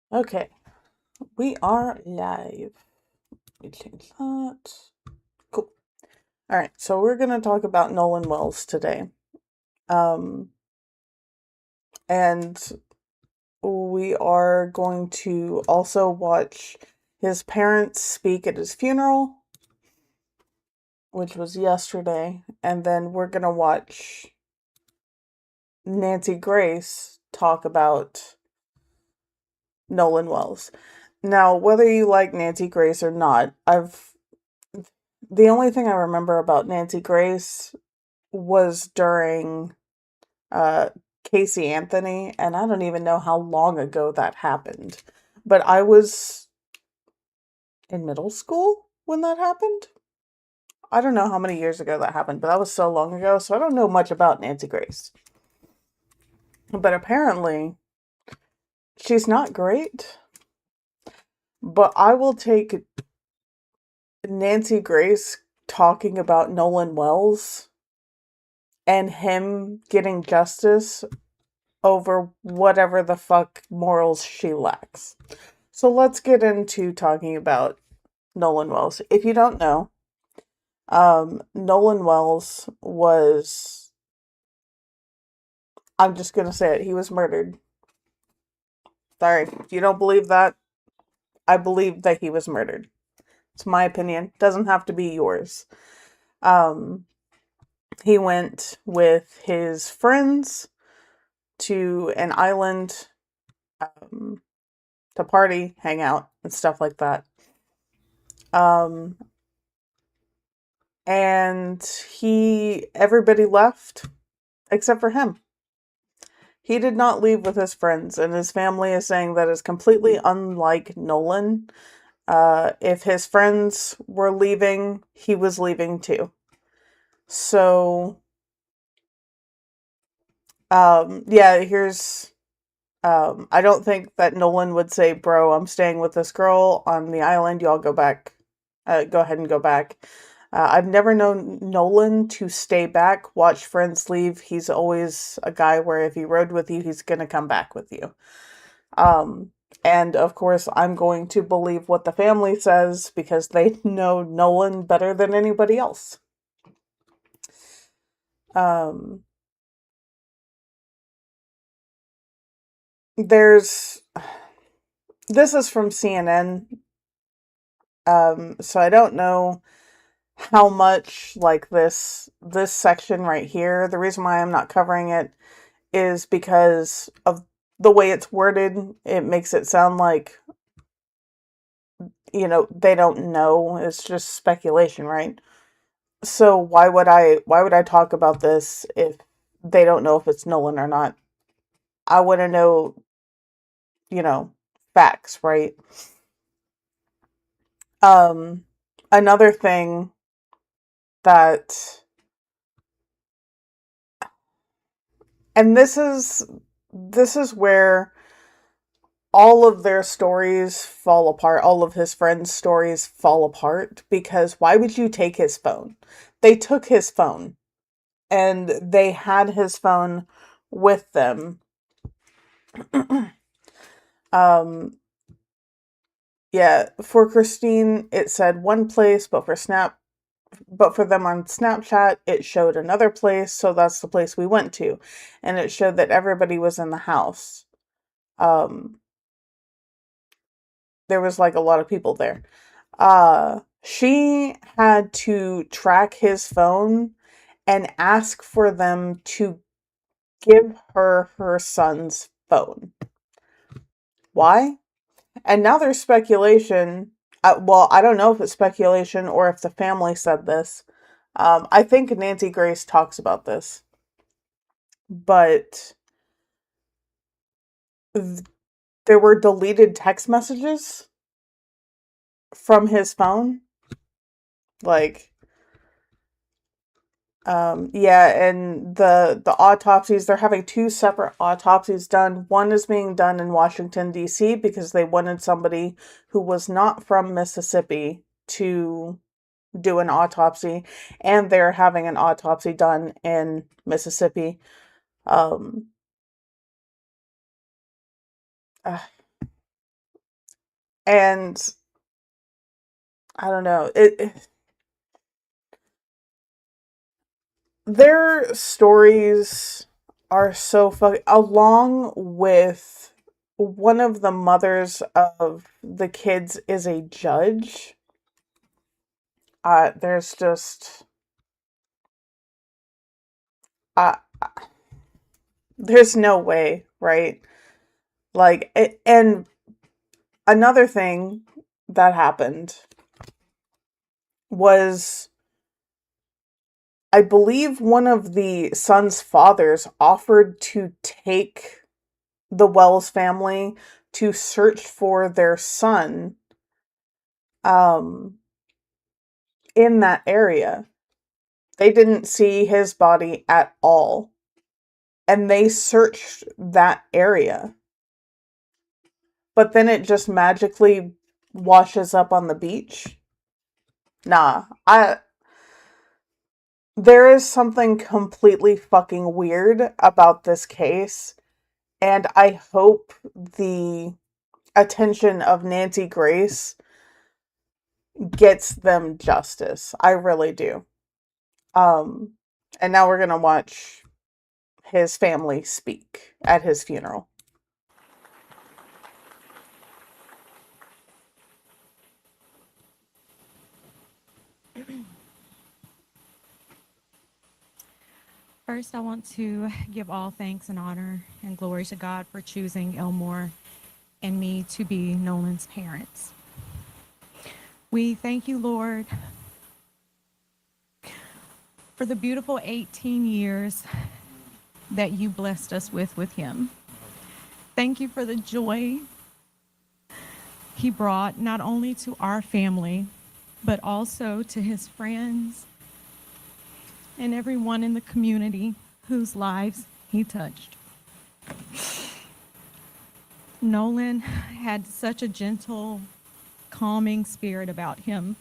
Okay, we are live. Let me change that. Cool. All right, so we're going to talk about Nolan Wells today. Um, and we are going to also watch his parents speak at his funeral, which was yesterday. And then we're going to watch Nancy Grace talk about Nolan Wells. Now, whether you like Nancy Grace or not, the only thing I remember about Nancy Grace was during uh Casey Anthony, and I don't even know how long ago that happened. But I was in middle school when that happened. I don't know how many years ago that happened, but that was so long ago, so I don't know much about Nancy Grace. But apparently, she's not great. But I will take Nancy Grace talking about Nolan Wells and him getting justice over whatever the fuck morals she lacks. So let's get into talking about Nolan Wells. If you don't know, Nolan Wells was, I'm just gonna say it, he was murdered. Sorry, if you don't believe that, I believe that he was murdered. It's my opinion. Doesn't have to be yours. Um, he went with his friends to an island um, to party, hang out, and stuff like that. Um, and everybody left except for him. He did not leave with his friends, and his family is saying that is completely unlike Nolan. If his friends were leaving, he was leaving too. So, yeah, I don't think that Nolan would say, bro, I'm staying with this girl on the island. Y'all go back. Go ahead and go back. I've never known Nolan to stay back, watch friends leave. He's always a guy where if he rode with you, he's going to come back with you. Um, and of course, I'm going to believe what the family says because they know Nolan better than anybody else. Um, there's this is from CNN. So I don't know how much like this section right here. The reason why I'm not covering it is because of the way it's worded. It makes it sound like, they don't know. It's just speculation, right? So why would I talk about this if they don't know if it's Nolan or not? I want to know, you know, facts, right? Um Another thing that and this is where all of their stories fall apart. All of his friends' stories fall apart because why would you take his phone? They took his phone and they had his phone with them. um yeah, for Christine it said one place, but for them on Snapchat it showed another place, so that's the place we went to. And it showed that everybody was in the house. Um there was like a lot of people there. She had to track his phone and ask for them to give her her son's phone. Why? And now there's speculation. Well, I don't know if it's speculation or if the family said this. I think Nancy Grace talks about this, but there were deleted text messages from his phone. Like, yeah, and the autopsies, they're having two separate autopsies done. One is being done in Washington, D.C. because they wanted somebody who was not from Mississippi to do an autopsy, and they're having an autopsy done in Mississippi. Um, uh, And I don't know, their stories are so fucking, along with one of the mothers of the kids is a judge. There's just uh, there's no way, right? Like, and another thing that happened was, I believe one of the son's fathers offered to take the Wells family to search for their son um in that area. They didn't see his body at all, and they searched that area. But then it just magically washes up on the beach. Nah, there is something completely fucking weird about this case, and I hope the attention of Nancy Grace gets them justice. I really do. Um, and now we're gonna watch his family speak at his funeral. First, I want to give all thanks and honor and glory to God for choosing Elmore and me to be Nolan's parents. We thank you, Lord, for the beautiful 18 years that you blessed us with him. Thank you for the joy he brought not only to our family, but also to his friends and everyone in the community whose lives he touched. Nolan had such a gentle, calming spirit about him.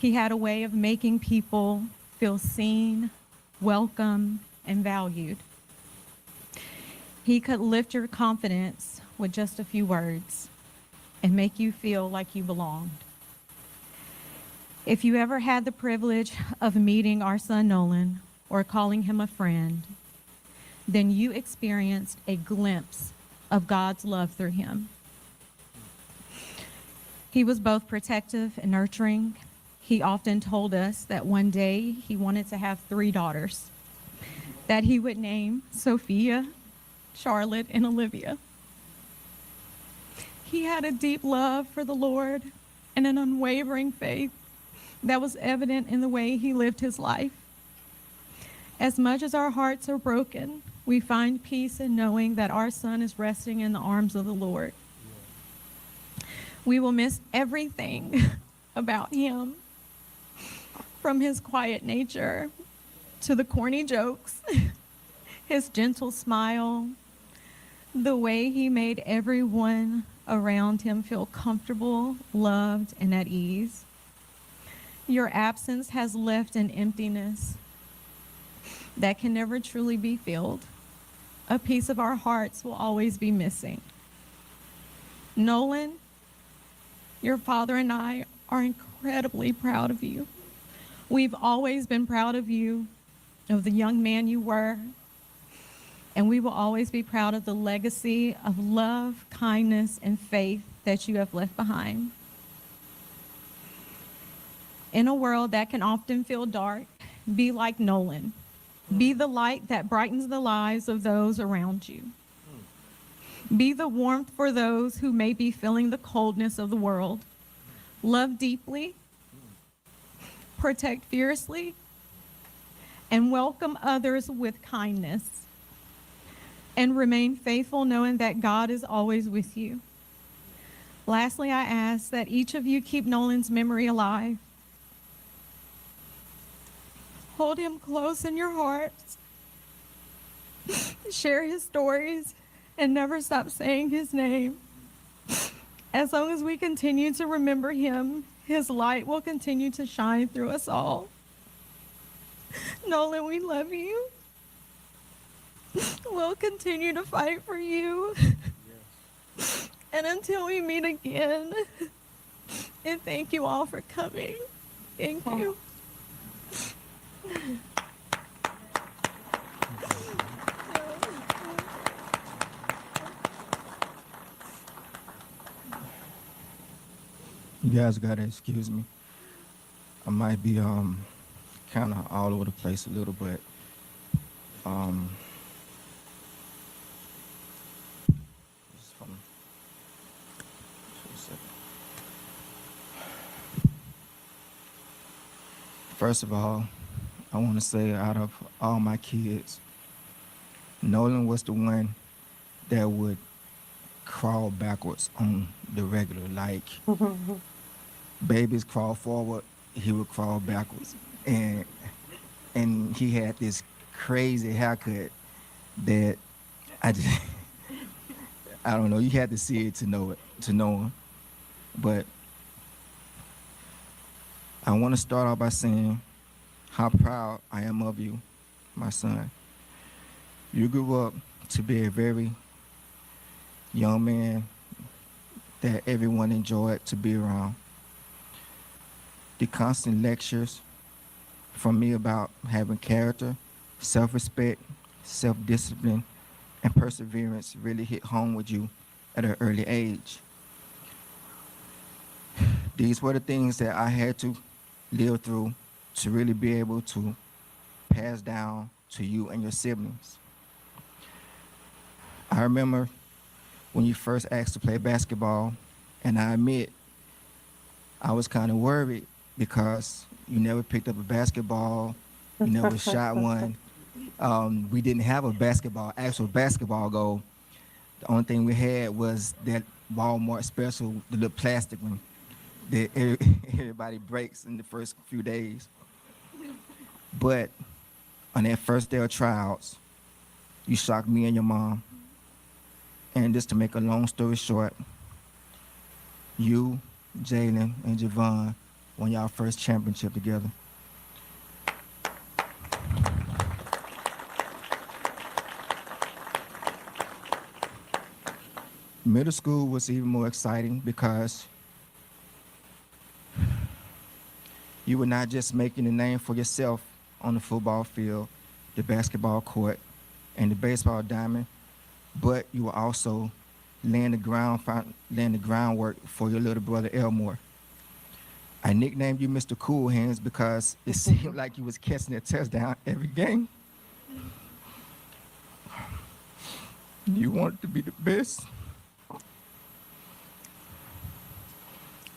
He had a way of making people feel seen, welcome, and valued. He could lift your confidence with just a few words and make you feel like you belonged. If you ever had the privilege of meeting our son Nolan or calling him a friend, then you experienced a glimpse of God's love through him. He was both protective and nurturing. He often told us that one day he wanted to have 3 daughters that he would name Sophia, Charlotte, and Olivia. He had a deep love for the Lord and an unwavering faith that was evident in the way he lived his life. As much as our hearts are broken, we find peace in knowing that our son is resting in the arms of the Lord. We will miss everything about him, from his quiet nature to the corny jokes, his gentle smile, the way he made everyone around him feel comfortable, loved, and at ease. Your absence has left an emptiness that can never truly be filled. A piece of our hearts will always be missing. Nolan, your father and I are incredibly proud of you. We've always been proud of you, of the young man you were, and we will always be proud of the legacy of love, kindness, and faith that you have left behind. In a world that can often feel dark, be like Nolan. Be the light that brightens the lives of those around you. Be the warmth for those who may be feeling the coldness of the world. Love deeply, protect fiercely, and welcome others with kindness. And remain faithful knowing that God is always with you. Lastly, I ask that each of you keep Nolan's memory alive. Hold him close in your hearts. Share his stories and never stop saying his name. As long as we continue to remember him, his light will continue to shine through us all. Nolan, we love you. We'll continue to fight for you. Yes. And until we meet again, and thank you all for coming. Thank you. You guys gotta excuse me. I might be kind of all over the place a little, but um, just just a second. First of all, I want to say out of all my kids, Nolan was the one that would crawl backwards on the regular. Like babies crawl forward, he would crawl backwards, and he had this crazy haircut that I just I don't know. You had to see it to know him. But I want to start off by saying how proud I am of you, my son. You grew up to be a very young man that everyone enjoyed to be around. The constant lectures from me about having character, self-respect, self-discipline, and perseverance really hit home with you at an early age. These were the things that I had to live through to really be able to pass down to you and your siblings. I remember when you first asked to play basketball, and I admit I was kind of worried because you never picked up a basketball, you never shot one. We didn't have a actual basketball goal. The only thing we had was that Walmart special, the little plastic one that everybody breaks in the first few days. But on that first day of tryouts, you shocked me and your mom. And just to make a long story short, you, Jalen, and Javon won y'all first championship together. Middle school was even more exciting because you were not just making a name for yourself on the football field, the basketball court, and the baseball diamond, but you were also laying the groundwork for your little brother Elmore. I nicknamed you Mr. Cool Hands because it seemed like you was catching a touchdown every game. You wanted to be the best.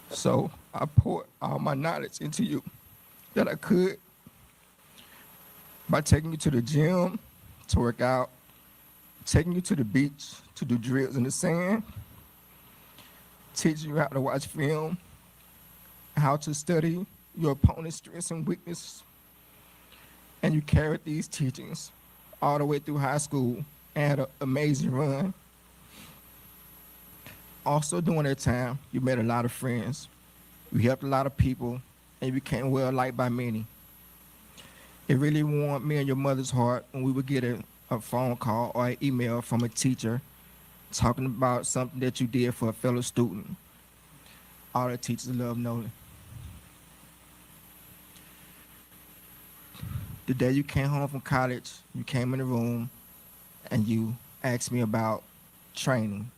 So I poured all my knowledge into you that I could by taking you to the gym to work out, taking you to the beach to do drills in the sand, teaching you how to watch film, how to study your opponent's strengths and weaknesses. And you carried these teachings all the way through high school and had an amazing run. Also during that time, you met a lot of friends. You helped a lot of people and you became well liked by many. It really warmed me and your mother's heart when we would get a phone call or an email from a teacher talking about something that you did for a fellow student. All the teachers love Nolan. The day you came home from college, you came in the room and you asked me about training.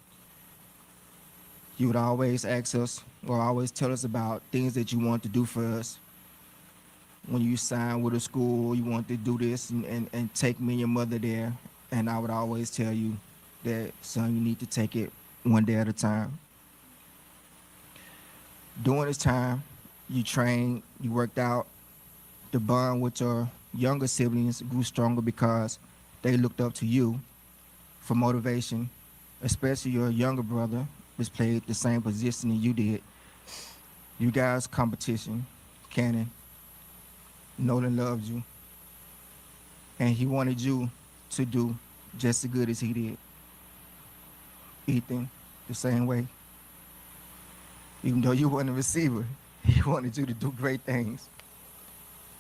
You would always ask us or always tell us about things that you want to do for us. When you signed with a school, you want to do this and take me and your mother there. And I would always tell you that, son, you need to take it one day at a time. During this time, you trained, you worked out. The bond with your younger siblings grew stronger because they looked up to you for motivation, especially your younger brother, which played the same position that you did. You guys' competition, Cannon, Nolan loved you, and he wanted you to do just as good as he did. Ethan, the same way. Even though you weren't a receiver, he wanted you to do great things.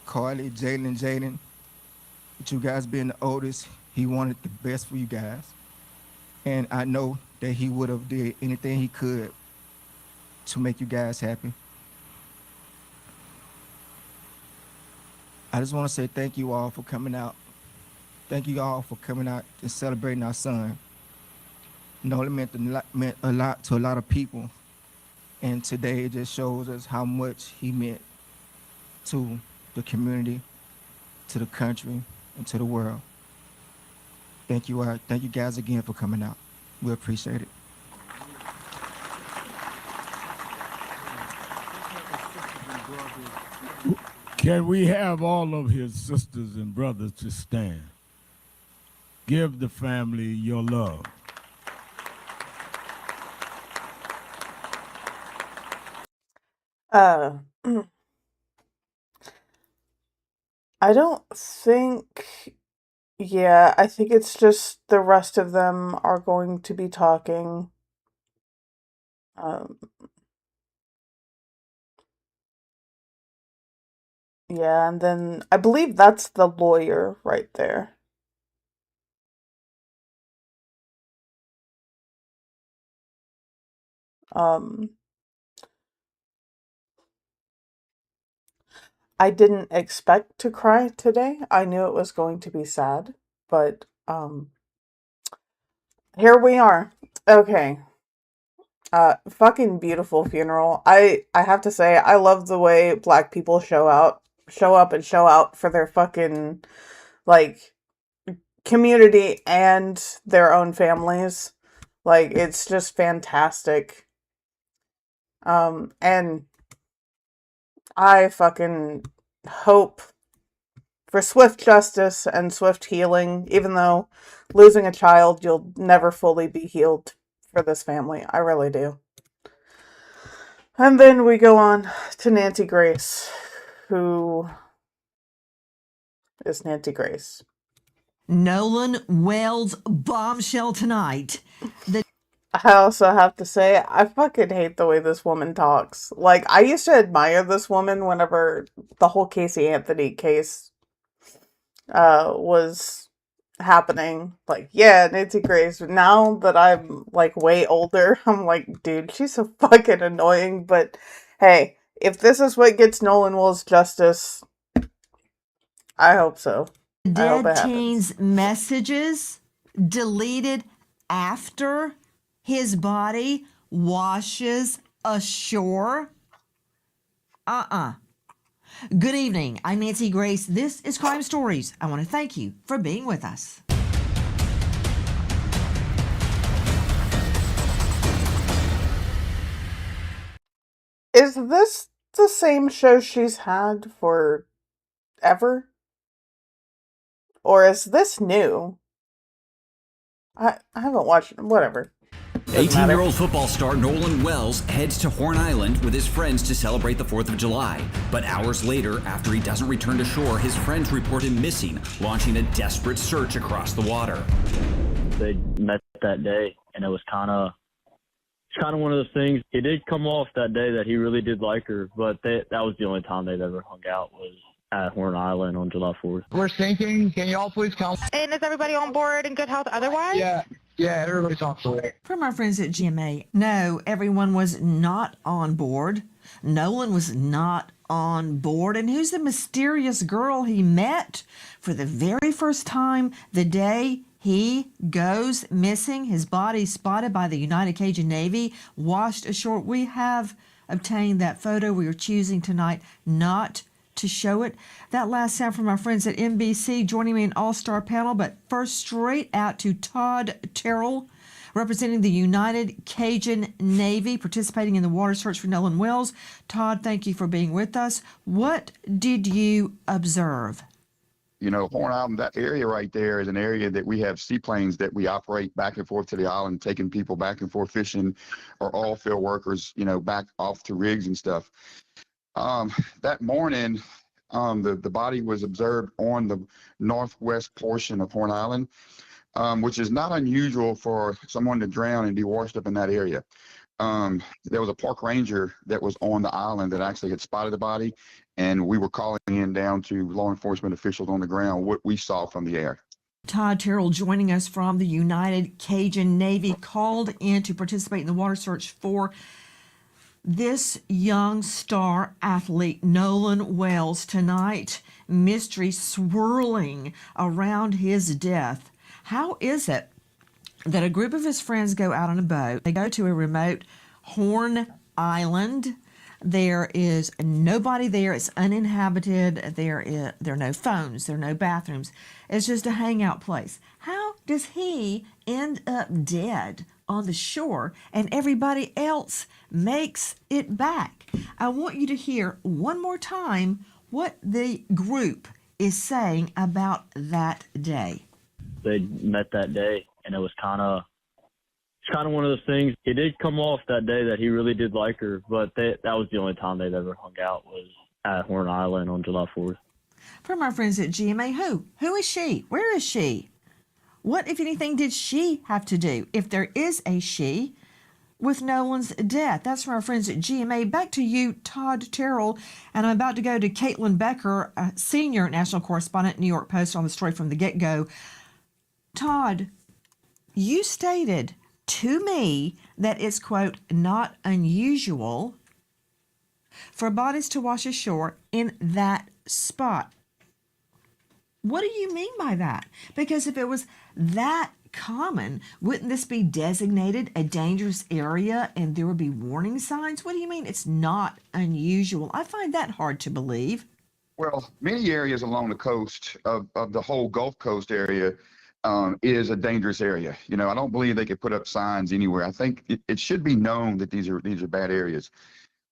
Carly, Jaden, with you guys being the oldest, he wanted the best for you guys. And I know that he would have did anything he could to make you guys happy. I just want to say thank you all for coming out. Thank you all for coming out and celebrating our son. It meant a lot to a lot of people. And today it just shows us how much he meant to the community, to the country, and to the world. Thank you. Thank you guys again for coming out. We appreciate it. Can we have all of his sisters and brothers to stand? Give the family your love. Uh, I don't think. Yeah, I think it's just the rest of them are going to be talking. Um, yeah, and then I believe that's the lawyer right there. Um, I didn't expect to cry today. I knew it was going to be sad, but here we are. Okay. Fucking beautiful funeral. I have to say I love the way black people show up and show out for their fucking like community and their own families. Like it's just fantastic. And I fucking hope for swift justice and swift healing, even though losing a child, you'll never fully be healed for this family. I really do. And then we go on to Nancy Grace, who is Nancy Grace. Nolan Wells bombshell tonight. I also have to say, I fucking hate the way this woman talks. Like, I used to admire this woman whenever the whole Casey Anthony case was happening. Like, yeah, Nancy Grace. Now that I'm, like, way older, I'm like, dude, she's so fucking annoying. But, hey, if this is what gets Nolan Wells justice, I hope so. I hope it Dead happens. teen's messages deleted after his body washes ashore. Good evening. I'm Nancy Grace. This is Crime Stories. I want to thank you for being with us. Is this the same show she's had for ever? Or is this new? I haven't watched whatever. 18-year-old football star Nolan Wells heads to Horn Island with his friends to celebrate the 4th of July. But hours later, after he doesn't return to shore, his friends report him missing, launching a desperate search across the water. They met that day, and it was kind of one of those things. It did come off that day that he really did like her, but that was the only time they'd ever hung out was at Horn Island on July 4th. We're sinking. Can you all please come? And is everybody on board in good health otherwise? Yeah, everybody's on board. From our friends at GMA, no, everyone was not on board. Nolan was not on board. And who's the mysterious girl he met for the very first time the day he goes missing? His body spotted by the United Cajun Navy, washed ashore. We have obtained that photo. We are choosing tonight not to show it. That last sound from our friends at NBC joining me in all-star panel, but first straight out to Todd Terrell, representing the United Cajun Navy, participating in the water search for Nolan Wells. Todd, thank you for being with us. What did you observe? You know, Horn Island, that area right there is an area that we have seaplanes that we operate back and forth to the island, taking people back and forth fishing, or oil field workers, you know, back off to rigs and stuff. That morning, the body was observed on the northwest portion of Horn Island, which is not unusual for someone to drown and be washed up in that area. There was a park ranger that was on the island that actually had spotted the body, and we were calling in down to law enforcement officials on the ground what we saw from the air. Todd Terrell joining us from the United Cajun Navy, called in to participate in the water search for this young star athlete, Nolan Wells. Tonight, mystery swirling around his death. How is it that a group of his friends go out on a boat? They go to a remote Horn Island. There is nobody there. It's uninhabited. There are no phones. There are no bathrooms. It's just a hangout place. How does he end up dead on the shore and everybody else makes it back? I want you to hear one more time what the group is saying about that day. They met that day, and it was kind of one of those things. It did come off that day that he really did like her, but that was the only time they'd ever hung out, was at Horn Island on July 4th. From our friends at GMA, who is she? Where is she? What, if anything, did she have to do, if there is a she, with Nolan's death? That's from our friends at GMA. Back to you, Todd Terrell. And I'm about to go to Caitlin Becker, a senior national correspondent, New York Post, on the story from the get-go. Todd, you stated to me that it's, quote, not unusual for bodies to wash ashore in that spot. What do you mean by that? Because if it was that common, wouldn't this be designated a dangerous area and there would be warning signs? What do you mean it's not unusual? I find that hard to believe. Well, many areas along the coast of the whole Gulf Coast area is a dangerous area. You know, I don't believe they could put up signs anywhere. I think it should be known that these are bad areas.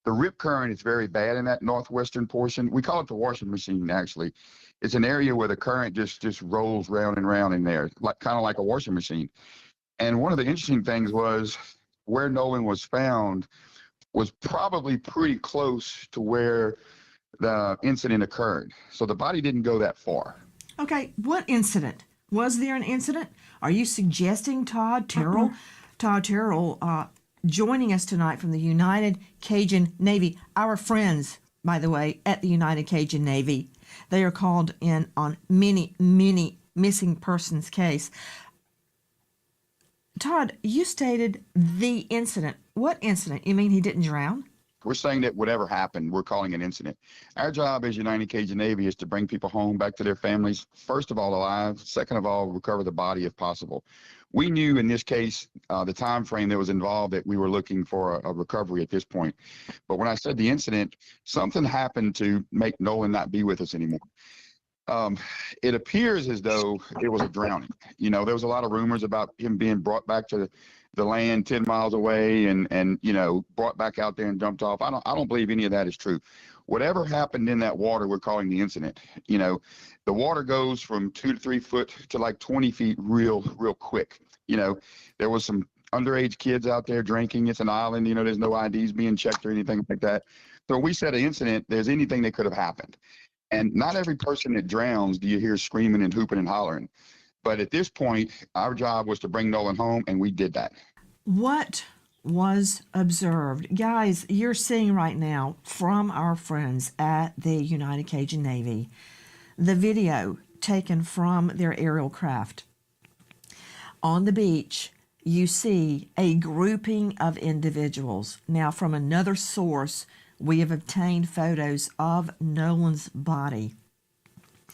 The rip current is very bad in that northwestern portion. We call it the washing machine, actually. It's an area where the current just rolls round and round in there, kind of like a washing machine. And one of the interesting things was where Nolan was found was probably pretty close to where the incident occurred. So the body didn't go that far. Okay, what incident? Was there an incident? Are you suggesting Todd Terrell? Todd Terrell joining us tonight from the United Cajun Navy. Our friends, by the way, at the United Cajun Navy. They are called in on many, many missing persons case. Todd, you stated the incident. What incident? You mean he didn't drown? We're saying that whatever happened, we're calling an incident. Our job as United Cajun Navy is to bring people home, back to their families, first of all, alive, second of all, recover the body if possible. We knew in this case, the time frame that was involved, that we were looking for a recovery at this point. But when I said the incident, something happened to make Nolan not be with us anymore. It appears as though it was a drowning. You know, there was a lot of rumors about him being brought back to the land 10 miles away and you know, brought back out there and dumped off. I don't believe any of that is true. Whatever happened in that water, we're calling the incident. You know, the water goes from 2 to 3 foot to like 20 feet real quick. You know, there was some underage kids out there drinking. It's an island, you know, there's no IDs being checked or anything like that. So we said an incident, there's anything that could have happened. And not every person that drowns do you hear screaming and hooping and hollering. But at this point, our job was to bring Nolan home, and we did that. What was observed? Guys, you're seeing right now from our friends at the United Cajun Navy the video taken from their aerial craft. On the beach, you see a grouping of individuals. Now, from another source, we have obtained photos of Nolan's body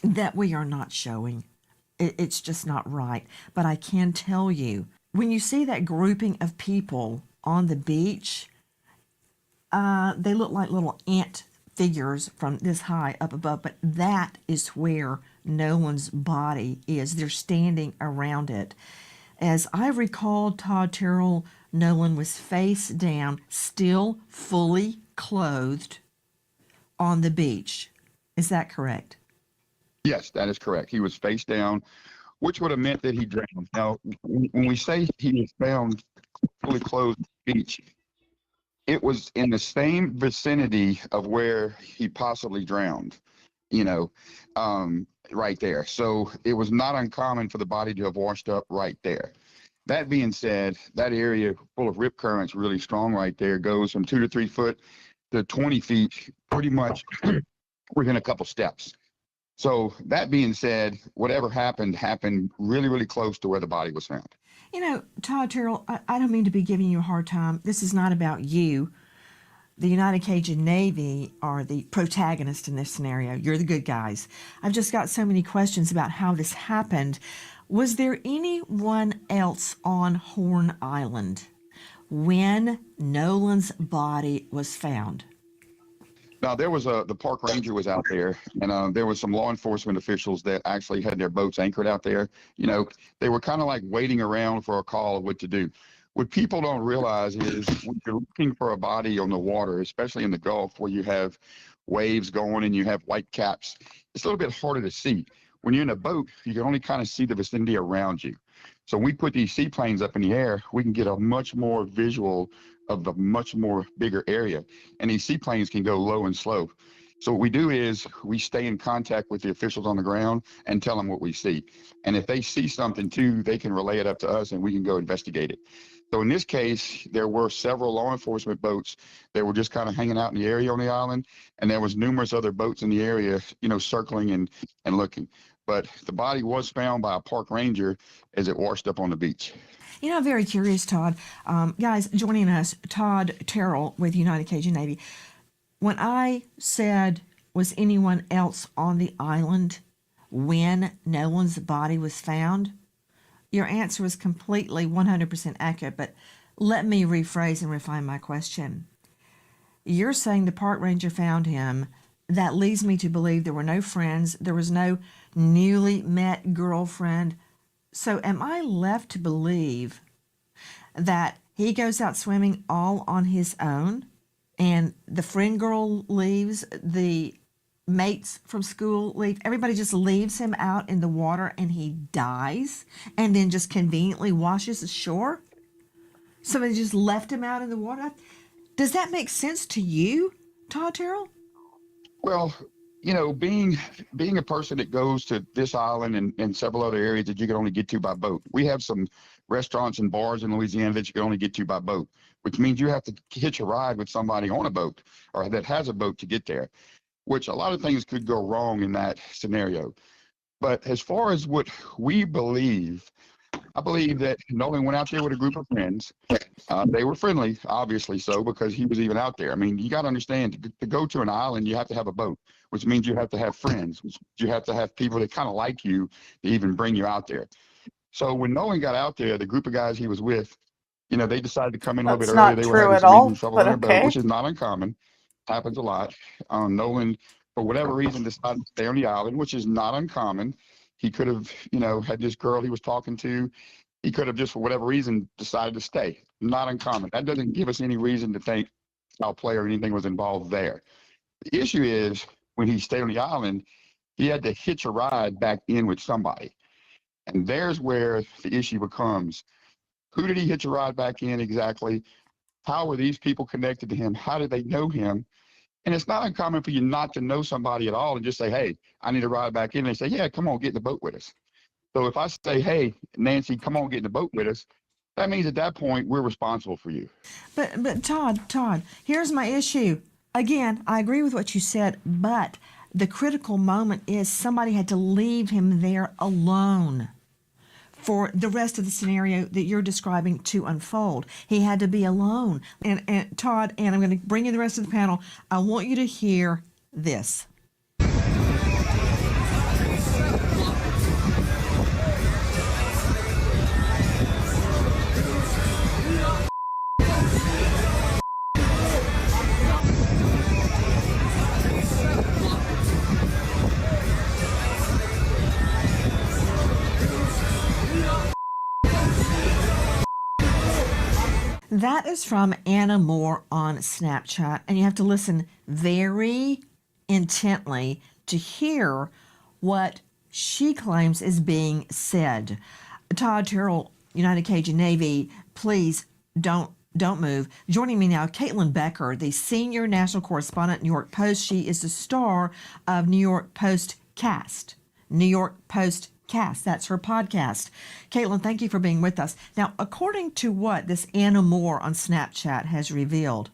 that we are not showing. It's just not right. But I can tell you, when you see that grouping of people on the beach, they look like little ant figures from this high up above, but that is where Nolan's body is. They're standing around it. As I recalled, Todd Terrell, Nolan was face down, still fully clothed on the beach. Is that correct? Yes, that is correct. He was face down, which would have meant that he drowned. Now, when we say he was found fully clothed on the beach, it was in the same vicinity of where he possibly drowned, you know, right there. So it was not uncommon for the body to have washed up right there. That being said, that area full of rip currents really strong right there, goes from 2 to 3 foot to 20 feet pretty much within a couple steps. So that being said, whatever happened really, really close to where the body was found. You know, Todd Terrell, I don't mean to be giving you a hard time. This is not about you. The United Cajun Navy are the protagonists in this scenario. You're the good guys. I've just got so many questions about how this happened. Was there anyone else on Horn Island when Nolan's body was found? Now there was the park ranger was out there, and there was some law enforcement officials that actually had their boats anchored out there. You know, they were kind of like waiting around for a call of what to do. What people don't realize is when you're looking for a body on the water, especially in the Gulf where you have waves going and you have white caps, it's a little bit harder to see. When you're in a boat, you can only kind of see the vicinity around you. So when we put these seaplanes up in the air, we can get a much more visual of the much more bigger area. And these seaplanes can go low and slow. So what we do is we stay in contact with the officials on the ground and tell them what we see. And if they see something too, they can relay it up to us and we can go investigate it. So in this case, there were several law enforcement boats that were just kind of hanging out in the area on the island. And there was numerous other boats in the area, you know, circling and looking. But the body was found by a park ranger as it washed up on the beach. You know, I'm very curious, Todd. Guys, joining us, Todd Terrell with United Cajun Navy. When I said, was anyone else on the island when Nolan's body was found? Your answer was completely 100% accurate, but let me rephrase and refine my question. You're saying the park ranger found him. That leads me to believe there were no friends. There was no newly met girlfriend. So am I left to believe that he goes out swimming all on his own and the friend girl leaves, the mates from school leave, everybody just leaves him out in the water and he dies and then just conveniently washes ashore? Somebody just left him out in the water? Does that make sense to you, Todd Terrell? Well, you know, being a person that goes to this island and several other areas that you can only get to by boat. We have some restaurants and bars in Louisiana that you can only get to by boat, which means you have to hitch a ride with somebody on a boat or that has a boat to get there, which a lot of things could go wrong in that scenario. But as far as what we believe, I believe that Nolan went out there with a group of friends. They were friendly, obviously so, because he was even out there. I mean, you got to understand, to go to an island, you have to have a boat, which means you have to have friends, which you have to have people that kind of like you to even bring you out there. So when Nolan got out there, the group of guys he was with, you know, they decided to come in a little That's bit earlier. not They were true having at some engine all, trouble but on their boat, which okay. is not uncommon. Happens a lot. Nolan, for whatever reason, decided to stay on the island, which is not uncommon. He could have, you know, had this girl he was talking to. He could have just, for whatever reason, decided to stay. Not uncommon. That doesn't give us any reason to think foul play or anything was involved there. The issue is when he stayed on the island, he had to hitch a ride back in with somebody. And there's where the issue becomes, who did he hitch a ride back in exactly? How were these people connected to him? How did they know him? And it's not uncommon for you not to know somebody at all and just say, hey, I need a ride back in. And they say, yeah, come on, get in the boat with us. So if I say, hey, Nancy, come on, get in the boat with us, that means at that point we're responsible for you. But Todd, here's my issue. Again, I agree with what you said, but the critical moment is somebody had to leave him there alone for the rest of the scenario that you're describing to unfold. He had to be alone. And Todd, and I'm going to bring in the rest of the panel, I want you to hear this. That is from Anna Moore on Snapchat, and you have to listen very intently to hear what she claims is being said. Todd Terrell, United Cajun Navy, please don't move. Joining me now, Caitlin Becker, the senior national correspondent, New York Post. She is the star of New York Post Cast. New York Post Cast. That's her podcast. Caitlin, thank you for being with us. Now, according to what this Anna Moore on Snapchat has revealed,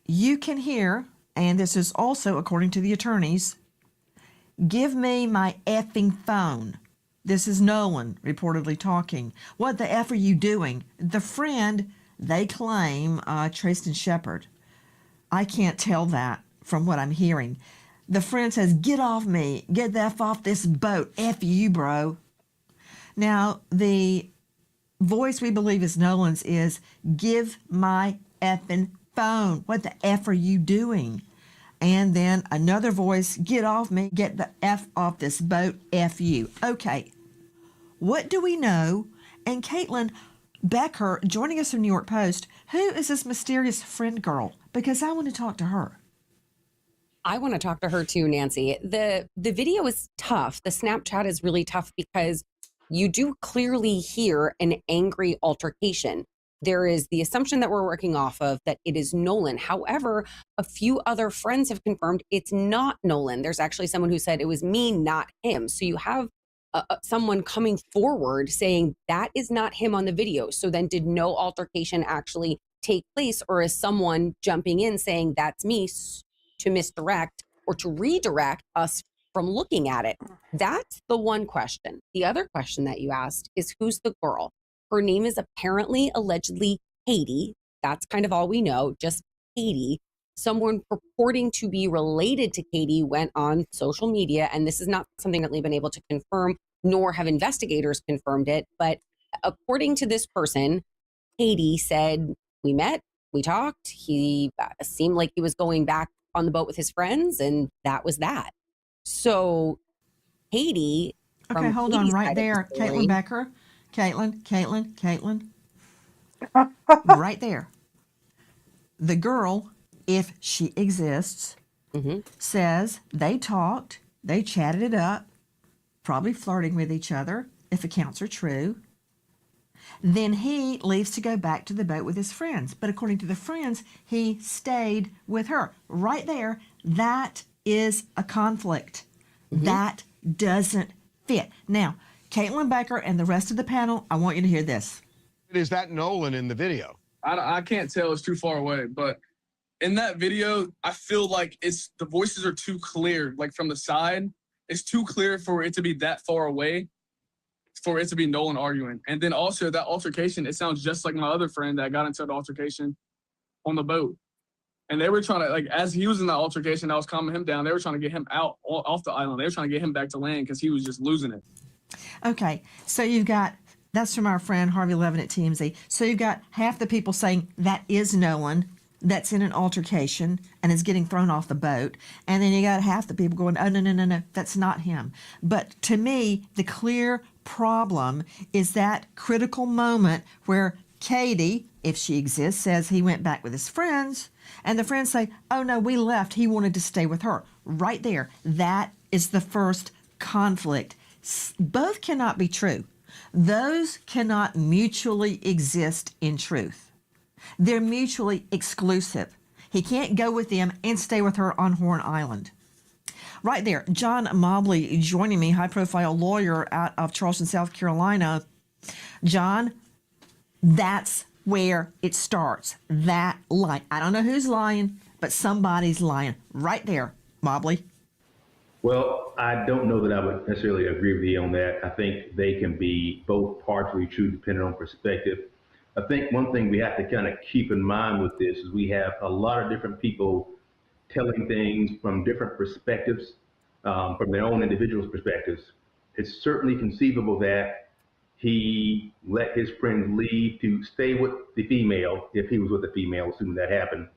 you can hear, and this is also according to the attorneys, Give me my effing phone. This is Nolan reportedly talking. What the F are you doing? The friend, they claim, Tristan Shepard. I can't tell that from what I'm hearing. The friend says, get off me. Get the F off this boat. F you, bro. Now, the voice we believe is Nolan's is, give my effing phone. What the F are you doing? And then another voice, get off me. Get the F off this boat. F you. Okay. What do we know? And Caitlin Becker, joining us from New York Post, who is this mysterious friend girl? Because I want to talk to her. I want to talk to her too, Nancy. The video is tough. The Snapchat is really tough because you do clearly hear an angry altercation. There is the assumption that we're working off of that it is Nolan. However, a few other friends have confirmed it's not Nolan. There's actually someone who said it was me, not him. So you have someone coming forward saying that is not him on the video. So then did no altercation actually take place, or is someone jumping in saying that's me to misdirect or to redirect us from looking at it? That's the one question. The other question that you asked is, who's the girl? Her name is apparently, allegedly, Katie. That's kind of all we know, just Katie. Someone purporting to be related to Katie went on social media, and this is not something that we've been able to confirm, nor have investigators confirmed it. But according to this person, Katie said, we met, we talked, he seemed like he was going back on the boat with his friends, and that was that. So Katie... Okay, hold on right there. Caitlin Becker. Caitlin. Right there. The girl, if she exists, says they talked, they chatted it up, probably flirting with each other, if accounts are true. Then he leaves to go back to the boat with his friends. But according to the friends, he stayed with her. Right there, that is a conflict. That doesn't fit. Now, Caitlin Becker and the rest of the panel, I want you to hear this. Is that Nolan in the video? I can't tell. It's too far away. But in that video, I feel like the voices are too clear. Like from the side, it's too clear for it to be that far away, for it to be Nolan arguing. And then also that altercation, it sounds just like my other friend that got into the altercation on the boat. And they were trying to, like, as he was in that altercation, I was calming him down. They were trying to get him out off the island. They were trying to get him back to land because he was just losing it. Okay, so you've got, that's from our friend Harvey Levin at TMZ. So you've got half the people saying that is Nolan that's in an altercation and is getting thrown off the boat. And then you got half the people going, oh, no, that's not him. But to me, the clear problem is that critical moment where Katie, if she exists, says he went back with his friends, and the friends say, oh no, we left, he wanted to stay with her. Right there, that is the first conflict. Both cannot be true. Those cannot mutually exist in truth. They're mutually exclusive. He can't go with them and stay with her on Horn Island. Right there, John Mobley joining me, high-profile lawyer out of Charleston, South Carolina. John, that's where it starts, that lie. I don't know who's lying, but somebody's lying. Right there, Mobley. Well, I don't know that I would necessarily agree with you on that. I think they can be both partially true depending on perspective. I think one thing we have to kind of keep in mind with this is we have a lot of different people telling things from different perspectives, from their own individual perspectives. It's certainly conceivable that he let his friends leave to stay with the female, if he was with the female, assuming that happened.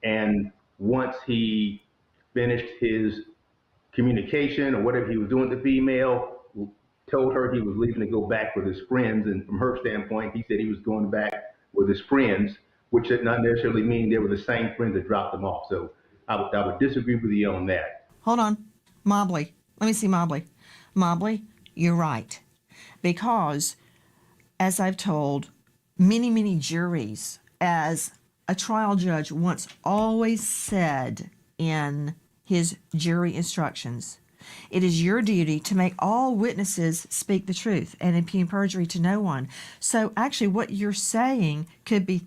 And once he finished his communication or whatever he was doing with the female, told her he was leaving to go back with his friends. And from her standpoint, he said he was going back with his friends, which did not necessarily mean they were the same friends that dropped them off. So I would disagree with you on that. Hold on, Mobley. Let me see Mobley. Mobley, you're right. Because, as I've told many juries, as a trial judge once always said in his jury instructions, it is your duty to make all witnesses speak the truth and impugn perjury to no one. So actually what you're saying could be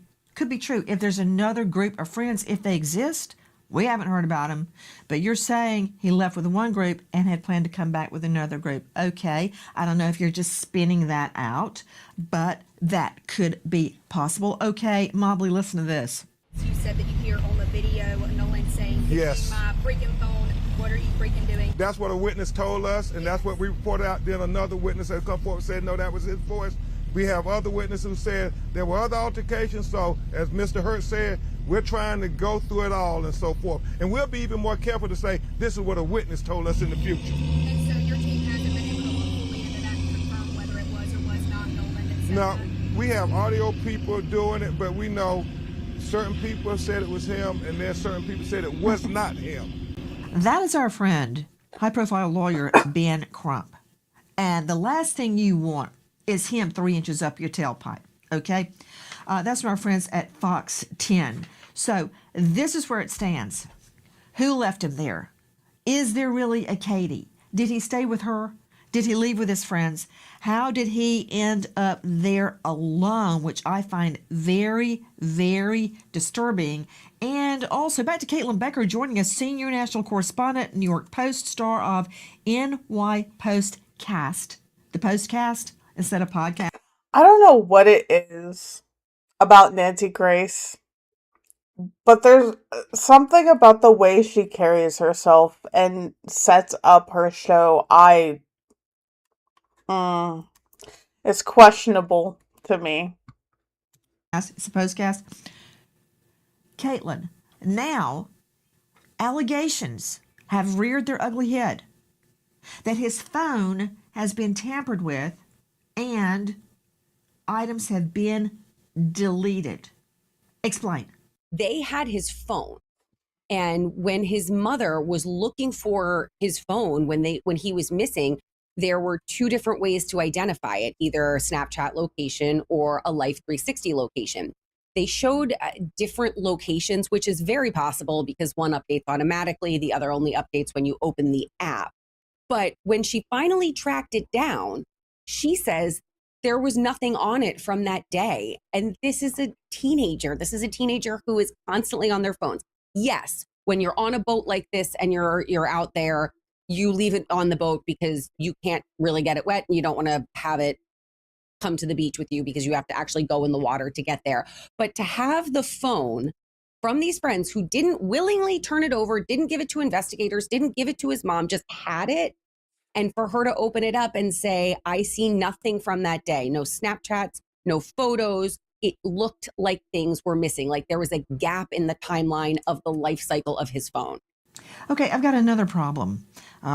true. If there's another group of friends, if they exist, We haven't heard about him, but you're saying he left with one group and had planned to come back with another group. Okay, I don't know if you're just spinning that out, but that could be possible. Okay, Mobley, listen to this. You said that you hear on the video Nolan saying, "Give Yes. me my freaking phone. What are you freaking doing?" That's what a witness told us, and that's what we reported out. Then another witness has come forward and said, no, that was his voice. We have other witnesses who said there were other altercations. So, as Mr. Hurt said, we're trying to go through it all and so forth. And we'll be even more careful to say this is what a witness told us in the future. And so your team hasn't been able to look fully into that and confirm whether it was or was not Nolan that said Now, that? we have audio people doing it, but we know certain people said it was him, and then certain people said it was not him. That is our friend, high-profile lawyer Ben Crump. And the last thing you want is him 3 inches up your tailpipe, okay? That's from our friends at Fox 10. So this is where it stands. Who left him there? Is there really a Katie? Did he stay with her? Did he leave with his friends? How did he end up there alone, which I find very, very disturbing. And also, back to Caitlin Becker joining us, senior national correspondent, New York Post, star of NY Postcast. The Postcast instead of podcast. I don't know what it is about Nancy Grace, but there's something about the way she carries herself and sets up her show. It's questionable to me. It's a Postcast. Caitlin, now allegations have reared their ugly head that his phone has been tampered with and items have been deleted. Explain. They had his phone. And when his mother was looking for his phone when he was missing, there were two different ways to identify it, either a Snapchat location or a Life 360 location. They showed different locations, which is very possible because one updates automatically, the other only updates when you open the app. But when she finally tracked it down, she says there was nothing on it from that day. And this is a teenager. This is a teenager who is constantly on their phones. Yes, when you're on a boat like this and you're out there, you leave it on the boat because you can't really get it wet and you don't want to have it come to the beach with you because you have to actually go in the water to get there. But to have the phone from these friends who didn't willingly turn it over, didn't give it to investigators, didn't give it to his mom, just had it, and for her to open it up and say, I see nothing from that day, no Snapchats, no photos, it looked like things were missing, like there was a gap in the timeline of the life cycle of his phone. Okay, I've got another problem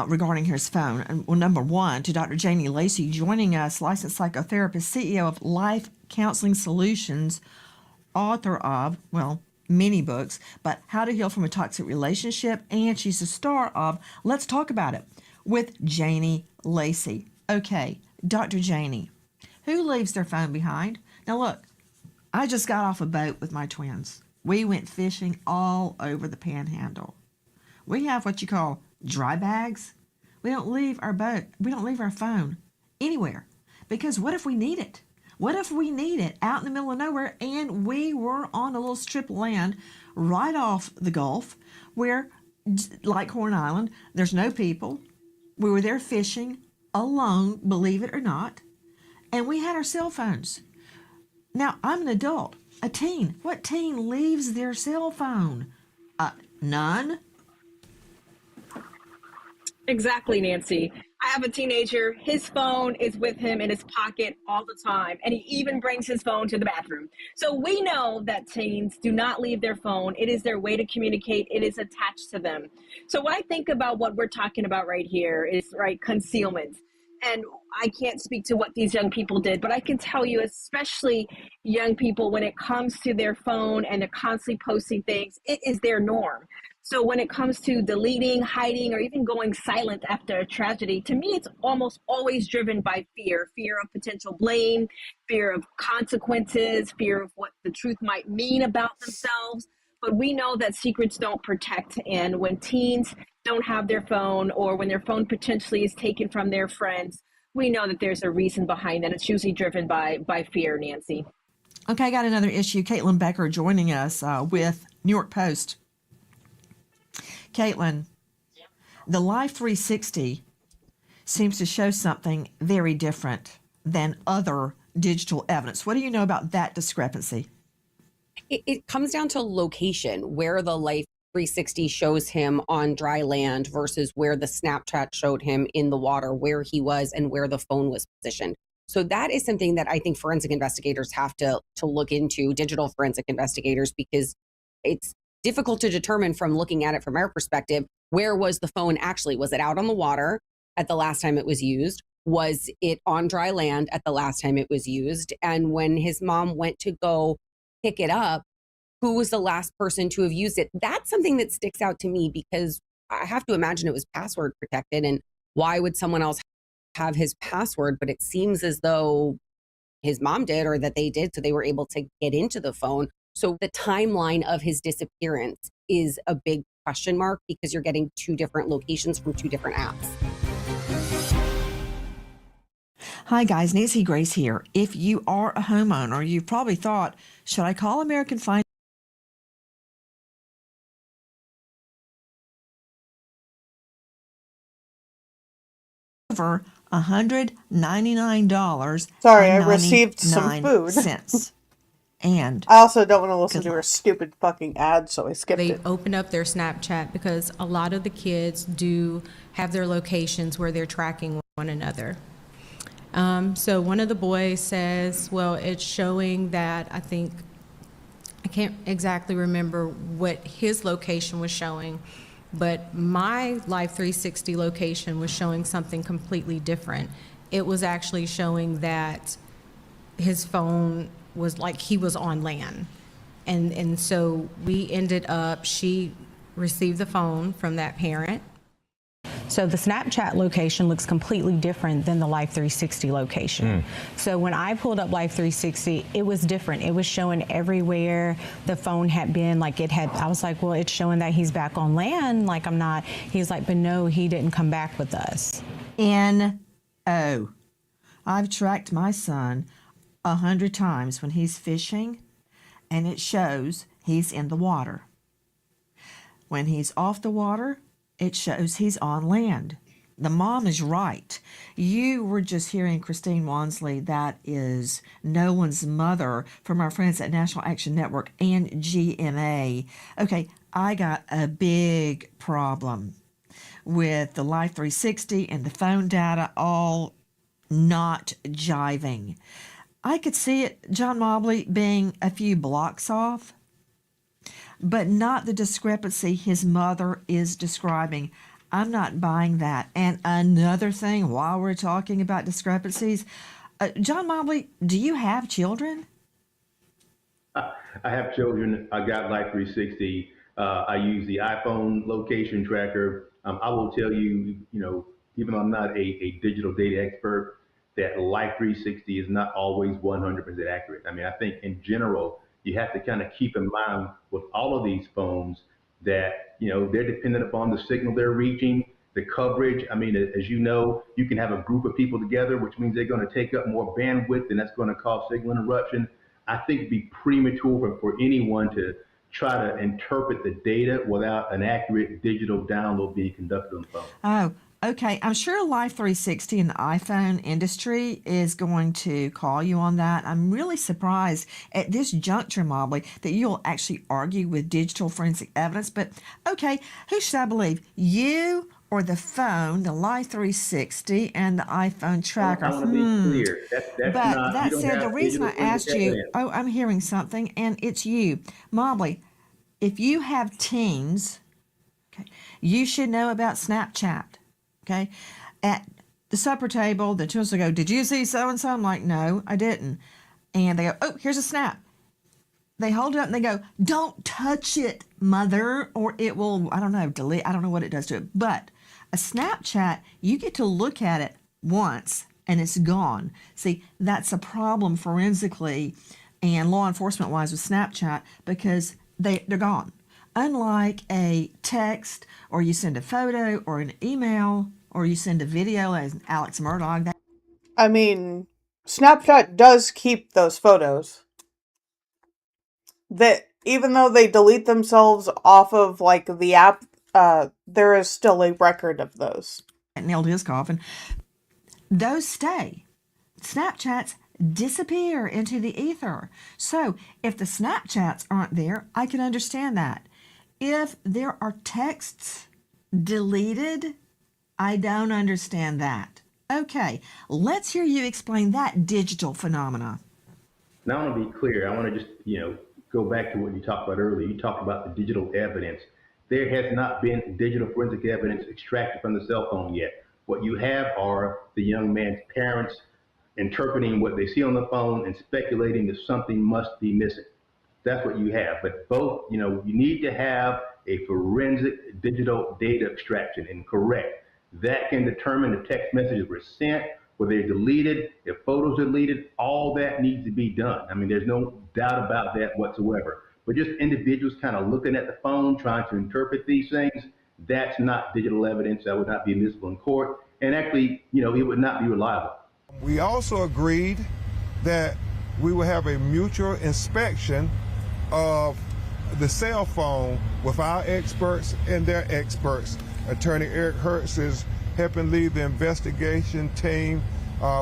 regarding his phone. Well, number one, to Dr. Janie Lacey, joining us, licensed psychotherapist, CEO of Life Counseling Solutions, author of, well, many books, but How to Heal from a Toxic Relationship, and she's the star of Let's Talk About It with Janie Lacey. Okay, Dr. Janie, who leaves their phone behind? Now look, I just got off a boat with my twins. We went fishing all over the panhandle. We have what you call dry bags. We don't leave our boat, we don't leave our phone anywhere. Because what if we need it? What if we need it out in the middle of nowhere and we were on a little strip of land right off the Gulf where, like Horn Island, there's no people. We were there fishing alone, believe it or not, and we had our cell phones. Now, I'm an adult, a teen. What teen leaves their cell phone? None. Exactly, Nancy. I have a teenager. His phone is with him in his pocket all the time, and he even brings his phone to the bathroom. So we know that teens do not leave their phone. It is their way to communicate. It is attached to them. So when I think about what we're talking about right here is, right, concealment. And I can't speak to what these young people did, but I can tell you, especially young people, when it comes to their phone and they're constantly posting things, it is their norm. So when it comes to deleting, hiding, or even going silent after a tragedy, to me, it's almost always driven by fear of potential blame, fear of consequences, fear of what the truth might mean about themselves. But we know that secrets don't protect. And when teens don't have their phone, or when their phone potentially is taken from their friends, we know that there's a reason behind that. It's usually driven by fear, Nancy. Okay, I got another issue. Caitlin Becker joining us with New York Post. Caitlin, the Life 360 seems to show something very different than other digital evidence. What do you know about that discrepancy? It comes down to location, where the Life 360 shows him on dry land versus where the Snapchat showed him in the water, where he was and where the phone was positioned. So that is something that I think forensic investigators have to look into, digital forensic investigators, because it's difficult to determine from looking at it from our perspective, where was the phone actually? Was it out on the water at the last time it was used? Was it on dry land at the last time it was used? And when his mom went to go pick it up, who was the last person to have used it? That's something that sticks out to me, because I have to imagine it was password protected. And why would someone else have his password? But it seems as though his mom did, or that they did, so they were able to get into the phone. So the timeline of his disappearance is a big question mark, because you're getting two different locations from two different apps. Hi guys, Nancy Grace here. If you are a homeowner, you've probably thought, should I call American Finance? Over $199. Sorry, I received some food. And I also don't want to listen to her stupid fucking ad, so I skipped They it. open up their Snapchat because a lot of the kids do have their locations where they're tracking one another. So one of the boys says, well, it's showing that, I can't exactly remember what his location was showing, but my Life 360 location was showing something completely different. It was actually showing that his phone was like he was on land. And so we ended up, she received the phone from that parent. So the Snapchat location looks completely different than the Life 360 location. So when I pulled up Life 360, it was different. It was showing everywhere the phone had been. Like it had, I was like, well, it's showing that he's back on land. Like I'm not, he's like, but no, he didn't come back with us. I've tracked my son 100 times when he's fishing, and it shows he's in the water. When he's off the water, it shows he's on land. The mom is right. You were just hearing Christine Wansley, that is Nolan's mother, from our friends at National Action Network and GMA. Okay, I got a big problem with the Life 360 and the phone data all not jiving. I could see it, John Mobley, being a few blocks off, but not the discrepancy his mother is describing. I'm not buying that. And another thing, while we're talking about discrepancies, John Mobley, do you have children? I have children. I got Life 360. I use the iPhone location tracker. I will tell you, even though I'm not a digital data expert, that Life 360 is not always 100% accurate. I mean, I think in general, you have to kind of keep in mind with all of these phones that, they're dependent upon the signal they're reaching, the coverage. I mean, as you know, you can have a group of people together, which means they're going to take up more bandwidth, and that's going to cause signal interruption. I think it'd be premature for anyone to try to interpret the data without an accurate digital download being conducted on the phone. Oh, okay. I'm sure Life 360 and the iPhone industry is going to call you on that. I'm really surprised at this juncture, Mobley, that you'll actually argue with digital forensic evidence. But okay, who should I believe? You or the phone, the Life 360 and the iPhone tracker? I want to be clear. That's But not, that you don't said, the have reason I digital asked forensic you, evidence. oh, I'm hearing something, and it's you. Mobley, if you have teens, okay, you should know about Snapchat. Okay, at the supper table, the children go, "Did you see so and so?" I'm like, "No, I didn't." And they go, "Oh, here's a snap." They hold it up and they go, "Don't touch it, mother, or it will, I don't know, delete. I don't know what it does to it." But a Snapchat, you get to look at it once and it's gone. See, that's a problem forensically and law enforcement wise with Snapchat, because they're gone. Unlike a text, or you send a photo or an email, or you send a video as Alex Murdoch. I mean, Snapchat does keep those photos. That even though they delete themselves off of like the app there is still a record of those. Nailed his coffin. Those stay. Snapchats disappear into the ether. So if the Snapchats aren't there, I can understand that. If there are texts deleted, I don't understand that. Okay, let's hear you explain that digital phenomena. Now I want to be clear. I want to just, go back to what you talked about earlier. You talked about the digital evidence. There has not been digital forensic evidence extracted from the cell phone yet. What you have are the young man's parents interpreting what they see on the phone and speculating that something must be missing. That's what you have. But both, you need to have a forensic digital data extraction, and correct. That can determine if text messages were sent, whether they're deleted, if photos are deleted, all that needs to be done. I mean, there's no doubt about that whatsoever. But just individuals kind of looking at the phone, trying to interpret these things, that's not digital evidence. That would not be admissible in court. And actually, it would not be reliable. We also agreed that we will have a mutual inspection of the cell phone with our experts and their experts. Attorney Eric Hertz is helping lead the investigation team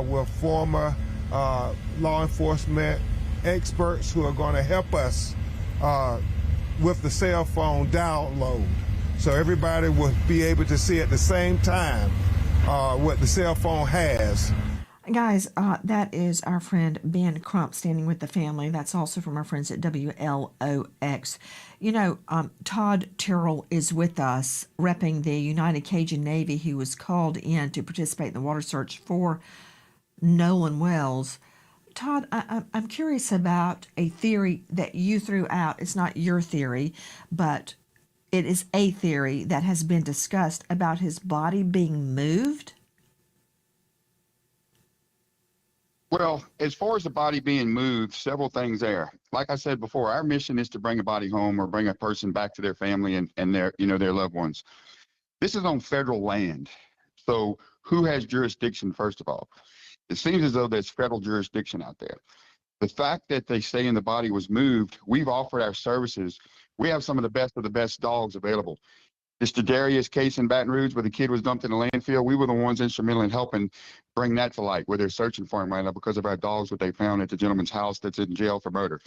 with former law enforcement experts who are going to help us with the cell phone download. So everybody will be able to see at the same time what the cell phone has. Guys, that is our friend Ben Crump standing with the family. That's also from our friends at WLOX. Todd Terrell is with us, repping the United Cajun Navy, who was called in to participate in the water search for Nolan Wells. Todd, I'm curious about a theory that you threw out. It's not your theory, but it is a theory that has been discussed about his body being moved. Well, as far as the body being moved, several things there. Like I said before, our mission is to bring a body home or bring a person back to their family and their loved ones. This is on federal land. So who has jurisdiction, first of all? It seems as though there's federal jurisdiction out there. The fact that they say the body was moved, we've offered our services. We have some of the best dogs available. Mr. Darius case in Baton Rouge where the kid was dumped in the landfill, we were the ones instrumental in helping bring that to light, where they're searching for him right now because of our dogs, what they found at the gentleman's house that's in jail for murder.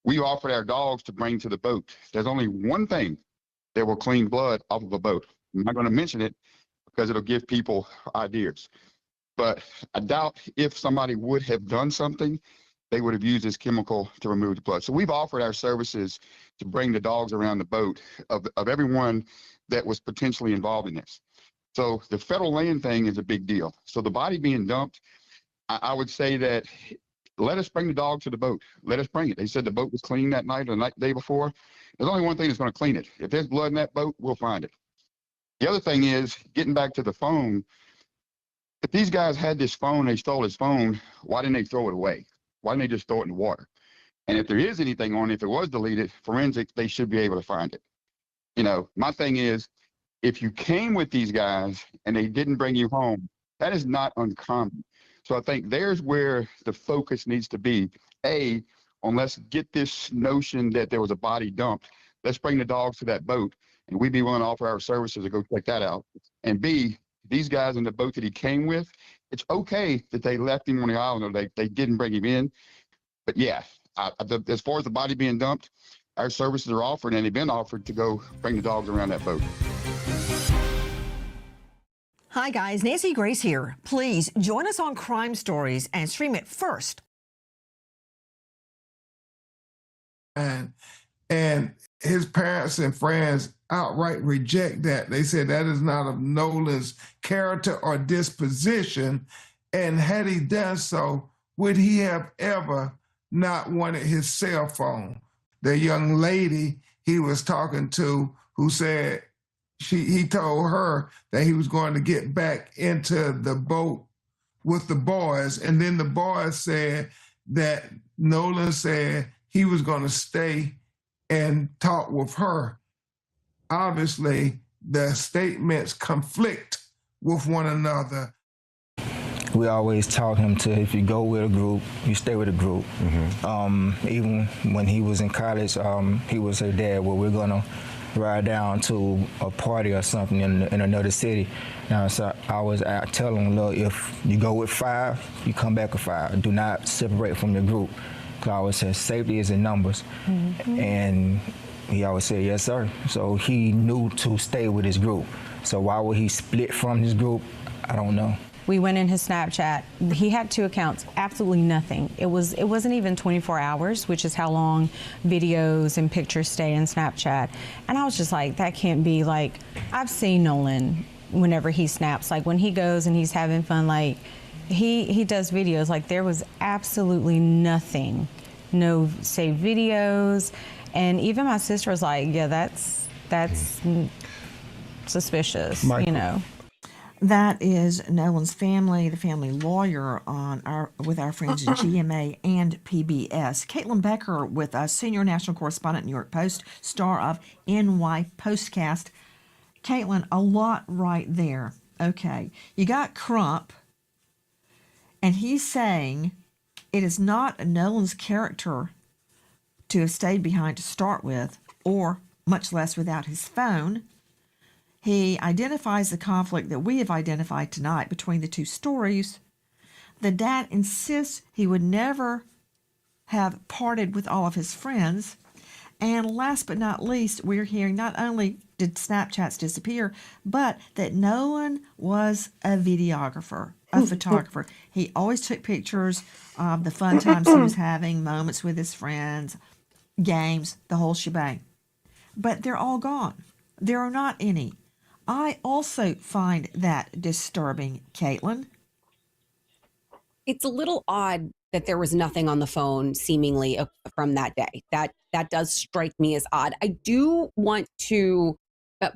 We offered our dogs to bring to the boat. There's only one thing that will clean blood off of a boat. I'm not going to mention it because it'll give people ideas. But I doubt if somebody would have done something, they would have used this chemical to remove the blood. So we've offered our services to bring the dogs around the boat of everyone that was potentially involved in this. So the federal land thing is a big deal. So the body being dumped, I would say that let us bring the dog to the boat. Let us bring it. They said the boat was clean that night or the day before. There's only one thing that's going to clean it. If there's blood in that boat, we'll find it. The other thing is, getting back to the phone, if these guys had this phone, they stole his phone, why didn't they throw it away? Why didn't they just throw it in the water? And if there is anything on it, if it was deleted, forensics, they should be able to find it. My thing is, if you came with these guys and they didn't bring you home, that is not uncommon. So I think there's where the focus needs to be. A, on let's get this notion that there was a body dumped. Let's bring the dogs to that boat, and we'd be willing to offer our services to go check that out. And B, these guys in the boat that he came with, it's okay that they left him on the island or they didn't bring him in. But yeah, as far as the body being dumped, our services are offered and they've been offered to go bring the dogs around that boat. Hi guys, Nancy Grace here. Please join us on Crime Stories and stream it first. And his parents and friends outright reject that. They said that is not of Nolan's character or disposition. And had he done so, would he have ever not wanted his cell phone? The young lady he was talking to who said he told her that he was going to get back into the boat with the boys. And then the boys said that Nolan said he was going to stay and talk with her. Obviously, the statements conflict with one another. We always taught him to, if you go with a group, you stay with a group. Mm-hmm. Even when he was in college, he would say, Dad, well, we're going to ride down to a party or something in another city. Now, so I was out telling him, look, if you go with 5, you come back with 5. Do not separate from your group. Because I always said safety is in numbers. And he always said, yes, sir. So he knew to stay with his group. So why would he split from his group? I don't know. We went in his Snapchat. He had 2 accounts, absolutely nothing. It wasn't even 24 hours, which is how long videos and pictures stay in Snapchat. And I was just like, that can't be. Like, I've seen Nolan whenever he snaps, like when he goes and he's having fun, like he does videos. Like, there was absolutely nothing, no saved videos. And even my sister was like, yeah, that's suspicious, you know. That is Nolan's family, the family lawyer with our friends at GMA and PBS. Caitlin Becker with us, senior national correspondent, New York Post, star of NY Postcast. Caitlin, a lot right there. Okay, you got Crump, and he's saying it is not Nolan's character to have stayed behind to start with, or much less without his phone. He identifies the conflict that we have identified tonight between the 2 stories. The dad insists he would never have parted with all of his friends. And last but not least, we're hearing not only did Snapchats disappear, but that Nolan was a videographer, a photographer. He always took pictures of the fun times he was having, moments with his friends, games, the whole shebang. But they're all gone. There are not any. I also find that disturbing, Caitlin. It's a little odd that there was nothing on the phone seemingly from that day. That does strike me as odd. I do want to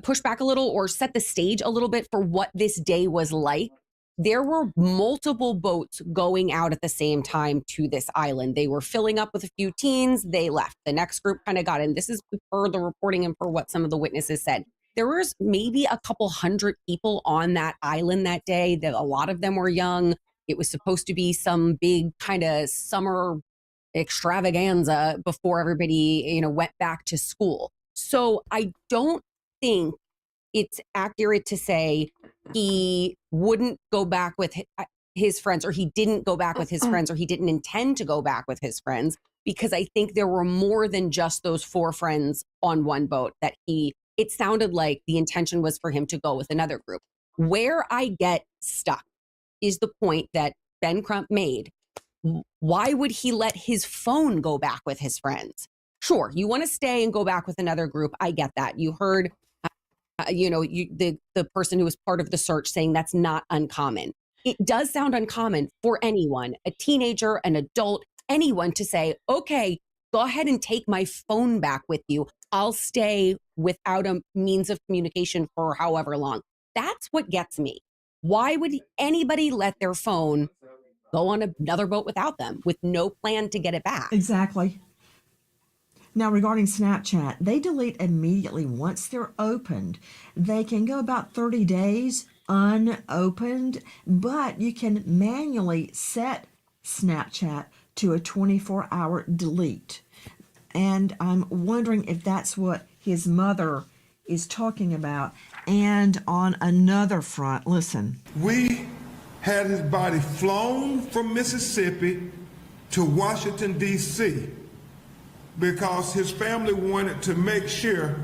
push back a little or set the stage a little bit for what this day was like. There were multiple boats going out at the same time to this island. They were filling up with a few teens. They left. The next group kind of got in. This is per the reporting and per what some of the witnesses said. There was maybe a couple hundred people on that island that day. That a lot of them were young. It was supposed to be some big kind of summer extravaganza before everybody, went back to school. So I don't think it's accurate to say he wouldn't go back with his friends, or he didn't go back with his friends, or he didn't intend to go back with his friends, because I think there were more than just those 4 friends on one boat that it sounded like the intention was for him to go with another group. Where I get stuck is the point that Ben Crump made. Why would he let his phone go back with his friends? Sure, you want to stay and go back with another group. I get that. You heard, the person who was part of the search saying that's not uncommon. It does sound uncommon for anyone, a teenager, an adult, anyone to say, okay, go ahead and take my phone back with you. I'll stay without a means of communication for however long. That's what gets me. Why would anybody let their phone go on another boat without them, with no plan to get it back? Exactly. Now, regarding Snapchat, they delete immediately once they're opened. They can go about 30 days unopened, but you can manually set Snapchat to a 24-hour delete. And I'm wondering if that's what his mother is talking about. And on another front, listen. We had his body flown from Mississippi to Washington, D.C. because his family wanted to make sure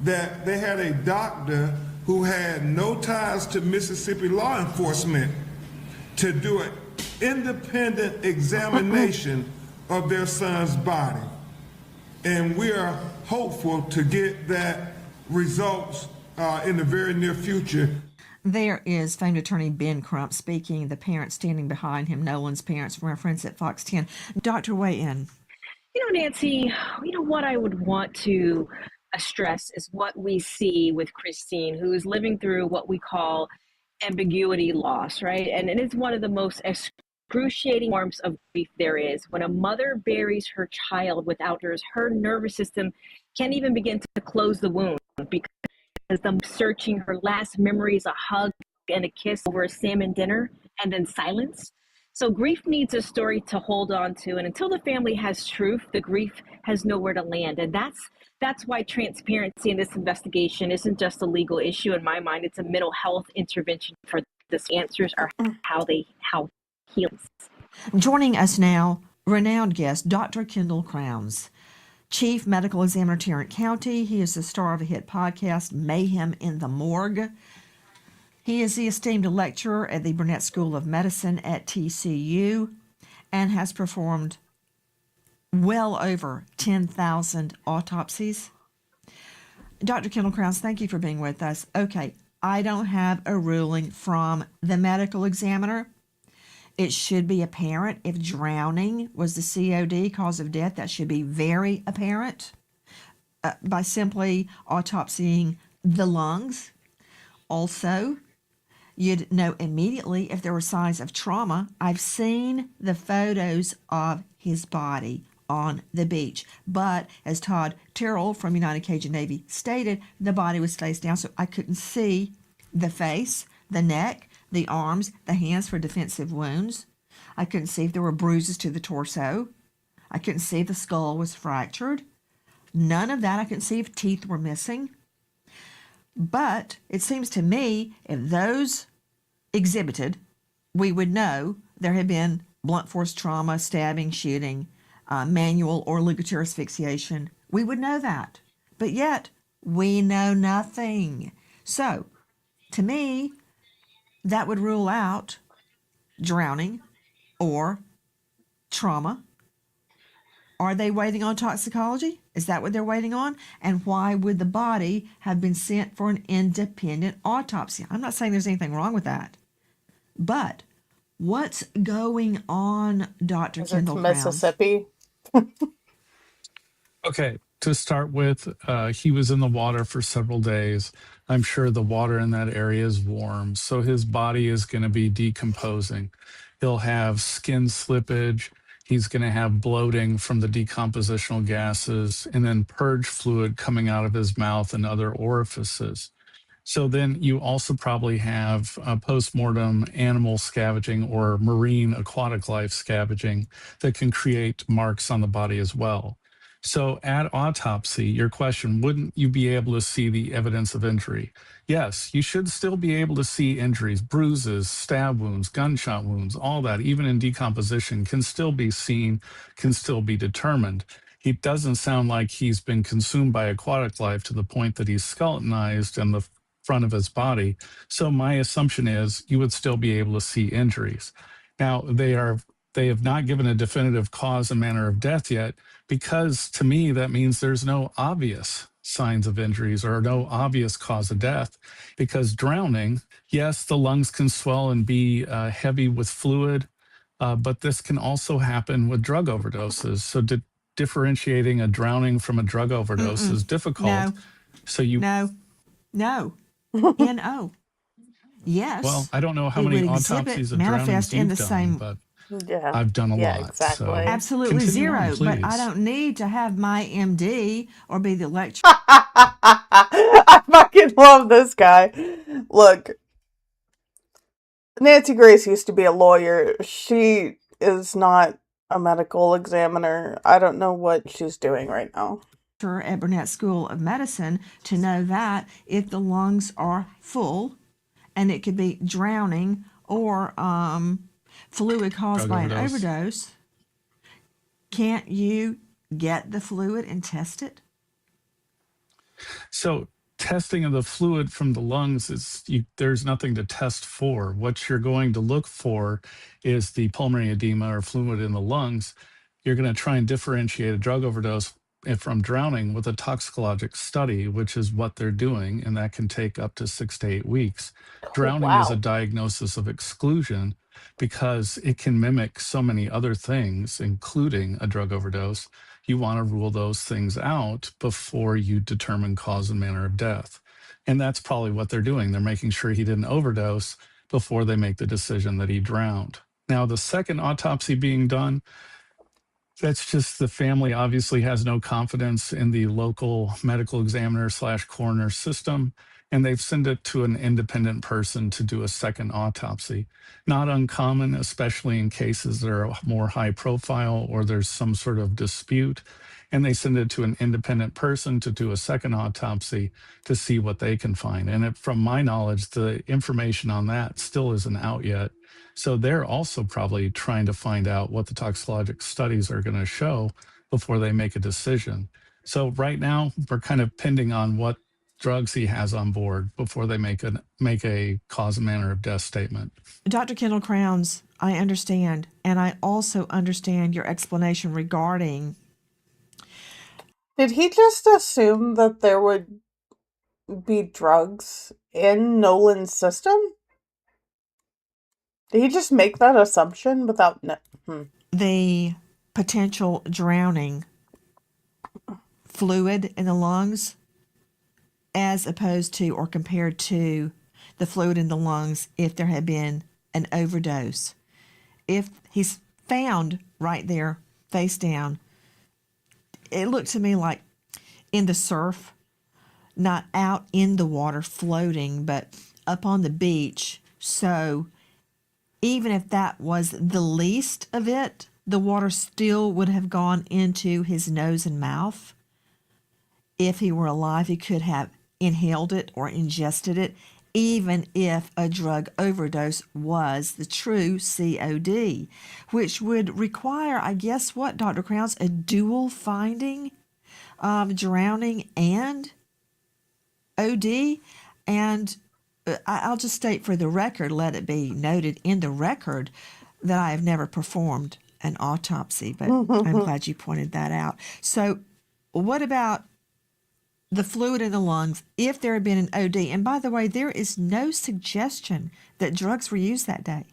that they had a doctor who had no ties to Mississippi law enforcement to do an independent examination of their son's body. And we are hopeful to get that results in the very near future. There is famed attorney Ben Crump speaking, the parents standing behind him, Nolan's parents, from our friends at Fox 10. Dr. Weigh in. Nancy, what I would want to stress is what we see with Christine, who is living through what we call ambiguity loss, right? And it is one of the most excruciating forms of grief there is. When a mother buries her child without her nervous system can't even begin to close the wound, because them searching her last memories, a hug and a kiss over a salmon dinner, and then silence. So grief needs a story to hold on to, and until the family has truth, the grief has nowhere to land. And that's why transparency in this investigation isn't just a legal issue in my mind, it's a mental health intervention for this. Answers are how heals. Joining us now, renowned guest, Dr. Kendall Crowns, Chief Medical Examiner, Tarrant County. He is the star of a hit podcast, Mayhem in the Morgue. He is the esteemed lecturer at the Burnett School of Medicine at TCU and has performed well over 10,000 autopsies. Dr. Kendall Crowns, thank you for being with us. Okay, I don't have a ruling from the medical examiner. It should be apparent if drowning was the COD, cause of death. That should be very apparent by simply autopsying the lungs. Also, you'd know immediately if there were signs of trauma. I've seen the photos of his body on the beach, but as Todd Terrell from United Cajun Navy stated, the body was face down, so I couldn't see the face, the neck, the arms, the hands for defensive wounds. I couldn't see if there were bruises to the torso. I couldn't see if the skull was fractured. None of that. I couldn't see if teeth were missing. But it seems to me if those exhibited, we would know there had been blunt force trauma, stabbing, shooting, manual or ligature asphyxiation. We would know that. But yet, we know nothing. So, to me, that would rule out drowning or trauma. Are they waiting on toxicology? Is that what they're waiting on? And why would the body have been sent for an independent autopsy? I'm not saying there's anything wrong with that. But what's going on, Dr. Kendall Crowns? Mississippi. Okay, to start with, he was in the water for several days. I'm sure the water in that area is warm, so his body is going to be decomposing. He'll have skin slippage. He's going to have bloating from the decompositional gases and then purge fluid coming out of his mouth and other orifices. So then you also probably have post-mortem animal scavenging or marine aquatic life scavenging that can create marks on the body as well. So at autopsy, your question, wouldn't you be able to see the evidence of injury? Yes, you should still be able to see injuries, bruises, stab wounds, gunshot wounds, all that, even in decomposition, can still be seen, can still be determined. He doesn't sound like he's been consumed by aquatic life to the point that he's skeletonized in the front of his body. So my assumption is you would still be able to see injuries. Now, they have not given a definitive cause and manner of death yet, because to me, that means there's no obvious signs of injuries or no obvious cause of death. Because drowning, yes, the lungs can swell and be heavy with fluid, but this can also happen with drug overdoses. So differentiating a drowning from a drug overdose is difficult. No. So you No. N-O. Yes. Well, I don't know how it many would exhibit, autopsies of manifest drownings in you've the done, same. but Yeah. I've done a Yeah, lot. exactly. So Absolutely continue zero, on, but I please. don't need to have my MD or be the lecturer. I fucking love this guy. Look, Nancy Grace used to be a lawyer. She is not a medical examiner. I don't know what she's doing right now. At Burnett School of Medicine to know that if the lungs are full, and it could be drowning or fluid caused by an overdose, can't you get the fluid and test it? So testing of the fluid from the lungs there's nothing to test for. What you're going to look for is the pulmonary edema or fluid in the lungs. You're going to try and differentiate a drug overdose from drowning with a toxicologic study, which is what they're doing, and that can take up to 6 to 8 weeks. Drowning is a diagnosis of exclusion because it can mimic so many other things, including a drug overdose. You want to rule those things out before you determine cause and manner of death. And that's probably what they're doing. They're making sure he didn't overdose before they make the decision that he drowned. Now, the second autopsy being done, That's just the family obviously has no confidence in the local medical examiner / coroner system, and they've sent it to an independent person to do a second autopsy. Not uncommon, especially in cases that are more high profile or there's some sort of dispute. And they send it to an independent person to do a second autopsy to see what they can find. And from my knowledge, the information on that still isn't out yet. So they're also probably trying to find out what the toxicologic studies are going to show before they make a decision. So right now we're kind of pending on what drugs he has on board before they make a cause and manner of death statement. Dr. Kendall Crowns, I understand, and I also understand your explanation regarding. Did he just assume that there would be drugs in Nolan's system? Did he just make that assumption without... The potential drowning fluid in the lungs as opposed to or compared to the fluid in the lungs if there had been an overdose. If he's found right there, face down, it looked to me like in the surf, not out in the water floating, but up on the beach. So even if that was the least of it, the water still would have gone into his nose and mouth. If he were alive, he could have inhaled it or ingested it, even if a drug overdose was the true COD, which would require, I guess, what, Dr. Crowns, a dual finding of drowning and OD. And I'll just state for the record, let it be noted in the record, that I have never performed an autopsy, but I'm glad you pointed that out. So what about the fluid in the lungs if there had been an OD? And by the way, there is no suggestion that drugs were used that day.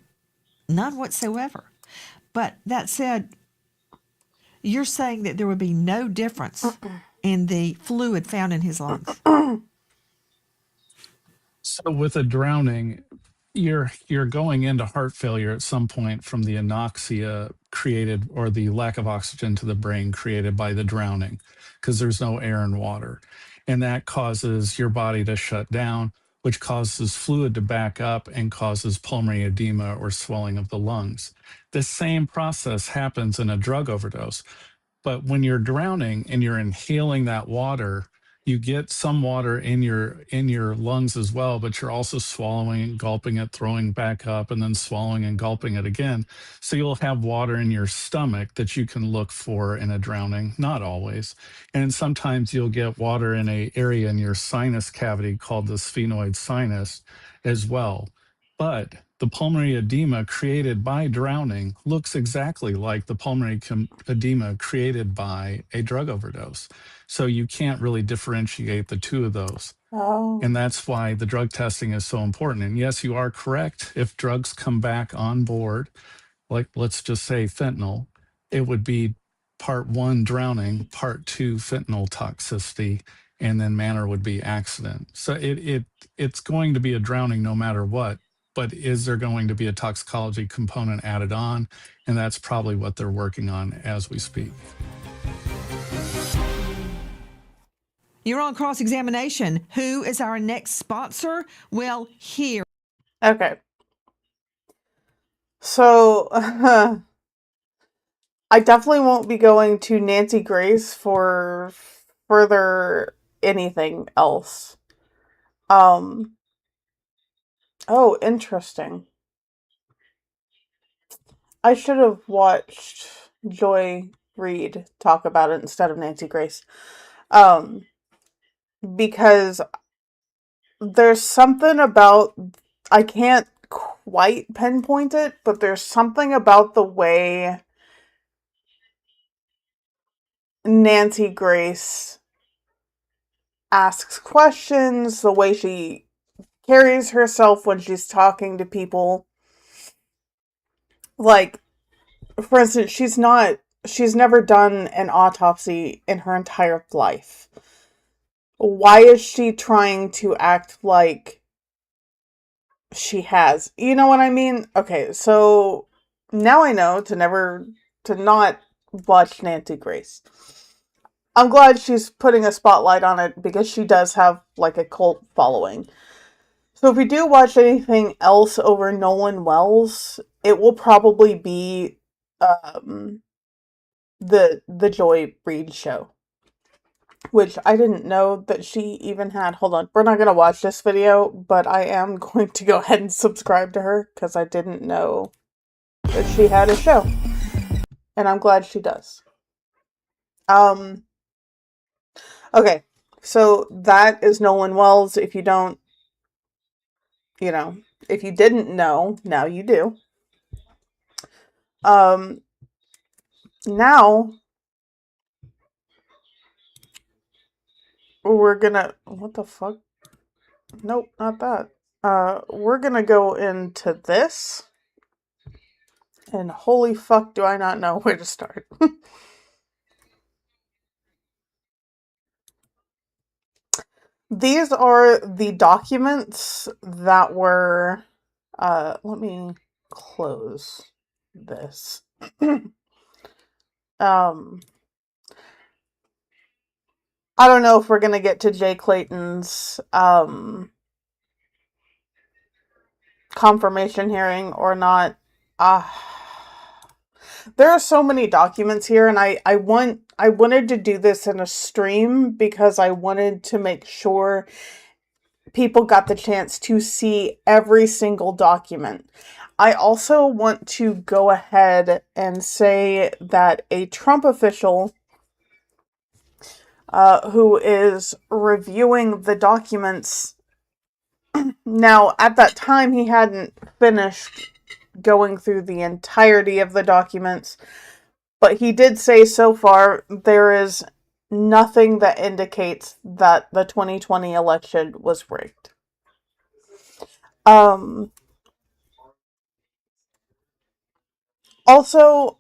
None whatsoever. But that said, you're saying that there would be no difference in the fluid found in his lungs. So with a drowning, you're going into heart failure at some point from the anoxia created or the lack of oxygen to the brain created by the drowning because there's no air and water. And that causes your body to shut down, which causes fluid to back up and causes pulmonary edema or swelling of the lungs. The same process happens in a drug overdose. But when you're drowning and you're inhaling that water, you get some water in your lungs as well, but you're also swallowing and gulping it, throwing back up, and then swallowing and gulping it again. So you'll have water in your stomach that you can look for in a drowning, not always. And sometimes you'll get water in an area in your sinus cavity called the sphenoid sinus as well. But the pulmonary edema created by drowning looks exactly like the pulmonary edema created by a drug overdose. So you can't really differentiate the two of those. Oh. And that's why the drug testing is so important. And yes, you are correct. If drugs come back on board, like let's just say fentanyl, it would be part 1 drowning, part 2 fentanyl toxicity, and then manner would be accident. So it's going to be a drowning no matter what. But is there going to be a toxicology component added on? And that's probably what they're working on as we speak. You're on cross-examination. Who is our next sponsor? Well, here. Okay. So, I definitely won't be going to Nancy Grace for further anything else. Oh, interesting. I should have watched Joy Reid talk about it instead of Nancy Grace. Because there's something about, I can't quite pinpoint it, but there's something about the way Nancy Grace asks questions, the way she carries herself when she's talking to people. Like, for instance, she's never done an autopsy in her entire life. Why is she trying to act like she has? You know what I mean? Okay, so now I know to not watch Nancy Grace. I'm glad she's putting a spotlight on it because she does have like a cult following. So if we do watch anything else over Nolan Wells, it will probably be the Joy Reid show, which I didn't know that she even had. Hold on, we're not gonna watch this video, but I am going to go ahead and subscribe to her because I didn't know that she had a show, and I'm glad she does. Okay, so that is Nolan Wells. If you don't, if you didn't know, now you do. Now we're gonna, what the fuck? Nope, not that. We're gonna go into this, and holy fuck do I not know where to start. These are the documents that were, let me close this. I don't know if we're gonna get to Jay Clayton's, confirmation hearing or not. There are so many documents here, and I wanted to do this in a stream because I wanted to make sure people got the chance to see every single document. I also want to go ahead and say that a Trump official who is reviewing the documents now, at that time, he hadn't finished going through the entirety of the documents, but he did say so far there is nothing that indicates that the 2020 election was rigged. Also,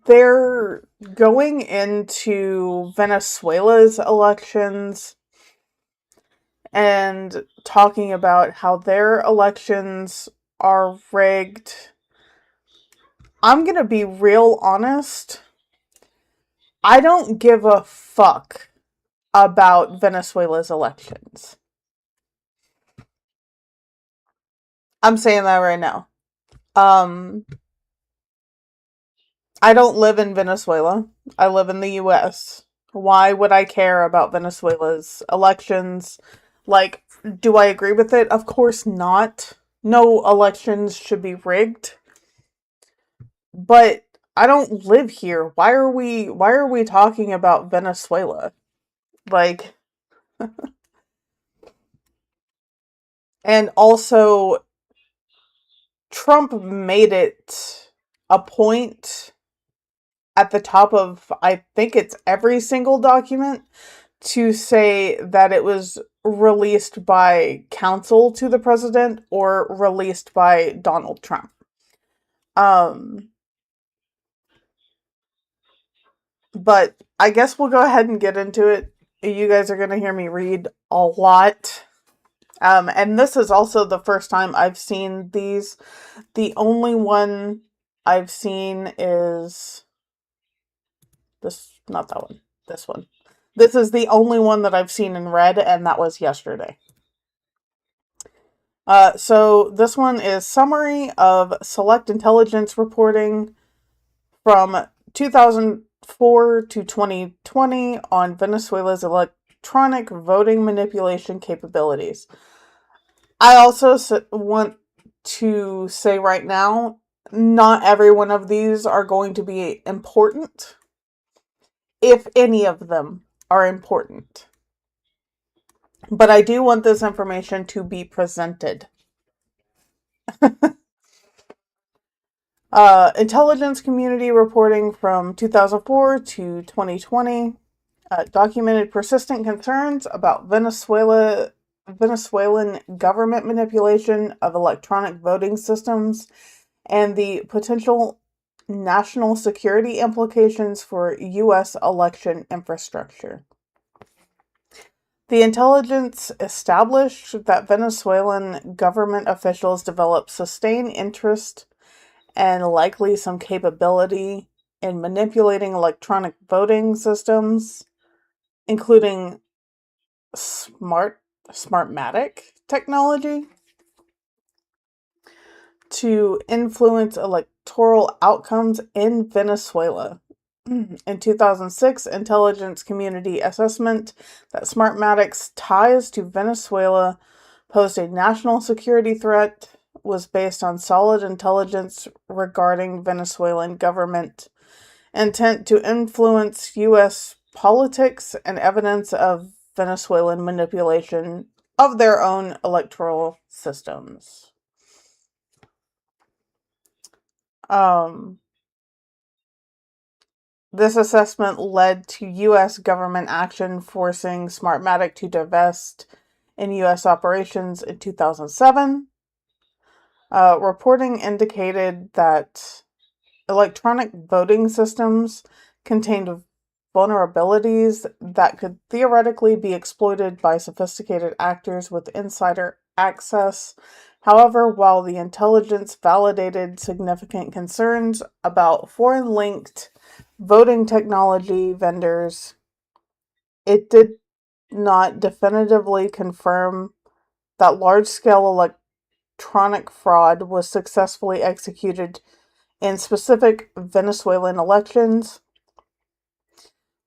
they're going into Venezuela's elections and talking about how their elections are rigged. I'm gonna be real honest. I don't give a fuck about Venezuela's elections. I'm saying that right now. I don't live in Venezuela. I live in the US. Why would I care about Venezuela's elections? Like, do I agree with it? Of course not. No elections should be rigged. But I don't live here. Why are we talking about Venezuela? Like, and also Trump made it a point at the top of, I think it's every single document, to say that it was released by counsel to the president or released by Donald Trump. But I guess we'll go ahead and get into it. You guys are going to hear me read a lot. And this is also the first time I've seen these. The only one I've seen is this, not that one, this one. This is the only one that I've seen in red, and that was yesterday. So this one is summary of select intelligence reporting from 2004 to 2020 on Venezuela's electronic voting manipulation capabilities. I also want to say right now, not every one of these are going to be important, if any of them are important. But I do want this information to be presented. Intelligence community reporting from 2004 to 2020 documented persistent concerns about Venezuelan government manipulation of electronic voting systems and the potential national security implications for U.S. election infrastructure. The intelligence established that Venezuelan government officials developed sustained interest and likely some capability in manipulating electronic voting systems, including Smartmatic technology, to influence electoral outcomes in Venezuela. In 2006, intelligence community assessment that Smartmatic's ties to Venezuela posed a national security threat was based on solid intelligence regarding Venezuelan government intent to influence U.S. politics and evidence of Venezuelan manipulation of their own electoral systems. This assessment led to U.S. government action forcing Smartmatic to divest in U.S. operations in 2007. Reporting indicated that electronic voting systems contained vulnerabilities that could theoretically be exploited by sophisticated actors with insider access. However, while the intelligence validated significant concerns about foreign-linked voting technology vendors, it did not definitively confirm that large-scale electronic fraud was successfully executed in specific Venezuelan elections,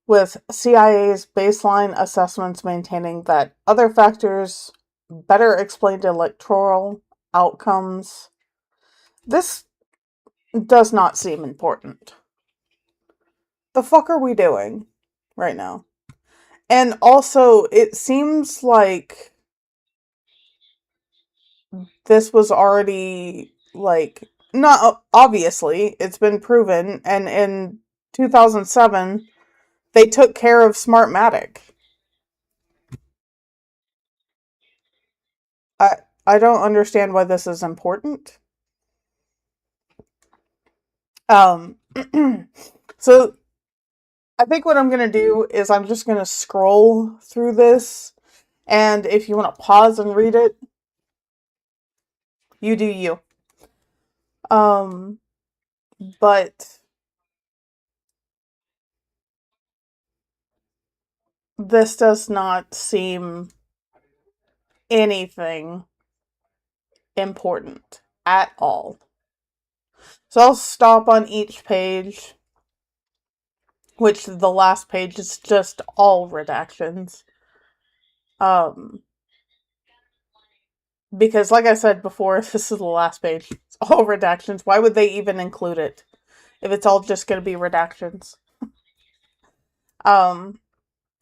with CIA's baseline assessments maintaining that other factors better explained electoral outcomes. This does not seem important. The fuck are we doing right now? And also, it seems like this was already, like, not obviously, it's been proven, and in 2007, they took care of Smartmatic. I don't understand why this is important. So I think what I'm going to do is I'm just going to scroll through this, and if you want to pause and read it, you do you. But this does not seem anything important at all. So I'll stop on each page, which the last page is just all redactions. Because like I said before, this is the last page. It's all redactions. Why would they even include it if it's all just going to be redactions?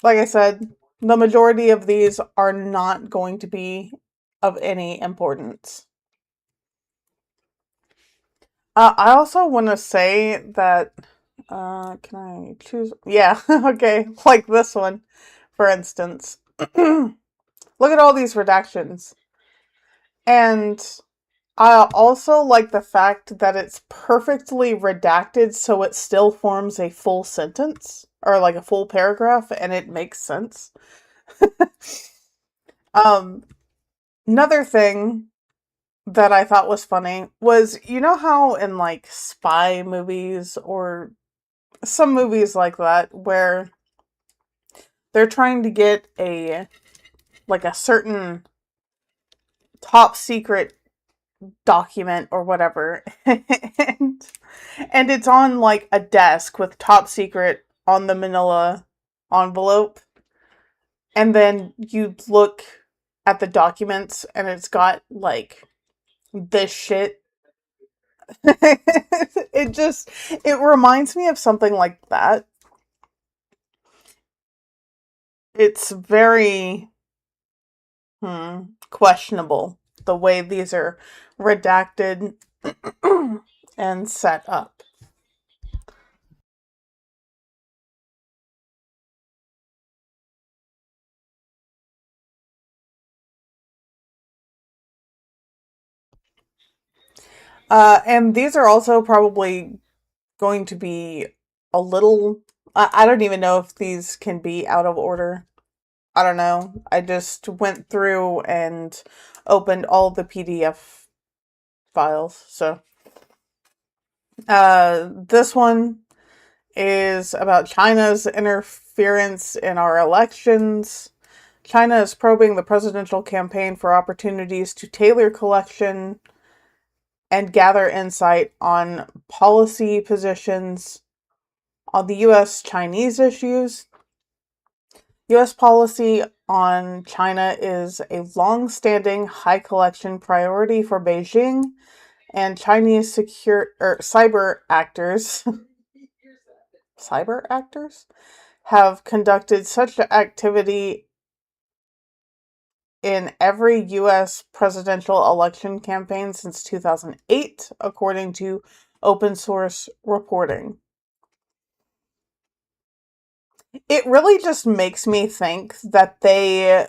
Like I said, the majority of these are not going to be of any importance. I also want to say that, can I choose? Yeah, okay, like this one, for instance. Look at all these redactions. And I also like the fact that it's perfectly redacted so it still forms a full sentence, or like a full paragraph, and it makes sense. Another thing that I thought was funny was, you know how in like spy movies or some movies like that where they're trying to get a certain top secret document or whatever and it's on like a desk with top secret on the manila envelope, and then you look at the documents and it's got like this shit. It reminds me of something like that. It's very questionable the way these are redacted and set up. And these are also probably going to be a little... I don't even know if these can be out of order. I don't know. I just went through and opened all the PDF files. So, this one is about China's interference in our elections. China is probing the presidential campaign for opportunities to tailor collection and gather insight on policy positions on the U.S.-Chinese issues. U.S. policy on China is a long-standing high collection priority for Beijing, and Chinese cyber actors have conducted such activity in every U.S. presidential election campaign since 2008, according to open source reporting. It really just makes me think that they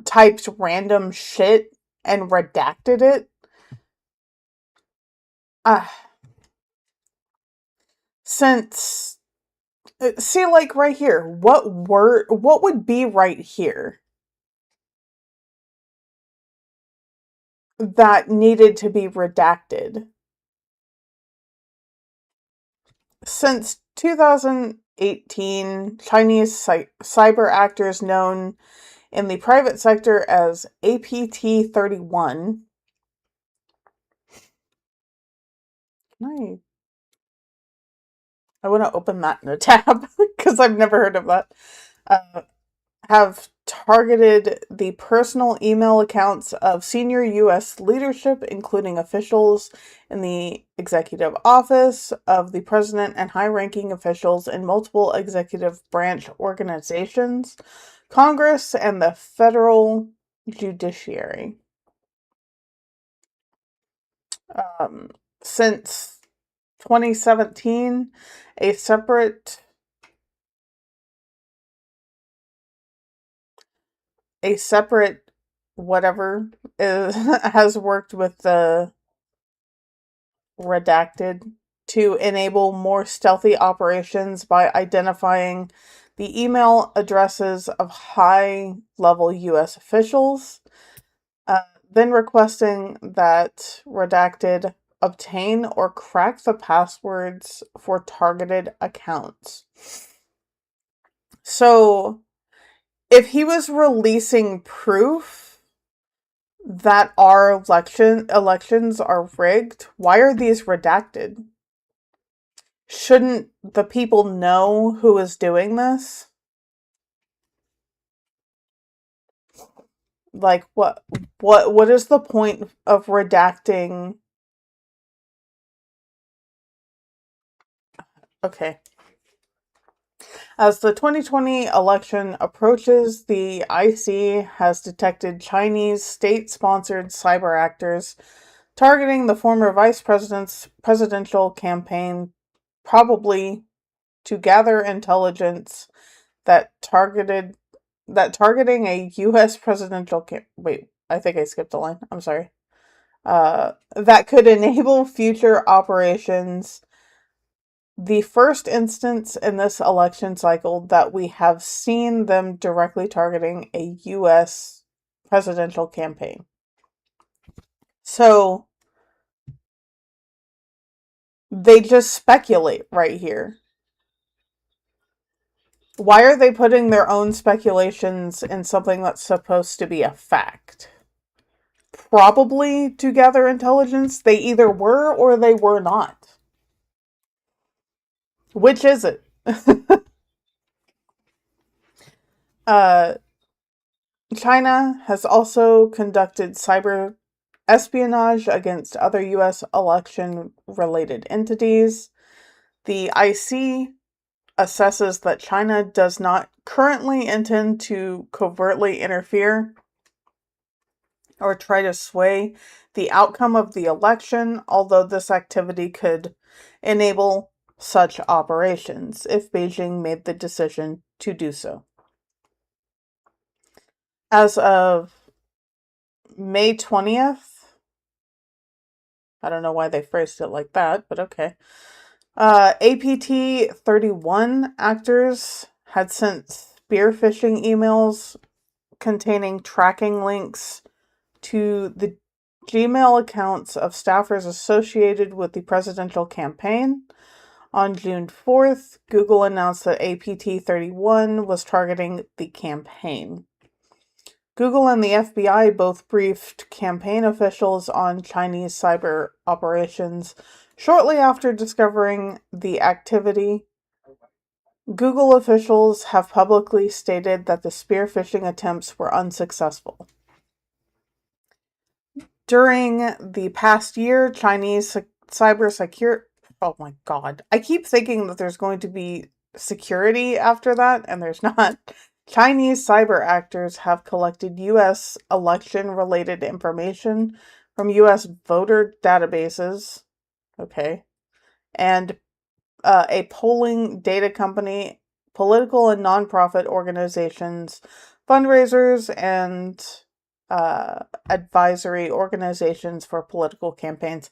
typed random shit and redacted it. Since, see, like right here, what would be right here that needed to be redacted? Since 2018, Chinese cyber actors known in the private sector as APT-31. I want to open that in a tab because I've never heard of that. Have targeted the personal email accounts of senior U.S. leadership, including officials in the executive office of the president and high-ranking officials in multiple executive branch organizations, Congress, and the federal judiciary. Since 2017, a separate whatever has worked with the redacted to enable more stealthy operations by identifying the email addresses of high-level U.S. officials, then requesting that redacted obtain or crack the passwords for targeted accounts. So, if he was releasing proof that our elections are rigged, why are these redacted? Shouldn't the people know who is doing this? Like, what is the point of redacting? Okay. As the 2020 election approaches, the IC has detected Chinese state-sponsored cyber actors targeting the former vice president's presidential campaign, probably to gather intelligence that targeting a U.S. presidential wait, I think I skipped a line. I'm sorry. That could enable future operations. The first instance in this election cycle that we have seen them directly targeting a U.S. presidential campaign. So, they just speculate right here. Why are they putting their own speculations in something that's supposed to be a fact? Probably to gather intelligence. They either were or they were not. Which is it? China has also conducted cyber espionage against other U.S. election-related entities. The IC assesses that China does not currently intend to covertly interfere or try to sway the outcome of the election, although this activity could enable such operations if Beijing made the decision to do so. As of May 20th, I don't know why they phrased it like that, but okay. APT-31 actors had sent spear phishing emails containing tracking links to the Gmail accounts of staffers associated with the presidential campaign. On June 4th, Google announced that APT-31 was targeting the campaign. Google and the FBI both briefed campaign officials on Chinese cyber operations shortly after discovering the activity. Google officials have publicly stated that the spear phishing attempts were unsuccessful. During the past year, Chinese cybersecurity... Oh my god. I keep thinking that there's going to be security after that, and there's not. Chinese cyber actors have collected U.S. election-related information from U.S. voter databases, okay, and a polling data company, political and nonprofit organizations, fundraisers, and advisory organizations for political campaigns.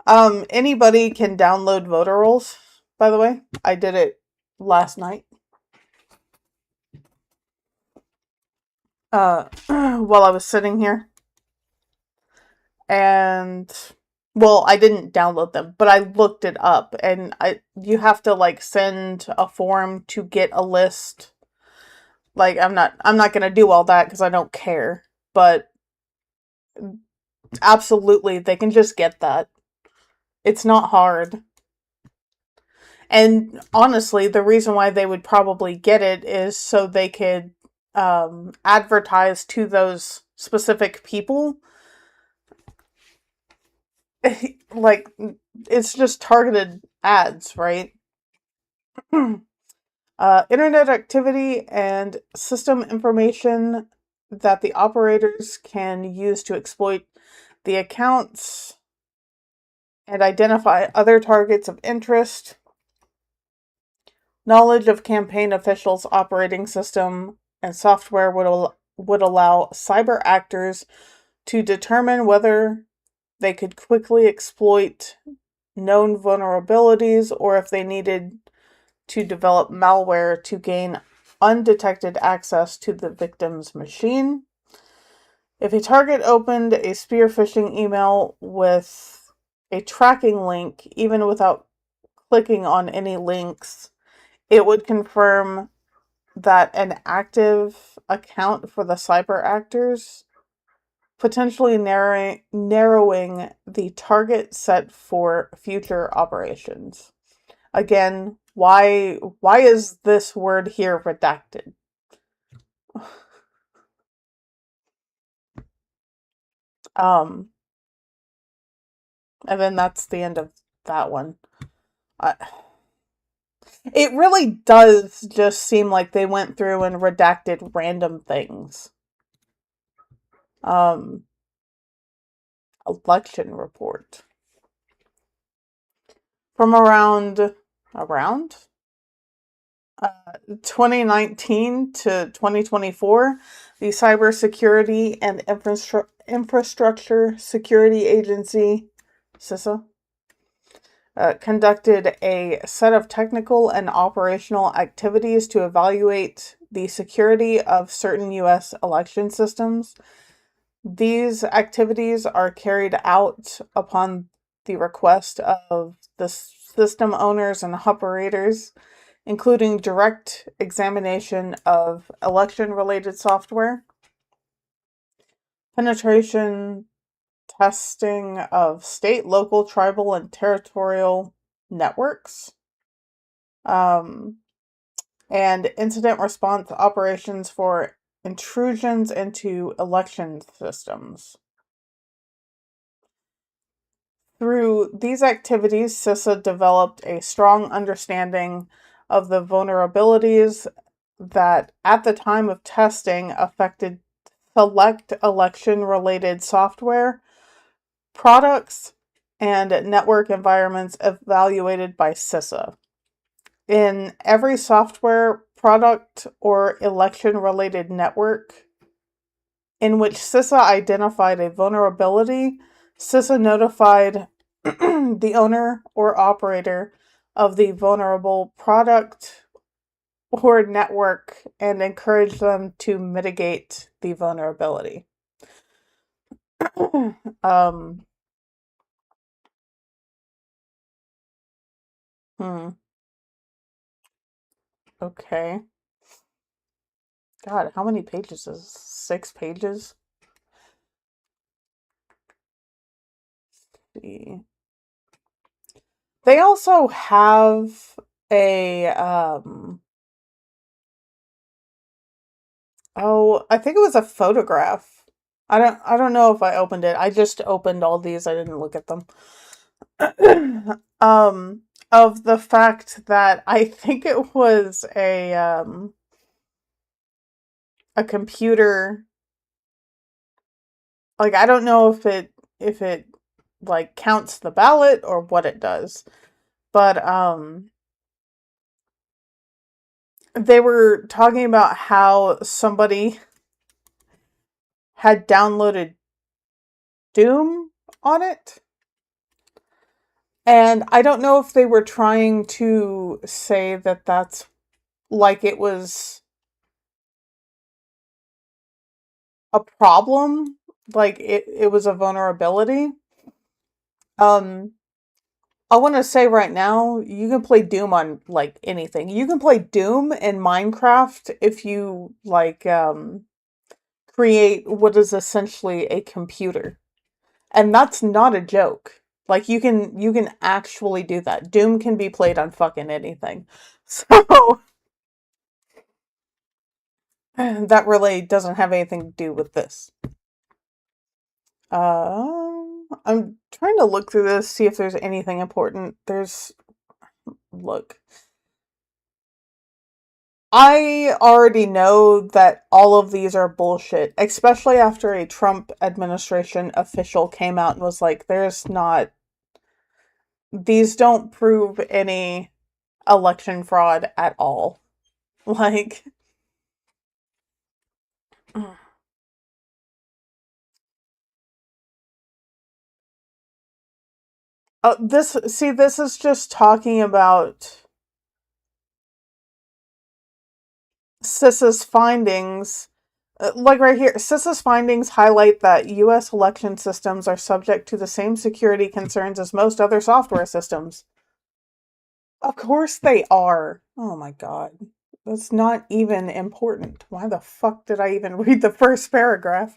Anybody can download voter rolls, by the way. I did it last night. While I was sitting here. And, well, I didn't download them, but I looked it up, and you have to, like, send a form to get a list. Like, I'm not gonna do all that because I don't care, but absolutely, they can just get that. It's not hard. And honestly, the reason why they would probably get it is so they could advertise to those specific people. Like, it's just targeted ads, right? Internet activity and system information that the operators can use to exploit the accounts and identify other targets of interest. Knowledge of campaign officials' operating system and software would allow cyber actors to determine whether they could quickly exploit known vulnerabilities or if they needed to develop malware to gain undetected access to the victim's machine. If a target opened a spear phishing email with a tracking link, even without clicking on any links, it would confirm that an active account for the cyber actors, potentially narrowing the target set for future operations. Again, why is this word here redacted? And then that's the end of that one. It really does just seem like they went through and redacted random things. Election report. From around 2019 to 2024, the Cybersecurity and Infrastructure Security Agency, CISA, conducted a set of technical and operational activities to evaluate the security of certain U.S. election systems. These activities are carried out upon the request of the system owners and operators, including direct examination of election-related software, penetration testing of state, local, tribal, and territorial networks, and incident response operations for intrusions into election systems. Through these activities, CISA developed a strong understanding of the vulnerabilities that, at the time of testing, affected select election-related software, products, and network environments evaluated by CISA. In every software, product, or election-related network in which CISA identified a vulnerability, CISA notified the owner or operator of the vulnerable product or network and encouraged them to mitigate the vulnerability. Hmm. Okay. God, how many pages is this? 6 pages? Let's see. They also have a oh, I think it was a photograph. I don't know if I opened it. I just opened all these. I didn't look at them. um of the fact that I think it was a computer, like I don't know if it like counts the ballot or what it does. But they were talking about how somebody had downloaded Doom on it. And I don't know if they were trying to say that that's like it was a problem, like it was a vulnerability. Um, I want to say right now, you can play Doom on like anything. You can play Doom in Minecraft if you like create what is essentially a computer. And that's not a joke. Like you can actually do that. Doom can be played on fucking anything. So that really doesn't have anything to do with this. I'm trying to look through this, see if there's anything important. Look. I already know that all of these are bullshit, especially after a Trump administration official came out and was like, these don't prove any election fraud at all. Like, this is just talking about CISA's findings. Like right here, CISA's findings highlight that U.S. election systems are subject to the same security concerns as most other software systems. Of course they are. Oh my god. That's not even important. Why the fuck did I even read the first paragraph?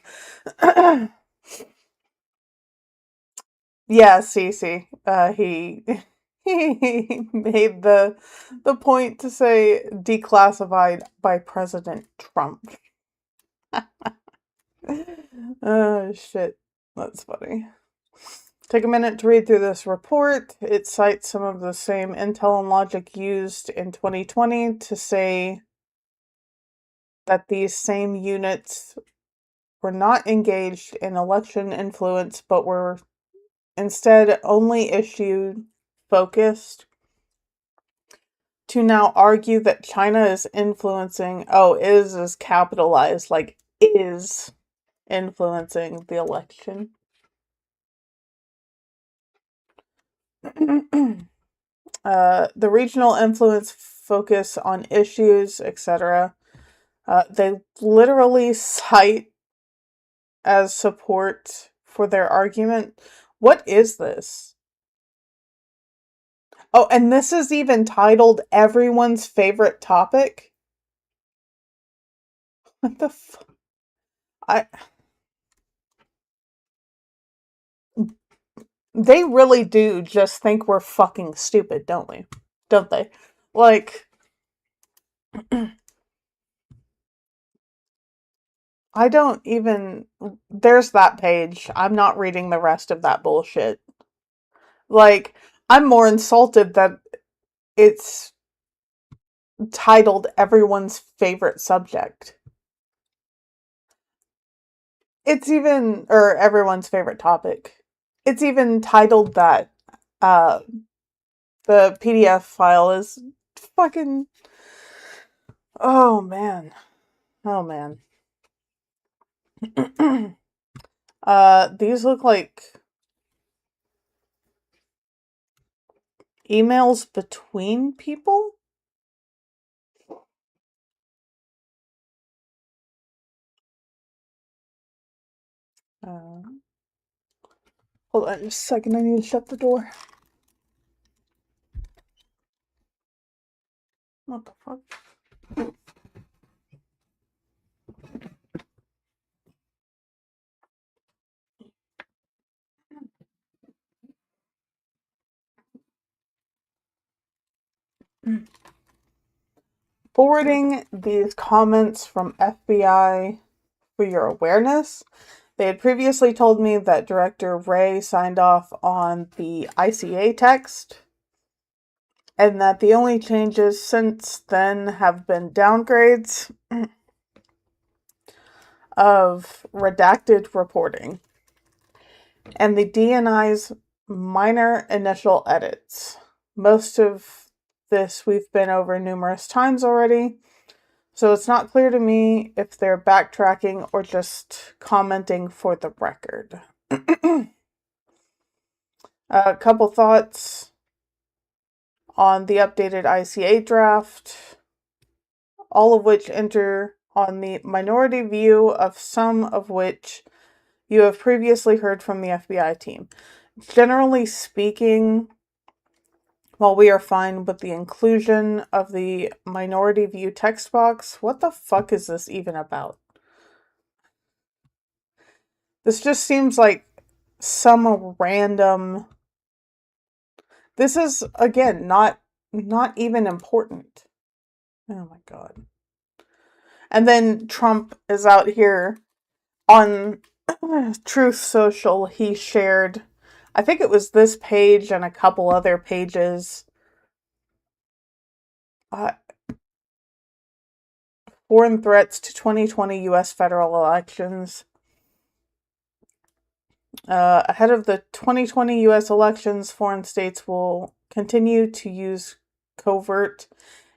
Yeah, Cece. He he made the point to say declassified by President Trump. Oh shit. That's funny. Take a minute to read through this report. It cites some of the same intel and logic used in 2020 to say that these same units were not engaged in election influence, but were instead only issue focused, to now argue that China is influencing, is capitalized, like is influencing the election. The regional influence focus on issues, etc. They literally cite as support for their argument. What is this? Oh, and this is even titled everyone's favorite topic? What the They really do just think we're fucking stupid, don't we? Don't they? Like, I don't even. There's that page. I'm not reading the rest of that bullshit. Like, I'm more insulted that it's titled everyone's favorite subject. It's even, or everyone's favorite topic. It's even titled that. Uh, the PDF file is fucking. Oh man. Oh man. These look like emails between people? Uh, Hold on just a second, I need to shut the door. What the fuck? Forwarding these comments from FBI for your awareness. They had previously told me that Director Wray signed off on the ICA text, and that the only changes since then have been downgrades of redacted reporting and the DNI's minor initial edits. Most of this we've been over numerous times already, so it's not clear to me if they're backtracking or just commenting for the record. A couple thoughts on the updated ICA draft, all of which enter on the minority view of some of which you have previously heard from the FBI team. Generally speaking, while we are fine with the inclusion of the minority view text box, what the fuck is this even about? This just seems like some random... This is, again, not even important. Oh my god. And then Trump is out here on Truth Social. He shared, I think it was this page and a couple other pages. Foreign threats to 2020 U.S. federal elections. Ahead of the 2020 U.S. elections, foreign states will continue to use covert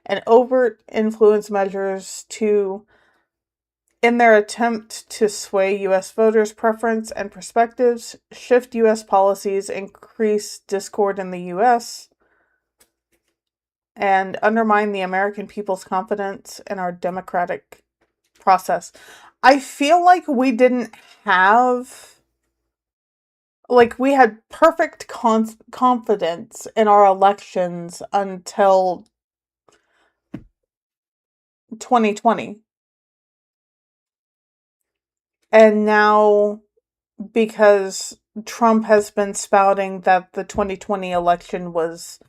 and overt influence measures in their attempt to sway U.S. voters' preference and perspectives, shift U.S. policies, increase discord in the U.S., and undermine the American people's confidence in our democratic process. I feel like we didn't have... Like, we had perfect confidence in our elections until 2020. And now, because Trump has been spouting that the 2020 election was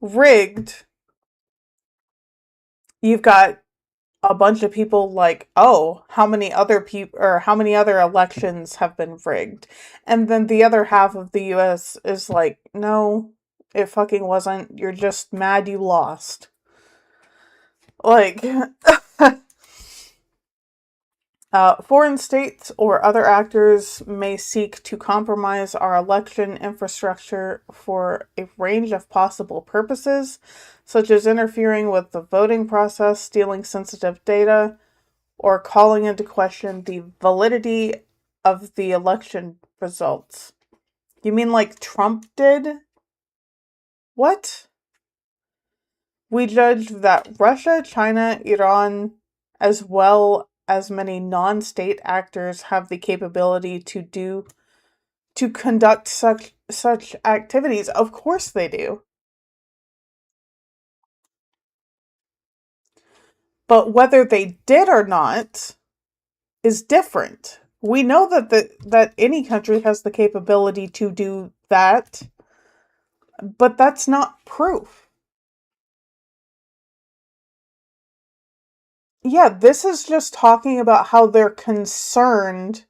rigged, you've got a bunch of people like, oh, how many other elections have been rigged? And then the other half of the US is like, no, it fucking wasn't. You're just mad you lost. Like, foreign states or other actors may seek to compromise our election infrastructure for a range of possible purposes, such as interfering with the voting process, stealing sensitive data, or calling into question the validity of the election results. You mean like Trump did? What? We judge that Russia, China, Iran, as well as many non-state actors have the capability to conduct such activities. Of course they do. But whether they did or not is different. We know that any country has the capability to do that, but that's not proof. Yeah, this is just talking about how they're concerned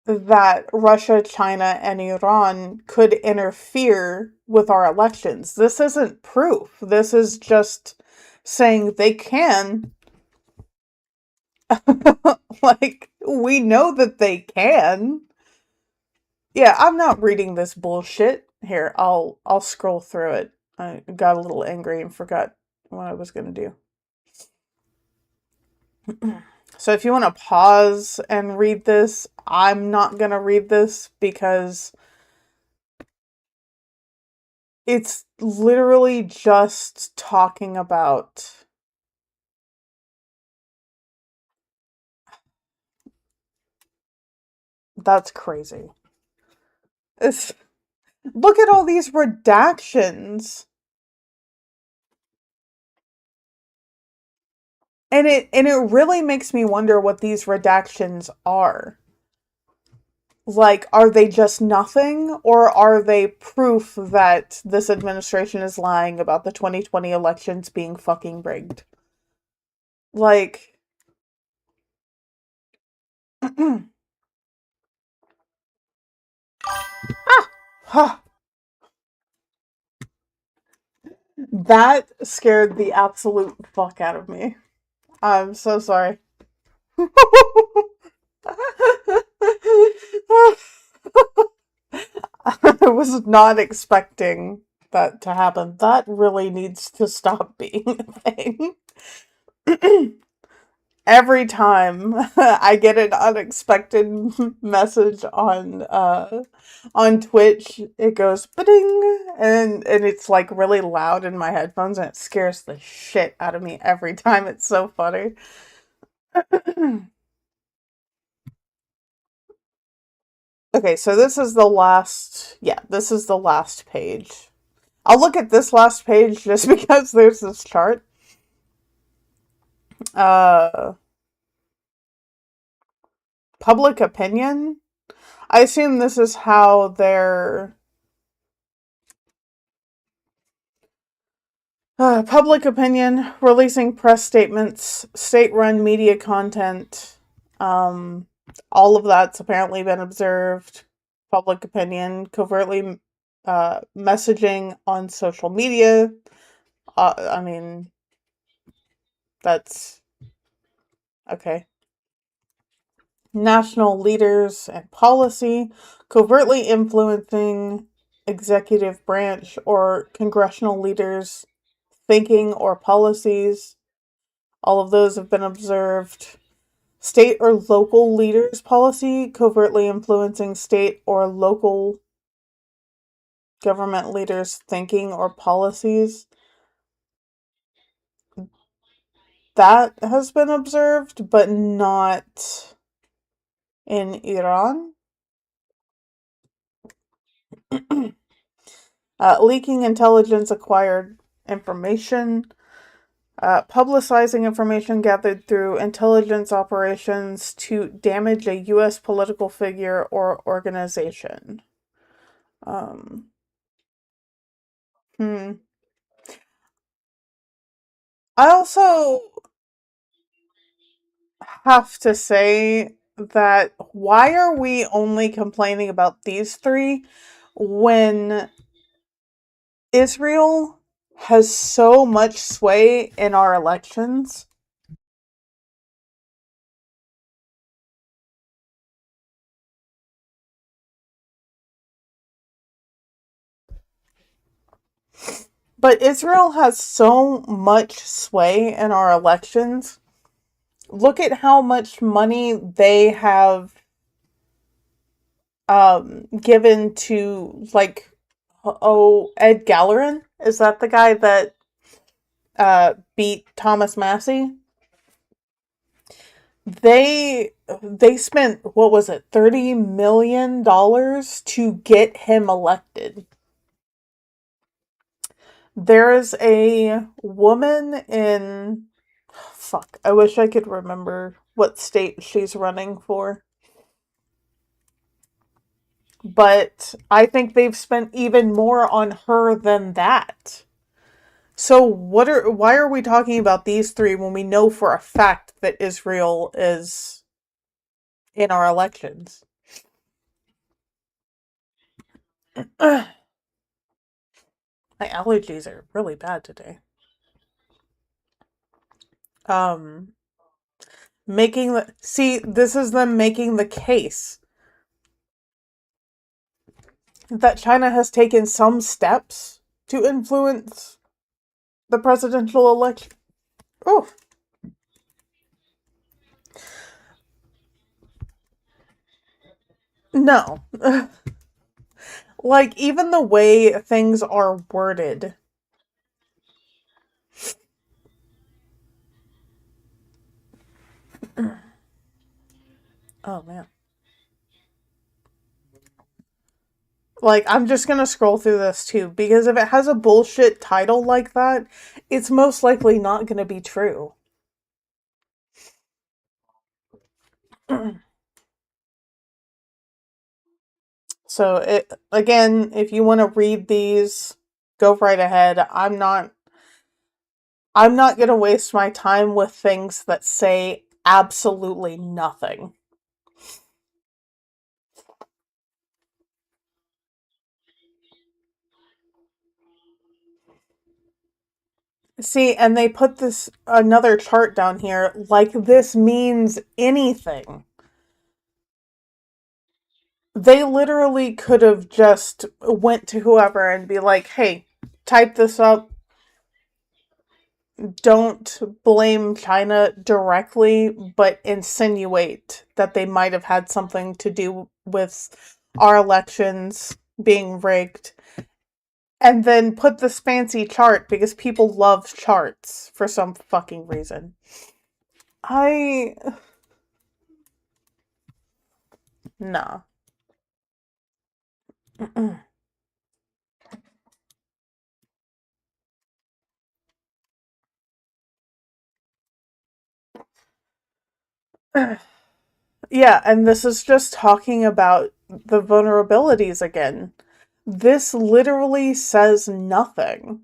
that Russia, China, and Iran could interfere with our elections. This isn't proof. This is just saying they can. Like, we know that they can. Yeah, I'm not reading this bullshit. Here, I'll scroll through it. I got a little angry and forgot what I was going to do. So if you want to pause and read this, I'm not going to read this because it's literally just talking about... That's crazy. Look at all these redactions. And it really makes me wonder what these redactions are. Like, are they just nothing, or are they proof that this administration is lying about the 2020 elections being fucking rigged? Like, that scared the absolute fuck out of me. I'm so sorry. I was not expecting that to happen. That really needs to stop being a thing. Every time I get an unexpected message on Twitch, it goes ba-ding, and it's like really loud in my headphones, and it scares the shit out of me every time. It's so funny. Okay, so this is the last, this is the last page. I'll look at this last page just because there's this chart. Public opinion. I assume this is how they're public opinion, releasing press statements, state-run media content. All of that's apparently been observed. Public opinion, covertly messaging on social media. I mean, that's okay. National leaders and policy, covertly influencing executive branch or congressional leaders' thinking or policies. All of those have been observed. State or local leaders' policy, covertly influencing state or local government leaders' thinking or policies. That has been observed, but not in Iran. Leaking intelligence acquired information. Publicizing information gathered through intelligence operations to damage a U.S. political figure or organization. I also have to say that why are we only complaining about these three when Israel has so much sway in our elections? But Israel has so much sway in our elections. Look at how much money they have given to, like, Ed Gallerin? Is that the guy that beat Thomas Massey? They spent, what was it, $30 million to get him elected. There is a woman in, fuck, I wish I could remember what state she's running for. But I think they've spent even more on her than that. So why are we talking about these three when we know for a fact that Israel is in our elections? My allergies are really bad today. This is them making the case that China has taken some steps to influence the presidential election. Oh. No. Like, even the way things are worded. Oh, man. Like, I'm just gonna scroll through this too, because if it has a bullshit title like that, it's most likely not gonna be true. So again, if you want to read these, go right ahead. I'm not going to waste my time with things that say absolutely nothing. See, and they put this another chart down here like this means anything. They literally could have just went to whoever and be like, "Hey, type this up. Don't blame China directly, but insinuate that they might have had something to do with our elections being rigged." And then put this fancy chart because people love charts for some fucking reason. Nah. Yeah, and this is just talking about the vulnerabilities again. This literally says nothing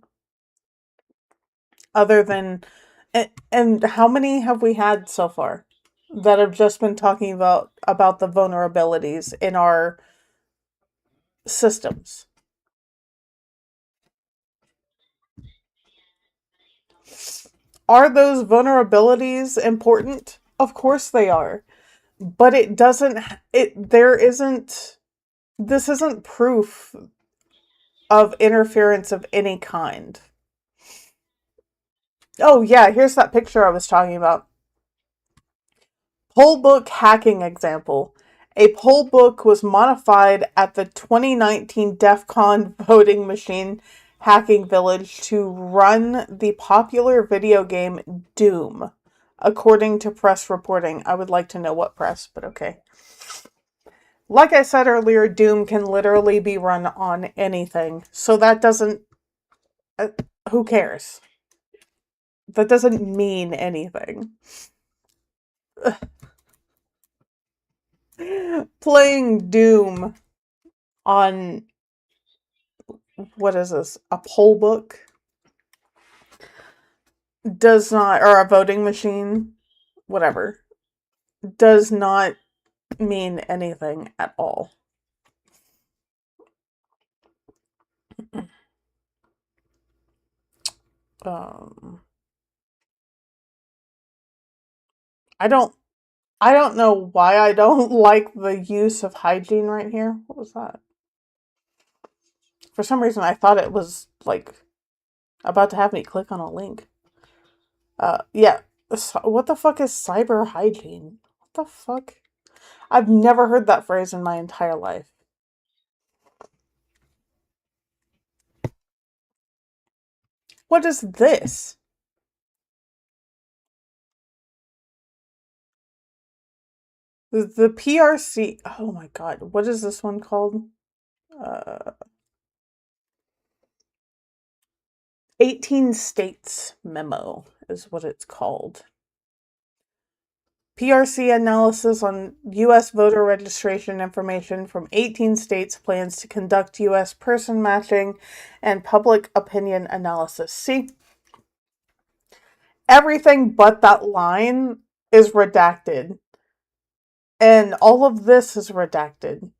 other than and how many have we had so far that have just been talking about the vulnerabilities in our systems? Are those vulnerabilities important? Of course they are. But it doesn't this isn't proof of interference of any kind. Oh yeah, here's that picture I was talking about. Poll book hacking example. A poll book was modified at the 2019 DEF CON voting machine hacking village to run the popular video game Doom, according to press reporting. I would like to know what press, but okay. Like I said earlier, Doom can literally be run on anything, so that doesn't... who cares? That doesn't mean anything. Playing Doom on... what is this? A poll book? Does not... or a voting machine? Whatever. Does not mean anything at all. I don't know why I don't like the use of hygiene right here. What was that? For some reason, I thought it was, like, about to have me click on a link. Yeah. What the fuck is cyber hygiene? What the fuck? I've never heard that phrase in my entire life. What is this? The PRC... oh my god, what is this one called? 18 States Memo is what it's called. PRC analysis on U.S. voter registration information from 18 states plans to conduct U.S. person matching and public opinion analysis. See? Everything but that line is redacted. And all of this is redacted.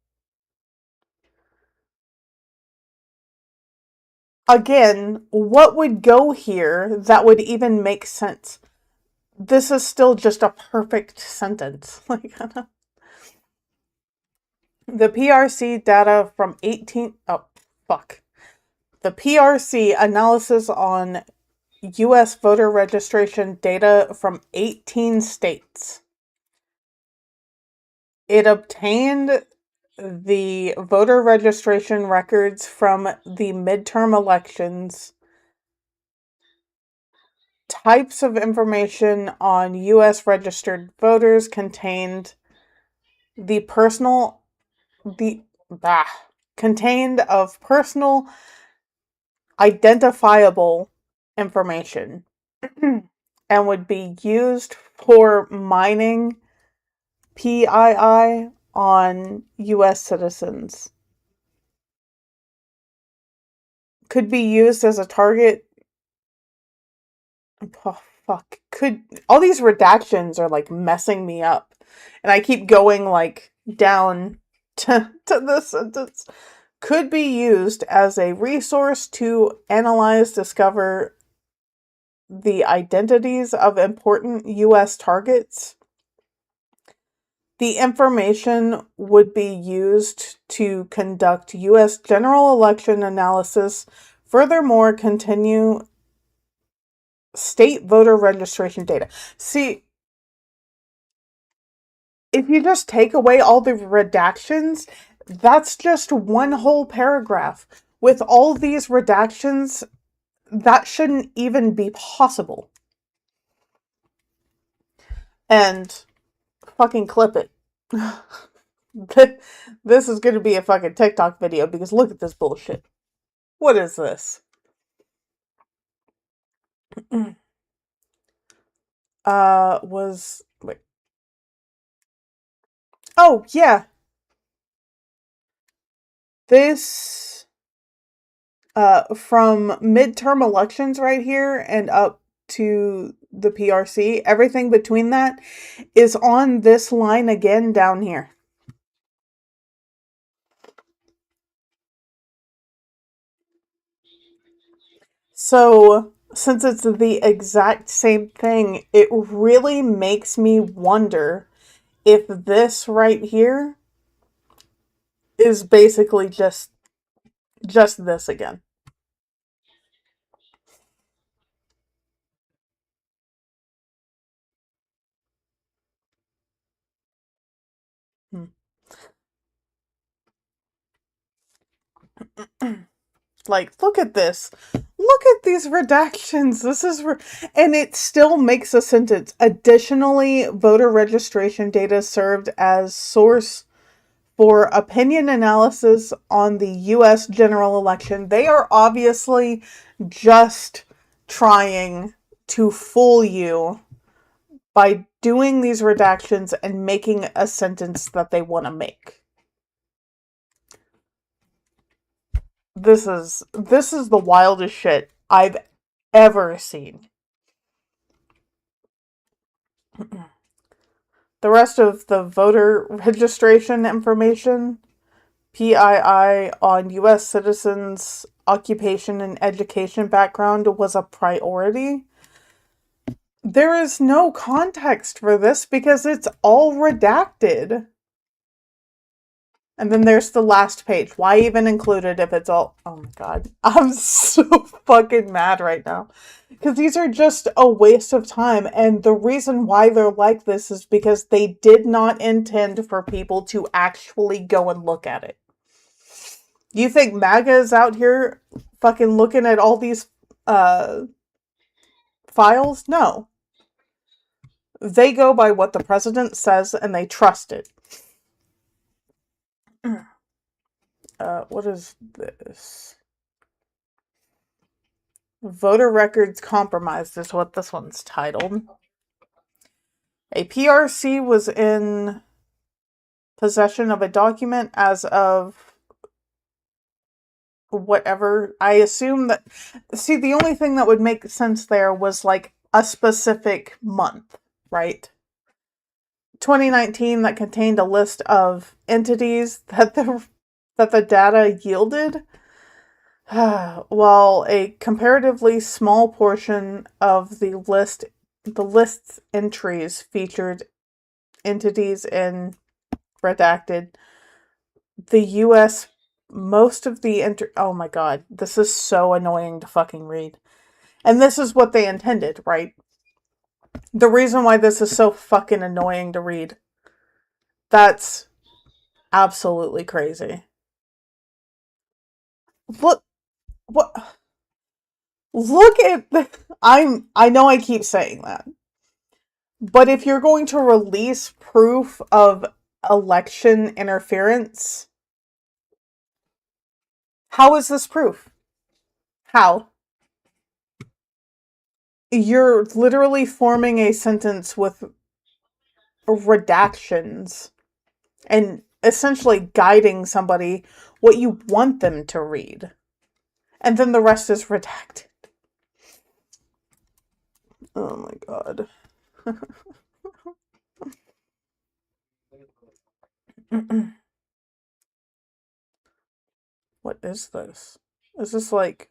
Again, what would go here that would even make sense? This is still just a perfect sentence. Like, the PRC data from 18... oh, fuck. The PRC analysis on U.S. voter registration data from 18 states. It obtained the voter registration records from the midterm elections. Types of information on U.S. registered voters contained contained of personal identifiable information and would be used for mining PII on U.S. citizens could be used as a target. Oh, fuck. All these redactions are like messing me up. And I keep going like down to this sentence. Could be used as a resource to analyze, discover the identities of important U.S. targets. The information would be used to conduct U.S. general election analysis, furthermore, continue state voter registration data. See, if you just take away all the redactions, that's just one whole paragraph. With all these redactions, that shouldn't even be possible. And fucking clip it. This is going to be a fucking TikTok video because look at this bullshit. What is this? Wait. Oh, yeah. This, from midterm elections right here and up to the PRC, everything between that is on this line again down here. So, since it's the exact same thing, it really makes me wonder if this right here is basically just this again. Like, look at this. Look at these redactions. This is and it still makes a sentence. Additionally, voter registration data served as source for opinion analysis on the US general election. They are obviously just trying to fool you by doing these redactions and making a sentence that they want to make. This is the wildest shit I've ever seen. The rest of the voter registration information, PII on U.S. citizens' occupation and education background was a priority. There is no context for this because it's all redacted. And then there's the last page. Why even include it if it's all... Oh my god. I'm so fucking mad right now. Because these are just a waste of time. And the reason why they're like this is because they did not intend for people to actually go and look at it. You think MAGA is out here fucking looking at all these files? No. They go by what the president says and they trust it. What is this? Voter records compromised is what this one's titled. A PRC was in possession of a document as of whatever. I assume that... See, the only thing that would make sense there was like a specific month, right? 2019 that contained a list of entities that the data yielded. While a comparatively small portion of the list's entries featured entities in redacted, the U.S. most of the oh my god, this is so annoying to fucking read. And this is what they intended, right? The reason why this is so fucking annoying to read. That's absolutely crazy. Look, what? Look at the... I know I keep saying that. But if you're going to release proof of election interference, how is this proof? How? You're literally forming a sentence with redactions and essentially guiding somebody what you want them to read. And then the rest is redacted. Oh my god. What is this? Is this like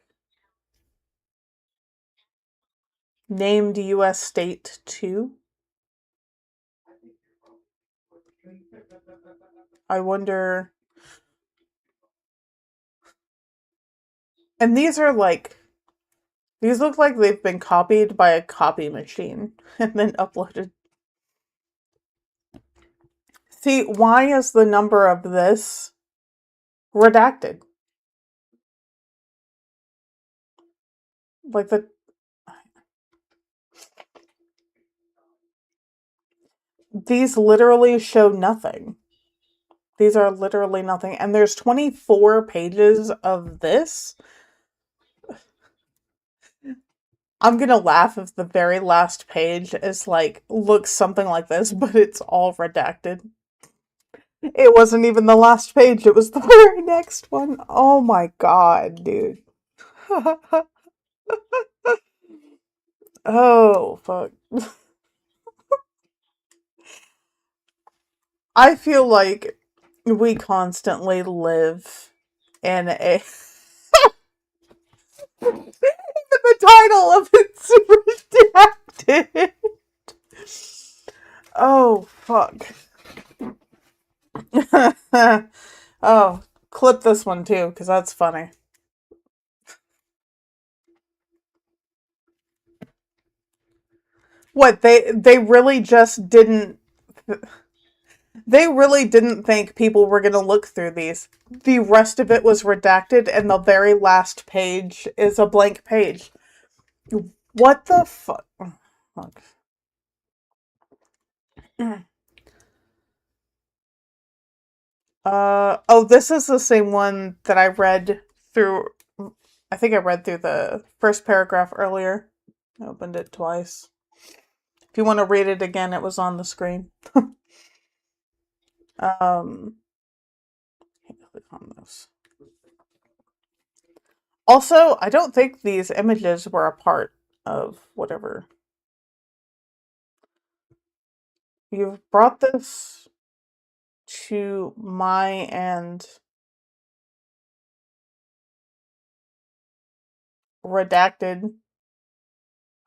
named US state 2? I wonder. And these are like, these look like they've been copied by a copy machine and then uploaded. See, why is the number of this redacted? Like these literally show nothing. These are literally nothing. And there's 24 pages of this. I'm gonna laugh if the very last page is like, looks something like this, but it's all redacted. It wasn't even the last page, it was the very next one. Oh my god, dude. Oh, fuck. I feel like we constantly live in a... the title of it's redacted. Oh, fuck. Oh, clip this one too, because that's funny. What, they really just didn't... They really didn't think people were going to look through these. The rest of it was redacted, and the very last page is a blank page. What the fuck? Oh, this is the same one that I read through. I think I read through the first paragraph earlier. I opened it twice. If you want to read it again, it was on the screen. Click on this. Also, I don't think these images were a part of whatever. You've brought this to my and redacted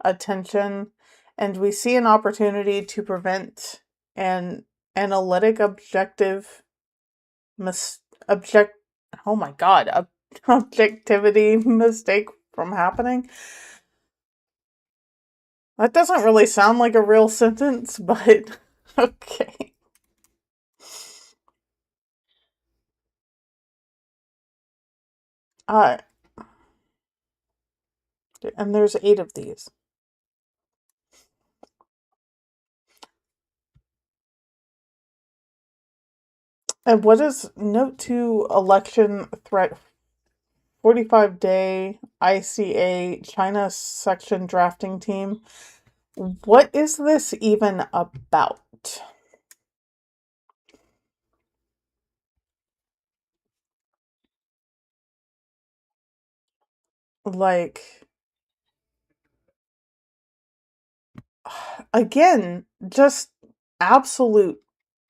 attention, and we see an opportunity to prevent an analytic oh my god, objectivity mistake from happening. That doesn't really sound like a real sentence, but okay. And there's 8 of these. And what is note to election threat 45-day ICA China section drafting team? What is this even about? Like, again, just absolute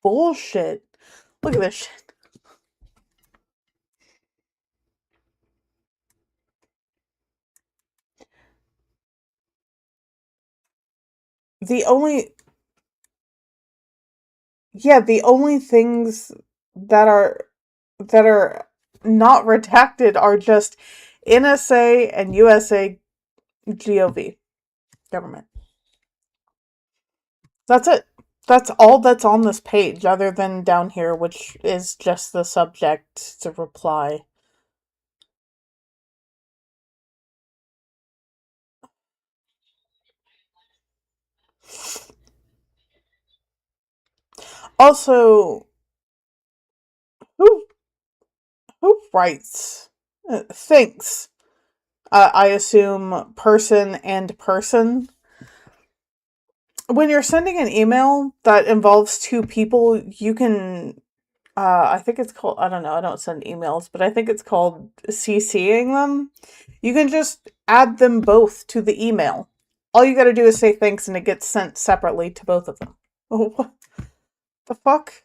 bullshit. Look at this shit. The only things that are not redacted are just NSA and USA GOV government. That's it. That's all that's on this page, other than down here, which is just the subject to reply. Also, who writes, thinks, I assume person and person, when you're sending an email that involves two people, you can, I think it's called, I don't know, I don't send emails, but I think it's called CCing them. You can just add them both to the email. All you gotta do is say thanks and it gets sent separately to both of them. Oh, what the fuck?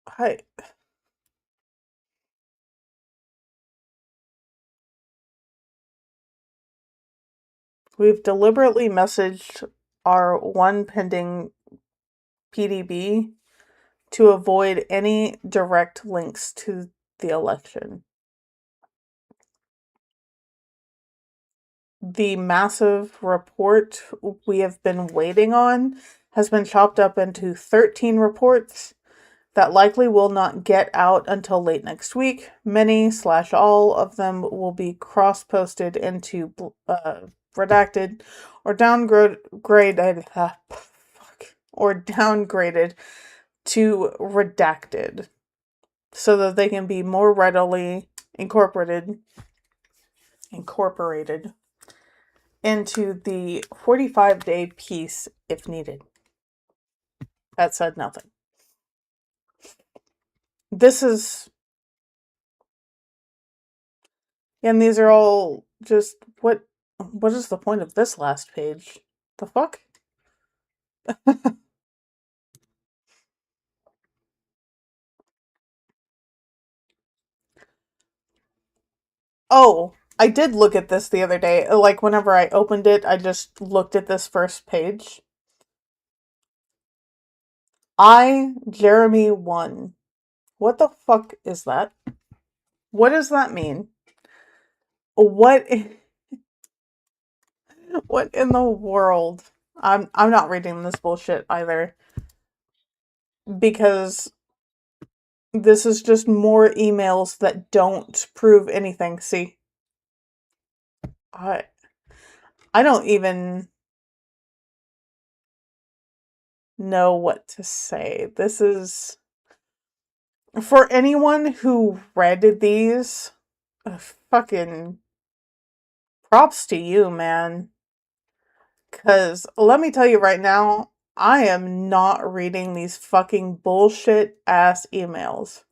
Hi. We've deliberately messaged our one pending PDB to avoid any direct links to the election. The massive report we have been waiting on has been chopped up into 13 reports that likely will not get out until late next week. Many/all of them will be cross-posted into redacted or downgraded to redacted so that they can be more readily incorporated into the 45-day piece if needed. That said nothing. This is... And these are all just... What is the point of this last page? The fuck? Oh, I did look at this the other day. Like, whenever I opened it, I just looked at this first page. Jeremy 1. What the fuck is that? What does that mean? What in the world? I'm not reading this bullshit either. Because this is just more emails that don't prove anything. See? I don't even know what to say. This is... For anyone who read these, fucking props to you, man. Because let me tell you right now, I am not reading these fucking bullshit ass emails.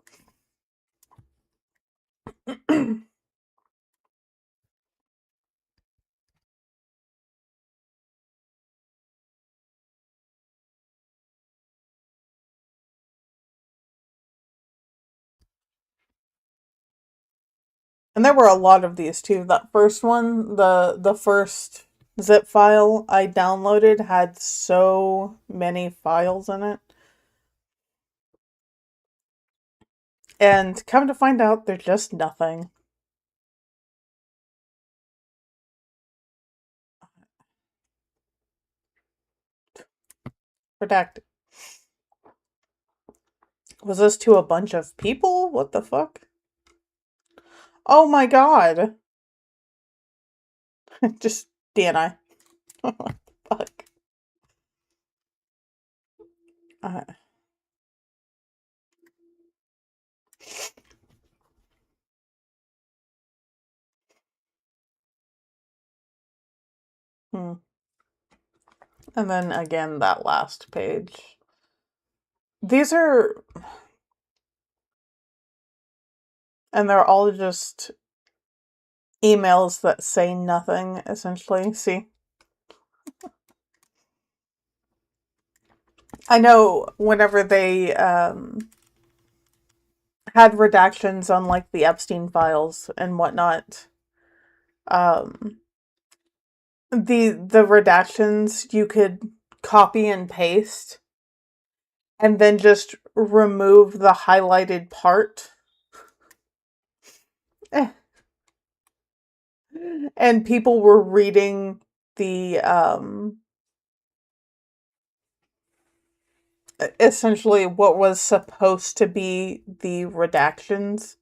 And there were a lot of these too. That first one, the first zip file I downloaded had so many files in it. And come to find out, they're just nothing. Redacted. Was this to a bunch of people? What the fuck? Oh my god. Just DNI. What the fuck? And then again, that last page. These are... And they're all just emails that say nothing, essentially. See? I know whenever they had redactions on, like, the Epstein files and whatnot, the redactions you could copy and paste and then just remove the highlighted part. And people were reading the essentially what was supposed to be the redactions.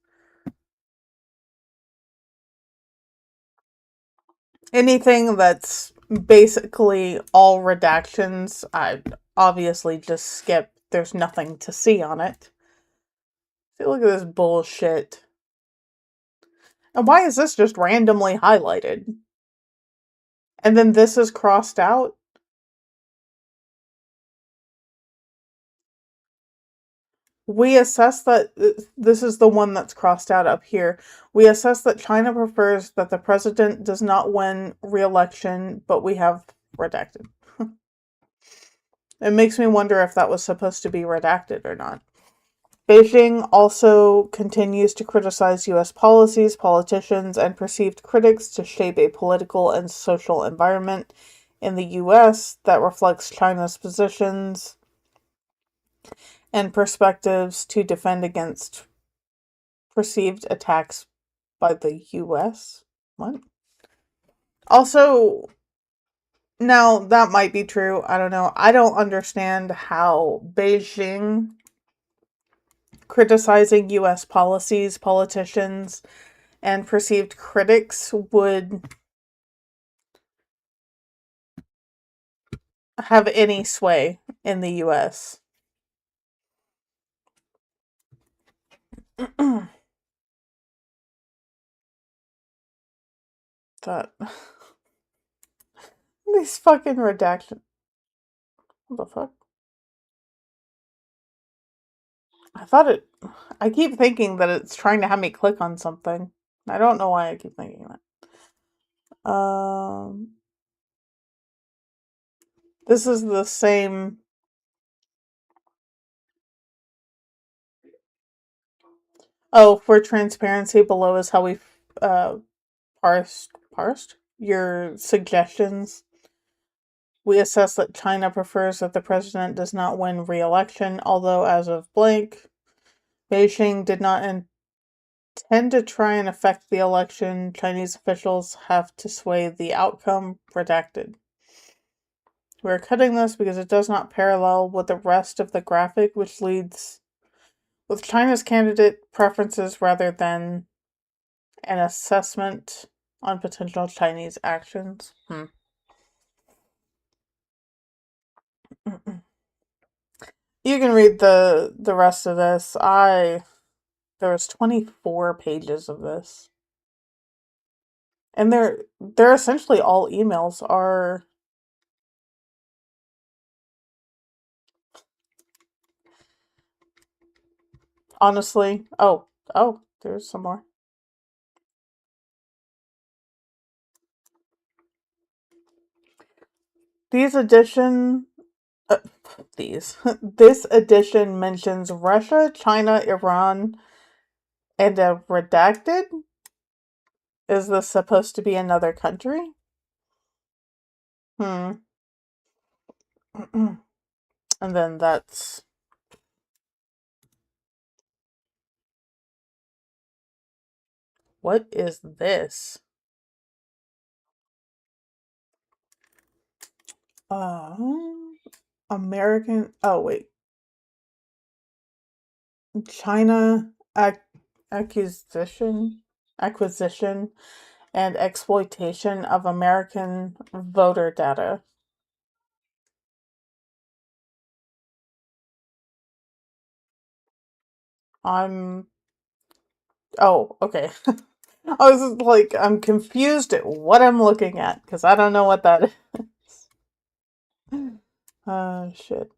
Anything that's basically all redactions, I obviously just skip. There's nothing to see on it. See, look at this bullshit. And why is this just randomly highlighted? And then this is crossed out? We assess that this is the one that's crossed out up here. We assess that China prefers that the president does not win re-election, but we have redacted. It makes me wonder if that was supposed to be redacted or not. Beijing also continues to criticize U.S. policies, politicians, and perceived critics to shape a political and social environment in the U.S. that reflects China's positions and perspectives to defend against perceived attacks by the U.S. What? Also, now that might be true. I don't know. I don't understand how Beijing criticizing U.S. policies, politicians, and perceived critics would have any sway in the U.S. That these fucking redactions. What the fuck? I keep thinking that it's trying to have me click on something. I don't know why I keep thinking that. This is the same. Oh, for transparency, below is how we parsed your suggestions. We assess that China prefers that the president does not win re-election, although as of blank, Beijing did not intend to try and affect the election. Chinese officials have to sway the outcome. Redacted. We're cutting this because it does not parallel with the rest of the graphic, which leads with China's candidate preferences rather than an assessment on potential Chinese actions. You can read the rest of this. There was 24 pages of this. And they're essentially all emails are honestly. Oh, there's some more. These edition this edition mentions Russia, China, Iran, and a redacted? Is this supposed to be another country? And then that's what is this? American. Oh wait, China acquisition, and exploitation of American voter data. Oh, okay. I was like, I'm confused at what I'm looking at because I don't know what that is. Shit.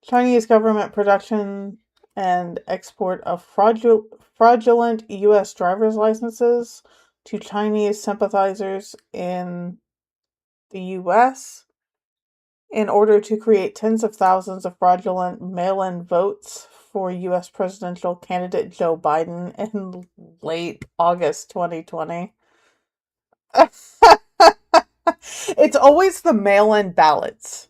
Chinese government production and export of fraudulent U.S. driver's licenses to Chinese sympathizers in the U.S. in order to create tens of thousands of fraudulent mail-in votes for U.S. presidential candidate Joe Biden in late August 2020. It's always the mail-in ballots.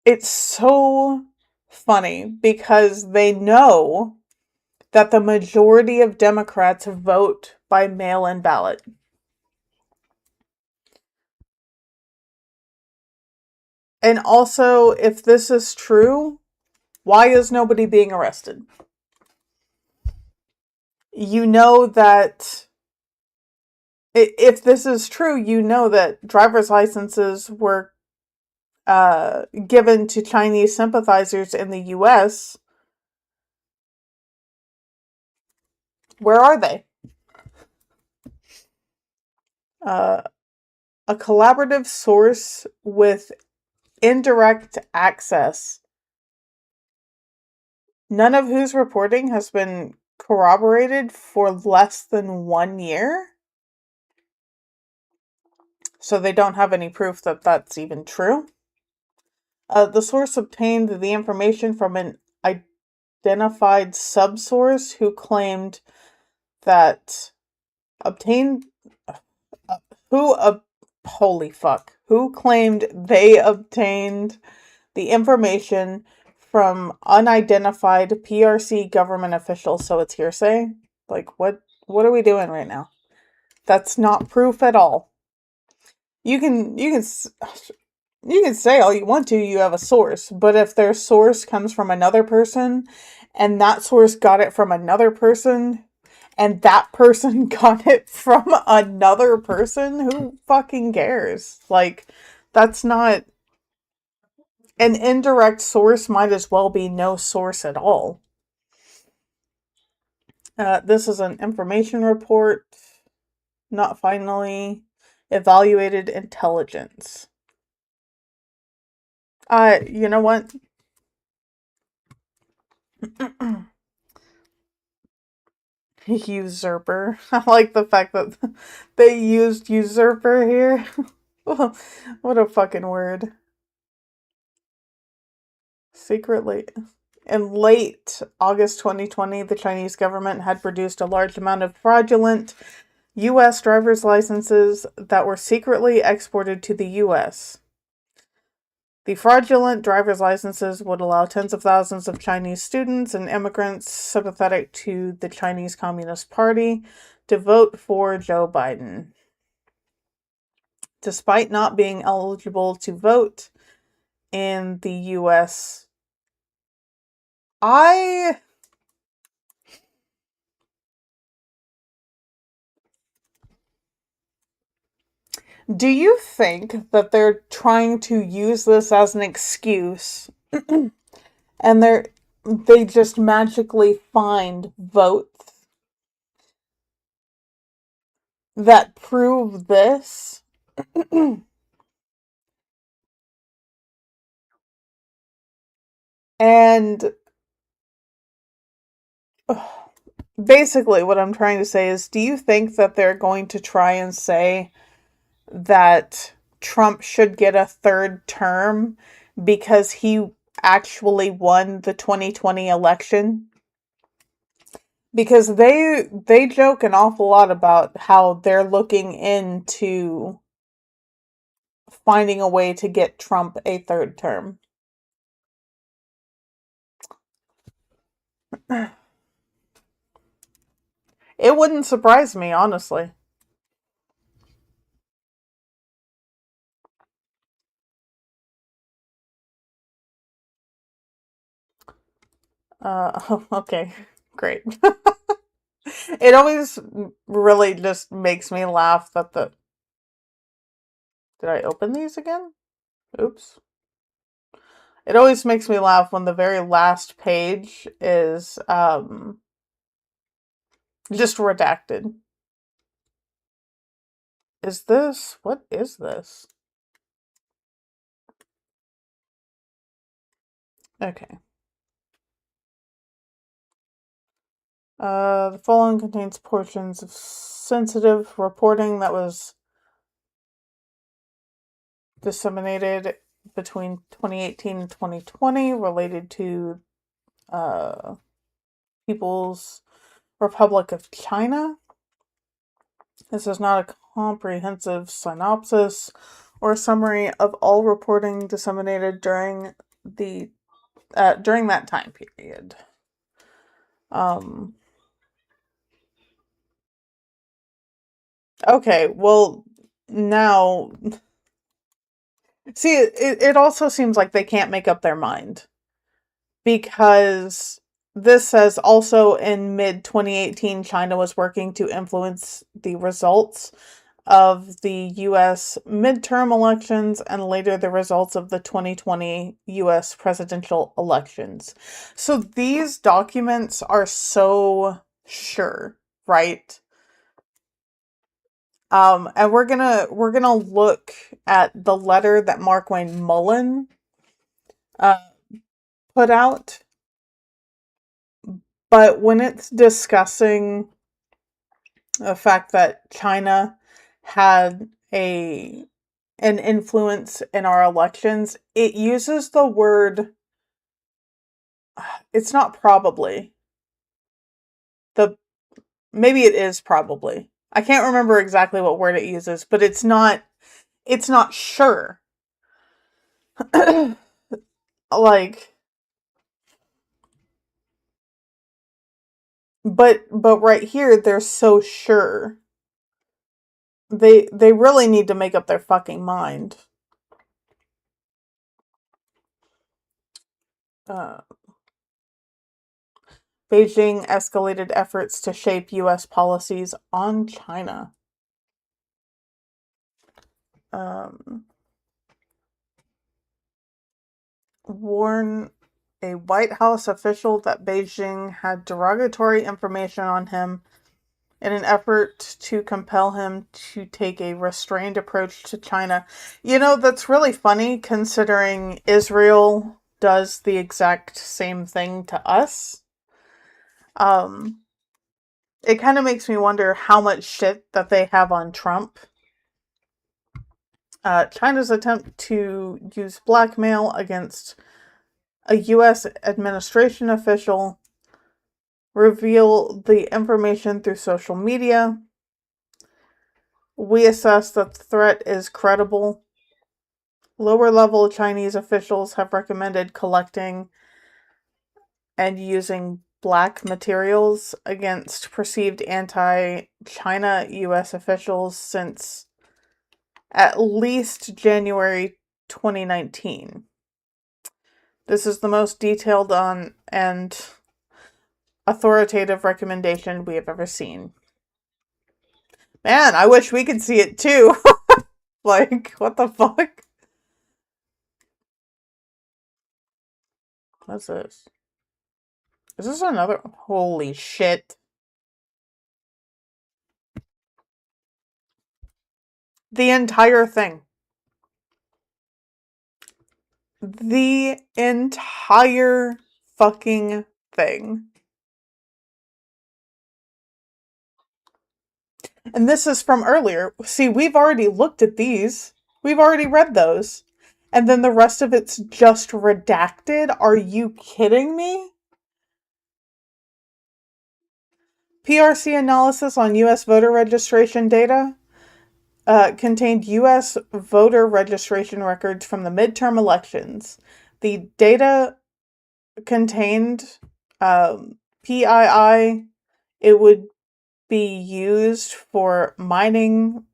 It's so funny because they know that the majority of Democrats vote by mail-in ballot. And also, if this is true, why is nobody being arrested? You know that if this is true, you know that driver's licenses were given to Chinese sympathizers in the U.S. Where are they? A collaborative source with indirect access, none of whose reporting has been corroborated for less than 1 year. So they don't have any proof that that's even true. The source obtained the information from an identified subsource who claimed that obtained holy fuck, who claimed they obtained the information from unidentified PRC government officials. So it's hearsay. Like, what are we doing right now? That's not proof at all. You can say all you want to, you have a source, but if their source comes from another person and that source got it from another person and that person got it from another person, who fucking cares? Like, that's not an indirect source, might as well be no source at all. This is an information report, not finally evaluated intelligence. You know what? Usurper. I like the fact that they used usurper here. What a fucking word. Secretly. In late August 2020, the Chinese government had produced a large amount of fraudulent U.S. driver's licenses that were secretly exported to the U.S. The fraudulent driver's licenses would allow tens of thousands of Chinese students and immigrants sympathetic to the Chinese Communist Party to vote for Joe Biden. Despite not being eligible to vote in the U.S., do you think that they're trying to use this as an excuse and they just magically find votes that prove this? And basically what I'm trying to say is, do you think that they're going to try and say that Trump should get a third term because he actually won the 2020 election? Because they joke an awful lot about how they're looking into finding a way to get Trump a third term. It wouldn't surprise me, honestly. Okay, great. It always really just makes me laugh that Did I open these again? Oops. It always makes me laugh when the very last page is, just redacted. What is this? Okay. The following contains portions of sensitive reporting that was disseminated between 2018 and 2020 related to People's Republic of China. This is not a comprehensive synopsis or summary of all reporting disseminated during that time period. Okay, well, now, see, it also seems like they can't make up their mind, because this says also in mid-2018, China was working to influence the results of the U.S. midterm elections and later the results of the 2020 U.S. presidential elections. So these documents are so sure right? And we're gonna look at the letter that Markwayne Mullin put out. But when it's discussing the fact that China had an influence in our elections, it uses the word, it's not probably. Maybe it is probably. I can't remember exactly what word it uses, but it's not sure. Like, but right here they're so sure. They really need to make up their fucking mind. Beijing escalated efforts to shape U.S. policies on China. Warn a White House official that Beijing had derogatory information on him in an effort to compel him to take a restrained approach to China. You know, that's really funny considering Israel does the exact same thing to us. It kind of makes me wonder how much shit that they have on Trump. China's attempt to use blackmail against a U.S. administration official, reveal the information through social media. We assess that the threat is credible. Lower-level Chinese officials have recommended collecting and using black materials against perceived anti-China U.S. officials since at least January 2019. This is the most detailed on and authoritative recommendation we have ever seen. Man, I wish we could see it too. Like, what the fuck? What's this? Is this another? Holy shit. The entire thing. The entire fucking thing. And this is from earlier. See, we've already looked at these. We've already read those. And then the rest of it's just redacted? Are you kidding me? PRC analysis on U.S. voter registration data contained U.S. voter registration records from the midterm elections. The data contained PII. It would be used for mining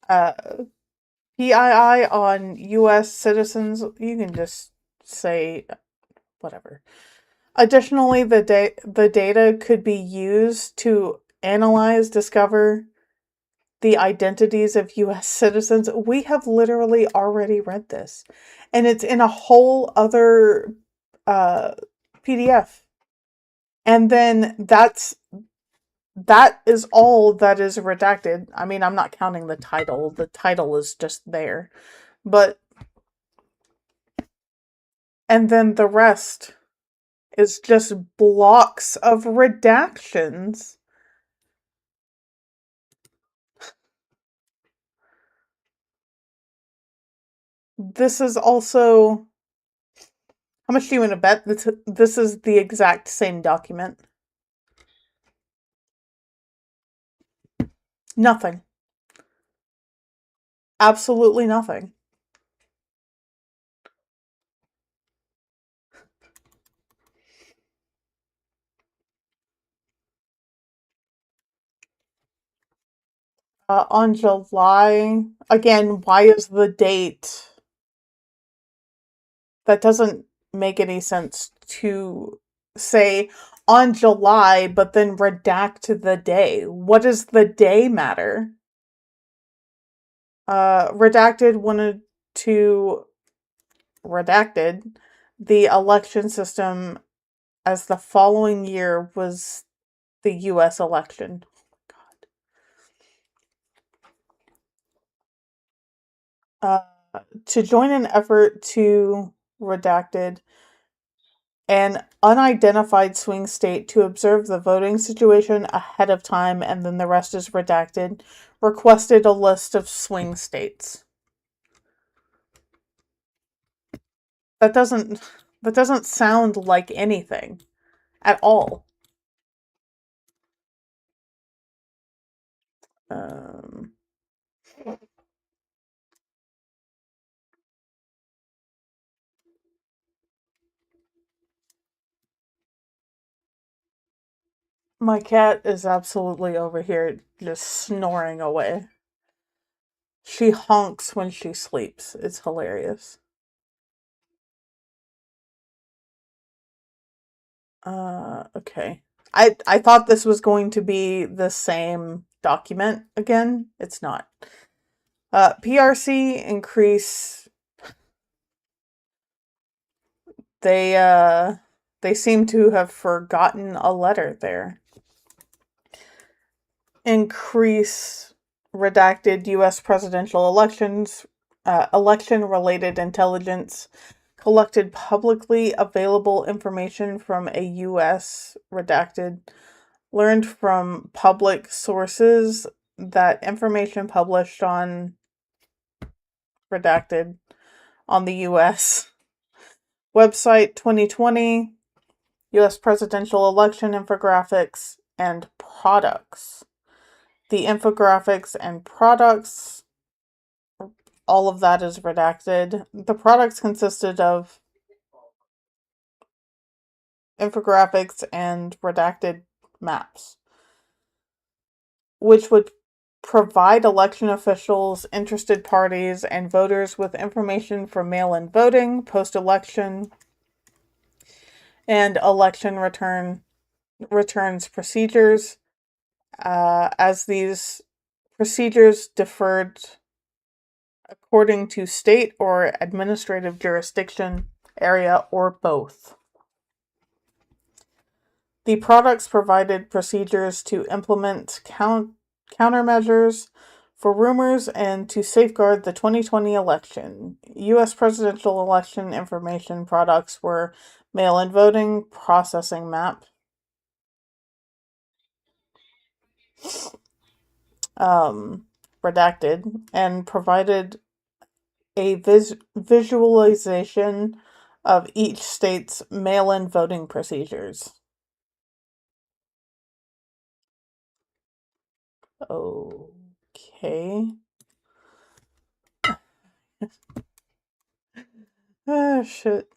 PII on U.S. citizens. You can just say whatever. Additionally, the data could be used to analyze, discover the identities of U.S. citizens. We have literally already read this. And it's in a whole other PDF. And then that is all that is redacted. I mean, I'm not counting the title. The title is just there. But, and then the rest is just blocks of redactions. This is also, how much do you want to bet this is the exact same document? Nothing. Absolutely nothing. On July, again, why is the date? That doesn't make any sense to say on July, but then redact the day. What does the day matter? Redacted wanted to redacted the election system as the following year was the U.S. election. to join an effort to redacted an unidentified swing state to observe the voting situation ahead of time, and then the rest is redacted, requested a list of swing states. That doesn't sound like anything at all. My cat is absolutely over here just snoring away. She honks when she sleeps. It's hilarious. Okay. I thought this was going to be the same document again. It's not. PRC increase. They seem to have forgotten a letter there. Increase redacted U.S. presidential elections, election-related intelligence, collected publicly available information from a U.S. redacted, learned from public sources that information published on redacted on the U.S. website 2020, U.S. presidential election infographics and products. The infographics and products, all of that is redacted. The products consisted of infographics and redacted maps, which would provide election officials, interested parties, and voters with information for mail-in voting, post-election, and election returns procedures, as these procedures differed according to state or administrative jurisdiction, area, or both. The products provided procedures to implement countermeasures for rumors and to safeguard the 2020 election. U.S. presidential election information products were mail-in voting processing map, redacted, and provided a visualization of each state's mail-in voting procedures. Okay. Ah, shit.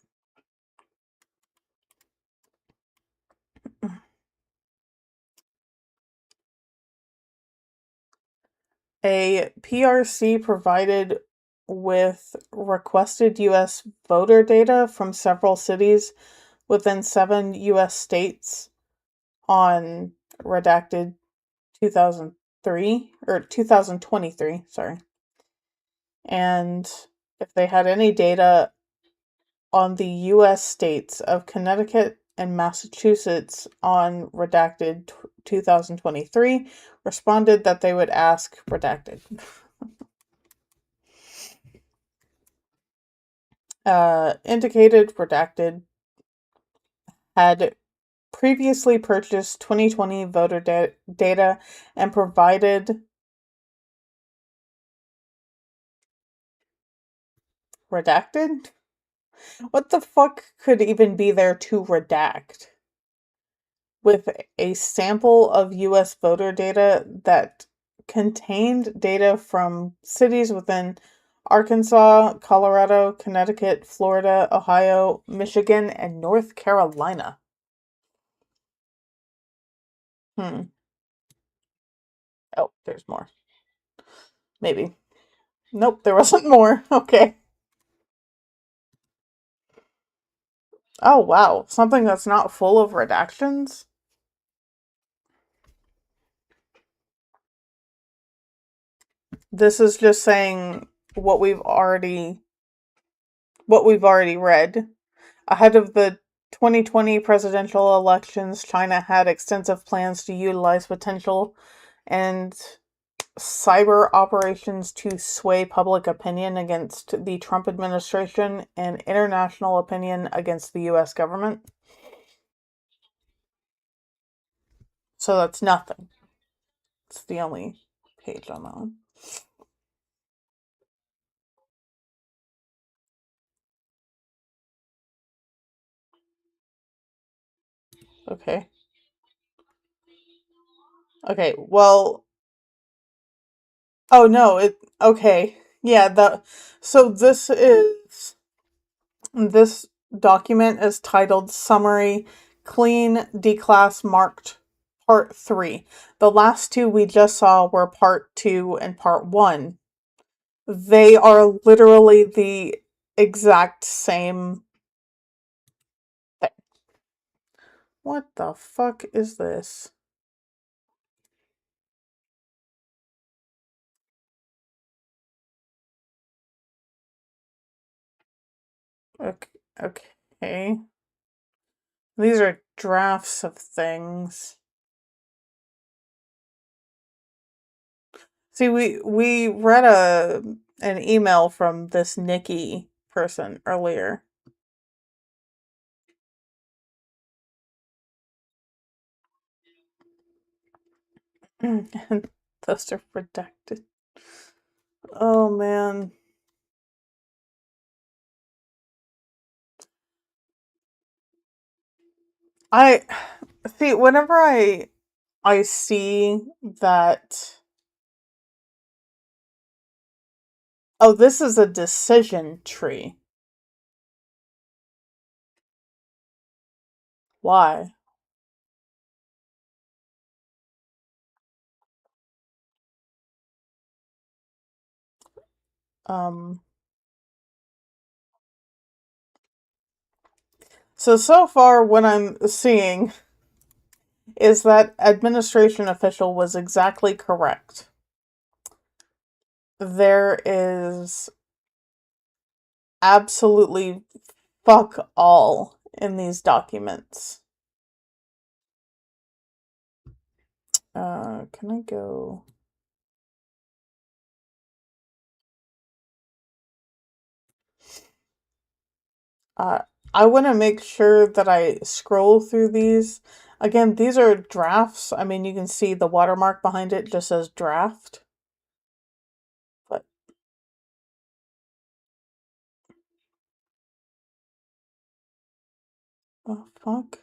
A PRC provided with requested U.S. voter data from several cities within 7 U.S. states on redacted 2023, sorry. And if they had any data on the U.S. states of Connecticut and Massachusetts on redacted 2023, responded that they would ask redacted. Indicated redacted had previously purchased 2020 voter data and provided redacted? What the fuck could even be there to redact? With a sample of U.S. voter data that contained data from cities within Arkansas, Colorado, Connecticut, Florida, Ohio, Michigan, and North Carolina. Oh, there's more. Maybe. Nope, there wasn't more. Okay. Oh, wow. Something that's not full of redactions? This is just saying what we've already read. Ahead of the 2020 presidential elections, China had extensive plans to utilize potential and cyber operations to sway public opinion against the Trump administration and international opinion against the U.S. government. So that's nothing. It's the only page on that one. Okay. Okay, well... Oh, no, okay. Yeah, so this document is titled Summary Clean Declass Marked Part 3. The last two we just saw were Part 2 and Part 1. They are literally the exact same thing. What the fuck is this? Okay. These are drafts of things. See, we read an email from this Nikki person earlier. And those are redacted. Oh man. I see whenever I see that. Oh, this is a decision tree. Why? Um so far what I'm seeing is that administration official was exactly correct. There is absolutely fuck all in these documents. Can I go? I want to make sure that I scroll through these. Again, these are drafts. I mean, you can see the watermark behind it just says draft. But oh fuck.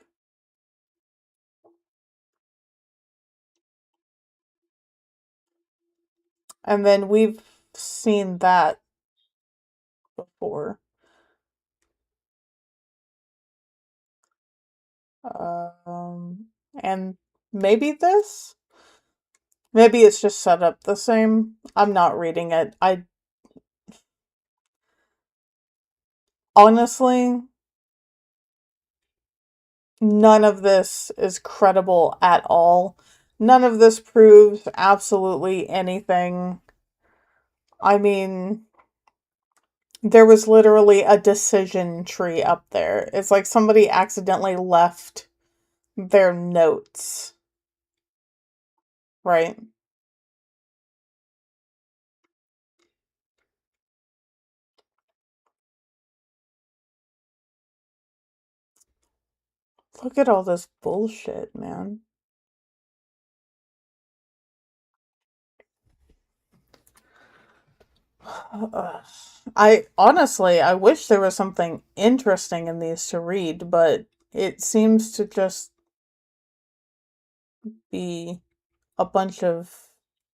And then we've seen that before. And maybe this? Maybe it's just set up the same. I'm not reading it. Honestly, none of this is credible at all. None of this proves absolutely anything. I mean, there was literally a decision tree up there. It's like somebody accidentally left their notes. Right? Look at all this bullshit, man. I honestly, I wish there was something interesting in these to read, but it seems to just be a bunch of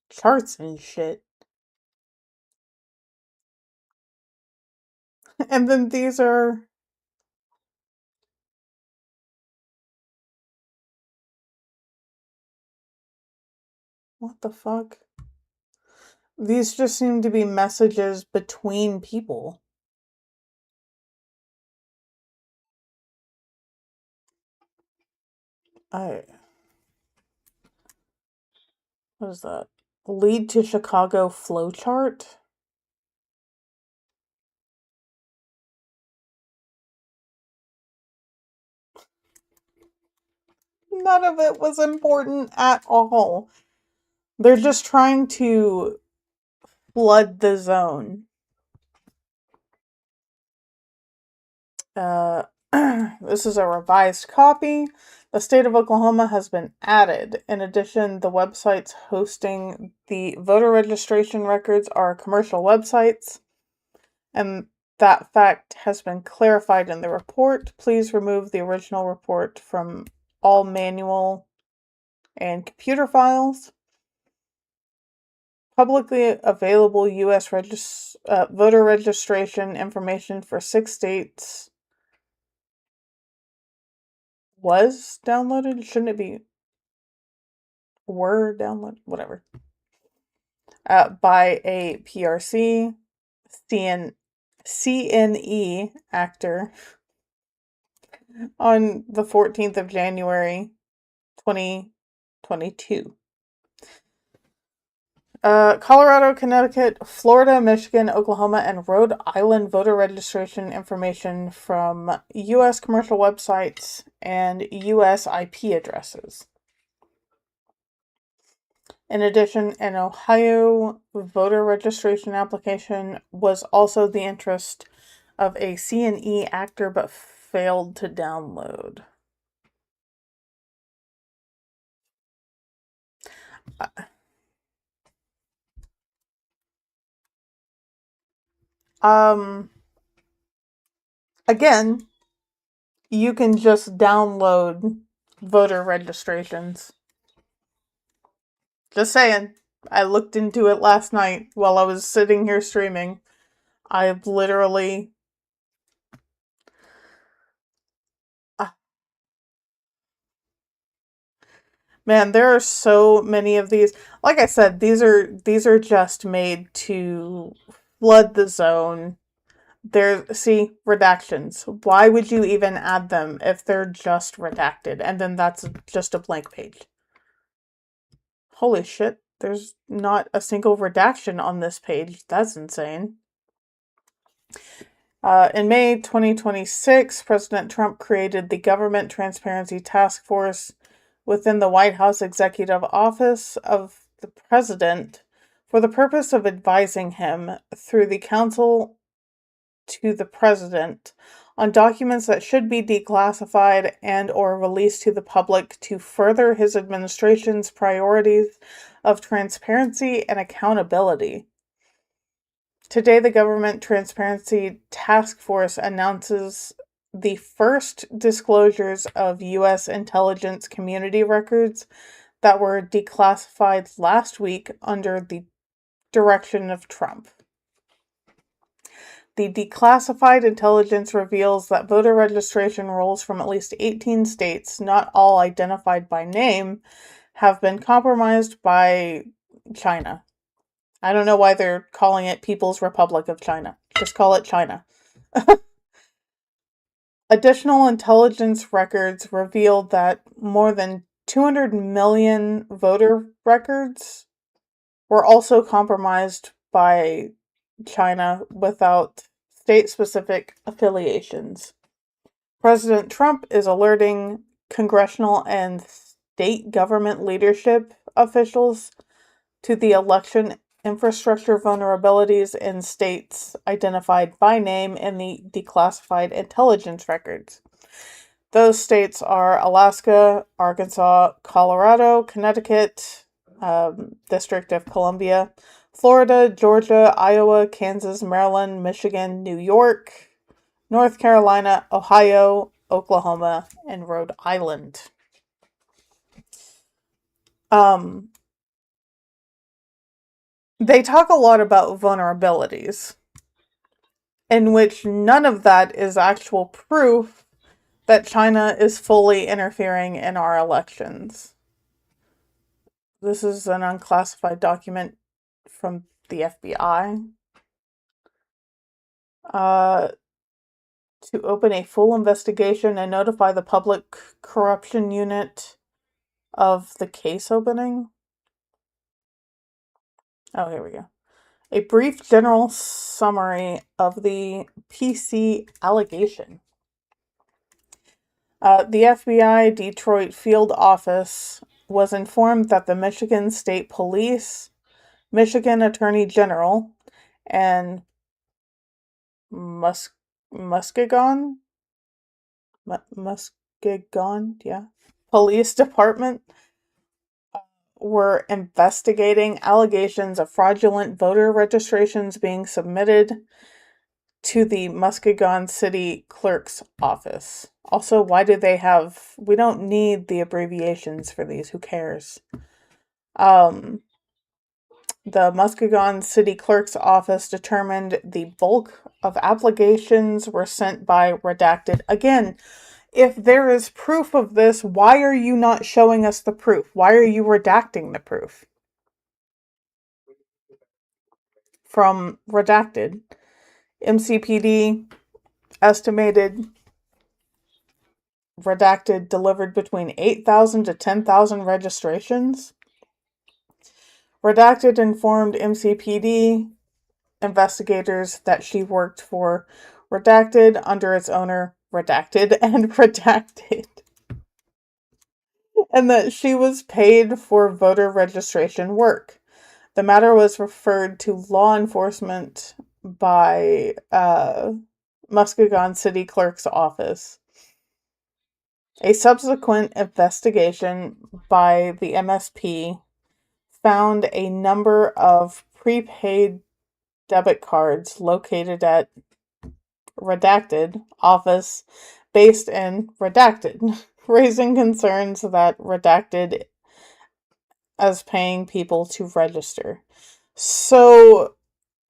charts and shit. And then these are... What the fuck? These just seem to be messages between people. What is that? Lead to Chicago flowchart? None of it was important at all. They're just trying to flood the zone. This is a revised copy. The state of Oklahoma has been added. In addition, the websites hosting the voter registration records are commercial websites, and that fact has been clarified in the report. Please remove the original report from all manual and computer files. Publicly available U.S. voter registration information for 6 states was downloaded. Shouldn't it be were downloaded? Whatever. By a PRC, CNE actor on the 14th of January, 2022. Colorado, Connecticut, Florida, Michigan, Oklahoma, and Rhode Island voter registration information from U.S. commercial websites and U.S. IP addresses. In addition, an Ohio voter registration application was also the interest of a CNE actor but failed to download. Again, you can just download voter registrations. Just saying. I looked into it last night while I was sitting here streaming. I've literally... Man, there are so many of these. Like I said, these are just made to flood the zone. See, redactions. Why would you even add them if they're just redacted? And then that's just a blank page. Holy shit, there's not a single redaction on this page. That's insane. In May 2026, President Trump created the Government Transparency Task Force within the White House Executive Office of the President for the purpose of advising him through the Council to the President on documents that should be declassified and or released to the public to further his administration's priorities of transparency and accountability. Today, the Government Transparency Task Force announces the first disclosures of U.S. intelligence community records that were declassified last week under the direction of Trump. The declassified intelligence reveals that voter registration rolls from at least 18 states, not all identified by name, have been compromised by China. I don't know why they're calling it People's Republic of China. Just call it China. Additional intelligence records revealed that more than 200 million voter records were also compromised by China without state-specific affiliations. President Trump is alerting congressional and state government leadership officials to the election infrastructure vulnerabilities in states identified by name in the declassified intelligence records. Those states are Alaska, Arkansas, Colorado, Connecticut, District of Columbia, Florida, Georgia, Iowa, Kansas, Maryland, Michigan, New York, North Carolina, Ohio, Oklahoma, and Rhode Island. They talk a lot about vulnerabilities, in which none of that is actual proof that China is fully interfering in our elections. This is an unclassified document from the FBI. To open a full investigation and notify the Public Corruption Unit of the case opening. Oh, here we go. A brief general summary of the PC allegation. The FBI Detroit field office was informed that the Michigan State Police, Michigan Attorney General, and Muskegon, yeah, Police Department were investigating allegations of fraudulent voter registrations being submitted to the Muskegon City Clerk's office. Also, why do they have... We don't need the abbreviations for these. Who cares? The Muskegon City Clerk's office determined the bulk of applications were sent by redacted. Again, if there is proof of this, why are you not showing us the proof? Why are you redacting the proof? From redacted, MCPD estimated redacted delivered between 8,000 to 10,000 registrations. Redacted informed MCPD investigators that she worked for Redacted under its owner, Redacted, and Redacted, and that she was paid for voter registration work. The matter was referred to law enforcement by Muskegon City Clerk's office. A subsequent investigation by the MSP found a number of prepaid debit cards located at Redacted office based in Redacted, raising concerns that Redacted as paying people to register. So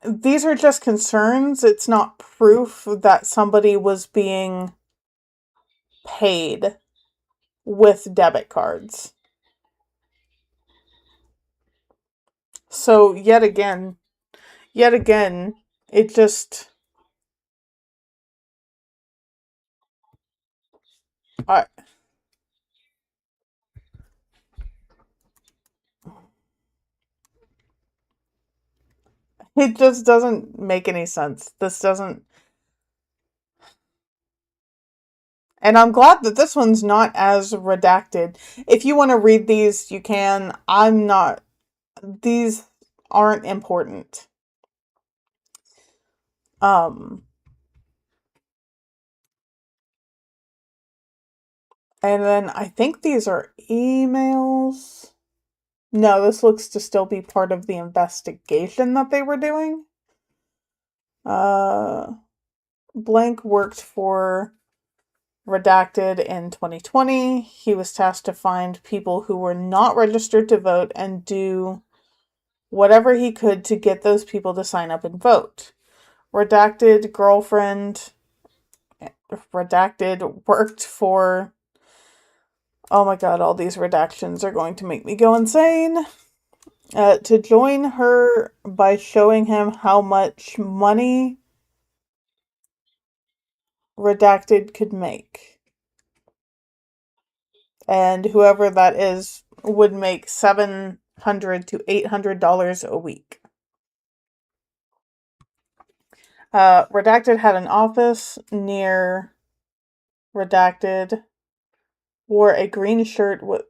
these are just concerns. It's not proof that somebody was being paid with debit cards. So yet again, it just... it just doesn't make any sense. This doesn't... And I'm glad that this one's not as redacted. If you want to read these, you can. I'm not... These aren't important. And then I think these are emails. No, this looks to still be part of the investigation that they were doing. Blank worked for Redacted in 2020. He was tasked to find people who were not registered to vote and do whatever he could to get those people to sign up and vote. Redacted girlfriend... Redacted worked for... Oh my god, all these redactions are going to make me go insane. To join her by showing him how much money Redacted could make. And whoever that is would make $700 to $800 a week. Redacted had an office near Redacted, wore a green shirt with...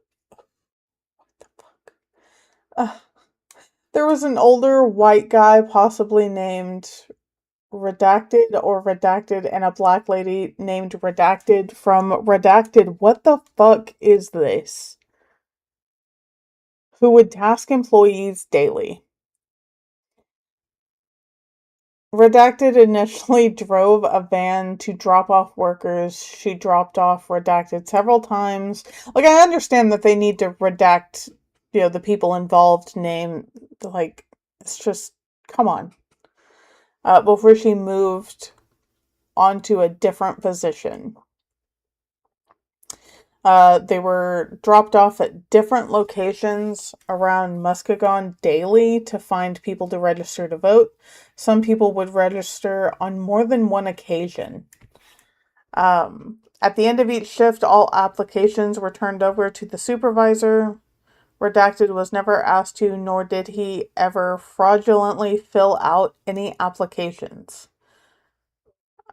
there was an older white guy, possibly named Redacted or Redacted, and a black lady named Redacted from Redacted. What the fuck is this? Who would task employees daily. Redacted initially drove a van to drop off workers. She dropped off Redacted several times. Like, I understand that they need to redact, the people involved name. Like, it's just, come on. Before she moved onto a different position. They were dropped off at different locations around Muskegon daily to find people to register to vote. Some people would register on more than one occasion. At the end of each shift, all applications were turned over to the supervisor. Redacted was never asked to, nor did he ever fraudulently fill out any applications.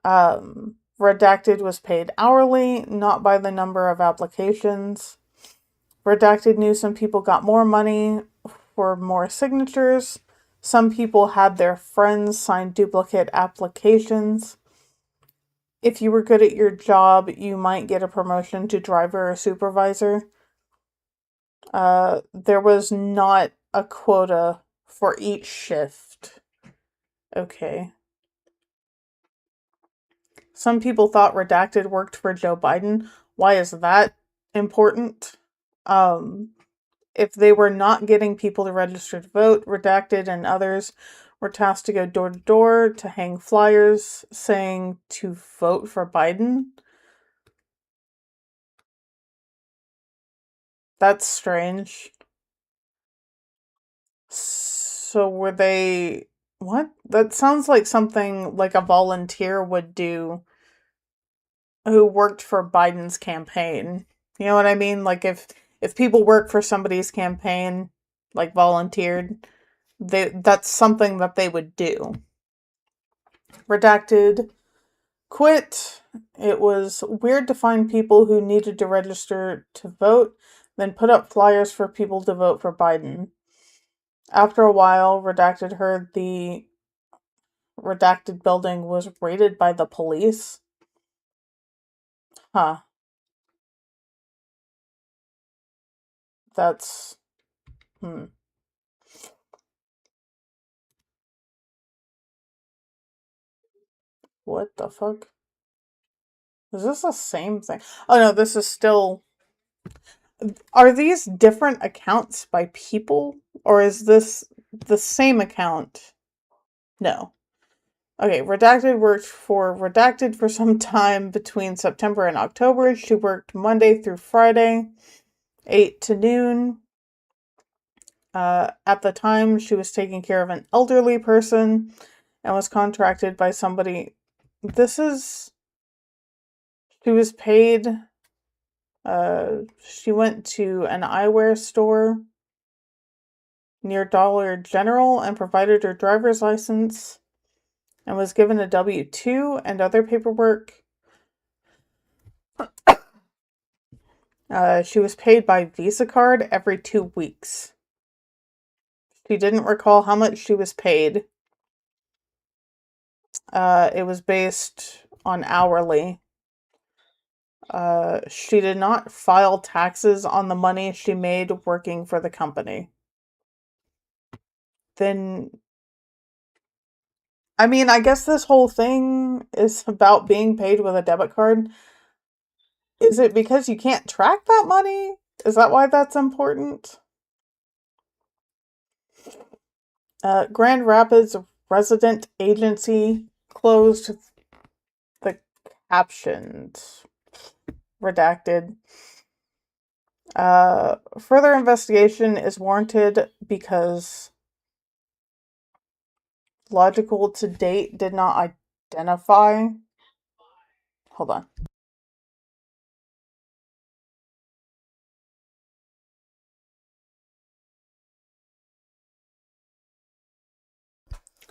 Redacted was paid hourly, not by the number of applications. Redacted knew some people got more money for more signatures. Some people had their friends sign duplicate applications. If you were good at your job, you might get a promotion to driver or supervisor. There was not a quota for each shift. Okay. Some people thought Redacted worked for Joe Biden. Why is that important? If they were not getting people to register to vote, Redacted and others were tasked to go door to door to hang flyers saying to vote for Biden. That's strange. So were they... What? That sounds like something like a volunteer would do who worked for Biden's campaign. You know what I mean? Like if people work for somebody's campaign, like volunteered, that's something that they would do. Redacted quit. It was weird to find people who needed to register to vote, then put up flyers for people to vote for Biden. After a while, Redacted heard the Redacted building was raided by the police. Huh. That's... What the fuck? Is this the same thing? Oh no, this is still... Are these different accounts by people? Or is this the same account? No. Okay, Redacted worked for Redacted for some time between September and October. She worked Monday through Friday, 8 to noon. At the time, she was taking care of an elderly person and was contracted by somebody. She was paid. She went to an eyewear store near Dollar General and provided her driver's license and was given a W-2 and other paperwork. She was paid by Visa card every 2 weeks. She didn't recall how much she was paid. It was based on hourly. She did not file taxes on the money she made working for the company. Then, I mean, I guess this whole thing is about being paid with a debit card. Is it because you can't track that money? Is that why that's important? Grand Rapids Resident Agency closed. The captions redacted. Further investigation is warranted because Logical to date did not identify. Hold on.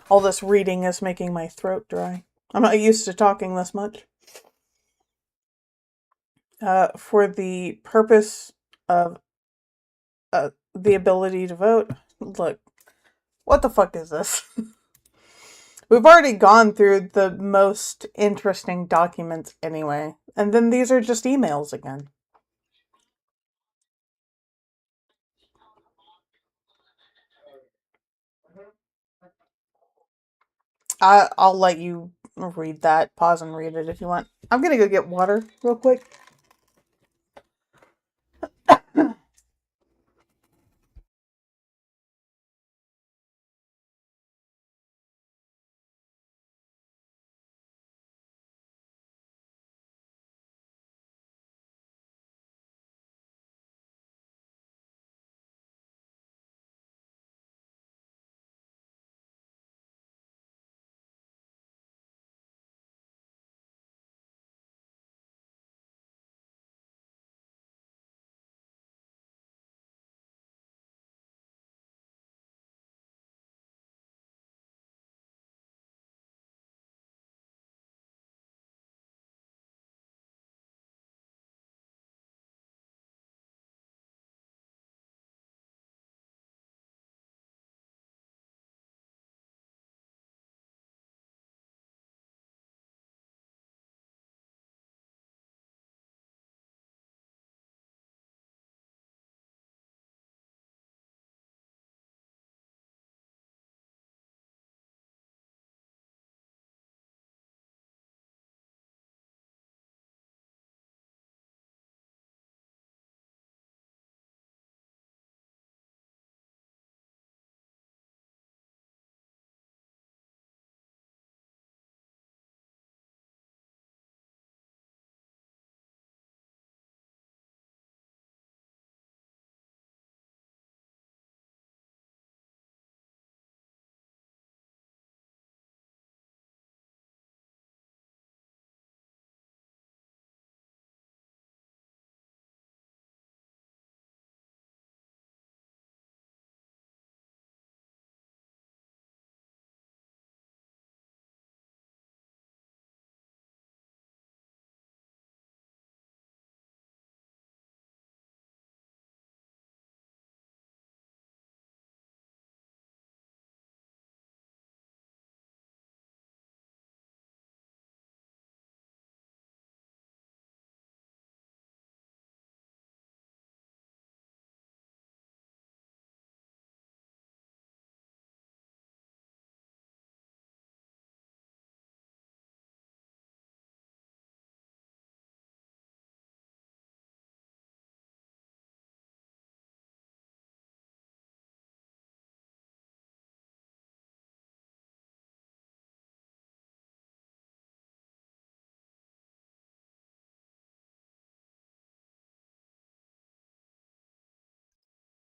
All this reading is making my throat dry. I'm not used to talking this much. For the purpose of the ability to vote. Look, what the fuck is this? We've already gone through the most interesting documents anyway. And then these are just emails again. I'll let you read that. Pause and read it if you want. I'm gonna go get water real quick.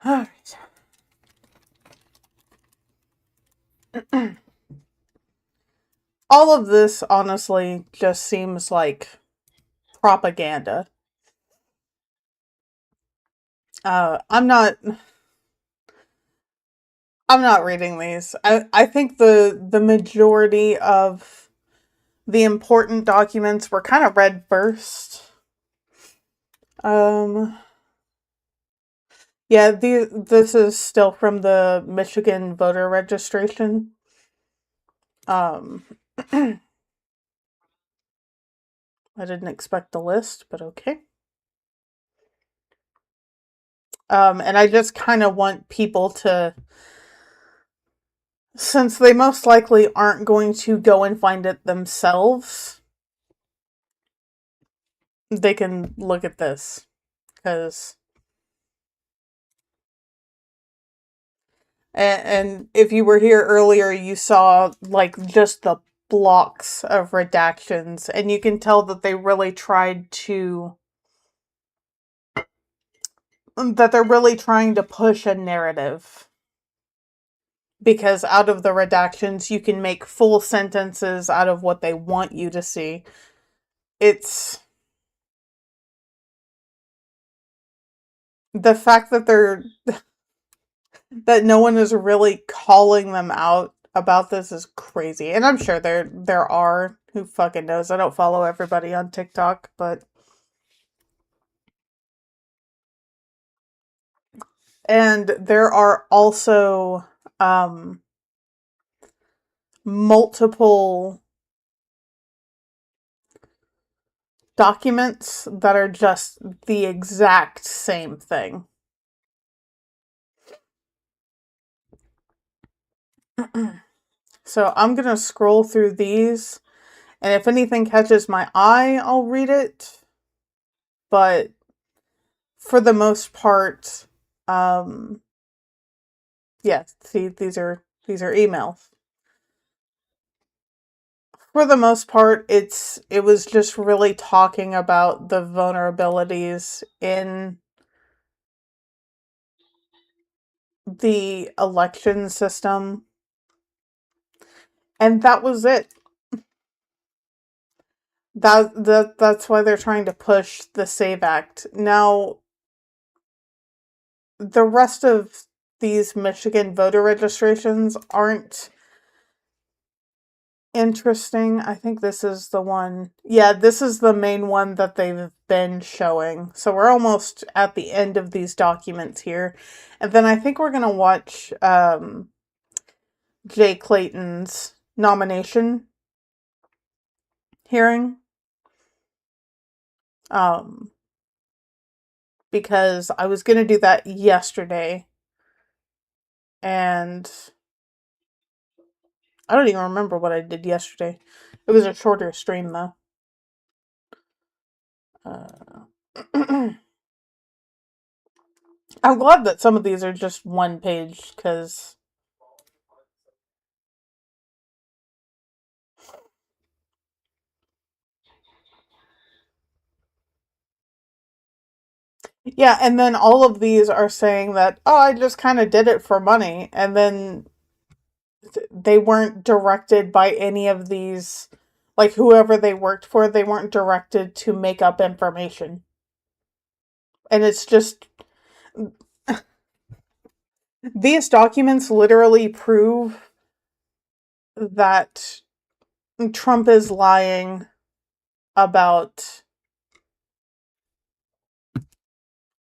All right. All of this honestly just seems like propaganda. I'm not reading these. I think the majority of the important documents were kind of read first. Yeah, this is still from the Michigan voter registration. I didn't expect the list, but okay. And I just kind of want people to, since they most likely aren't going to go and find it themselves, they can look at this. Because, and if you were here earlier, you saw, like, just the blocks of redactions, and you can tell that they really tried to, that they're really trying to push a narrative. Because out of the redactions, you can make full sentences out of what they want you to see. It's the fact that that no one is really calling them out about this is crazy. And I'm sure there are, who fucking knows. I don't follow everybody on TikTok, but and there are also multiple documents that are just the exact same thing. So I'm gonna scroll through these, and if anything catches my eye, I'll read it. But for the most part, yeah, see, these are emails. For the most part, it was just really talking about the vulnerabilities in the election system, and that was it. That's why they're trying to push the SAVE Act. Now, the rest of these Michigan voter registrations aren't interesting. I think this is the one. Yeah, this is the main one that they've been showing. So we're almost at the end of these documents here. And then I think we're going to watch Jay Clayton's nomination hearing. Because I was going to do that yesterday. And I don't even remember what I did yesterday. It was a shorter stream, though. I'm glad that some of these are just one page, because yeah, and then all of these are saying that, oh, I just kind of did it for money, and then they weren't directed by any of these, like whoever they worked for, they weren't directed to make up information. And it's just, these documents literally prove that Trump is lying about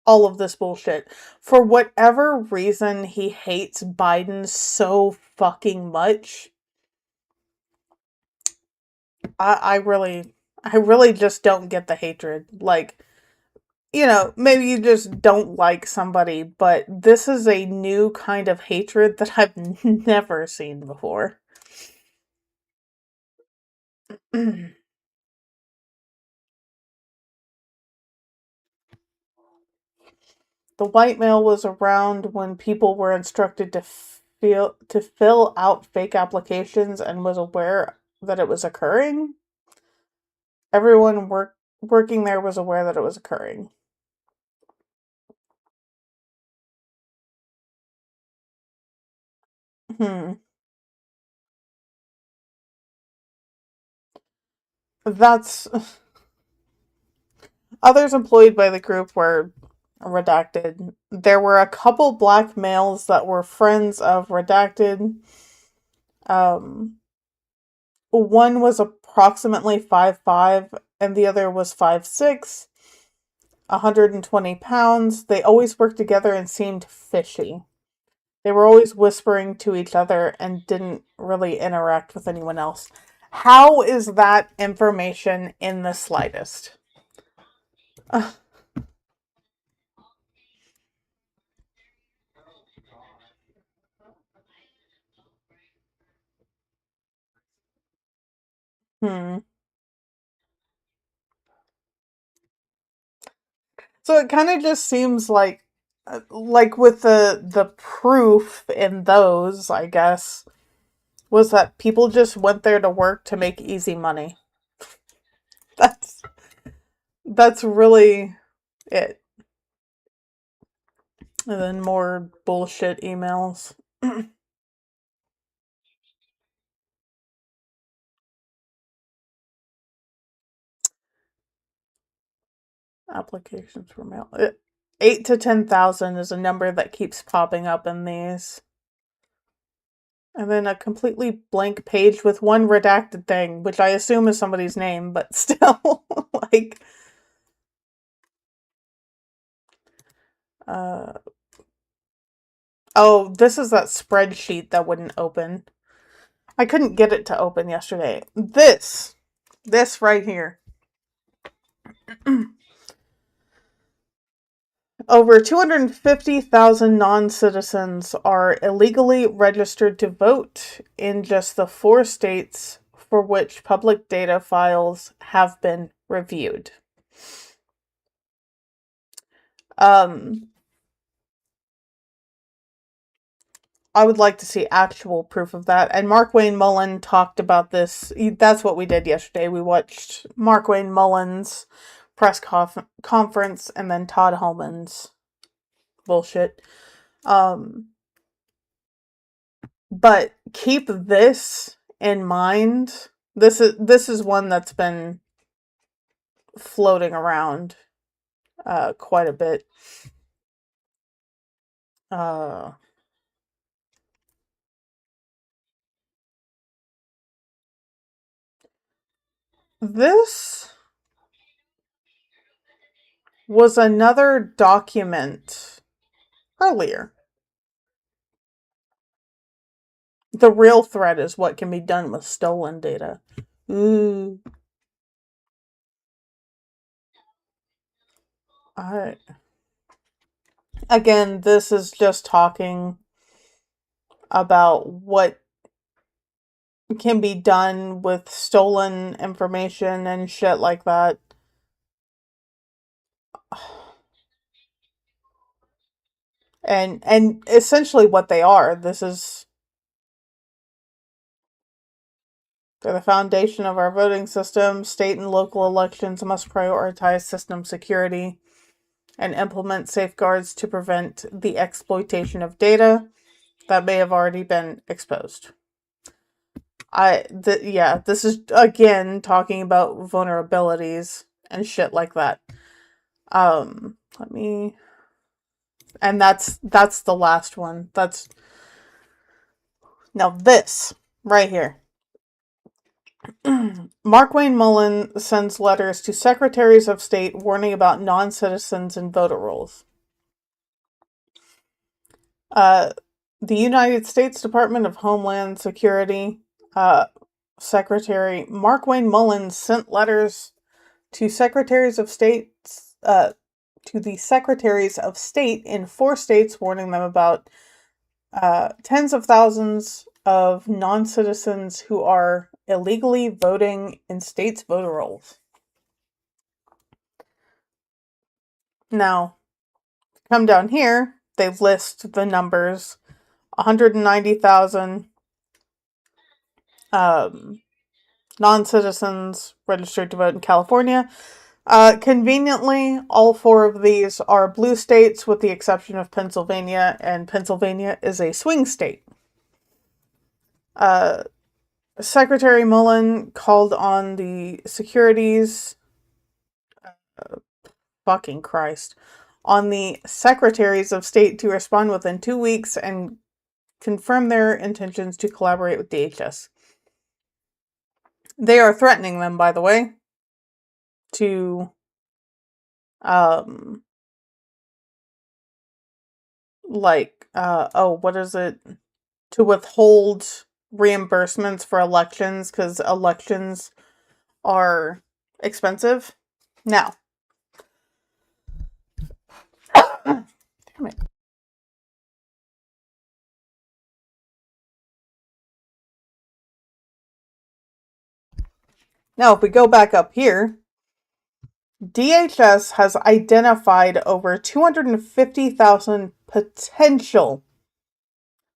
all of this bullshit. For whatever reason, he hates Biden so fucking much. I really just don't get the hatred. Like, you know, maybe you just don't like somebody, but this is a new kind of hatred that I've never seen before. The white male was around when people were instructed to fill out fake applications and was aware that it was occurring. Everyone working there was aware that it was occurring. Hmm. That's others employed by the group were redacted. There were a couple black males that were friends of redacted. Um, one was approximately 5'5", and the other was 5'6", 120 pounds. They always worked together and seemed fishy. They were always whispering to each other and didn't really interact with anyone else. How is that information in the slightest? Hmm. So it kind of just seems like with the proof in those, I guess, was that people just went there to work to make easy money. That's that's really it. And then more bullshit emails. Applications for mail. 8 to 10,000 is a number that keeps popping up in these. And then a completely blank page with one redacted thing, which I assume is somebody's name, but still, like, oh, this is that spreadsheet that wouldn't open. I couldn't get it to open yesterday. This right here. Over 250,000 non-citizens are illegally registered to vote in just the 4 states for which public data files have been reviewed. I would like to see actual proof of that. And Markwayne Mullin talked about this. That's what we did yesterday. We watched Markwayne Mullin's press conference and then Todd Homan's bullshit. But keep this in mind. This is one that's been floating around quite a bit. This was another document earlier. The real threat is what can be done with stolen data. Ooh. Again, this is just talking about what can be done with stolen information and shit like that. And essentially what they are. They're the foundation of our voting system. State and local elections must prioritize system security and implement safeguards to prevent the exploitation of data that may have already been exposed. This is again talking about vulnerabilities and shit like that. Let me, and that's the last one. That's now this right here. Markwayne Mullin sends letters to secretaries of state warning about non-citizens and voter rolls. The United States Department of Homeland Security Secretary Markwayne Mullin sent letters to secretaries of state to the secretaries of state in 4 states warning them about tens of thousands of non-citizens who are illegally voting in states' voter rolls. Now, come down here, they list the numbers. 190,000 non-citizens registered to vote in California. Conveniently, all 4 of these are blue states with the exception of Pennsylvania, and Pennsylvania is a swing state. Secretary Mullin called on the securities, fucking Christ, on the secretaries of state to respond within 2 weeks and confirm their intentions to collaborate with DHS. They are threatening them, by the way, to what is it? To withhold reimbursements for elections because elections are expensive. Now, damn it. Now, if we go back up here, DHS has identified over 250,000 potential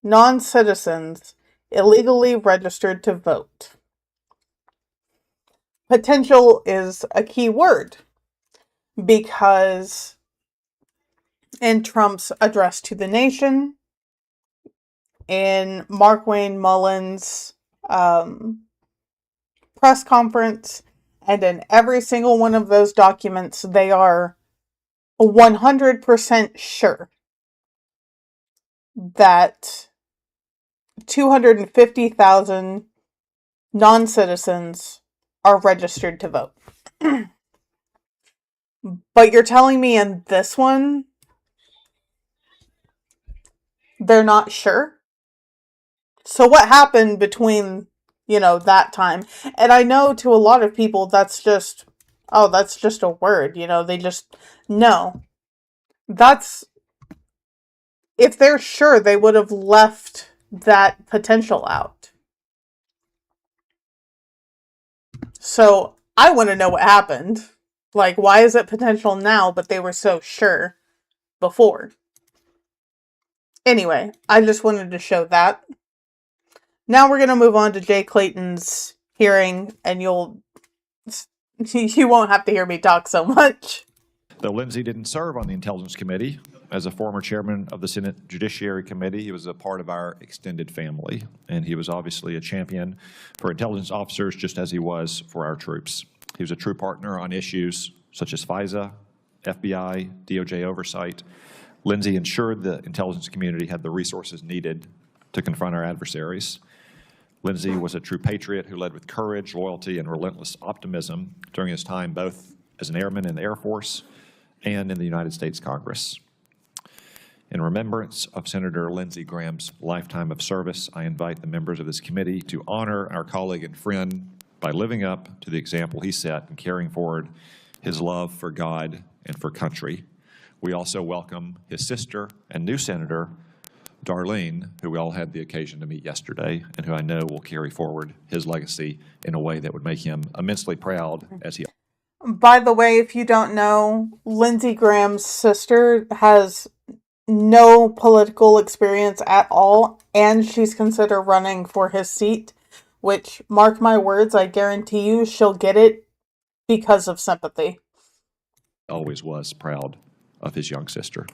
non-citizens illegally registered to vote. Potential is a key word because in Trump's address to the nation, in Markwayne Mullin's press conference, and in every single one of those documents, they are 100% sure that 250,000 non-citizens are registered to vote. But you're telling me in this one, they're not sure? So what happened between, that time? And I know to a lot of people that's just a word, they just, no. If they're sure, they would have left that potential out. So I want to know what happened. Like, why is it potential now, but they were so sure before? Anyway, I just wanted to show that. Now we're going to move on to Jay Clayton's hearing, and you won't have to hear me talk so much. Though Lindsey didn't serve on the Intelligence Committee, as a former chairman of the Senate Judiciary Committee, he was a part of our extended family, and he was obviously a champion for intelligence officers just as he was for our troops. He was a true partner on issues such as FISA, FBI, DOJ oversight. Lindsey ensured the intelligence community had the resources needed to confront our adversaries. Lindsey was a true patriot who led with courage, loyalty, and relentless optimism during his time both as an airman in the Air Force and in the United States Congress. In remembrance of Senator Lindsey Graham's lifetime of service, I invite the members of this committee to honor our colleague and friend by living up to the example he set and carrying forward his love for God and for country. We also welcome his sister and new senator, Darlene, who we all had the occasion to meet yesterday, and who I know will carry forward his legacy in a way that would make him immensely proud as he... By the way, if you don't know, Lindsey Graham's sister has no political experience at all, and she's considered running for his seat, which, mark my words, I guarantee you she'll get it because of sympathy. Always was proud of his young sister.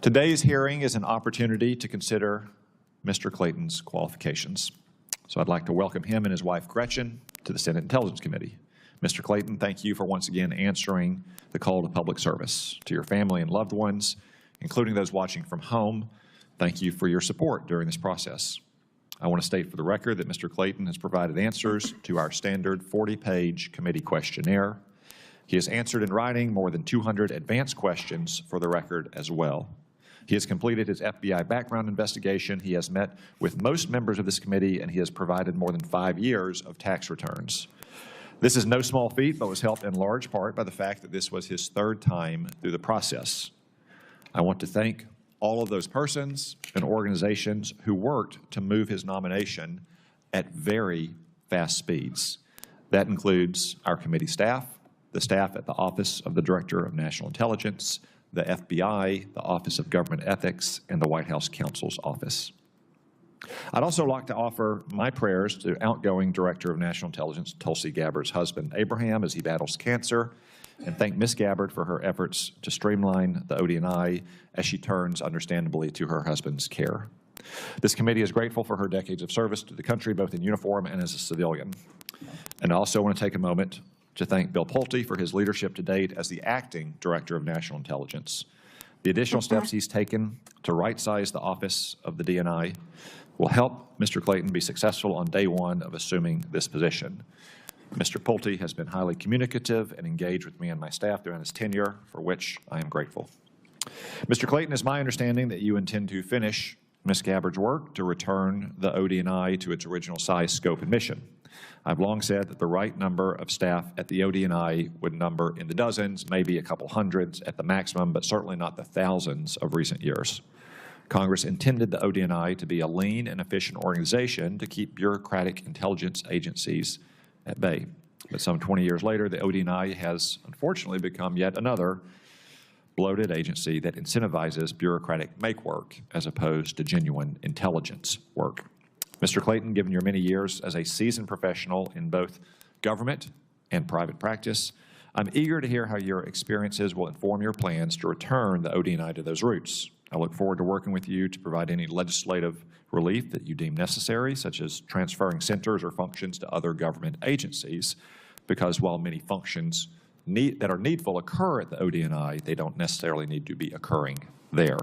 Today's hearing is an opportunity to consider Mr. Clayton's qualifications. So I'd like to welcome him and his wife Gretchen to the Senate Intelligence Committee. Mr. Clayton, thank you for once again answering the call to public service. To your family and loved ones, including those watching from home, thank you for your support during this process. I want to state for the record that Mr. Clayton has provided answers to our standard 40-page committee questionnaire. He has answered in writing more than 200 advanced questions for the record as well. He has completed his FBI background investigation. He has met with most members of this committee, and he has provided more than 5 years of tax returns. This is no small feat, but was helped in large part by the fact that this was his third time through the process. I want to thank all of those persons and organizations who worked to move his nomination at very fast speeds. That includes our committee staff, the staff at the Office of the Director of National Intelligence, the FBI, the Office of Government Ethics, and the White House Counsel's Office. I'd also like to offer my prayers to outgoing Director of National Intelligence, Tulsi Gabbard's husband, Abraham, as he battles cancer, and thank Ms. Gabbard for her efforts to streamline the ODNI as she turns, understandably, to her husband's care. This committee is grateful for her decades of service to the country, both in uniform and as a civilian. And I also want to take a moment to thank Bill Pulte for his leadership to date as the acting Director of National Intelligence. The additional steps he's taken to right-size the office of the DNI will help Mr. Clayton be successful on day one of assuming this position. Mr. Pulte has been highly communicative and engaged with me and my staff during his tenure, for which I am grateful. Mr. Clayton, it's my understanding that you intend to finish Ms. Gabbard's work to return the ODNI to its original size, scope, and mission. I've long said that the right number of staff at the ODNI would number in the dozens, maybe a couple hundreds at the maximum, but certainly not the thousands of recent years. Congress intended the ODNI to be a lean and efficient organization to keep bureaucratic intelligence agencies at bay. But some 20 years later, the ODNI has unfortunately become yet another bloated agency that incentivizes bureaucratic make work as opposed to genuine intelligence work. Mr. Clayton, given your many years as a seasoned professional in both government and private practice, I'm eager to hear how your experiences will inform your plans to return the ODNI to those roots. I look forward to working with you to provide any legislative relief that you deem necessary, such as transferring centers or functions to other government agencies, because while many functions that are needful occur at the ODNI, they don't necessarily need to be occurring there.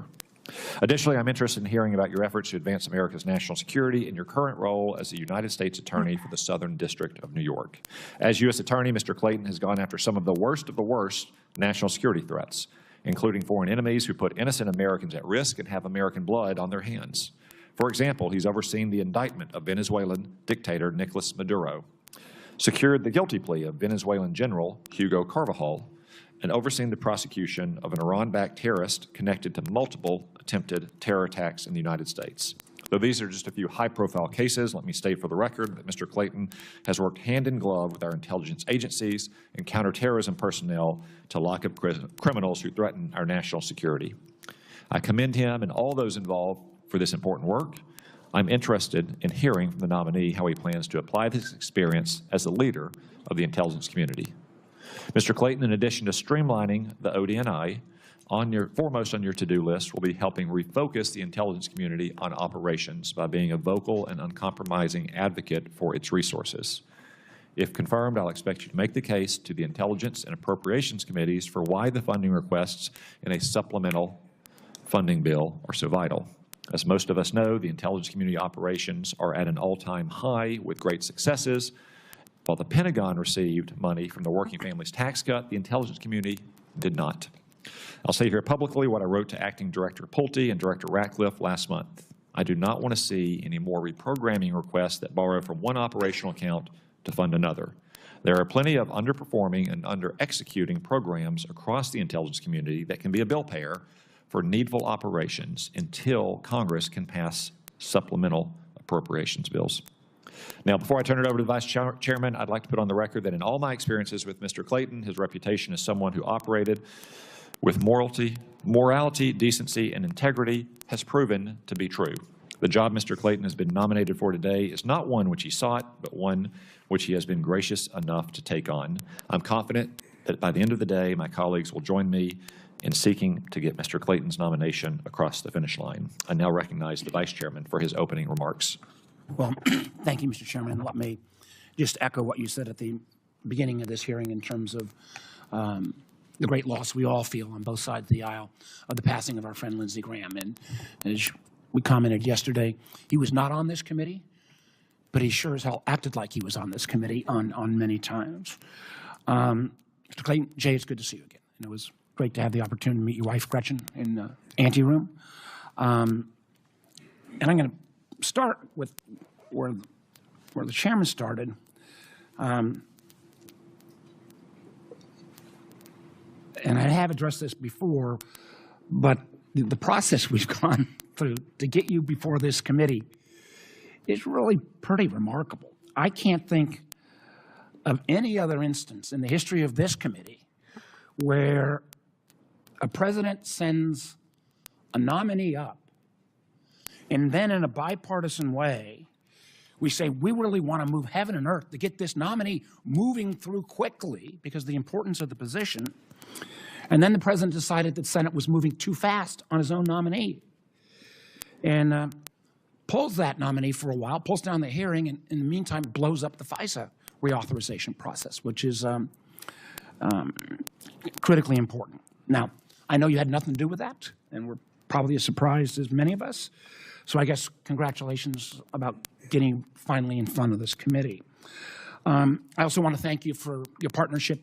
Additionally, I'm interested in hearing about your efforts to advance America's national security in your current role as the United States Attorney for the Southern District of New York. As U.S. Attorney, Mr. Clayton has gone after some of the worst national security threats, including foreign enemies who put innocent Americans at risk and have American blood on their hands. For example, he's overseen the indictment of Venezuelan dictator Nicolas Maduro, secured the guilty plea of Venezuelan General Hugo Carvajal, and overseen the prosecution of an Iran-backed terrorist connected to multiple attempted terror attacks in the United States. Though these are just a few high-profile cases, let me state for the record that Mr. Clayton has worked hand in glove with our intelligence agencies and counterterrorism personnel to lock up criminals who threaten our national security. I commend him and all those involved for this important work. I'm interested in hearing from the nominee how he plans to apply this experience as the leader of the intelligence community. Mr. Clayton, in addition to streamlining the ODNI, foremost on your to-do list will be helping refocus the intelligence community on operations by being a vocal and uncompromising advocate for its resources. If confirmed, I'll expect you to make the case to the Intelligence and Appropriations Committees for why the funding requests in a supplemental funding bill are so vital. As most of us know, the intelligence community operations are at an all-time high with great successes. While the Pentagon received money from the Working Families Tax Cut, the intelligence community did not. I'll say here publicly what I wrote to Acting Director Pulte and Director Ratcliffe last month. I do not want to see any more reprogramming requests that borrow from one operational account to fund another. There are plenty of underperforming and under-executing programs across the intelligence community that can be a bill payer for needful operations until Congress can pass supplemental appropriations bills. Now, before I turn it over to the Vice Chairman, I'd like to put on the record that in all my experiences with Mr. Clayton, his reputation as someone who operated with morality, decency, and integrity has proven to be true. The job Mr. Clayton has been nominated for today is not one which he sought, but one which he has been gracious enough to take on. I'm confident that by the end of the day, my colleagues will join me in seeking to get Mr. Clayton's nomination across the finish line. I now recognize the Vice Chairman for his opening remarks. Well, thank you, Mr. Chairman. Let me just echo what you said at the beginning of this hearing in terms of the great loss we all feel on both sides of the aisle of the passing of our friend Lindsey Graham. And as we commented yesterday, he was not on this committee, but he sure as hell acted like he was on this committee on many times. Mr. Clayton, Jay, it's good to see you again. And it was great to have the opportunity to meet your wife, Gretchen, in the anteroom. And I'm going to start with where the chairman started. And I have addressed this before, but the process we've gone through to get you before this committee is really pretty remarkable. I can't think of any other instance in the history of this committee where a president sends a nominee up, and then in a bipartisan way, we say, we really want to move heaven and earth to get this nominee moving through quickly because of the importance of the position. And then the president decided that the Senate was moving too fast on his own nominee. And pulls that nominee for a while, pulls down the hearing, and in the meantime blows up the FISA reauthorization process, which is critically important. Now, I know you had nothing to do with that, and we're probably as surprised as many of us. So I guess congratulations about getting finally in front of this committee. I also want to thank you for your partnership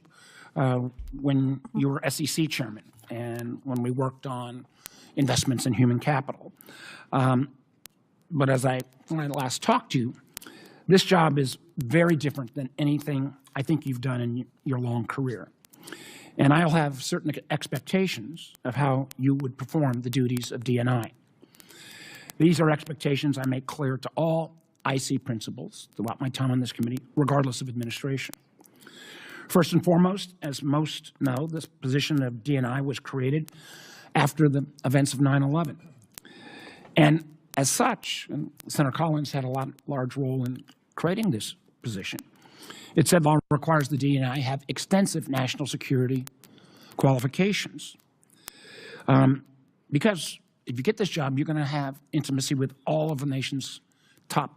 when you were SEC chairman and when we worked on investments in human capital. But when I last talked to you, this job is very different than anything I think you've done in your long career. And I'll have certain expectations of how you would perform the duties of DNI. These are expectations I make clear to all IC principals throughout my time on this committee, regardless of administration. First and foremost, as most know, this position of DNI was created after the events of 9/11. And as such, and Senator Collins had a large role in creating this position, it said law requires the DNI have extensive national security qualifications. Because if you get this job, you're going to have intimacy with all of the nation's top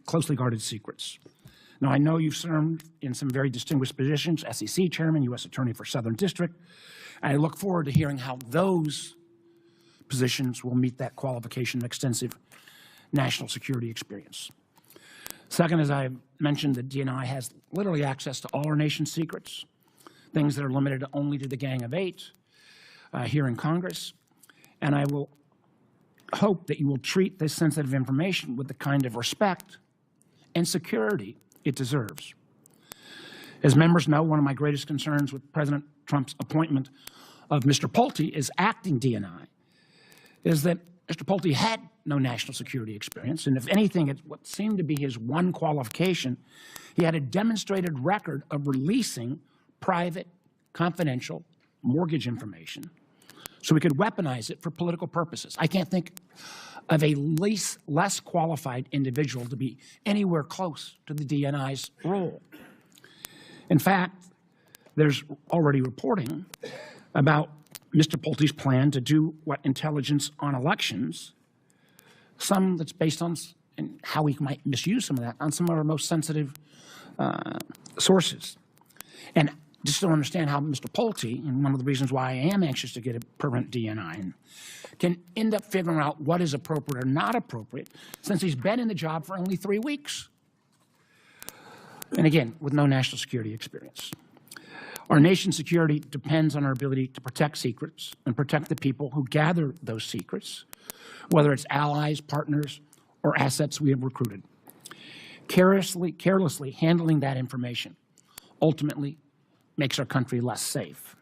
closely guarded secrets. Now, I know you've served in some very distinguished positions, SEC chairman, U.S. Attorney for Southern District. I look forward to hearing how those positions will meet that qualification of extensive national security experience. Second, as I mentioned, the DNI has literally access to all our nation's secrets, things that are limited only to the Gang of Eight here in Congress. And I will hope that you will treat this sensitive information with the kind of respect and security it deserves. As members know, one of my greatest concerns with President Trump's appointment of Mr. Pulte as acting DNI is that Mr. Pulte had no national security experience, and if anything, it's what seemed to be his one qualification. He had a demonstrated record of releasing private, confidential mortgage information so we could weaponize it for political purposes. I can't think of a less qualified individual to be anywhere close to the DNI's role. In fact, there's already reporting about Mr. Pulte's plan to do what intelligence on elections, some that's based on and how we might misuse some of that on some of our most sensitive sources. And just to understand how Mr. Pulte, and one of the reasons why I am anxious to get a permanent DNI, can end up figuring out what is appropriate or not appropriate, since he's been in the job for only 3 weeks. And again, with no national security experience. Our nation's security depends on our ability to protect secrets and protect the people who gather those secrets, whether it's allies, partners, or assets we have recruited. Carelessly handling that information ultimately makes our country less safe.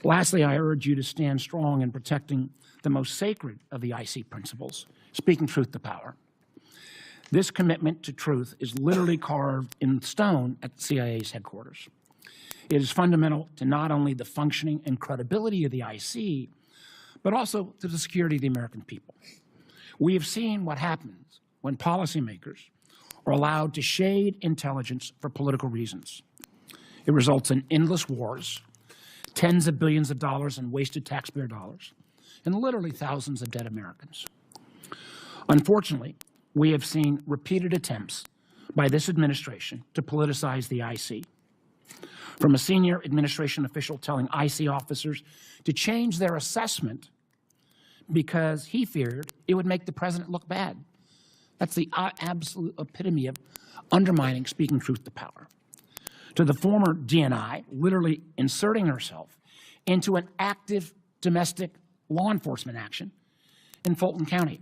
Lastly, I urge you to stand strong in protecting the most sacred of the IC principles, speaking truth to power. This commitment to truth is literally carved in stone at the CIA's headquarters. It is fundamental to not only the functioning and credibility of the IC, but also to the security of the American people. We have seen what happens when policymakers are allowed to shade intelligence for political reasons. It results in endless wars, tens of billions of dollars in wasted taxpayer dollars, and literally thousands of dead Americans. Unfortunately, we have seen repeated attempts by this administration to politicize the IC. From a senior administration official telling IC officers to change their assessment because he feared it would make the president look bad. That's the absolute epitome of undermining speaking truth to power. To the former DNI literally inserting herself into an active domestic law enforcement action in Fulton County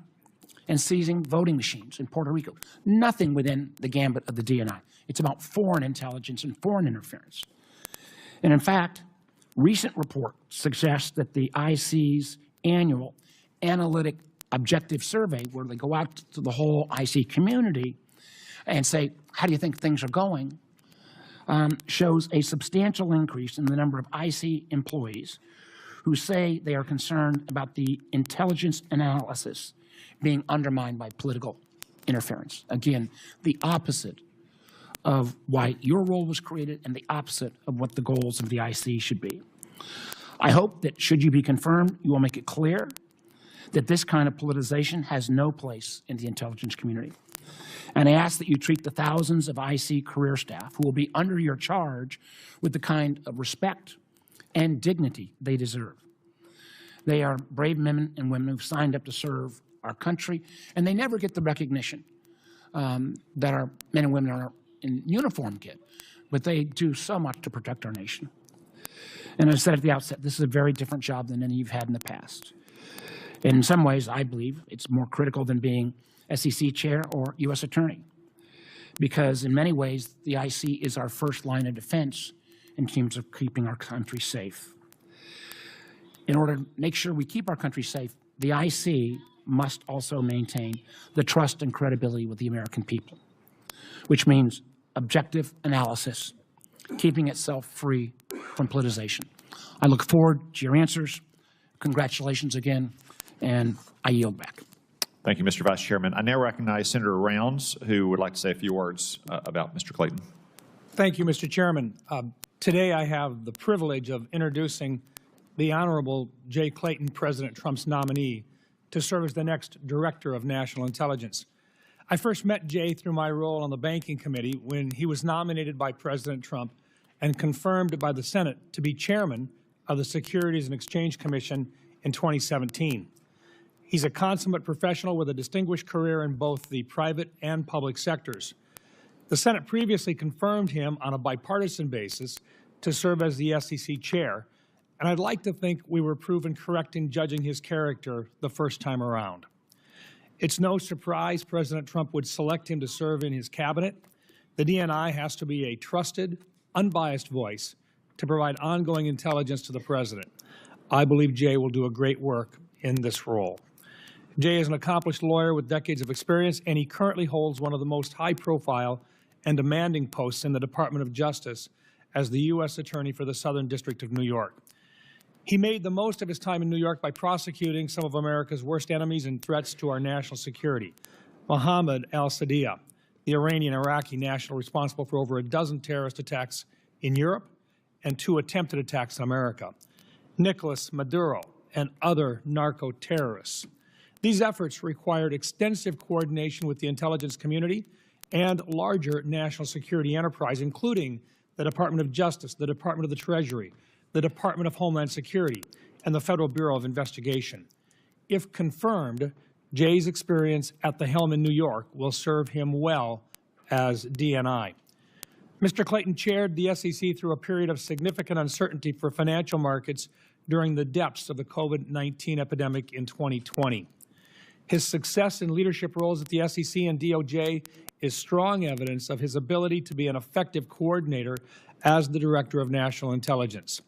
and seizing voting machines in Puerto Rico. Nothing within the gambit of the DNI. It's about foreign intelligence and foreign interference. And in fact, recent reports suggest that the IC's annual analytic objective survey, where they go out to the whole IC community and say, how do you think things are going, shows a substantial increase in the number of IC employees who say they are concerned about the intelligence analysis being undermined by political interference. Again, the opposite of why your role was created and the opposite of what the goals of the IC should be. I hope that should you be confirmed, you will make it clear that this kind of politicization has no place in the intelligence community. And I ask that you treat the thousands of IC career staff who will be under your charge with the kind of respect and dignity they deserve. They are brave men and women who've signed up to serve our country, and they never get the recognition that our men and women are in uniform get, but they do so much to protect our nation. And as I said at the outset, this is a very different job than any you've had in the past. In some ways, I believe it's more critical than being SEC chair or U.S. attorney, because in many ways, the IC is our first line of defense in terms of keeping our country safe. In order to make sure we keep our country safe, the IC must also maintain the trust and credibility with the American people, which means objective analysis, keeping itself free from politicization. I look forward to your answers. Congratulations again, and I yield back. Thank you, Mr. Vice Chairman. I now recognize Senator Rounds, who would like to say a few words about Mr. Clayton. Thank you, Mr. Chairman. Today I have the privilege of introducing the Honorable Jay Clayton, President Trump's nominee, to serve as the next Director of National Intelligence. I first met Jay through my role on the Banking Committee when he was nominated by President Trump and confirmed by the Senate to be chairman of the Securities and Exchange Commission in 2017. He's a consummate professional with a distinguished career in both the private and public sectors. The Senate previously confirmed him on a bipartisan basis to serve as the SEC chair, and I'd like to think we were proven correct in judging his character the first time around. It's no surprise President Trump would select him to serve in his cabinet. The DNI has to be a trusted, unbiased voice to provide ongoing intelligence to the President. I believe Jay will do a great work in this role. Jay is an accomplished lawyer with decades of experience, and he currently holds one of the most high-profile and demanding posts in the Department of Justice as the U.S. Attorney for the Southern District of New York. He made the most of his time in New York by prosecuting some of America's worst enemies and threats to our national security. Mohammed al-Sadia, the Iranian-Iraqi national responsible for over a dozen terrorist attacks in Europe and 2 attempted attacks in America. Nicolas Maduro and other narco-terrorists. These efforts required extensive coordination with the intelligence community and larger national security enterprise, including the Department of Justice, the Department of the Treasury, the Department of Homeland Security, and the Federal Bureau of Investigation. If confirmed, Jay's experience at the helm in New York will serve him well as DNI. Mr. Clayton chaired the SEC through a period of significant uncertainty for financial markets during the depths of the COVID-19 epidemic in 2020. His success in leadership roles at the SEC and DOJ is strong evidence of his ability to be an effective coordinator as the Director of National Intelligence.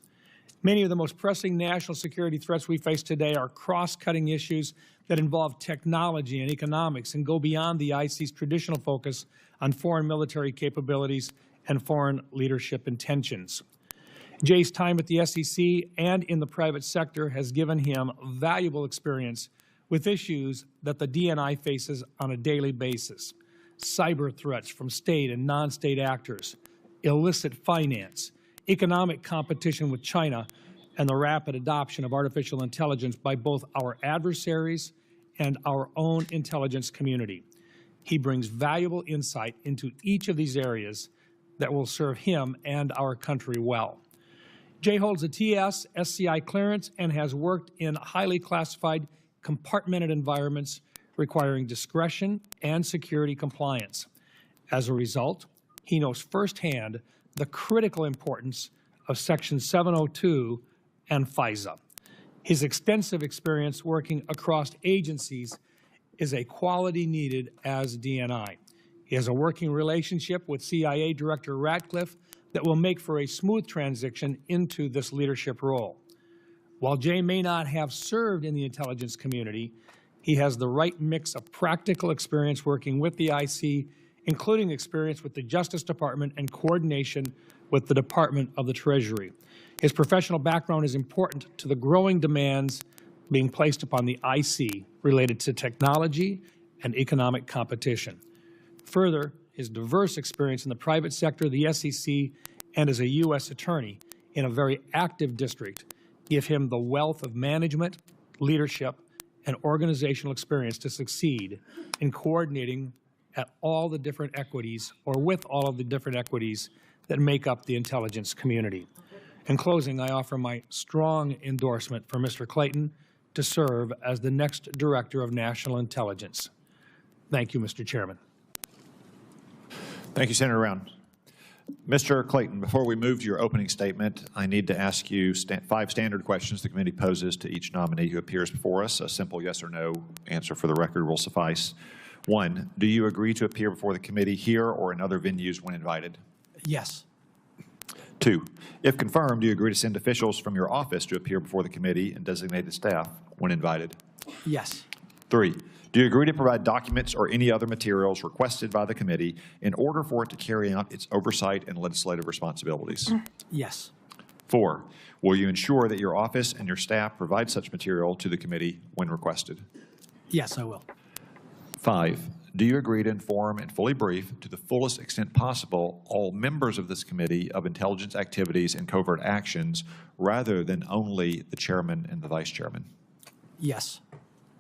Many of the most pressing national security threats we face today are cross-cutting issues that involve technology and economics and go beyond the IC's traditional focus on foreign military capabilities and foreign leadership intentions. Jay's time at the SEC and in the private sector has given him valuable experience with issues that the DNI faces on a daily basis: cyber threats from state and non-state actors, illicit finance, economic competition with China, and the rapid adoption of artificial intelligence by both our adversaries and our own intelligence community. He brings valuable insight into each of these areas that will serve him and our country well. Jay holds a TS, SCI clearance and has worked in highly classified, compartmented environments requiring discretion and security compliance. As a result, he knows firsthand the critical importance of Section 702 and FISA. His extensive experience working across agencies is a quality needed as DNI. He has a working relationship with CIA Director Ratcliffe that will make for a smooth transition into this leadership role. While Jay may not have served in the intelligence community, he has the right mix of practical experience working with the IC, including experience with the Justice Department and coordination with the Department of the Treasury. His professional background is important to the growing demands being placed upon the IC related to technology and economic competition. Further, his diverse experience in the private sector, the SEC, and as a U.S. attorney in a very active district give him the wealth of management, leadership, and organizational experience to succeed in coordinating at all the different equities or with all of the different equities that make up the intelligence community. In closing, I offer my strong endorsement for Mr. Clayton to serve as the next Director of National Intelligence. Thank you, Mr. Chairman. Thank you, Senator Round. Mr. Clayton, before we move to your opening statement, I need to ask you 5 standard questions the committee poses to each nominee who appears before us. A simple yes or no answer for the record will suffice. 1, do you agree to appear before the committee here or in other venues when invited? Yes. 2, if confirmed, do you agree to send officials from your office to appear before the committee and designated staff when invited? Yes. 3, do you agree to provide documents or any other materials requested by the committee in order for it to carry out its oversight and legislative responsibilities? Yes. 4, will you ensure that your office and your staff provide such material to the committee when requested? Yes, I will. 5, do you agree to inform and fully brief, to the fullest extent possible, all members of this committee of intelligence activities and covert actions rather than only the chairman and the vice chairman? Yes.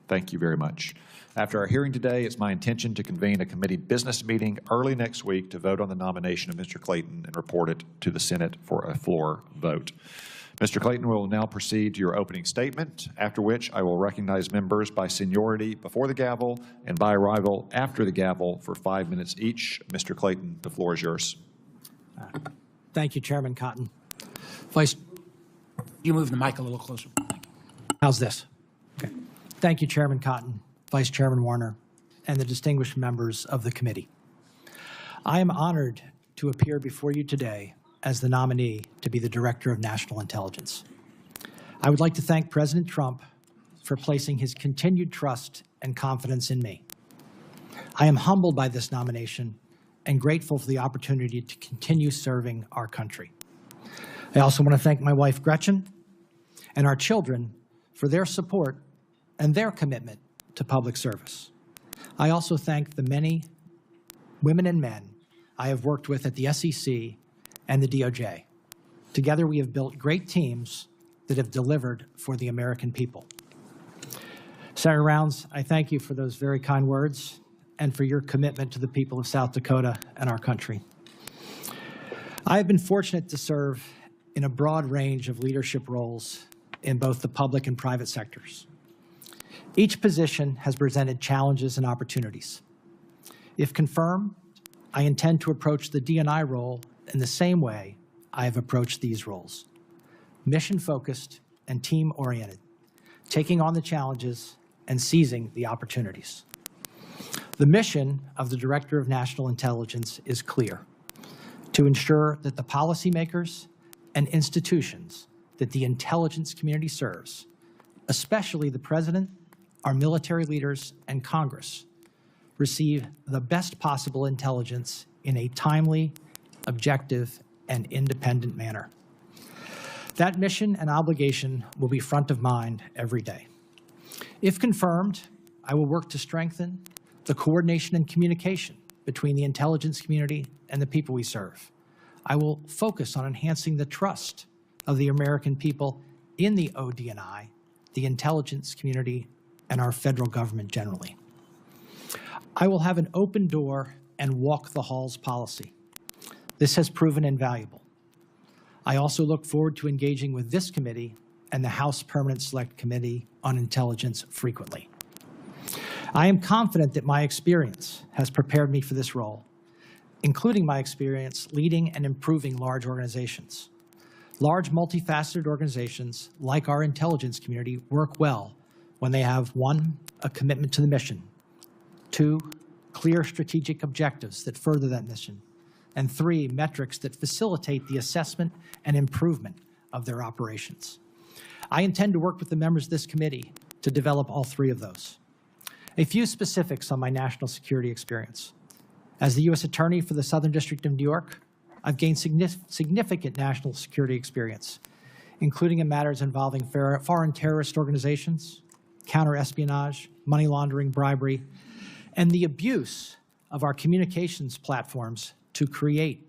Thank you very much. After our hearing today, it's my intention to convene a committee business meeting early next week to vote on the nomination of Mr. Clayton and report it to the Senate for a floor vote. Mr. Clayton will now proceed to your opening statement, after which I will recognize members by seniority before the gavel and by arrival after the gavel for 5 minutes each. Mr. Clayton, the floor is yours. Thank you, Chairman Cotton. Vice, you move the mic a little closer. How's this? Okay. Thank you, Chairman Cotton, Vice Chairman Warner, and the distinguished members of the committee. I am honored to appear before you today as the nominee to be the Director of National Intelligence. I would like to thank President Trump for placing his continued trust and confidence in me. I am humbled by this nomination and grateful for the opportunity to continue serving our country. I also want to thank my wife, Gretchen, and our children for their support and their commitment to public service. I also thank the many women and men I have worked with at the SEC and the DOJ. Together, we have built great teams that have delivered for the American people. Senator Rounds, I thank you for those very kind words and for your commitment to the people of South Dakota and our country. I have been fortunate to serve in a broad range of leadership roles in both the public and private sectors. Each position has presented challenges and opportunities. If confirmed, I intend to approach the D&I role in the same way I have approached these roles: mission-focused and team-oriented, taking on the challenges and seizing the opportunities. The mission of the Director of National Intelligence is clear: to ensure that the policymakers and institutions that the intelligence community serves, especially the President, our military leaders, and Congress, receive the best possible intelligence in a timely, objective, and independent manner. That mission and obligation will be front of mind every day. If confirmed, I will work to strengthen the coordination and communication between the intelligence community and the people we serve. I will focus on enhancing the trust of the American people in the ODNI, the intelligence community, and our federal government generally. I will have an open door and walk the halls policy. This has proven invaluable. I also look forward to engaging with this committee and the House Permanent Select Committee on Intelligence frequently. I am confident that my experience has prepared me for this role, including my experience leading and improving large organizations. Large, multifaceted organizations like our intelligence community work well when they have 1, a commitment to the mission, 2, clear strategic objectives that further that mission, and 3, metrics that facilitate the assessment and improvement of their operations. I intend to work with the members of this committee to develop all 3 of those. A few specifics on my national security experience. As the U.S. Attorney for the Southern District of New York, I've gained significant national security experience, including in matters involving foreign terrorist organizations, counter-espionage, money laundering, bribery, and the abuse of our communications platforms to create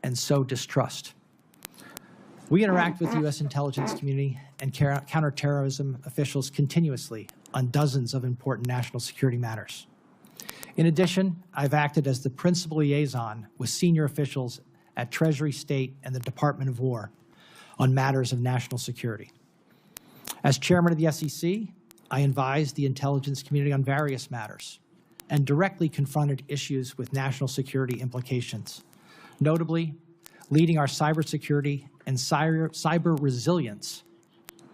and sow distrust. We interact with the U.S. intelligence community and counterterrorism officials continuously on dozens of important national security matters. In addition, I've acted as the principal liaison with senior officials at Treasury, State, and the Department of War on matters of national security. As chairman of the SEC, I advised the intelligence community on various matters and directly confronted issues with national security implications, notably leading our cybersecurity and cyber resilience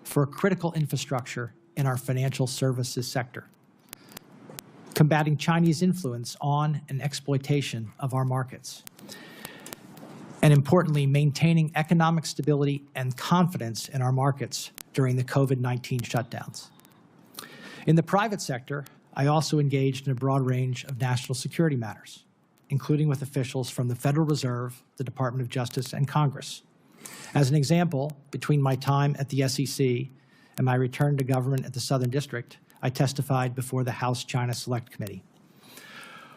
for critical infrastructure in our financial services sector, combating Chinese influence on and exploitation of our markets, and importantly, maintaining economic stability and confidence in our markets during the COVID-19 shutdowns. In the private sector, I also engaged in a broad range of national security matters, including with officials from the Federal Reserve, the Department of Justice, and Congress. As an example, between my time at the SEC and my return to government at the Southern District, I testified before the House China Select Committee.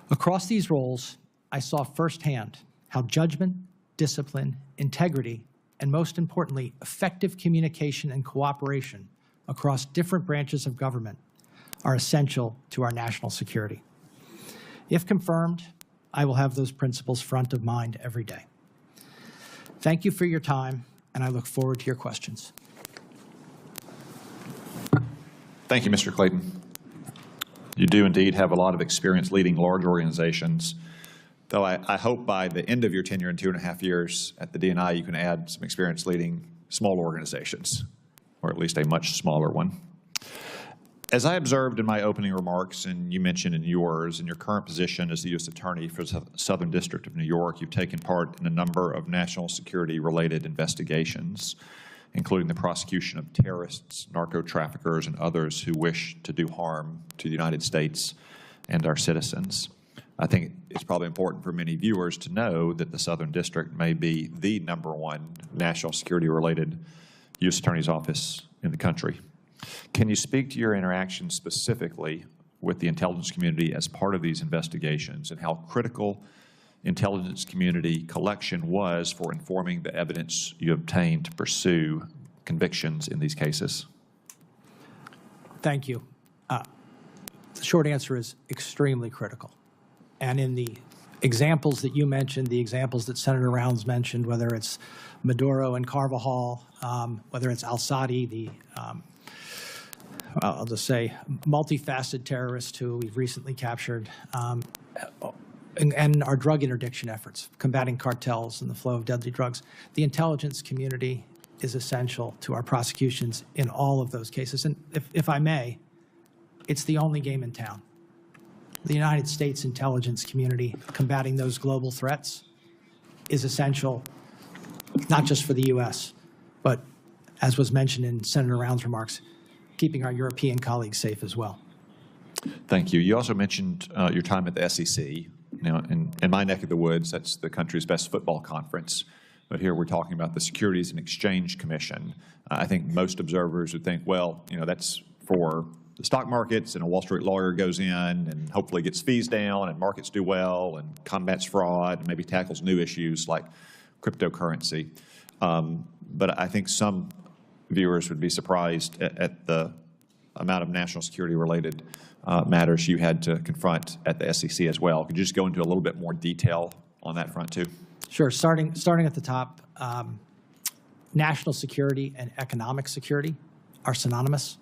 Across these roles, I saw firsthand how judgment, discipline, integrity, and most importantly, effective communication and cooperation across different branches of government are essential to our national security. If confirmed, I will have those principles front of mind every day. Thank you for your time, and I look forward to your questions. Thank you, Mr. Clayton. You do indeed have a lot of experience leading large organizations, though I hope by the end of your tenure in 2.5 years at the DNI, you can add some experience leading small organizations, or at least a much smaller one. As I observed in my opening remarks, and you mentioned in yours, in your current position as the U.S. Attorney for the Southern District of New York, you've taken part in a number of national security-related investigations, including the prosecution of terrorists, narco-traffickers, and others who wish to do harm to the United States and our citizens. I think it's probably important for many viewers to know that the Southern District may be the #1 national security-related U.S. Attorney's Office in the country. Can you speak to your interaction specifically with the intelligence community as part of these investigations and how critical intelligence community collection was for informing the evidence you obtained to pursue convictions in these cases? Thank you. The short answer is extremely critical. And in the examples that you mentioned, the examples that Senator Rounds mentioned, whether it's Maduro and Carvajal, whether it's al-Sadi, the I'll just say multifaceted terrorist who we've recently captured, and our drug interdiction efforts, combating cartels and the flow of deadly drugs. The intelligence community is essential to our prosecutions in all of those cases. And if I may, it's the only game in town. The United States intelligence community combating those global threats is essential, not just for the U.S., but as was mentioned in Senator Rounds' remarks, keeping our European colleagues safe as well. Thank you. You also mentioned your time at the SEC. Now, in my neck of the woods, that's the country's best football conference. But here we're talking about the Securities and Exchange Commission. I think most observers would think, well, that's for the stock markets, and a Wall Street lawyer goes in and hopefully gets fees down and markets do well and combats fraud and maybe tackles new issues like cryptocurrency. But I think some viewers would be surprised at the amount of national security related matters you had to confront at the SEC as well. Could you just go into a little bit more detail on that front too? Sure. Starting at the top, national security and economic security are synonymous.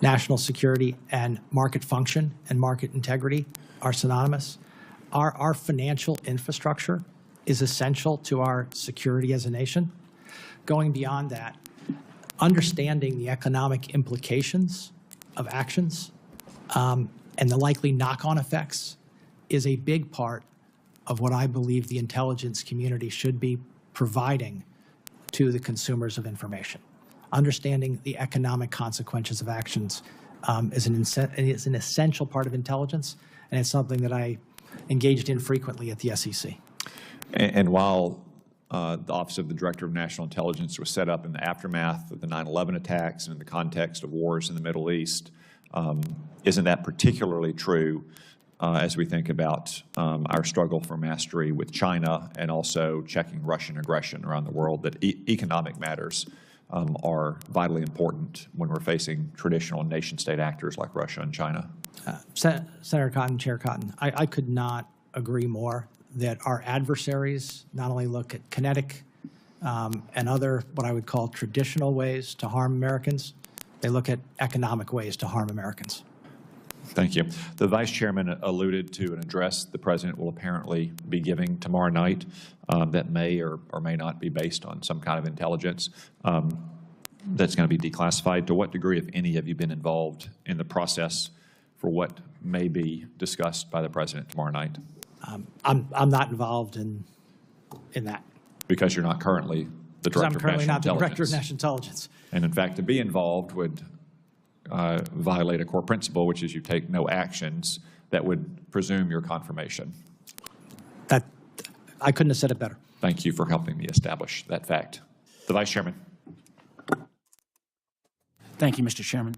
National security and market function and market integrity are synonymous. Our financial infrastructure is essential to our security as a nation. Going beyond that, understanding the economic implications of actions and the likely knock-on effects is a big part of what I believe the intelligence community should be providing to the consumers of information. Understanding the economic consequences of actions is an essential part of intelligence, and it's something that I engaged in frequently at the SEC. And while the Office of the Director of National Intelligence was set up in the aftermath of the 9/11 attacks and in the context of wars in the Middle East, isn't that particularly true as we think about our struggle for mastery with China and also checking Russian aggression around the world, that economic matters are vitally important when we're facing traditional nation-state actors like Russia and China. Senator Cotton, Chair Cotton, I could not agree more that our adversaries not only look at kinetic and other what I would call traditional ways to harm Americans, they look at economic ways to harm Americans. Thank you. The Vice Chairman alluded to an address the President will apparently be giving tomorrow night that may or may not be based on some kind of intelligence that's going to be declassified. To what degree, if any, have you been involved in the process for what may be discussed by the President tomorrow night? I'm not involved in that. Because you're not currently the Director I'm currently of National not the Intelligence. Director of National Intelligence. And in fact, to be involved would violate a core principle, which is you take no actions that would presume your confirmation. That I couldn't have said it better. Thank you for helping me establish that fact. The Vice Chairman. Thank you, Mr. Chairman.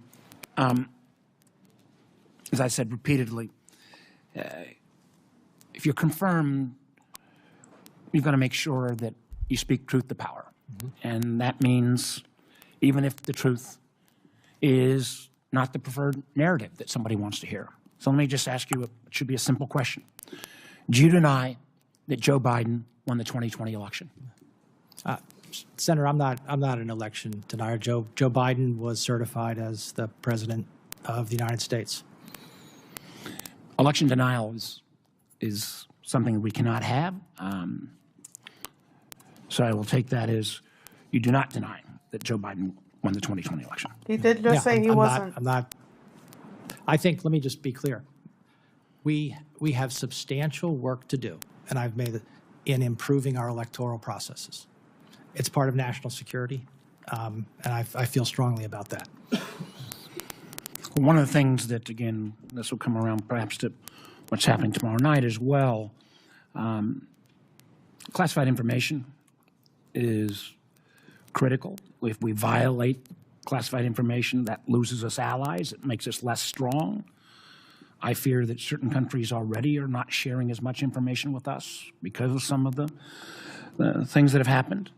As I said repeatedly, if you're confirmed, you've got to make sure that you speak truth to power. And that means even if the truth is not the preferred narrative that somebody wants to hear. So let me just ask you, it should be a simple question. Do you deny that Joe Biden won the 2020 election? Senator, I'm not an election denier. Joe Biden was certified as the President of the United States. Election denial is something we cannot have. So I will take that as you do not deny that Joe Biden won the 2020 election. He did just say he wasn't. I'm not. I think, let me just be clear. We have substantial work to do, and I've made it in improving our electoral processes. It's part of national security, and I feel strongly about that. One of the things that, again, this will come around perhaps to what's happening tomorrow night as well, classified information is critical. If we violate classified information, that loses us allies. It makes us less strong. I fear that certain countries already are not sharing as much information with us because of some of the things that have happened.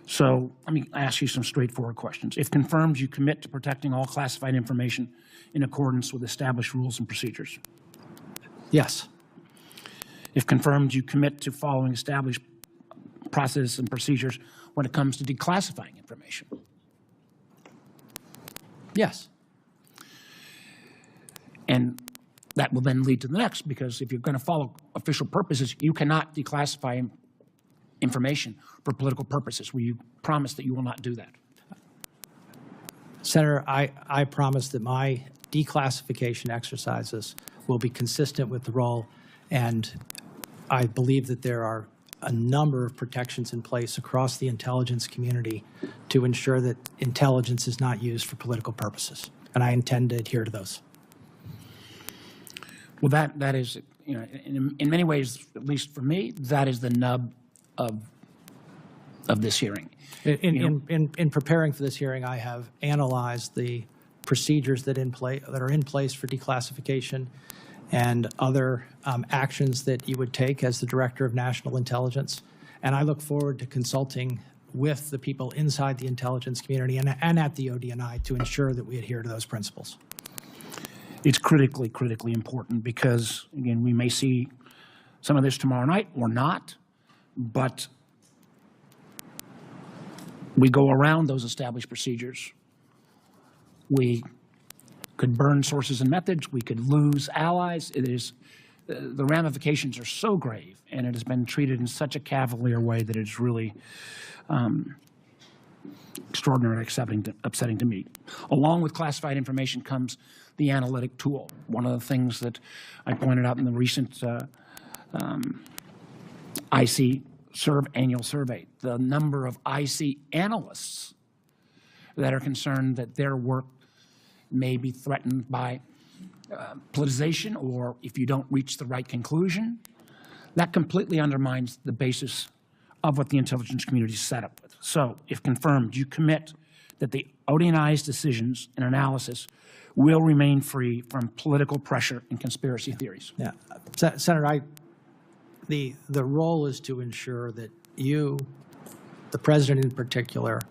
So let me ask you some straightforward questions. If confirmed, you commit to protecting all classified information in accordance with established rules and procedures? Yes. If confirmed, you commit to following established processes and procedures when it comes to declassifying information? Yes. And that will then lead to the next, because if you're going to follow official purposes, you cannot declassify information for political purposes. Will you promise that you will not do that? Senator, I promise that my declassification exercises will be consistent with the role, and I believe that there are a number of protections in place across the intelligence community to ensure that intelligence is not used for political purposes, and I intend to adhere to those. Well, that is, you know, in many ways, at least for me, that is the nub of this hearing. In preparing for this hearing, I have analyzed the procedures that are in place for declassification and other actions that you would take as the Director of National Intelligence. And I look forward to consulting with the people inside the intelligence community and at the ODNI to ensure that we adhere to those principles. It's critically important because, again, we may see some of this tomorrow night or not, but we go around those established procedures. We could burn sources and methods. We could lose allies. It is, the ramifications are so grave, and it has been treated in such a cavalier way that it's really extraordinarily upsetting to me. Along with classified information comes the analytic tool. One of the things that I pointed out in the recent IC annual survey, the number of IC analysts that are concerned that their work may be threatened by politicization, or if you don't reach the right conclusion, that completely undermines the basis of what the intelligence community is set up with. So, if confirmed, you commit that the ODNI's decisions and analysis will remain free from political pressure and conspiracy theories. Yeah, Senator, the role is to ensure that you, the President in particular,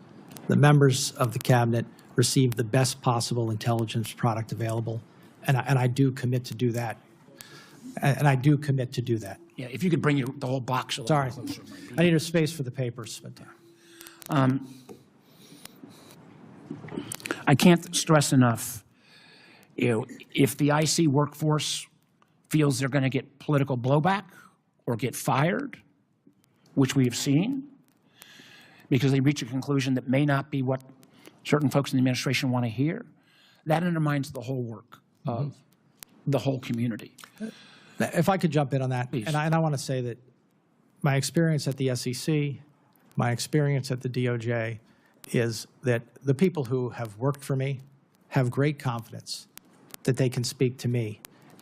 the members of the cabinet receive the best possible intelligence product available, and I do commit to do that. And I do commit to do that. Yeah, if you could bring the whole box. Sorry, I need a space for the papers. But I can't stress enough, if the IC workforce feels they're going to get political blowback or get fired, which we have seen, because they reach a conclusion that may not be what certain folks in the administration want to hear, that undermines the whole work of the whole community. If I could jump in on that, Please. and I want to say that my experience at the SEC, my experience at the DOJ, is that the people who have worked for me have great confidence that they can speak to me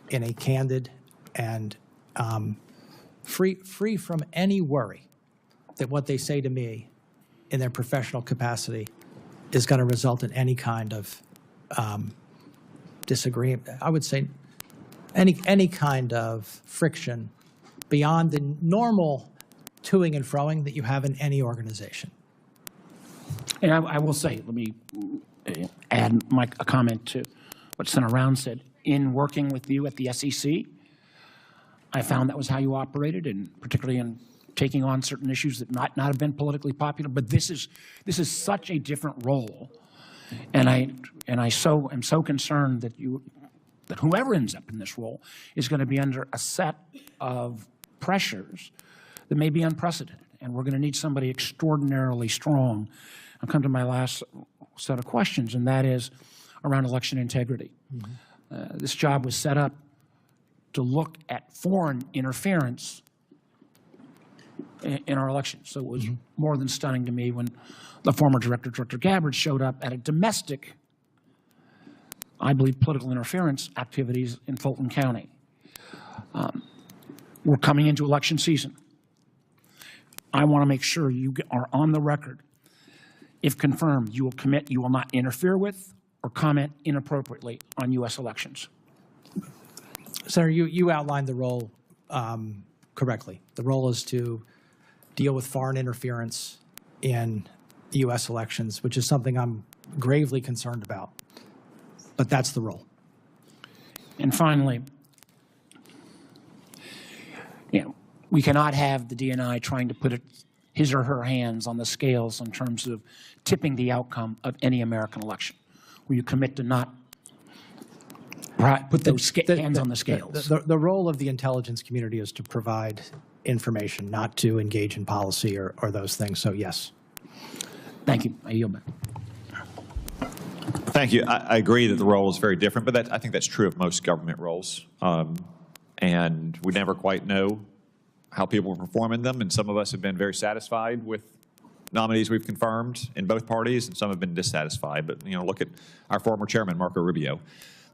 in a candid and free from any worry that what they say to me in their professional capacity is going to result in any kind of disagreement. I would say any kind of friction beyond the normal toing and froing that you have in any organization. And I will say, let me add a comment to what Senator Round said. In working with you at the SEC, I found that was how you operated, and particularly in taking on certain issues that might not have been politically popular. But this is such a different role, and I am so concerned that whoever ends up in this role is going to be under a set of pressures that may be unprecedented, and we're going to need somebody extraordinarily strong. I'll come to my last set of questions, and that is around election integrity. This job was set up to look at foreign interference in our elections. So it was more than stunning to me when the former Director Gabbard, showed up at a domestic, I believe, political interference activities in Fulton County. We're coming into election season. I want to make sure you are on the record. If confirmed, you will commit you will not interfere with or comment inappropriately on U.S. elections. Senator, you outlined the role correctly. The role is to deal with foreign interference in U.S. elections, which is something I'm gravely concerned about. But that's the role. And finally, we cannot have the DNI trying to put his or her hands on the scales in terms of tipping the outcome of any American election. Will you commit to not put those hands on the scales? The role of the intelligence community is to provide information, not to engage in policy or those things. So, yes. Thank you. I yield back. Thank you. I agree that the role is very different, but I think that's true of most government roles. And we never quite know how people perform in them, and some of us have been very satisfied with nominees we've confirmed in both parties, and some have been dissatisfied. But, look at our former chairman, Marco Rubio.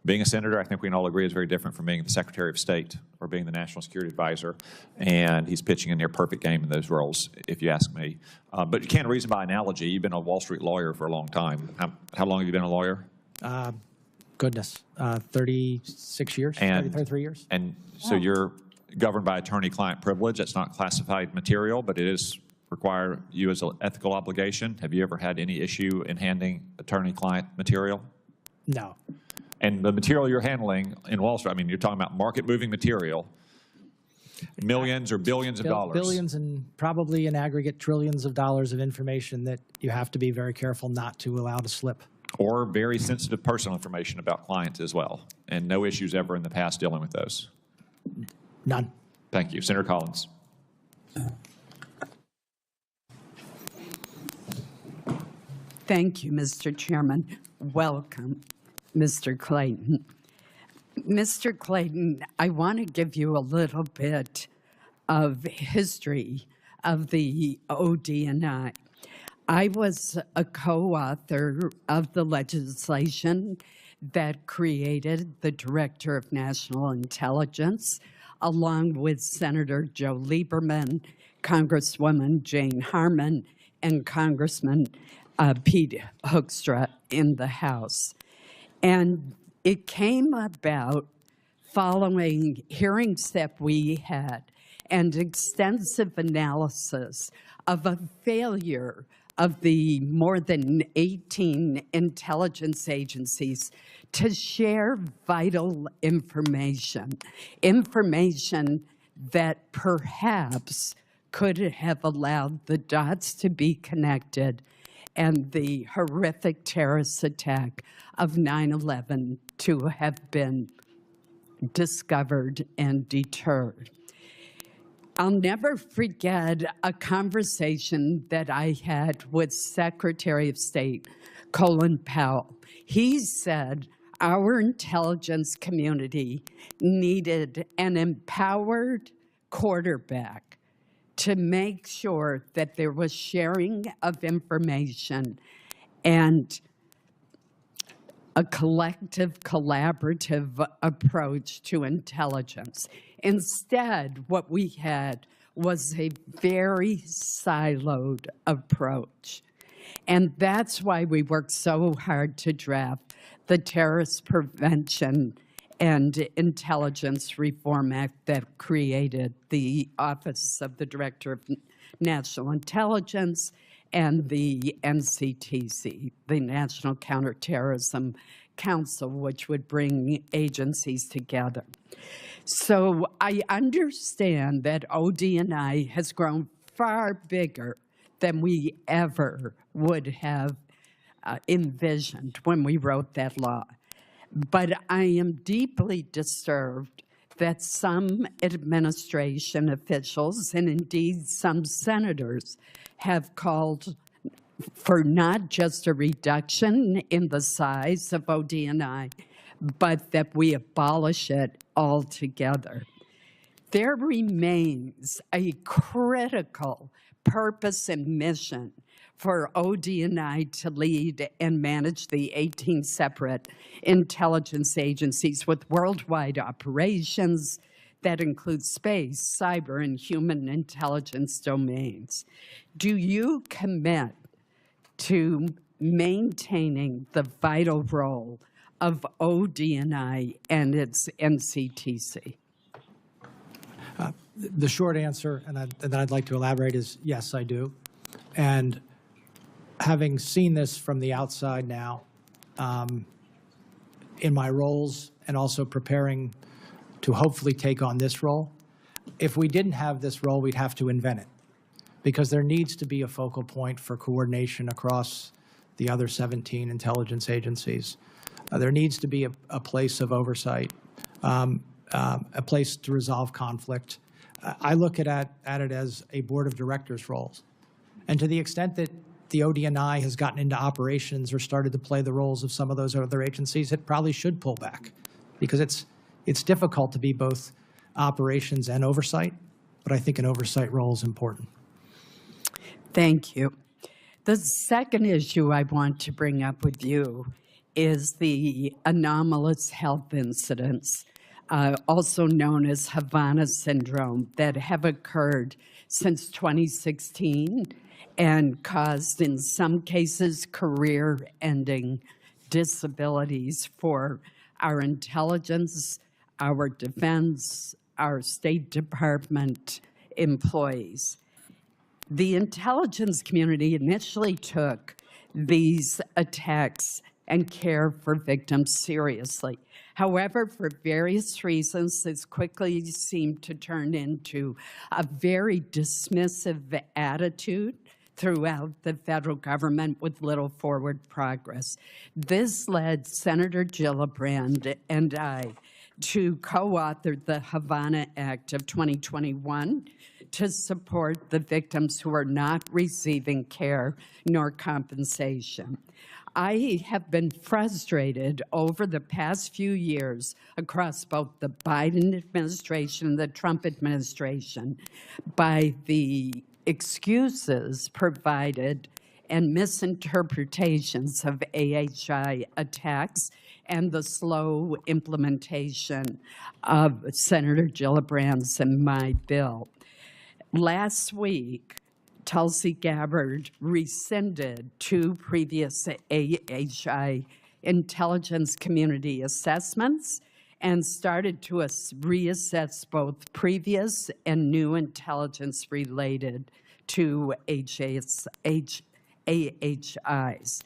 Being a senator, I think we can all agree, is very different from being the Secretary of State or being the National Security Advisor, and he's pitching a near perfect game in those roles, if you ask me. But you can't reason by analogy. You've been a Wall Street lawyer for a long time. How long have you been a lawyer? 36 years, 33 years. And so you're governed by attorney-client privilege. That's not classified material, but it is require you as an ethical obligation. Have you ever had any issue in handling attorney-client material? No. And the material you're handling in Wall Street, I mean, you're talking about market-moving material, millions or billions of dollars. Billions and probably in aggregate trillions of dollars of information that you have to be very careful not to allow to slip. Or very sensitive personal information about clients as well. And no issues ever in the past dealing with those. None. Thank you. Senator Collins. Thank you, Mr. Chairman. Welcome, Mr. Clayton. Mr. Clayton, I want to give you a little bit of history of the ODNI. I was a co-author of the legislation that created the Director of National Intelligence, along with Senator Joe Lieberman, Congresswoman Jane Harman, and Congressman Pete Hoekstra in the House. And it came about following hearings that we had and extensive analysis of a failure of the more than 18 intelligence agencies to share vital information, information that perhaps could have allowed the dots to be connected and the horrific terrorist attack of 9/11 to have been discovered and deterred. I'll never forget a conversation that I had with Secretary of State Colin Powell. He said our intelligence community needed an empowered quarterback to make sure that there was sharing of information and a collective, collaborative approach to intelligence. Instead, what we had was a very siloed approach. And that's why we worked so hard to draft the Terrorist Prevention and Intelligence Reform Act that created the Office of the Director of National Intelligence and the NCTC, the National Counterterrorism Council, which would bring agencies together. So I understand that ODNI has grown far bigger than we ever would have envisioned when we wrote that law. But I am deeply disturbed that some administration officials and indeed some senators have called for not just a reduction in the size of ODNI, but that we abolish it altogether. There remains a critical purpose and mission for ODNI to lead and manage the 18 separate intelligence agencies with worldwide operations that include space, cyber, and human intelligence domains. Do you commit to maintaining the vital role of ODNI and its NCTC? The short answer, and I'd like to elaborate, is yes, I do. And having seen this from the outside now, in my roles and also preparing to hopefully take on this role, if we didn't have this role, we'd have to invent it, because there needs to be a focal point for coordination across the other 17 intelligence agencies. There needs to be a place of oversight, a place to resolve conflict. I look at it as a board of directors roles. And to the extent that the ODNI has gotten into operations or started to play the roles of some of those other agencies, it probably should pull back, because it's difficult to be both operations and oversight, but I think an oversight role is important. Thank you. The second issue I want to bring up with you is the anomalous health incidents, also known as Havana syndrome, that have occurred since 2016 and caused, in some cases, career-ending disabilities for our intelligence, our defense, our State Department employees. The intelligence community initially took these attacks and care for victims seriously. However, for various reasons, this quickly seemed to turn into a very dismissive attitude throughout the federal government with little forward progress. This led Senator Gillibrand and I to co-author the Havana Act of 2021 to support the victims who are not receiving care nor compensation. I have been frustrated over the past few years across both the Biden administration and the Trump administration by the excuses provided and misinterpretations of AHI attacks and the slow implementation of Senator Gillibrand's and my bill. Last week, Tulsi Gabbard rescinded 2 previous AHI intelligence community assessments and started to reassess both previous and new intelligence related to AHIs.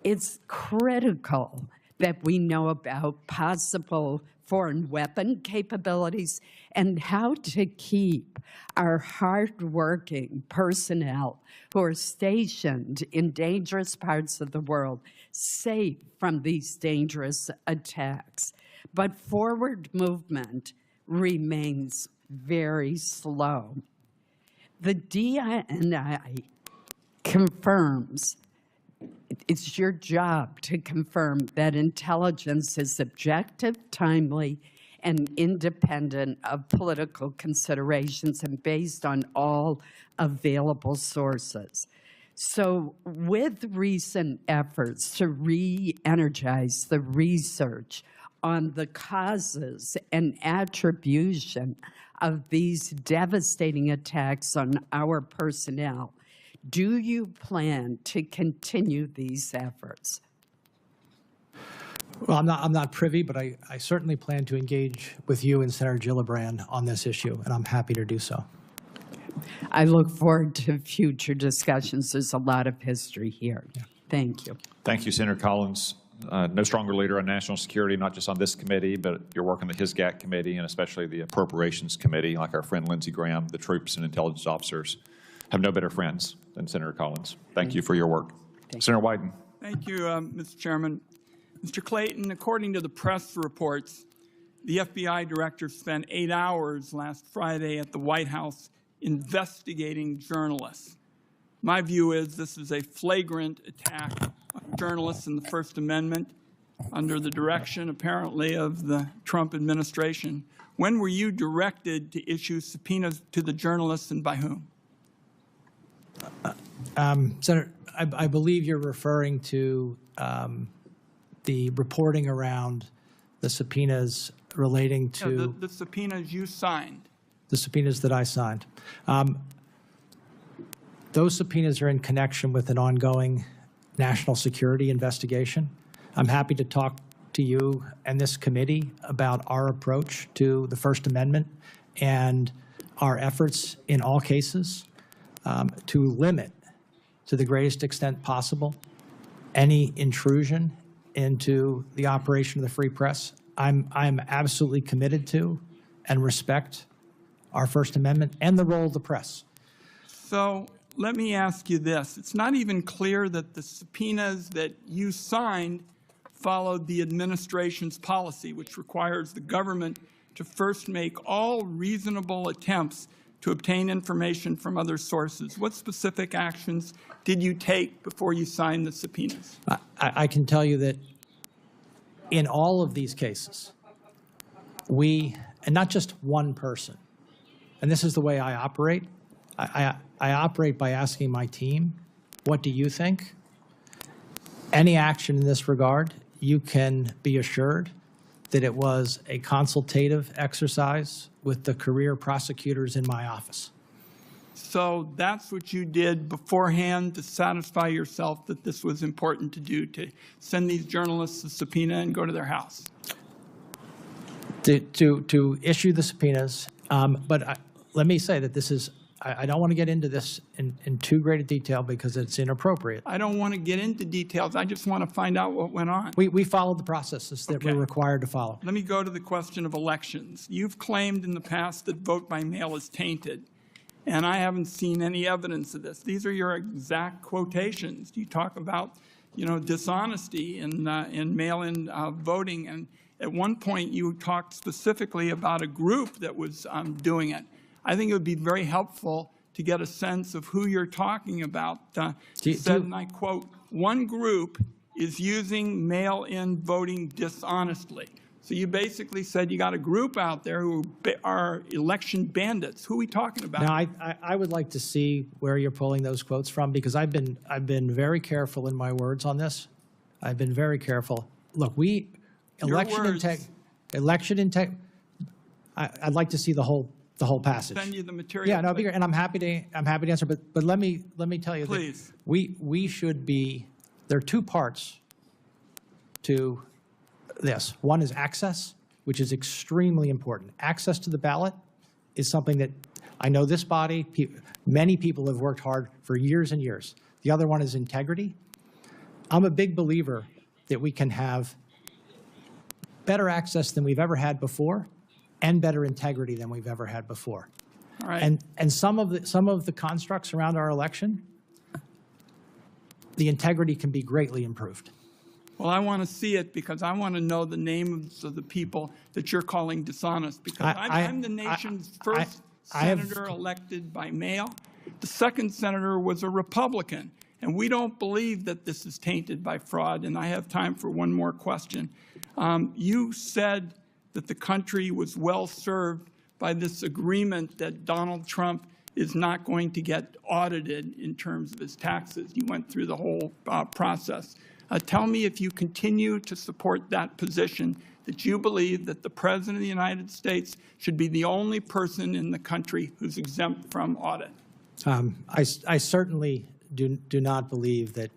It's critical that we know about possible foreign weapon capabilities and how to keep our hardworking personnel who are stationed in dangerous parts of the world safe from these dangerous attacks. But forward movement remains very slow. The DNI confirms, it's your job to confirm that intelligence is objective, timely, and independent of political considerations and based on all available sources. So with recent efforts to re-energize the research on the causes and attribution of these devastating attacks on our personnel, do you plan to continue these efforts? Well, I'm not privy, but I certainly plan to engage with you and Senator Gillibrand on this issue, and I'm happy to do so. I look forward to future discussions. There's a lot of history here. Thank you. Thank you, Senator Collins. No stronger leader on national security, not just on this committee, but your work on the HISGAC committee and especially the Appropriations Committee, like our friend Lindsey Graham. The troops and intelligence officers have no better friends than Senator Collins. Thank you for your work. Senator Wyden. Thank you, Mr. Chairman. Mr. Clayton, according to the press reports, the FBI director spent 8 hours last Friday at the White House investigating journalists. My view is this is a flagrant attack on journalists in the First Amendment under the direction, apparently, of the Trump administration. When were you directed to issue subpoenas to the journalists and by whom? Senator, I believe you're referring to the reporting around the subpoenas relating to the subpoenas you signed. the subpoenas that I signed. Those subpoenas are in connection with an ongoing national security investigation. I'm happy to talk to you and this committee about our approach to the First Amendment and our efforts in all cases to limit, to the greatest extent possible, any intrusion into the operation of the free press. I'm absolutely committed to and respect our First Amendment and the role of the press. So let me ask you this. It's not even clear that the subpoenas that you signed followed the administration's policy, which requires the government to first make all reasonable attempts to obtain information from other sources. What specific actions did you take before you signed the subpoenas? I can tell you that in all of these cases, we, and not just one person, and this is the way I operate, I operate by asking my team, what do you think? Any action in this regard, you can be assured that it was a consultative exercise with the career prosecutors in my office. So that's what you did beforehand to satisfy yourself that this was important to do, to send these journalists a subpoena and go to their house? To issue the subpoenas, but let me say that this is, I don't want to get into this in too great a detail because it's inappropriate. I don't want to get into details. I just want to find out what went on. We followed the processes that we're required to follow. Let me go to the question of elections. You've claimed in the past that vote by mail is tainted, and I haven't seen any evidence of this. These are your exact quotations. You talk about, dishonesty in mail-in voting, and at one point you talked specifically about a group that was doing it. I think it would be very helpful to get a sense of who you're talking about. You said, and I quote, one group is using mail-in voting dishonestly. So you basically said you got a group out there who are election bandits. Who are we talking about? Now, I would like to see where you're pulling those quotes from because I've been very careful in my words on this. I've been very careful. Look, election integrity. I'd like to see the whole passage. Send you the material. Yeah, no, and I'm happy to answer. But let me tell you, please. That we should be. There are two parts to this. One is access, which is extremely important. Access to the ballot is something that I know this body, many people have worked hard for years and years. The other one is integrity. I'm a big believer that we can have better access than we've ever had before and better integrity than we've ever had before. All right. And some of the constructs around our election, the integrity can be greatly improved. Well, I want to see it because I want to know the names of the people that you're calling dishonest, because I'm the nation's first senator elected by mail. The second senator was a Republican, and we don't believe that this is tainted by fraud. And I have time for one more question. You said that the country was well served by this agreement that Donald Trump is not going to get audited in terms of his taxes. You went through the whole process. Tell me if you continue to support that position, that you believe that the President of the United States should be the only person in the country who's exempt from audit. I certainly do not believe that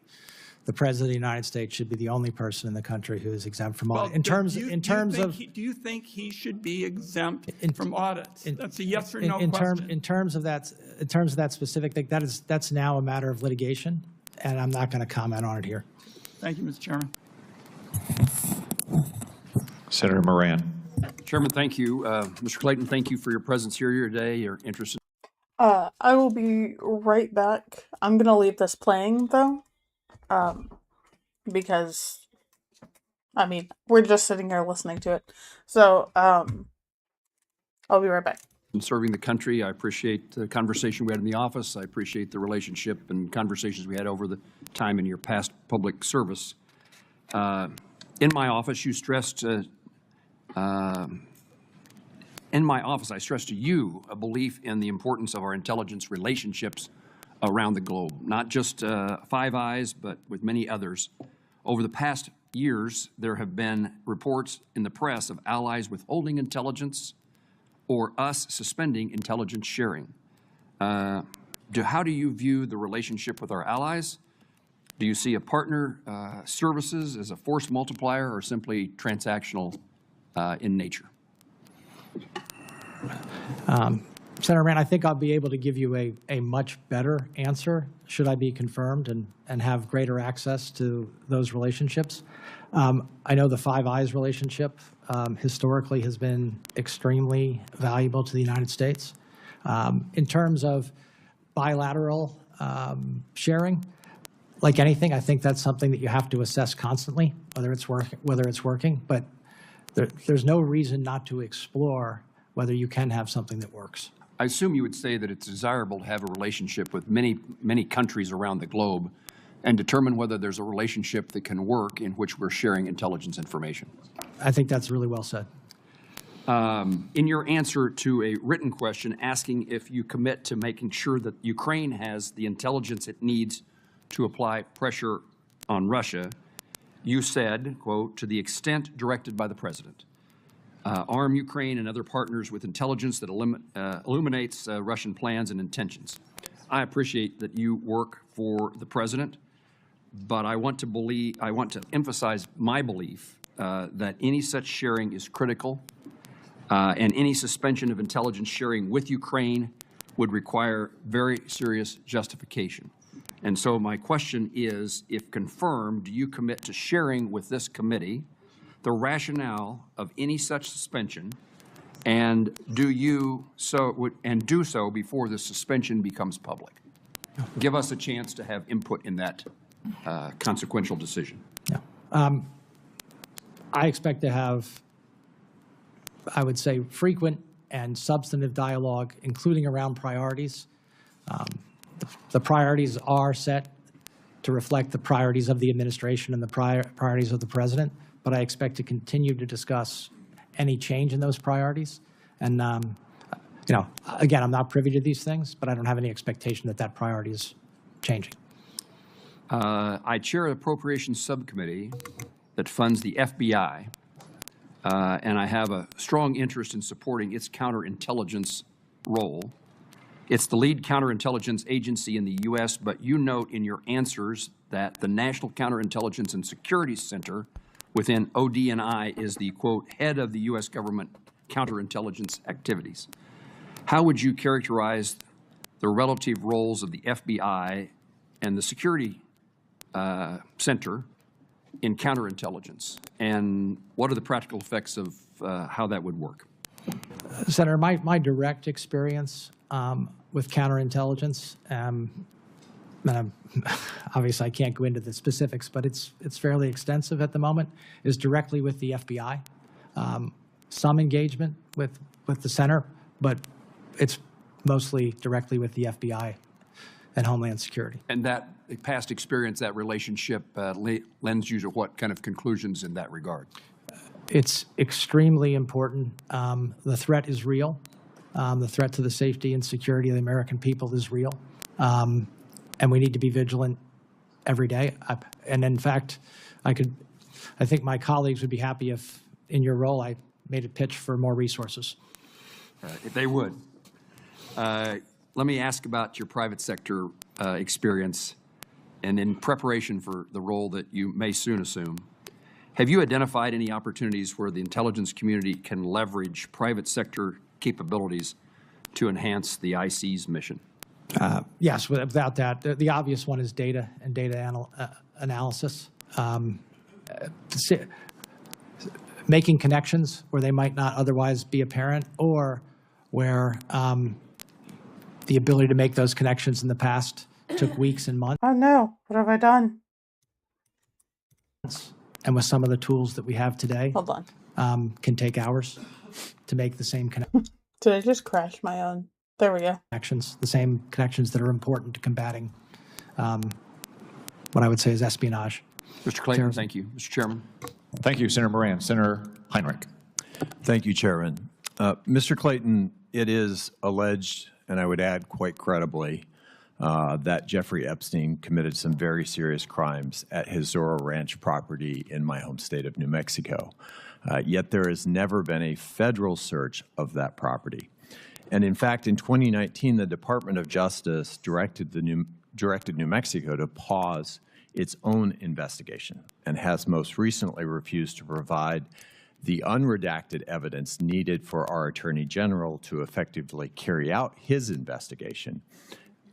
the President of the United States should be the only person in the country who is exempt from audit. Do you think he should be exempt from audits? That's a yes or no question. In terms of that specific thing, that's now a matter of litigation, and I'm not going to comment on it here. Thank you, Mr. Chairman. Senator Moran. Chairman, thank you. Mr. Clayton, thank you for your presence here today, your interest. I will be right back. I'm gonna leave this playing though, because, I mean, we're just sitting here listening to it. So, I'll be right back. In serving the country, I appreciate the conversation we had in the office. I appreciate the relationship and conversations we had over the time in your past public service. In my office, you stressed, I stressed to you a belief in the importance of our intelligence relationships around the globe, not just Five Eyes, but with many others. Over the past years, there have been reports in the press of allies withholding intelligence or us suspending intelligence sharing. How do you view the relationship with our allies? Do you see a partner services as a force multiplier or simply transactional in nature? Senator Rand, I think I'll be able to give you a much better answer should I be confirmed and have greater access to those relationships. I know the Five Eyes relationship historically has been extremely valuable to the United States. In terms of bilateral sharing, like anything, I think that's something that you have to assess constantly, whether it's working. But there's no reason not to explore whether you can have something that works. I assume you would say that it's desirable to have a relationship with many countries around the globe and determine whether there's a relationship that can work in which we're sharing intelligence information. I think that's really well said. In your answer to a written question asking if you commit to making sure that Ukraine has the intelligence it needs to apply pressure on Russia, you said, quote, to the extent directed by the president, arm Ukraine and other partners with intelligence that illuminates Russian plans and intentions. I appreciate that you work for the president, but I want to emphasize my belief that any such sharing is critical, and any suspension of intelligence sharing with Ukraine would require very serious justification. And so my question is, if confirmed, do you commit to sharing with this committee the rationale of any such suspension, and do so before the suspension becomes public? Give us a chance to have input in that consequential decision. I expect to have, I would say, frequent and substantive dialogue, including around priorities. The priorities are set to reflect the priorities of the administration and the priorities of the president, but I expect to continue to discuss any change in those priorities. And, again, I'm not privy to these things, but I don't have any expectation that that priority is changing. I chair an appropriations subcommittee that funds the FBI, and I have a strong interest in supporting its counterintelligence role. It's the lead counterintelligence agency in the U.S., but you note in your answers that the National Counterintelligence and Security Center within ODNI is the, quote, head of the U.S. government counterintelligence activities. How would you characterize the relative roles of the FBI and the Security Center in counterintelligence? And what are the practical effects of how that would work? Senator, my direct experience with counterintelligence, and obviously I can't go into the specifics, but it's fairly extensive at the moment, is directly with the FBI. Some engagement with the center, but it's mostly directly with the FBI and Homeland Security. And that past experience, that relationship lends you to what kind of conclusions in that regard? It's extremely important. The threat is real. The threat to the safety and security of the American people is real. And we need to be vigilant every day. And in fact, I think my colleagues would be happy if, in your role, I made a pitch for more resources. If they would. Let me ask about your private sector experience, and in preparation for the role that you may soon assume. Have you identified any opportunities where the intelligence community can leverage private sector capabilities to enhance the IC's mission? Yes, without that. The obvious one is data and data analysis. Making connections where they might not otherwise be apparent, or where the ability to make those connections in the past took weeks and months. Oh no, what have I done? And with some of the tools that we have today, Hold on. Can take hours to make the same connections. Did I just crash my own? There we go. The same connections that are important to combating what I would say is espionage. Mr. Clayton, thank you. Mr. Chairman. Thank you, Senator Moran. Senator Heinrich. Thank you, Chairman. Mr. Clayton, it is alleged, and I would add quite credibly, that Jeffrey Epstein committed some very serious crimes at his Zorro Ranch property in my home state of New Mexico. Yet there has never been a federal search of that property. And in fact, in 2019, the Department of Justice directed New Mexico to pause its own investigation and has most recently refused to provide the unredacted evidence needed for our Attorney General to effectively carry out his investigation,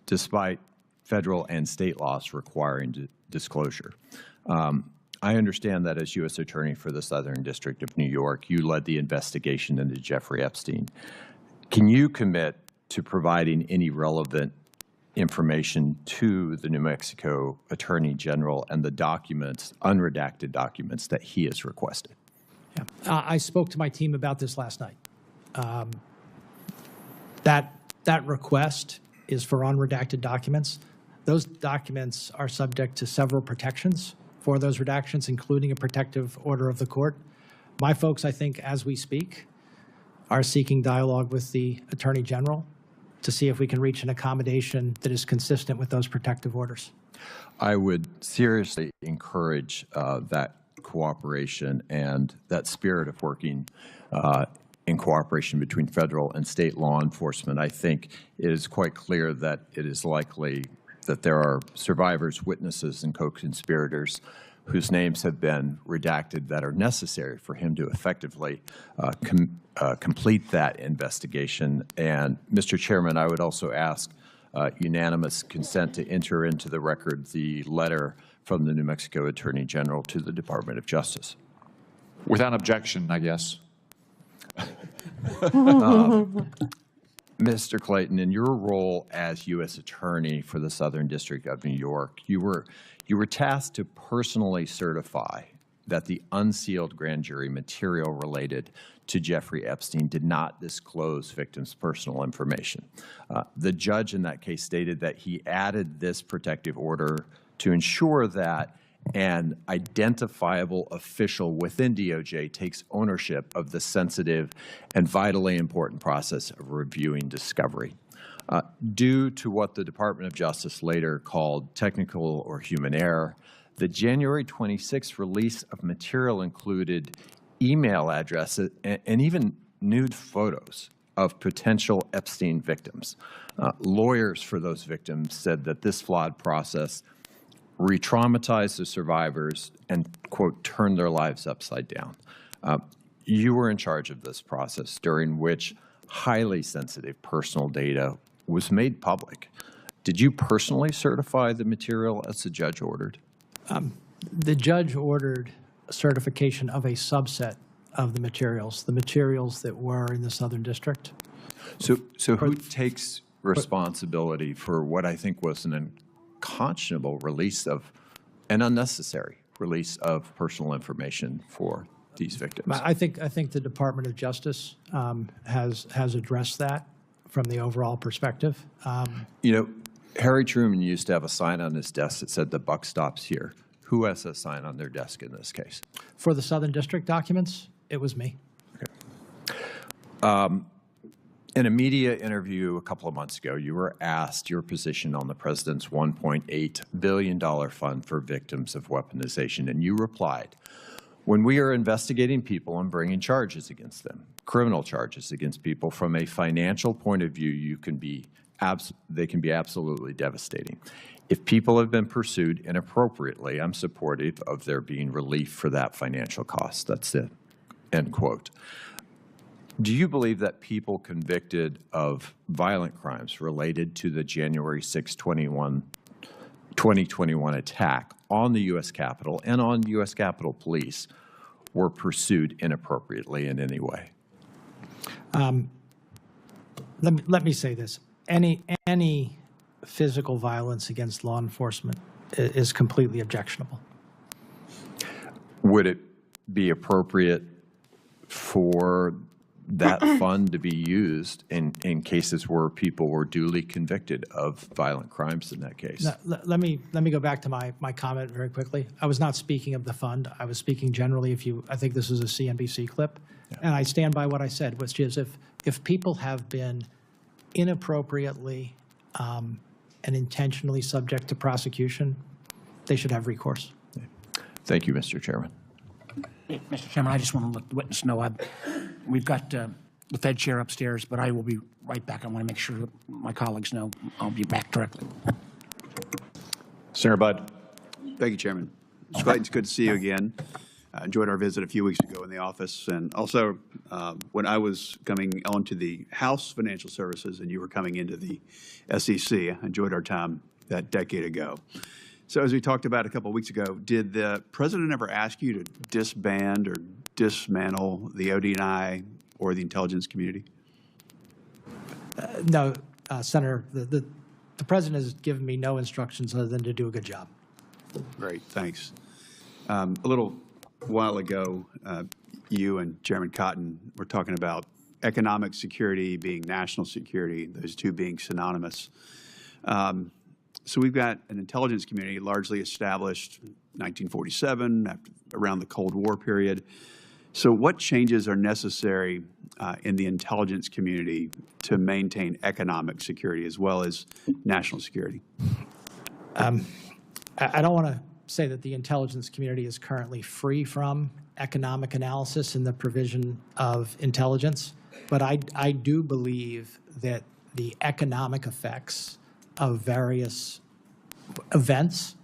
despite federal and state laws requiring disclosure. I understand that as U.S. Attorney for the Southern District of New York, you led the investigation into Jeffrey Epstein. Can you commit to providing any relevant information to the New Mexico Attorney General and the documents, unredacted documents, that he has requested? Yeah. I spoke to my team about this last night. That request is for unredacted documents. Those documents are subject to several protections for those redactions, including a protective order of the court. My folks, I think, as we speak, are seeking dialogue with the Attorney General to see if we can reach an accommodation that is consistent with those protective orders. I would seriously encourage that cooperation and that spirit of working in cooperation between federal and state law enforcement. I think it is quite clear that it is likely that there are survivors, witnesses, and co-conspirators whose names have been redacted that are necessary for him to effectively complete that investigation. And, Mr. Chairman, I would also ask unanimous consent to enter into the record the letter from the New Mexico Attorney General to the Department of Justice. Without objection, I guess. Mr. Clayton, in your role as U.S. Attorney for the Southern District of New York, you were tasked to personally certify that the unsealed grand jury material related to Jeffrey Epstein did not disclose victims' personal information. The judge in that case stated that he added this protective order to ensure that an identifiable official within DOJ takes ownership of the sensitive and vitally important process of reviewing discovery. Due to what the Department of Justice later called technical or human error, the January 26th release of material included email addresses and even nude photos of potential Epstein victims. Lawyers for those victims said that this flawed process re-traumatized the survivors and, quote, turned their lives upside down. You were in charge of this process, during which highly sensitive personal data was made public. Did you personally certify the material as the judge ordered? The judge ordered a certification of a subset of the materials that were in the Southern District. So who takes responsibility for what I think was an unconscionable release of, an unnecessary release of personal information for these victims? I think the Department of Justice has addressed that from the overall perspective. You know, Harry Truman used to have a sign on his desk that said, "The buck stops here." Who has a sign on their desk in this case? For the Southern District documents, it was me. In a media interview a couple of months ago, you were asked your position on the president's $1.8 billion fund for victims of weaponization, and you replied, "When we are investigating people and bringing charges against them, criminal charges against people, from a financial point of view, they can be absolutely devastating. If people have been pursued inappropriately, I'm supportive of there being relief for that financial cost." That's it. End quote. Do you believe that people convicted of violent crimes related to the January 6, 2021 attack on the U.S. Capitol and on U.S. Capitol Police were pursued inappropriately in any way? Let me say this. Any physical violence against law enforcement is completely objectionable. Would it be appropriate for that fund to be used in cases where people were duly convicted of violent crimes in that case? Now, let me go back to my comment very quickly. I was not speaking of the fund. I was speaking generally. I think this is a CNBC clip, and I stand by what I said, which is if people have been inappropriately and intentionally subject to prosecution, they should have recourse. Thank you, Mr. Chairman. Mr. Chairman, I just want to let the witness know we've got the Fed chair upstairs, but I will be right back. I want to make sure that my colleagues know I'll be back directly. Senator Budd. Thank you, Chairman. Mr. Clayton, it's good to see you again. I enjoyed our visit a few weeks ago in the office, and also when I was coming onto the House Financial Services and you were coming into the SEC, I enjoyed our time that decade ago. So as we talked about a couple of weeks ago, did the president ever ask you to disband or dismantle the ODNI or the intelligence community? No, Senator, the president has given me no instructions other than to do a good job. Great, thanks. A little while ago, you and Chairman Cotton were talking about economic security being national security, those two being synonymous. So we've got an intelligence community largely established in 1947, around the Cold War period. So what changes are necessary in the intelligence community to maintain economic security as well as national security? I don't want to say that the intelligence community is currently free from economic analysis and the provision of intelligence, but I do believe that the economic effects of various events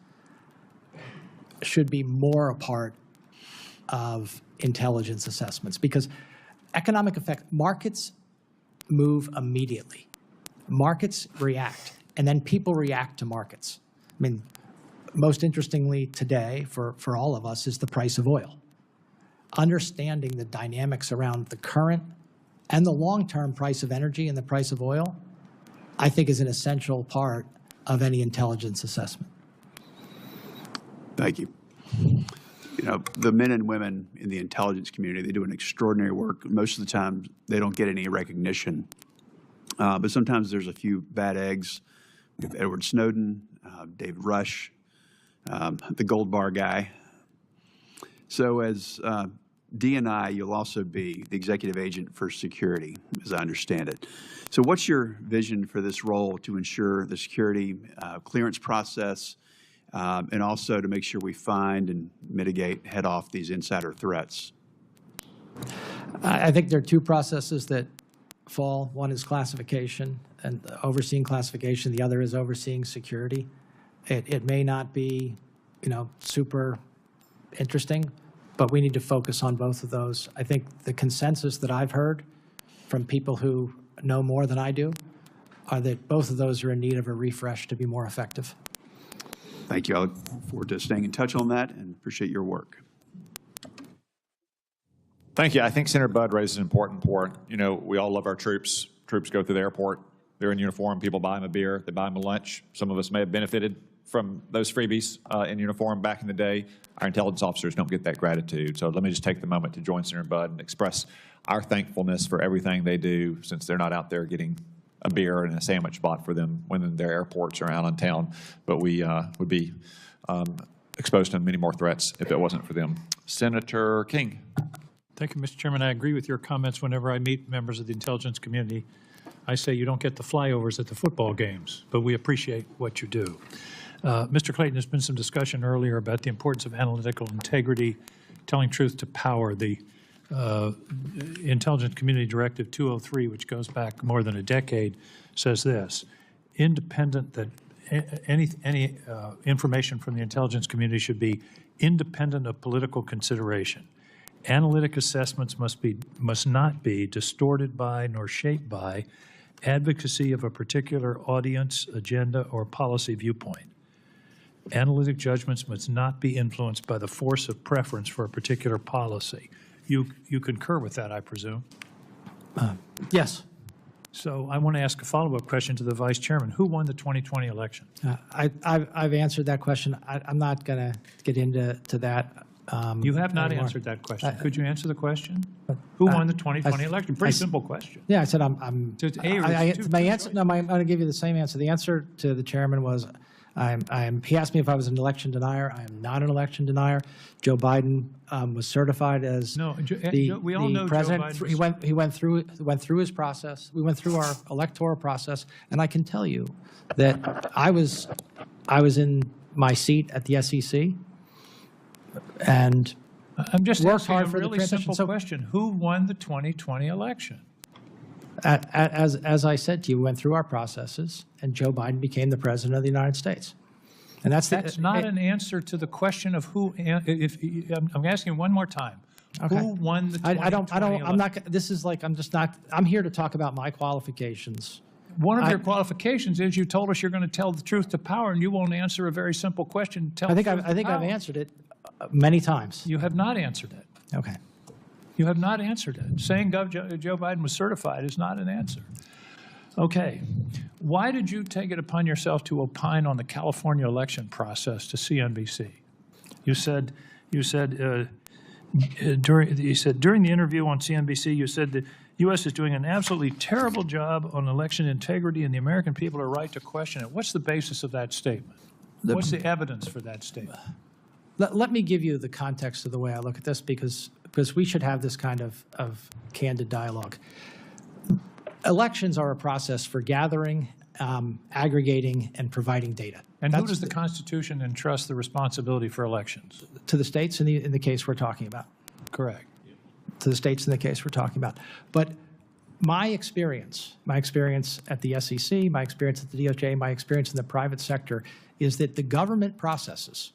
should be more a part of intelligence assessments, because economic effect, markets move immediately. Markets react, and then people react to markets. I mean, most interestingly today for all of us is the price of oil. Understanding the dynamics around the current and the long-term price of energy and the price of oil, I think, is an essential part of any intelligence assessment. Thank you. You know, the men and women in the intelligence community, they do an extraordinary work. Most of the time, they don't get any recognition. But sometimes there's a few bad eggs. We have Edward Snowden, David Rush, the gold bar guy. So as DNI, you'll also be the executive agent for security, as I understand it. So what's your vision for this role to ensure the security clearance process and also to make sure we find and mitigate, head off these insider threats? I think there are two processes that fall. One is classification and overseeing classification. The other is overseeing security. It may not be, super interesting, but we need to focus on both of those. I think the consensus that I've heard from people who know more than I do are that both of those are in need of a refresh to be more effective. Thank you. I look forward to staying in touch on that and appreciate your work. Thank you. I think Senator Budd raises an important point. You know, we all love our troops. Troops go through the airport. They're in uniform. People buy them a beer. They buy them a lunch. Some of us may have benefited from those freebies in uniform back in the day. Our intelligence officers don't get that gratitude. So let me just take the moment to join Senator Budd and express our thankfulness for everything they do, since they're not out there getting a beer and a sandwich bought for them when their airports are out in town. But we would be exposed to many more threats if it wasn't for them. Senator King. Thank you, Mr. Chairman. I agree with your comments whenever I meet members of the intelligence community. I say you don't get the flyovers at the football games, but we appreciate what you do. Mr. Clayton, there's been some discussion earlier about the importance of analytical integrity, telling truth to power. The Intelligence Community Directive 203, which goes back more than a decade, says this: independent, that any information from the intelligence community should be independent of political consideration. Analytic assessments must not be distorted by nor shaped by advocacy of a particular audience, agenda, or policy viewpoint. Analytic judgments must not be influenced by the force of preference for a particular policy. You concur with that, I presume? Yes. So I want to ask a follow-up question to the Vice Chairman. Who won the 2020 election? I've answered that question. I'm not going to get into that. You have not anymore. answered that question. Could you answer the question? Who won the 2020 election? Pretty simple question. Yeah, I said I'm So it's A or it's two- my answer. No, I'm going to give you the same answer. The answer to the chairman was, he asked me if I was an election denier. I am not an election denier. Joe Biden was certified as we all know Joe president. Biden He went through his process. We went through our electoral process, and I can tell you that I was in my seat at the SEC. And I'm just worked asking hard a for the really transition. simple question. Who won the 2020 election? As I said to you, we went through our processes, and Joe Biden became the president of the United States. And that's not an answer to the question of who. I'm asking one more time. Okay. Who won the 2020 election? I'm not. This is like I'm here to talk about my qualifications. One of your qualifications is you told us you're going to tell the truth to power, and you won't answer a very simple question. I think I've answered it many times. You have not answered it. Okay. You have not answered it. Saying Joe Biden was certified is not an answer. Okay. Why did you take it upon yourself to opine on the California election process to CNBC? You said during the interview on CNBC, you said the U.S. is doing an absolutely terrible job on election integrity, and the American people are right to question it. What's the basis of that statement? What's the evidence for that statement? Let me give you the context of the way I look at this, because we should have this kind of candid dialogue. Elections are a process for gathering, aggregating, and providing data. And who does the Constitution entrust the responsibility for elections? To the states in the case we're talking about. Correct. To the states in the case we're talking about. But my experience at the SEC, my experience at the DOJ, my experience in the private sector is that the government processes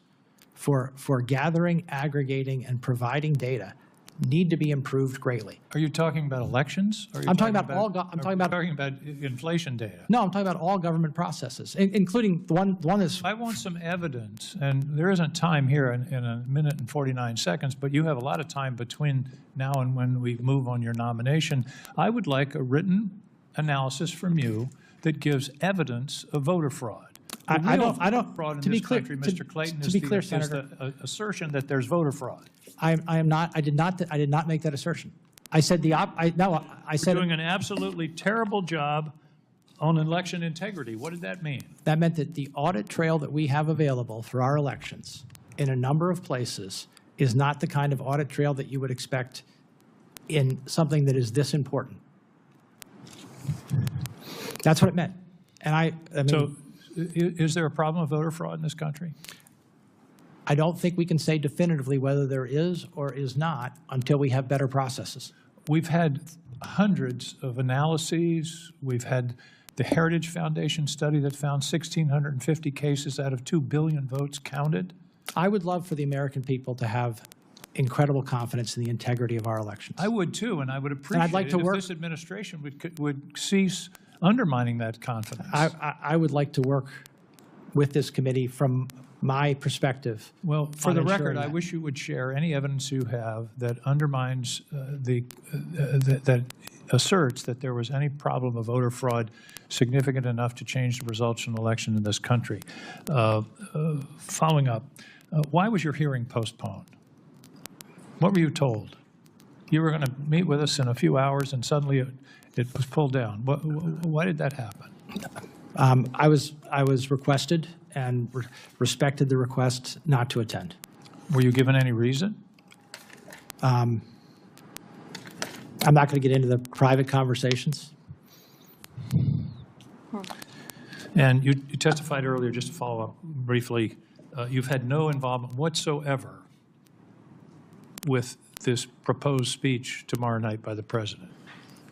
for gathering, aggregating, and providing data need to be improved greatly. Are you talking about elections? Or are you I'm talking about inflation data. No, I'm talking about all government processes, including the one is. I want some evidence, and there isn't time here in a minute and 49 seconds, but you have a lot of time between now and when we move on your nomination. I would like a written analysis from you that gives evidence of voter fraud. I don't. Fraud in To be this clear, country, Mr. Clayton, to be clear, Senator, is the assertion that there's voter fraud. I am not. I did not make that assertion. I said I said We're doing an absolutely terrible job on election integrity. What did that mean? That meant that the audit trail that we have available for our elections in a number of places is not the kind of audit trail that you would expect in something that is this important. That's what it meant. And I mean, so is there a problem with voter fraud in this country? I don't think we can say definitively whether there is or is not until we have better processes. We've had hundreds of analyses. We've had the Heritage Foundation study that found 1,650 cases out of 2 billion votes counted. I would love for the American people to have incredible confidence in the integrity of our elections. I would too, and I would appreciate I'd like it to if work- this administration would cease undermining that confidence. I would like to work with this committee from my perspective. Well, for on the ensuring record, I that. wish you would share any evidence you have that undermines that asserts that there was any problem of voter fraud significant enough to change the results of an election in this country. Following up, why was your hearing postponed? What were you told? You were going to meet with us in a few hours, and suddenly it was pulled down. Why did that happen? I was requested and respected the request not to attend. Were you given any reason? I'm not going to get into the private conversations. And you testified earlier, just to follow up briefly, you've had no involvement whatsoever with this proposed speech tomorrow night by the president.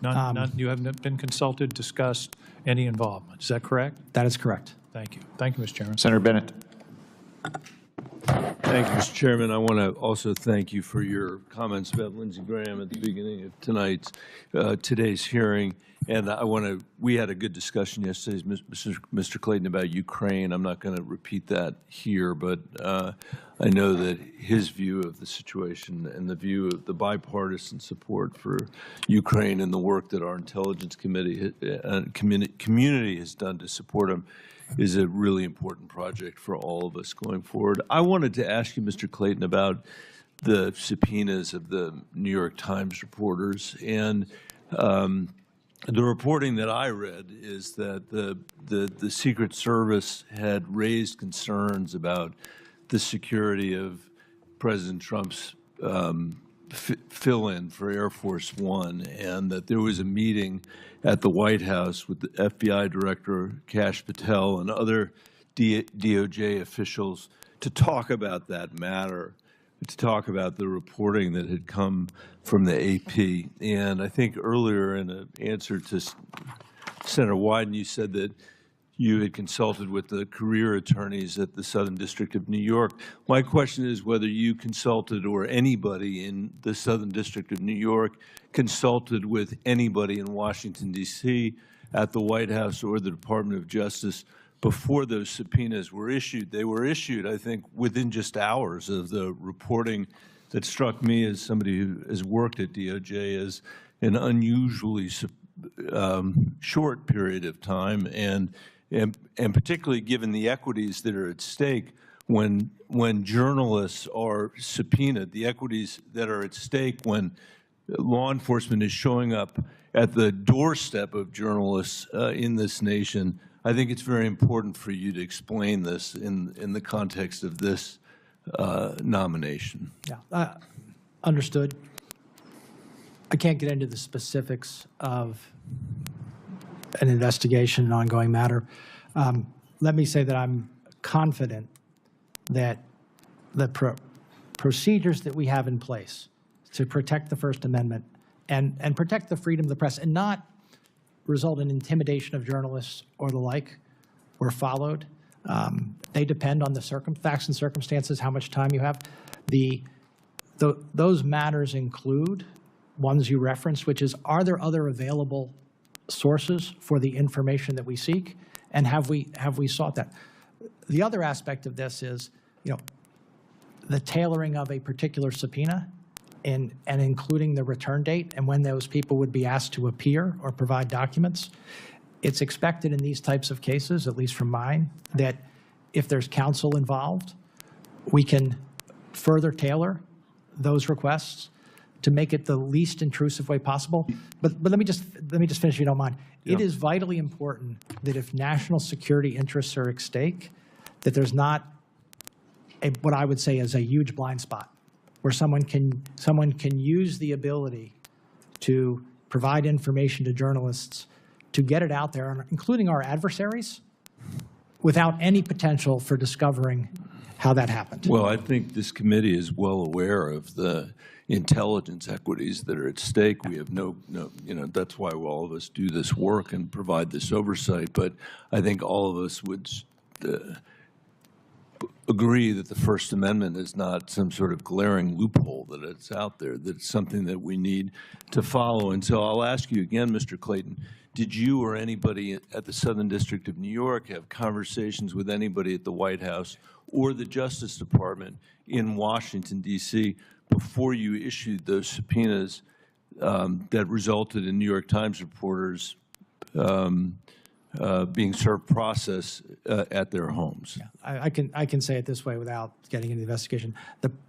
None, you haven't been consulted, discussed any involvement. Is that correct? That is correct. Thank you. Thank you, Mr. Chairman. Senator Bennett. Thank you, Mr. Chairman. I want to also thank you for your comments about Lindsey Graham at the beginning of today's hearing. And we had a good discussion yesterday, Mr. Clayton, about Ukraine. I'm not going to repeat that here, but I know that his view of the situation and the view of the bipartisan support for Ukraine and the work that our intelligence community has done to support him is a really important project for all of us going forward. I wanted to ask you, Mr. Clayton, about the subpoenas of the New York Times reporters. And the reporting that I read is that the Secret Service had raised concerns about the security of President Trump's fill-in for Air Force One, and that there was a meeting at the White House with the FBI Director Kash Patel and other DOJ officials to talk about that matter, to talk about the reporting that had come from the AP. And I think earlier in an answer to Senator Wyden, you said that you had consulted with the career attorneys at the Southern District of New York. My question is whether you consulted, or anybody in the Southern District of New York consulted with anybody in Washington, D.C., at the White House or the Department of Justice before those subpoenas were issued. They were issued, I think, within just hours of the reporting that struck me as somebody who has worked at DOJ as an unusually short period of time, and particularly given the equities that are at stake when journalists are subpoenaed, the equities that are at stake when law enforcement is showing up at the doorstep of journalists in this nation. I think it's very important for you to explain this in the context of this nomination. Yeah, understood. I can't get into the specifics of an investigation, an ongoing matter. Let me say that I'm confident that the procedures that we have in place to protect the First Amendment and protect the freedom of the press and not result in intimidation of journalists or the like were followed. They depend on the facts and circumstances, how much time you have. Those matters include ones you referenced, which is, are there other available sources for the information that we seek, and have we sought that? The other aspect of this is, the tailoring of a particular subpoena and including the return date and when those people would be asked to appear or provide documents. It's expected in these types of cases, at least from mine, that if there's counsel involved, we can further tailor those requests to make it the least intrusive way possible. But let me just finish, if you don't mind. Yeah. It is vitally important that if national security interests are at stake, that there's not what I would say is a huge blind spot where someone can use the ability to provide information to journalists to get it out there, including our adversaries, without any potential for discovering how that happened. Well, I think this committee is well aware of the intelligence equities that are at stake. We have that's why all of us do this work and provide this oversight. But I think all of us would agree that the First Amendment is not some sort of glaring loophole, that it's out there, that it's something that we need to follow. And so I'll ask you again, Mr. Clayton, did you or anybody at the Southern District of New York have conversations with anybody at the White House or the Justice Department in Washington, D.C., before you issued those subpoenas that resulted in New York Times reporters being served process at their homes? I can say it this way without getting into the investigation.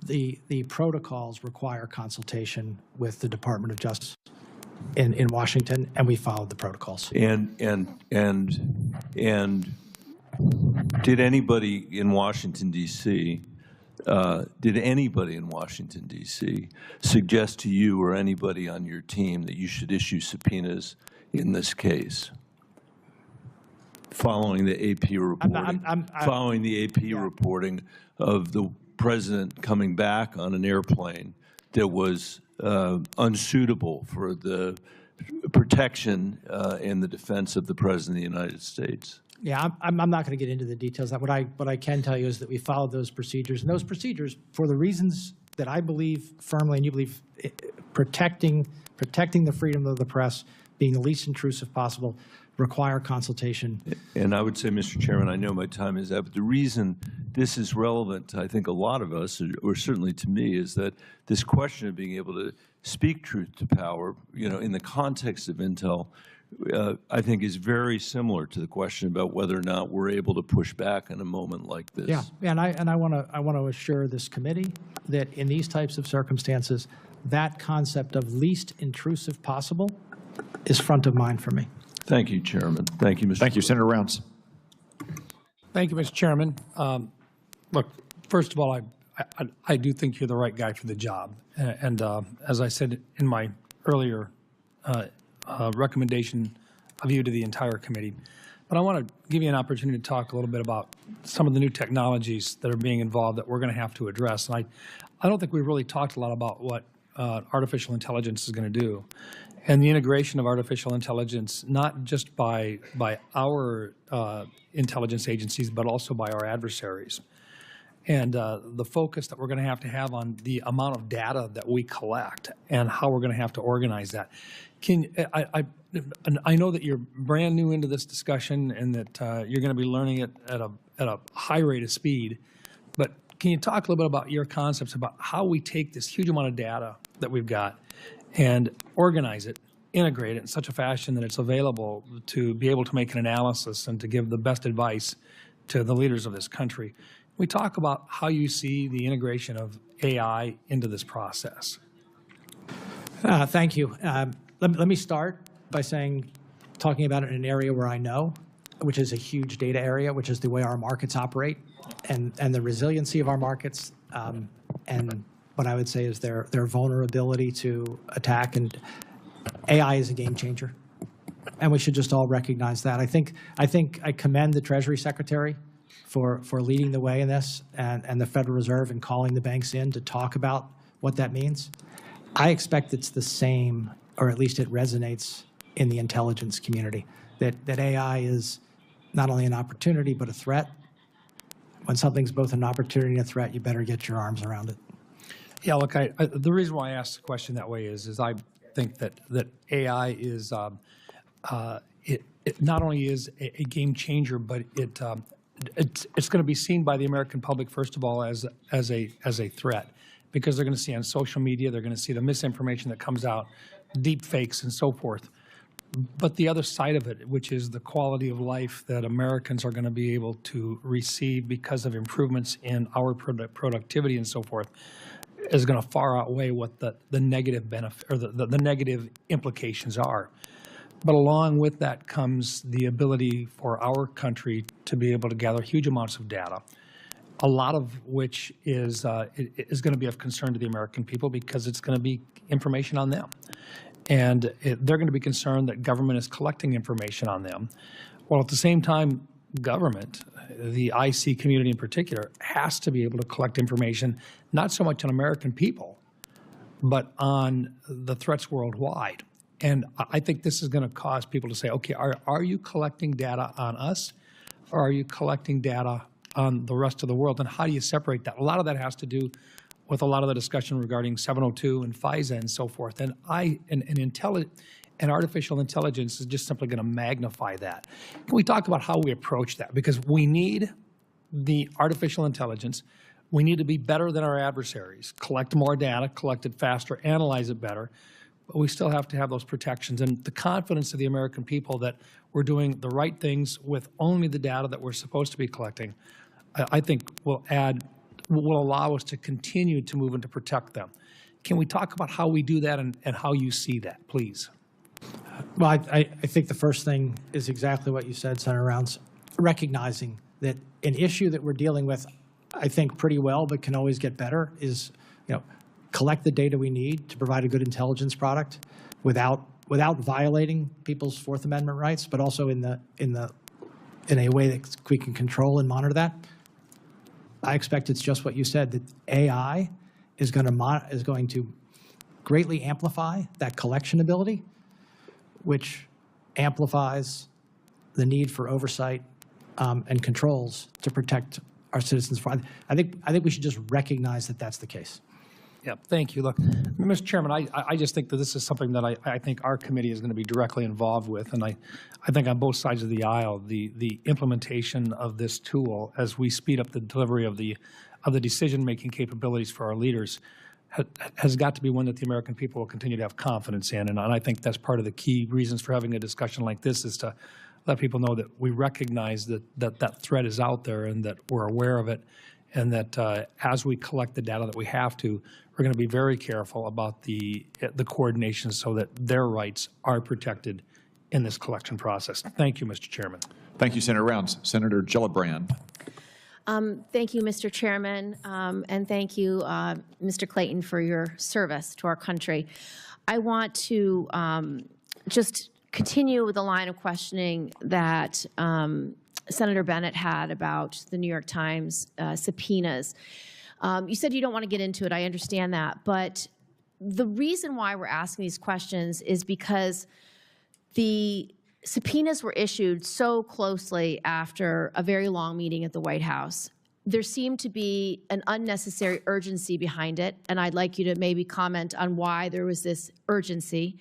The protocols require consultation with the Department of Justice in Washington, and we followed the protocols. And did anybody in Washington, D.C., suggest to you or anybody on your team that you should issue subpoenas in this case? Following the AP reporting, reporting of the president coming back on an airplane that was unsuitable for the protection and the defense of the President of the United States. Yeah, I'm not going to get into the details. What I can tell you is that we followed those procedures, and those procedures, for the reasons that I believe firmly and you believe, protecting the freedom of the press, being the least intrusive possible, require consultation. And I would say, Mr. Chairman, I know my time is up, but the reason this is relevant to, I think, a lot of us, or certainly to me, is that this question of being able to speak truth to power, in the context of Intel, I think is very similar to the question about whether or not we're able to push back in a moment like this. Yeah, and I want to assure this committee that in these types of circumstances, that concept of least intrusive possible is front of mind for me. Thank you, Chairman. Thank you, Mr. Thank you, Senator Rounds. Thank you, Mr. Chairman. Look, first of all, I do think you're the right guy for the job. And as I said in my earlier recommendation of you to the entire committee, but I want to give you an opportunity to talk a little bit about some of the new technologies that are being involved that we're going to have to address. And I don't think we've really talked a lot about what artificial intelligence is going to do, and the integration of artificial intelligence, not just by our intelligence agencies, but also by our adversaries. And the focus that we're going to have on the amount of data that we collect and how we're going to have to organize that. I know that you're brand new into this discussion and that you're going to be learning it at a high rate of speed, but can you talk a little bit about your concepts about how we take this huge amount of data that we've got and organize it, integrate it in such a fashion that it's available to be able to make an analysis and to give the best advice to the leaders of this country? We talk about how you see the integration of AI into this process. Thank you. Let me start by talking about it in an area where I know, which is a huge data area, which is the way our markets operate and the resiliency of our markets, and what I would say is their vulnerability to attack. And AI is a game changer, and we should just all recognize that. I think I commend the Treasury Secretary for leading the way in this, and the Federal Reserve in calling the banks in to talk about what that means. I expect it's the same, or at least it resonates in the intelligence community, that AI is not only an opportunity but a threat. When something's both an opportunity and a threat, you better get your arms around it. Yeah, look, the reason why I asked the question that way is I think that AI is it not only is a game changer, but it's going to be seen by the American public, first of all, as a threat, because they're going to see on social media, they're going to see the misinformation that comes out, deep fakes and so forth. But the other side of it, which is the quality of life that Americans are going to be able to receive because of improvements in our productivity and so forth, is going to far outweigh what the negative benefit or the negative implications are. But along with that comes the ability for our country to be able to gather huge amounts of data, a lot of which is going to be of concern to the American people because it's going to be information on them. And they're going to be concerned that government is collecting information on them. While at the same time, government, the IC community in particular, has to be able to collect information, not so much on American people, but on the threats worldwide. And I think this is going to cause people to say, okay, are you collecting data on us, or are you collecting data on the rest of the world, and how do you separate that? A lot of that has to do with a lot of the discussion regarding 702 and FISA and so forth. And artificial intelligence is just simply going to magnify that. Can we talk about how we approach that? Because we need the artificial intelligence. We need to be better than our adversaries, collect more data, collect it faster, analyze it better, but we still have to have those protections. And the confidence of the American people that we're doing the right things with only the data that we're supposed to be collecting, I think will allow us to continue to move and to protect them. Can we talk about how we do that and how you see that, please? Well, I think the first thing is exactly what you said, Senator Rounds, recognizing that an issue that we're dealing with, I think pretty well, but can always get better, is collect the data we need to provide a good intelligence product without violating people's Fourth Amendment rights, but also in a way that we can control and monitor that. I expect it's just what you said, that AI is going to greatly amplify that collection ability, which amplifies the need for oversight and controls to protect our citizens. I think we should just recognize that that's the case. Yeah, thank you. Look, Mr. Chairman, I just think that this is something that I think our committee is going to be directly involved with, and I think on both sides of the aisle, the implementation of this tool as we speed up the delivery of the decision-making capabilities for our leaders has got to be one that the American people will continue to have confidence in, and I think that's part of the key reasons for having a discussion like this, is to let people know that we recognize that threat is out there and that we're aware of it, and that as we collect the data that we have to, we're going to be very careful about the coordination so that their rights are protected in this collection process. Thank you, Mr. Chairman. Thank you, Senator Rounds. Senator Gillibrand. Thank you, Mr. Chairman, and thank you, Mr. Clayton, for your service to our country. I want to just continue with the line of questioning that Senator Bennett had about the New York Times subpoenas. You said you don't want to get into it. I understand that. But the reason why we're asking these questions is because the subpoenas were issued so closely after a very long meeting at the White House. There seemed to be an unnecessary urgency behind it, and I'd like you to maybe comment on why there was this urgency.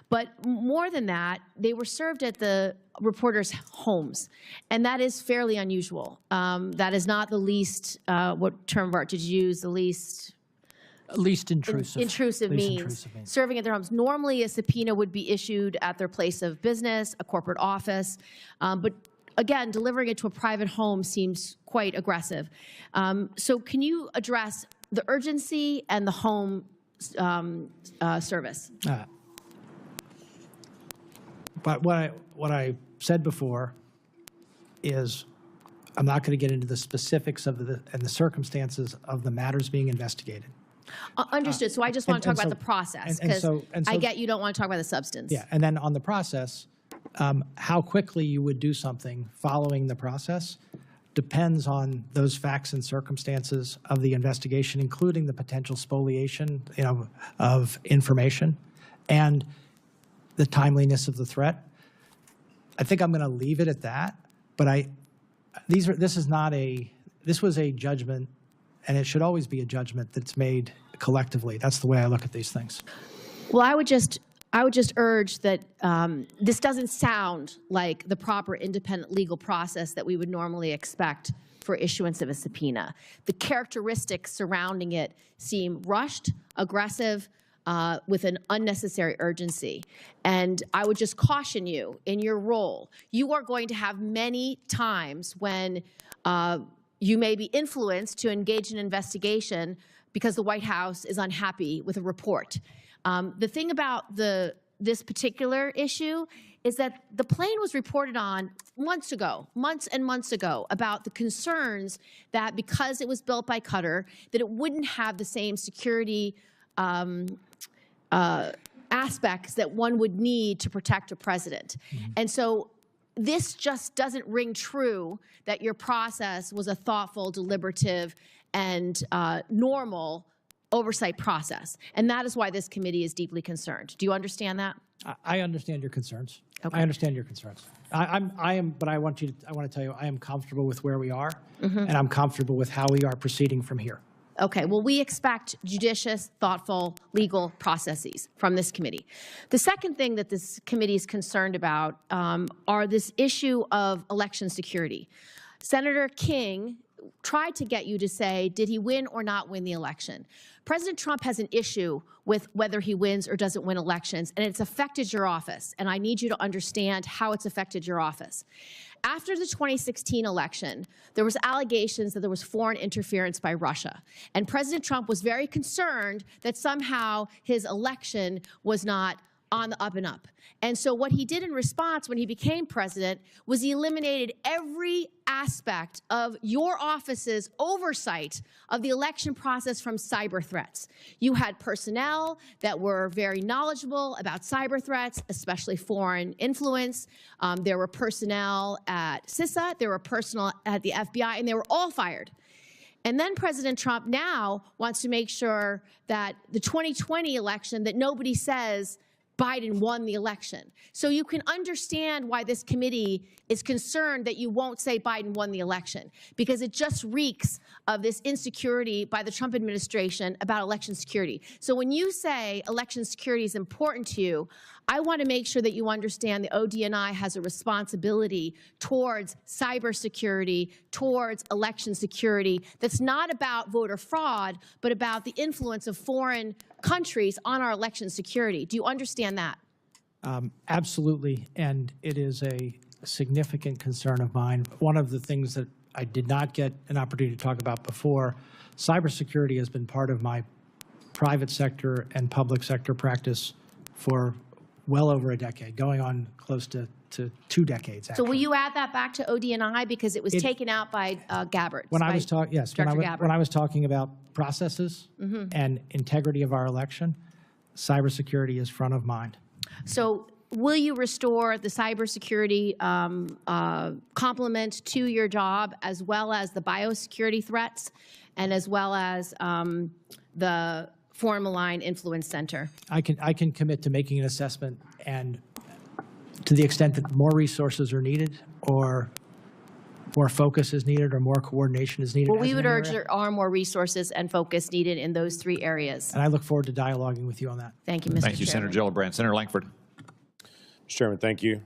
But more than that, they were served at the reporters' homes, and that is fairly unusual. That is not the least, what term of art did you use, the least intrusive. Intrusive means. Serving at their homes. Normally, a subpoena would be issued at their place of business, a corporate office, but again, delivering it to a private home seems quite aggressive. So can you address the urgency and the home service? But what I said before is I'm not going to get into the specifics of and the circumstances of the matters being investigated. Understood. So I just want to talk about the process, because I get you don't want to talk about the substance. Yeah, and then on the process, how quickly you would do something following the process depends on those facts and circumstances of the investigation, including the potential spoliation, of information and the timeliness of the threat. I think I'm going to leave it at that. But this was a judgment, and it should always be a judgment that's made collectively. That's the way I look at these things. Well, I would just urge that this doesn't sound like the proper independent legal process that we would normally expect for issuance of a subpoena. The characteristics surrounding it seem rushed, aggressive, with an unnecessary urgency. And I would just caution you in your role. You are going to have many times when you may be influenced to engage in an investigation because the White House is unhappy with a report. The thing about this particular issue is that the plane was reported on months and months ago, about the concerns that because it was built by Qatar, that it wouldn't have the same security aspects that one would need to protect a president. And so this just doesn't ring true that your process was a thoughtful, deliberative, and normal oversight process. And that is why this committee is deeply concerned. Do you understand that? I understand your concerns. Okay. I understand your concerns. But I want to tell you, I am comfortable with where we are, Mhm. and I'm comfortable with how we are proceeding from here. Okay, well, we expect judicious, thoughtful, legal processes from this committee. The second thing that this committee is concerned about are this issue of election security. Senator King tried to get you to say, did he win or not win the election? President Trump has an issue with whether he wins or doesn't win elections, and it's affected your office, and I need you to understand how it's affected your office. After the 2016 election, there was allegations that there was foreign interference by Russia, and President Trump was very concerned that somehow his election was not on the up and up. And so what he did in response when he became president was he eliminated every aspect of your office's oversight of the election process from cyber threats. You had personnel that were very knowledgeable about cyber threats, especially foreign influence. There were personnel at CISA, there were personnel at the FBI, and they were all fired. And then President Trump now wants to make sure that the 2020 election, that nobody says Biden won the election. So you can understand why this committee is concerned that you won't say Biden won the election, because it just reeks of this insecurity by the Trump administration about election security. So when you say election security is important to you, I want to make sure that you understand the ODNI has a responsibility towards cybersecurity, towards election security, that's not about voter fraud, but about the influence of foreign countries on our election security. Do you understand that? Absolutely, and it is a significant concern of mine. One of the things that I did not get an opportunity to talk about before, cybersecurity has been part of my private sector and public sector practice for well over a decade, going on close to 2 decades, actually. So will you add that back to ODNI, because it was taken out by Gabbard? When I was talking, yes, when I was talking about processes Mhm. and integrity of our election, cybersecurity is front of mind. So will you restore the cybersecurity complement to your job, as well as the biosecurity threats, and as well as the Foreign Malign Influence Center? I can commit to making an assessment, and to the extent that more resources are needed, or more focus is needed, or more coordination is needed. Well, we as would an urge area. there are more resources and focus needed in those 3 areas. And I look forward to dialoguing with you on that. Thank you, Mr. Thank you, Chairman. Senator Gillibrand. Senator Lankford. Mr. Chairman, thank you.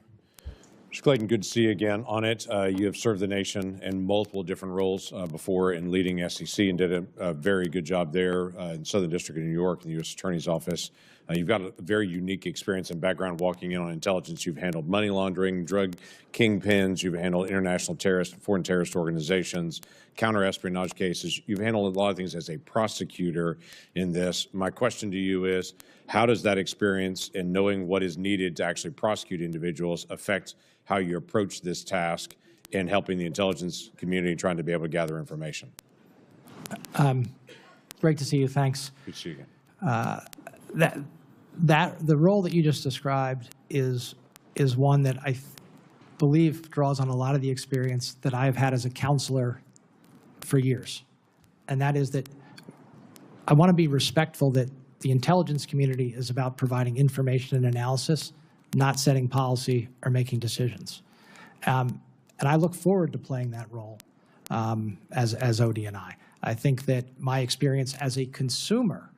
Mr. Clayton, good to see you again on it. You have served the nation in multiple different roles before in leading SEC, and did a very good job there in Southern District of New York in the U.S. Attorney's Office. You've got a very unique experience and background walking in on intelligence. You've handled money laundering, drug kingpins. You've handled international terrorist, foreign terrorist organizations, counter-espionage cases. You've handled a lot of things as a prosecutor in this. My question to you is, how does that experience and knowing what is needed to actually prosecute individuals affect how you approach this task in helping the intelligence community trying to be able to gather information? Great to see you. Thanks. Good to see you again. The role that you just described is one that I believe draws on a lot of the experience that I've had as a counselor for years. And that is that I want to be respectful that the intelligence community is about providing information and analysis, not setting policy or making decisions. And I look forward to playing that role as ODNI. I think that my experience as a consumer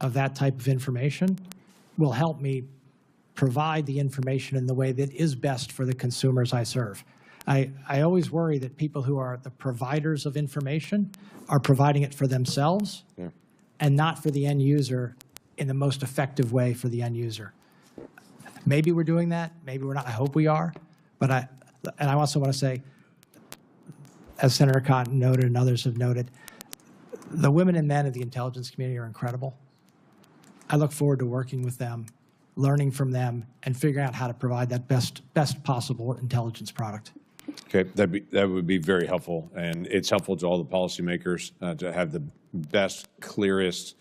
of that type of information will help me provide the information in the way that is best for the consumers I serve. I always worry that people who are the providers of information are providing it for themselves and not for the end user in the most effective way for the end user. Maybe we're doing that, maybe we're not. I hope we are. But I also want to say, as Senator Cotton noted and others have noted, the women and men of the intelligence community are incredible. I look forward to working with them, learning from them, and figuring out how to provide that best possible intelligence product. Okay, that would be very helpful, and it's helpful to all the policymakers to have the best, clearest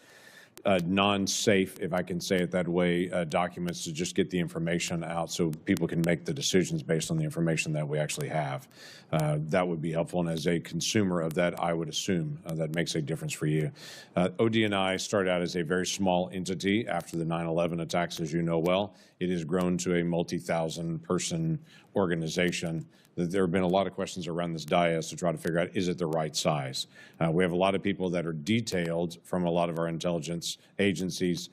non-safe, if I can say it that way, documents to just get the information out so people can make the decisions based on the information that we actually have. That would be helpful. And as a consumer of that, I would assume that makes a difference for you. ODNI started out as a very small entity after the 9/11 attacks, as you know well. It has grown to a multi-thousand person organization. There have been a lot of questions around this dais to try to figure out, is it the right size? We have a lot of people that are detailed from a lot of our intelligence agencies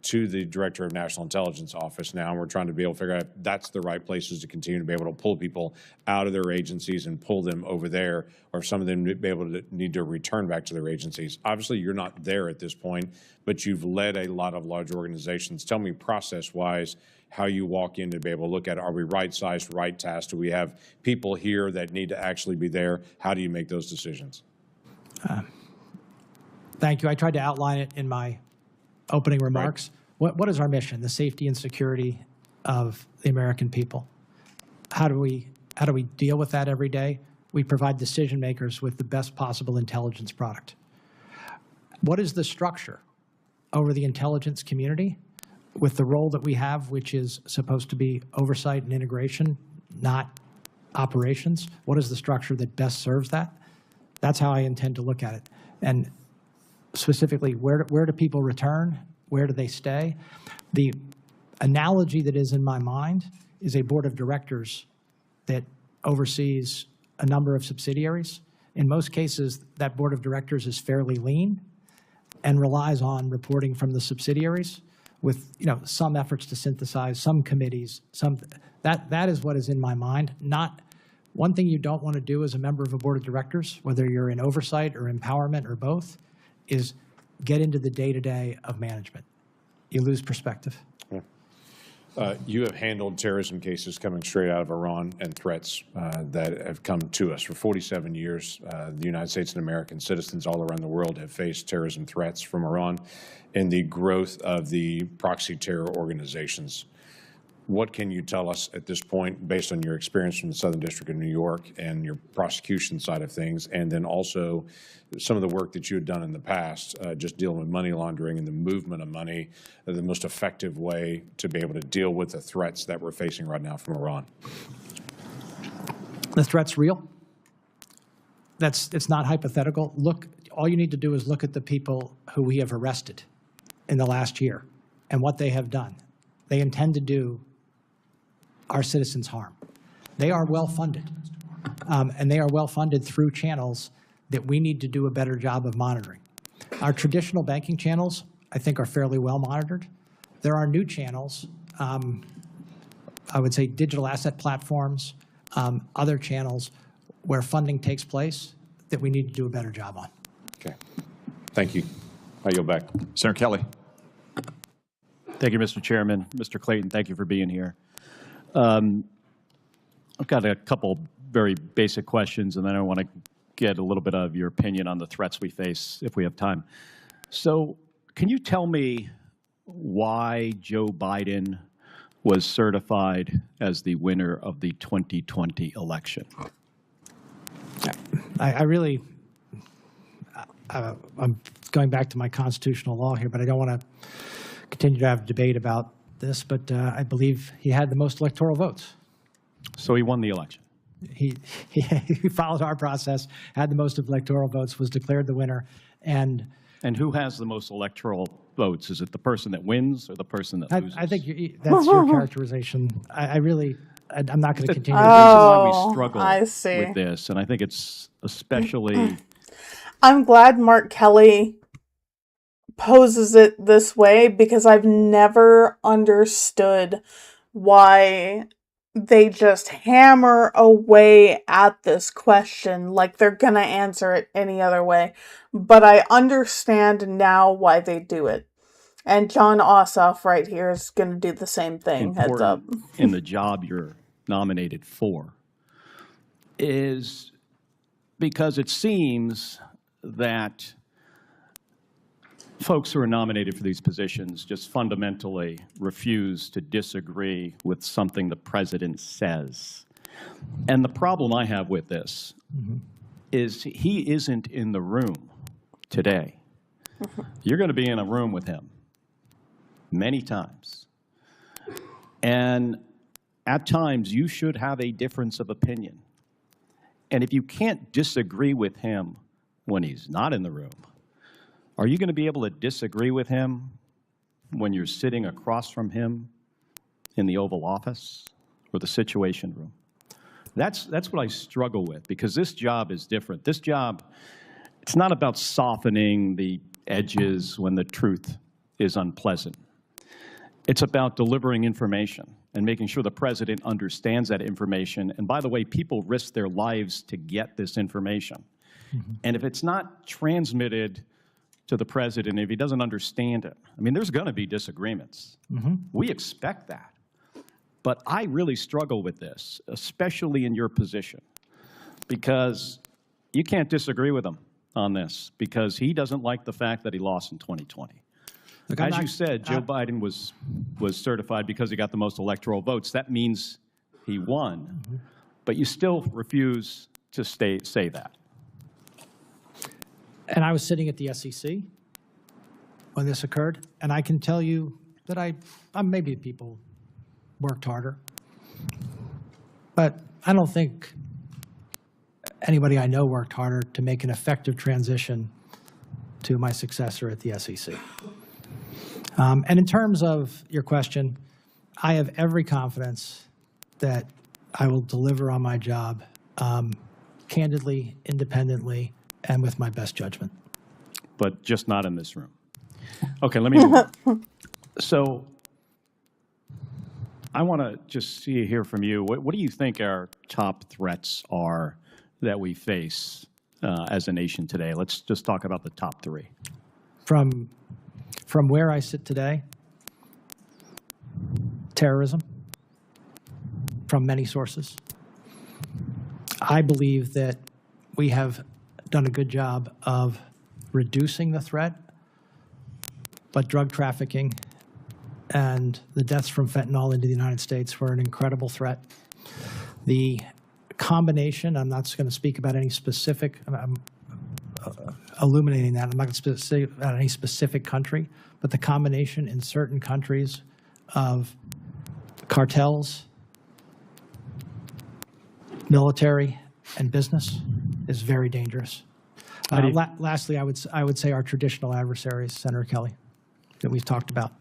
to the Director of National Intelligence Office now, and we're trying to be able to figure out if that's the right places to continue to be able to pull people out of their agencies and pull them over there, or some of them be able to need to return back to their agencies. Obviously, you're not there at this point, but you've led a lot of large organizations. Tell me process-wise how you walk in to be able to look at, are we right-sized, right tasked? Do we have people here that need to actually be there? How do you make those decisions? Thank you. I tried to outline it in my opening remarks. Right. What is our mission? The safety and security of the American people. How do we deal with that every day? We provide decision makers with the best possible intelligence product. What is the structure over the intelligence community with the role that we have, which is supposed to be oversight and integration, not operations? What is the structure that best serves that? That's how I intend to look at it. And specifically, where do people return? Where do they stay? The analogy that is in my mind is a board of directors that oversees a number of subsidiaries. In most cases, that board of directors is fairly lean and relies on reporting from the subsidiaries with some efforts to synthesize, some committees, that is what is in my mind. Not one thing you don't want to do as a member of a board of directors, whether you're in oversight or empowerment or both, is get into the day-to-day of management. You lose perspective. You have handled terrorism cases coming straight out of Iran and threats that have come to us. For 47 years, the United States and American citizens all around the world have faced terrorism threats from Iran and the growth of the proxy terror organizations. What can you tell us at this point, based on your experience from the Southern District of New York and your prosecution side of things, and then also some of the work that you had done in the past, just dealing with money laundering and the movement of money, the most effective way to be able to deal with the threats that we're facing right now from Iran? The threat's real. It's not hypothetical. Look, all you need to do is look at the people who we have arrested in the last year and what they have done. They intend to do our citizens harm. They are well-funded, and they are well-funded through channels that we need to do a better job of monitoring. Our traditional banking channels, I think, are fairly well monitored. There are new channels, I would say digital asset platforms, other channels where funding takes place that we need to do a better job on. Okay. Thank you. I yield back. Senator Kelly. Thank you, Mr. Chairman. Mr. Clayton, thank you for being here. I've got a couple very basic questions, and then I want to get a little bit of your opinion on the threats we face if we have time. So can you tell me why Joe Biden was certified as the winner of the 2020 election? I'm going back to my constitutional law here, but I don't want to continue to have a debate about this, but I believe he had the most electoral votes. So he won the election? He followed our process, had the most electoral votes, was declared the winner. And who has the most electoral votes? Is it the person that wins or the person that loses? I think that's your characterization. I'm not going to continue. The reason why we struggle with this, and I think it's especially... I'm glad Mark Kelly poses it this way, because I've never understood why they just hammer away at this question like they're gonna answer it any other way. But I understand now why they do it. And John Ossoff right here is gonna do the same thing. Heads up. In the job you're nominated for is because it seems that folks who are nominated for these positions just fundamentally refuse to disagree with something the president says. And the problem I have with this is he isn't in the room today. You're going to be in a room with him many times. And at times, you should have a difference of opinion. And if you can't disagree with him when he's not in the room, are you going to be able to disagree with him when you're sitting across from him in the Oval Office or the Situation Room? That's what I struggle with, because this job is different. This job, it's not about softening the edges when the truth is unpleasant. It's about delivering information and making sure the president understands that information. And by the way, people risk their lives to get this information. And if it's not transmitted to the president, if he doesn't understand it, I mean, there's going to be disagreements. We expect that. But I really struggle with this, especially in your position, because you can't disagree with him on this, because he doesn't like the fact that he lost in 2020. Look, As you said, Joe Biden was certified because he got the most electoral votes. That means he won. But you still refuse to say that. And I was sitting at the SEC when this occurred, and I can tell you that maybe people worked harder, but I don't think anybody I know worked harder to make an effective transition to my successor at the SEC. And in terms of your question, I have every confidence that I will deliver on my job candidly, independently, and with my best judgment. But just not in this room. Okay, let me move on. So I want to just hear from you. What do you think our top threats are that we face as a nation today? Let's just talk about the top three. From where I sit today, terrorism from many sources. I believe that we have done a good job of reducing the threat, but drug trafficking and the deaths from fentanyl into the United States were an incredible threat. The combination, I'm not going to speak about any specific, I'm illuminating that, I'm not going to speak about any specific country, but the combination in certain countries of cartels, military, and business is very dangerous. Lastly, I would say our traditional adversaries, Senator Kelly, that we've talked about.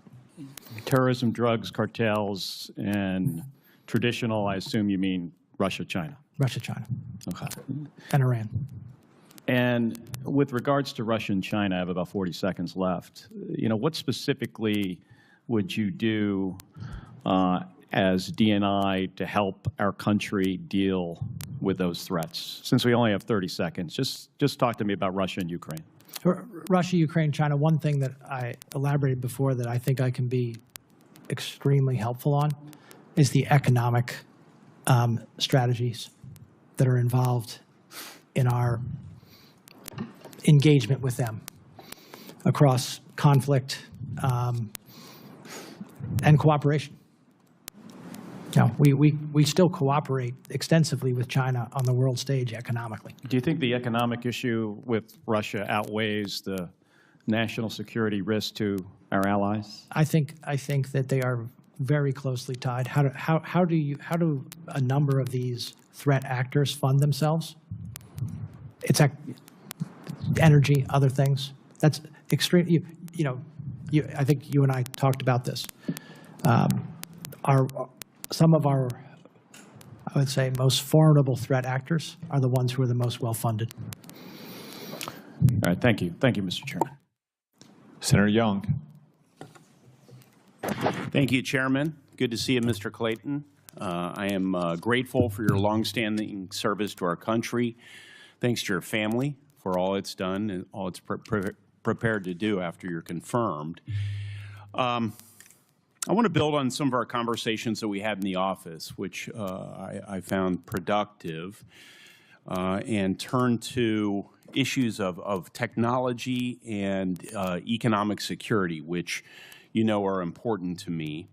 Terrorism, drugs, cartels, and traditional, I assume you mean Russia, China. Russia, China. Okay. And Iran. And with regards to Russia and China, I have about 40 seconds left. You know, what specifically would you do as DNI to help our country deal with those threats? Since we only have 30 seconds, just talk to me about Russia and Ukraine. Russia, Ukraine, China, one thing that I elaborated before that I think I can be extremely helpful on is the economic strategies that are involved in our engagement with them across conflict and cooperation. Now, we still cooperate extensively with China on the world stage economically. Do you think the economic issue with Russia outweighs the national security risk to our allies? I think that they are very closely tied. How do a number of these threat actors fund themselves? It's energy, other things. That's extreme. I think you and I talked about this. Some of our, I would say, most formidable threat actors are the ones who are the most well-funded. All right, thank you. Thank you, Mr. Chairman. Senator Young. Thank you, Chairman. Good to see you, Mr. Clayton. I am grateful for your longstanding service to our country. Thanks to your family for all it's done and all it's prepared to do after you're confirmed. I want to build on some of our conversations that we had in the office, which I found productive, and turn to issues of technology and economic security, which you know are important to me.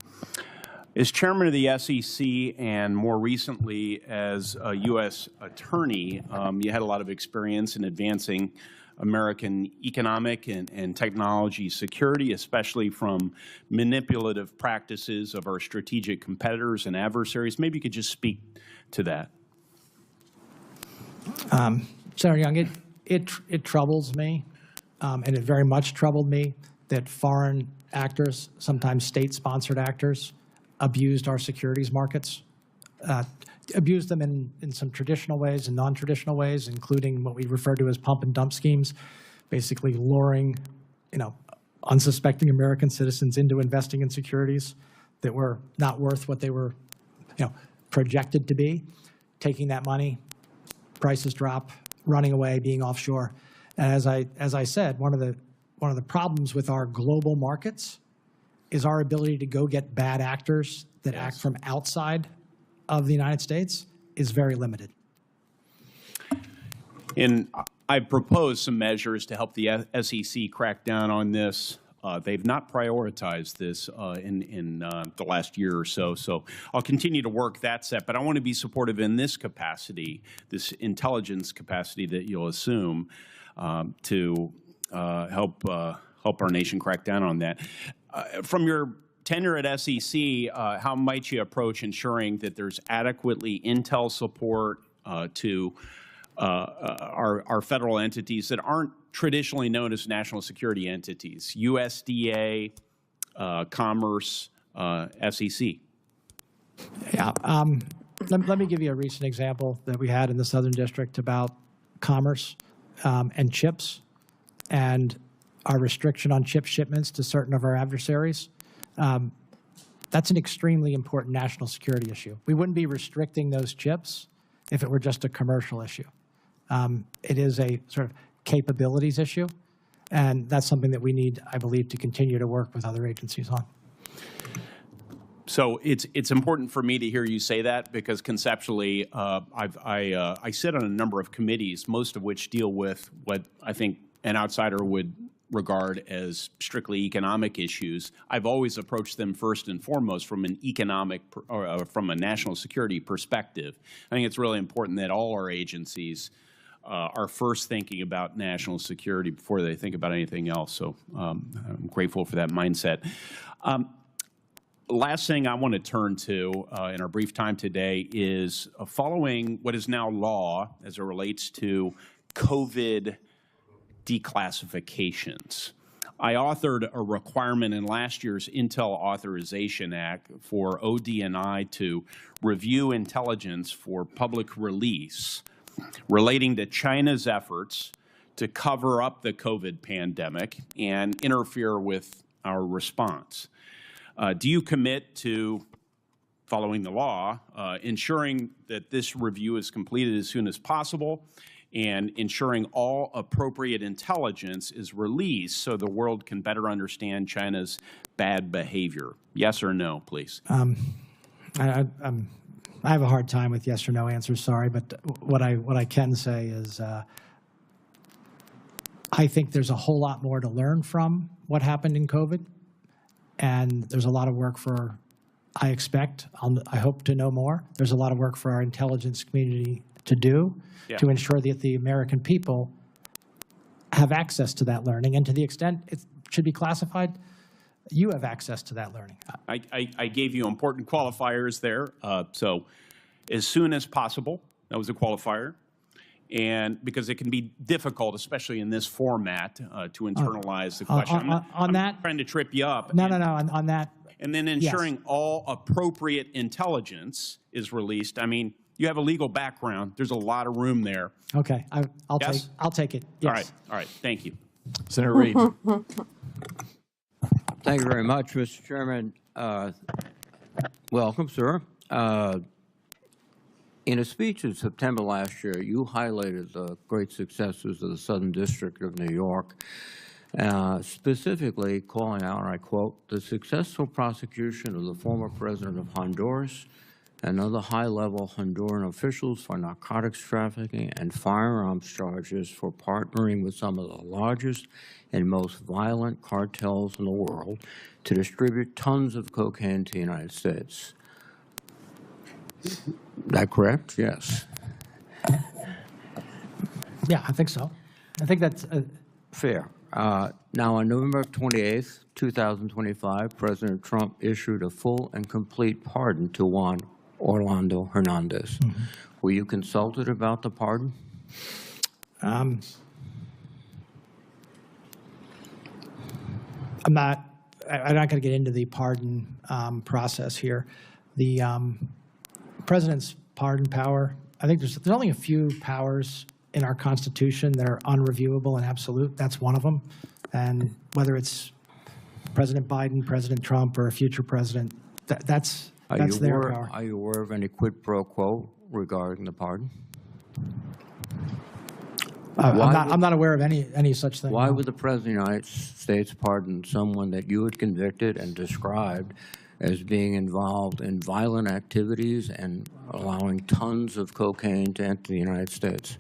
As chairman of the SEC and more recently as a U.S. attorney, you had a lot of experience in advancing American economic and technology security, especially from manipulative practices of our strategic competitors and adversaries? Maybe you could just speak to that. Senator Young, it troubles me, and it very much troubled me that foreign actors, sometimes state-sponsored actors, abused our securities markets, abused them in some traditional ways and non-traditional ways, including what we refer to as pump and dump schemes, basically luring, unsuspecting American citizens into investing in securities that were not worth what they were, projected to be, taking that money, prices drop, running away, being offshore. And as I said, one of the problems with our global markets is our ability to go get bad actors that act from outside of the United States is very limited. And I proposed some measures to help the SEC crack down on this. They've not prioritized this in the last year or so. So I'll continue to work that set. But I want to be supportive in this capacity, this intelligence capacity that you'll assume to help our nation crack down on that. From your tenure at SEC, how might you approach ensuring that there's adequately intel support to our federal entities that aren't traditionally known as national security entities, USDA, Commerce, SEC? Yeah. Let me give you a recent example that we had in the Southern District about commerce and chips and our restriction on chip shipments to certain of our adversaries. That's an extremely important national security issue. We wouldn't be restricting those chips if it were just a commercial issue. It is a sort of capabilities issue, and that's something that we need, I believe, to continue to work with other agencies on. So it's important for me to hear you say that, because conceptually, I sit on a number of committees, most of which deal with what I think an outsider would regard as strictly economic issues. I've always approached them first and foremost from an economic or from a national security perspective. I think it's really important that all our agencies are first thinking about national security before they think about anything else. So I'm grateful for that mindset. Last thing I want to turn to in our brief time today is following what is now law as it relates to COVID declassifications. I authored a requirement in last year's Intel Authorization Act for OD&I to review intelligence for public release relating to China's efforts to cover up the COVID pandemic and interfere with our response. Do you commit to following the law, ensuring that this review is completed as soon as possible, and ensuring all appropriate intelligence is released so the world can better understand China's bad behavior? Yes or no, please. I have a hard time with yes or no answers, sorry, but what I can say is I think there's a whole lot more to learn from what happened in COVID, and there's a lot of work for, I hope to know more. There's a lot of work for our intelligence community to do to ensure that the American people have access to that learning, and to the extent it should be classified, you have access to that learning. I gave you important qualifiers there. So as soon as possible, that was a qualifier. And because it can be difficult, especially in this format, to internalize the question. On that, I'm trying to trip you up. No, on that. And then ensuring all appropriate intelligence is released. I mean, you have a legal background. There's a lot of room there. Okay, I'll take it. Yes. All right. Thank you. Senator Reid. Thank you very much, Mr. Chairman. Welcome, sir. In a speech in September last year, you highlighted the great successes of the Southern District of New York, specifically calling out, and I quote, "the successful prosecution of the former president of Honduras and other high-level Honduran officials for narcotics trafficking and firearms charges for partnering with some of the largest and most violent cartels in the world to distribute tons of cocaine to the United States." That correct? Yes. Yeah, I think so. I think that's Fair. Now, on November 28th, 2025, President Trump issued a full and complete pardon to Juan Orlando Hernandez. Were you consulted about the pardon? I'm not going to get into the pardon process here. The president's pardon power, I think there's only a few powers in our Constitution that are unreviewable and absolute. That's one of them. And whether it's President Biden, President Trump, or a future president, that's their power. Are you aware of any quid pro quo regarding the pardon? I'm not aware of any such thing. Why no. would the President of the United States pardon someone that you had convicted and described as being involved in violent activities and allowing tons of cocaine to enter the United States?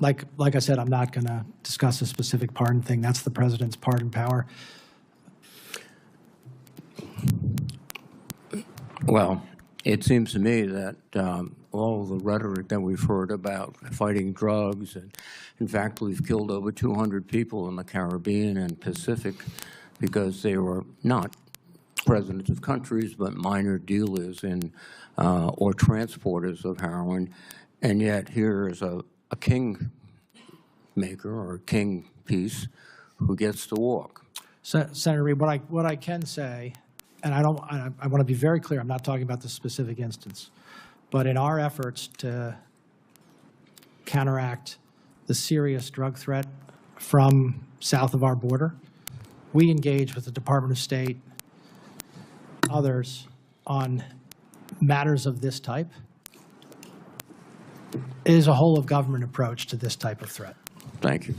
Like I said, I'm not going to discuss a specific pardon thing. That's the president's pardon power. Well, it seems to me that all the rhetoric that we've heard about fighting drugs, and in fact, we've killed over 200 people in the Caribbean and Pacific because they were not presidents of countries, but minor dealers in or transporters of heroin. And yet here is a king maker or a king piece who gets to walk. Senator Reid, what I can say, and I want to be very clear, I'm not talking about the specific instance, but in our efforts to counteract the serious drug threat from south of our border, we engage with the Department of State, others, on matters of this type. It is a whole of government approach to this type of threat. Thank you.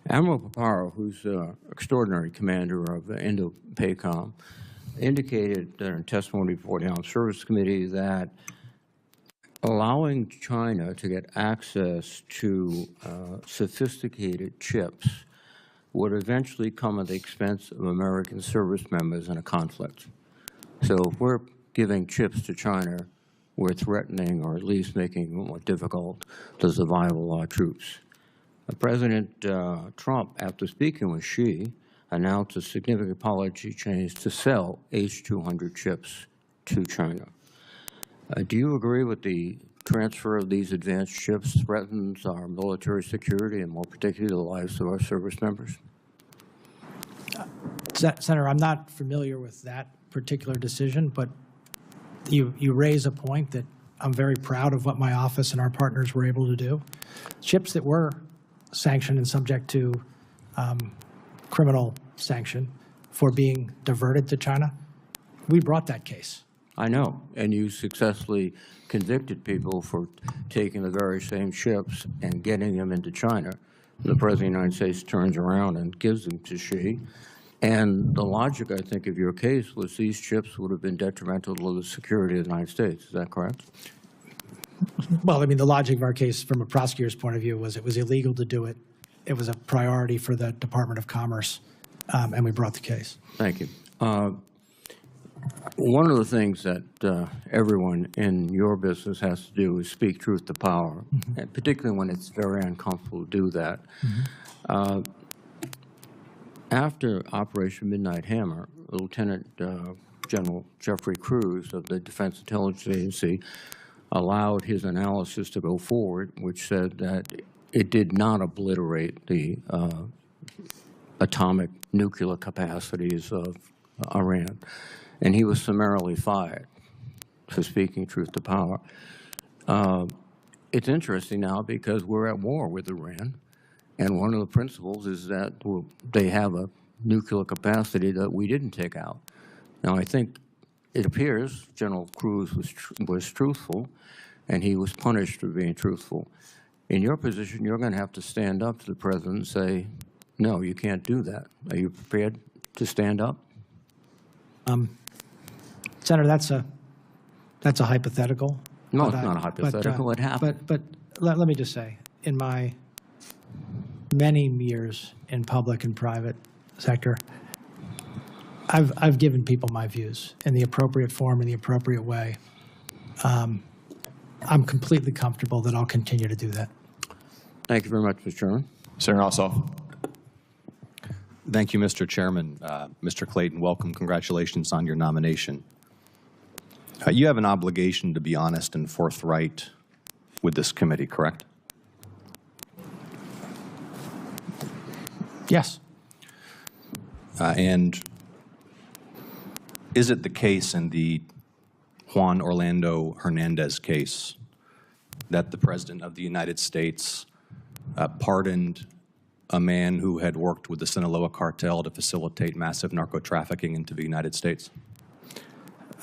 Admiral Paparo, who's extraordinary commander of the Indo-PACOM, indicated in testimony before the Armed Services Committee that allowing China to get access to sophisticated chips would eventually come at the expense of American service members in a conflict. So if we're giving chips to China, we're threatening or at least making it more difficult the survival of our troops. President Trump, after speaking with Xi, announced a significant policy change to sell H-200 chips to China. Do you agree with the transfer of these advanced chips threatens our military security and more particularly the lives of our service members? Senator, I'm not familiar with that particular decision, but you raise a point that I'm very proud of what my office and our partners were able to do. Chips that were sanctioned and subject to criminal sanction for being diverted to China, we brought that case. I know, and you successfully convicted people for taking the very same chips and getting them into China. The President of the United States turns around and gives them to Xi. And the logic, I think, of your case was these chips would have been detrimental to the security of the United States. Is that correct? Well, I mean, the logic of our case from a prosecutor's point of view was it was illegal to do it. It was a priority for the Department of Commerce, and we brought the case. Thank you. One of the things that everyone in your business has to do is speak truth to power, and particularly when it's very uncomfortable to do that. After Operation Midnight Hammer, Lieutenant General Jeffrey Cruz of the Defense Intelligence Agency allowed his analysis to go forward, which said that it did not obliterate the atomic nuclear capacities of Iran. And he was summarily fired for speaking truth to power. It's interesting now because we're at war with Iran, and one of the principles is that they have a nuclear capacity that we didn't take out. Now, I think it appears General Cruz was truthful, and he was punished for being truthful. In your position, you're going to have to stand up to the President and say, no, you can't do that. Are you prepared to stand up? Senator, that's a hypothetical. No, it's not a hypothetical. It happened. But let me just say, in my many years in public and private sector, I've given people my views in the appropriate form, in the appropriate way. I'm completely comfortable that I'll continue to do that. Thank you very much, Mr. Chairman. Senator Ossoff. Thank you, Mr. Chairman. Mr. Clayton, welcome. Congratulations on your nomination. You have an obligation to be honest and forthright with this committee, correct? Yes. And is it the case in the Juan Orlando Hernandez case that the President of the United States pardoned a man who had worked with the Sinaloa cartel to facilitate massive narco trafficking into the United States?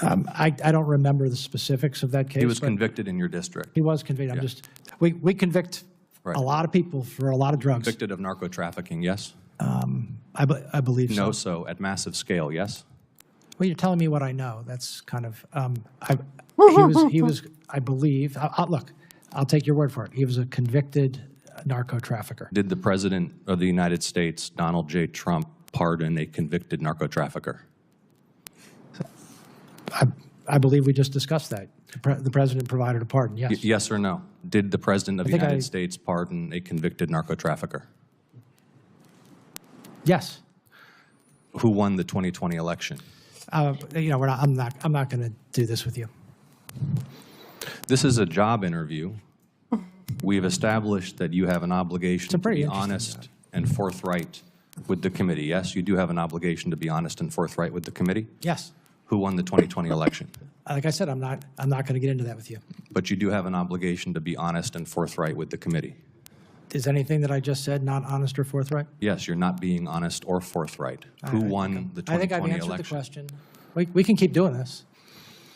I don't remember the specifics of that case. He was but convicted in your district. He was convicted. I'm just, we convict Right. a lot of people for a lot of drugs. Convicted of narco trafficking, yes? I believe so. No, so at massive scale, yes? Well, you're telling me what I know. That's kind of, he was, I believe, look, I'll take your word for it. He was a convicted narco trafficker. Did the President of the United States, Donald J. Trump, pardon a convicted narco trafficker? I believe we just discussed that. The President provided a pardon, yes. Yes or no? Did the President of the think United States pardon a convicted narco trafficker? Yes. Who won the 2020 election? You know, I'm not going to do this with you. This is a job interview. We've established that you have an obligation to be honest and forthright with the committee. Yes, you do have an obligation to be honest and forthright with the committee? Yes. Who won the 2020 election? Like I said, I'm not going to get into that with you. But you do have an obligation to be honest and forthright with the committee. Is anything that I just said not honest or forthright? Yes, you're not being honest or forthright. Who won the 2020 election? I think I've answered the question. We can keep doing this.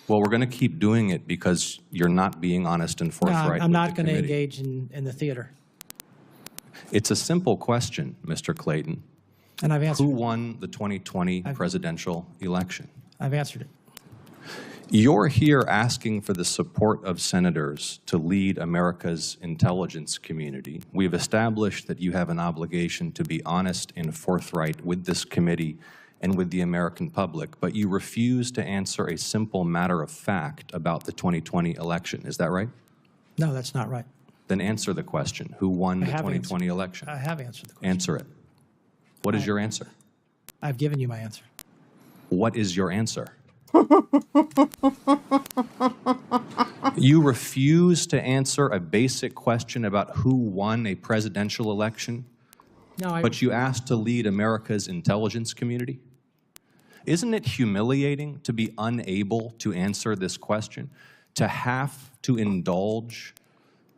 Well, we're going to keep doing it because you're not being honest and forthright. No, I'm not going to committee. engage in the theater. It's a simple question, Mr. Clayton. And I've answered Who it. won the 2020 presidential election? I've answered it. You're here asking for the support of senators to lead America's intelligence community. We've established that you have an obligation to be honest and forthright with this committee and with the American public, but you refuse to answer a simple matter of fact about the 2020 election. Is that right? No, that's not right. Then answer the question. Who won the 2020 election? I have answered the question. Answer it. What is your answer? I've given you my answer. What is your answer? You refuse to answer a basic question about who won a presidential election, but you asked to lead America's intelligence community? Isn't it humiliating to be unable to answer this question, to have to indulge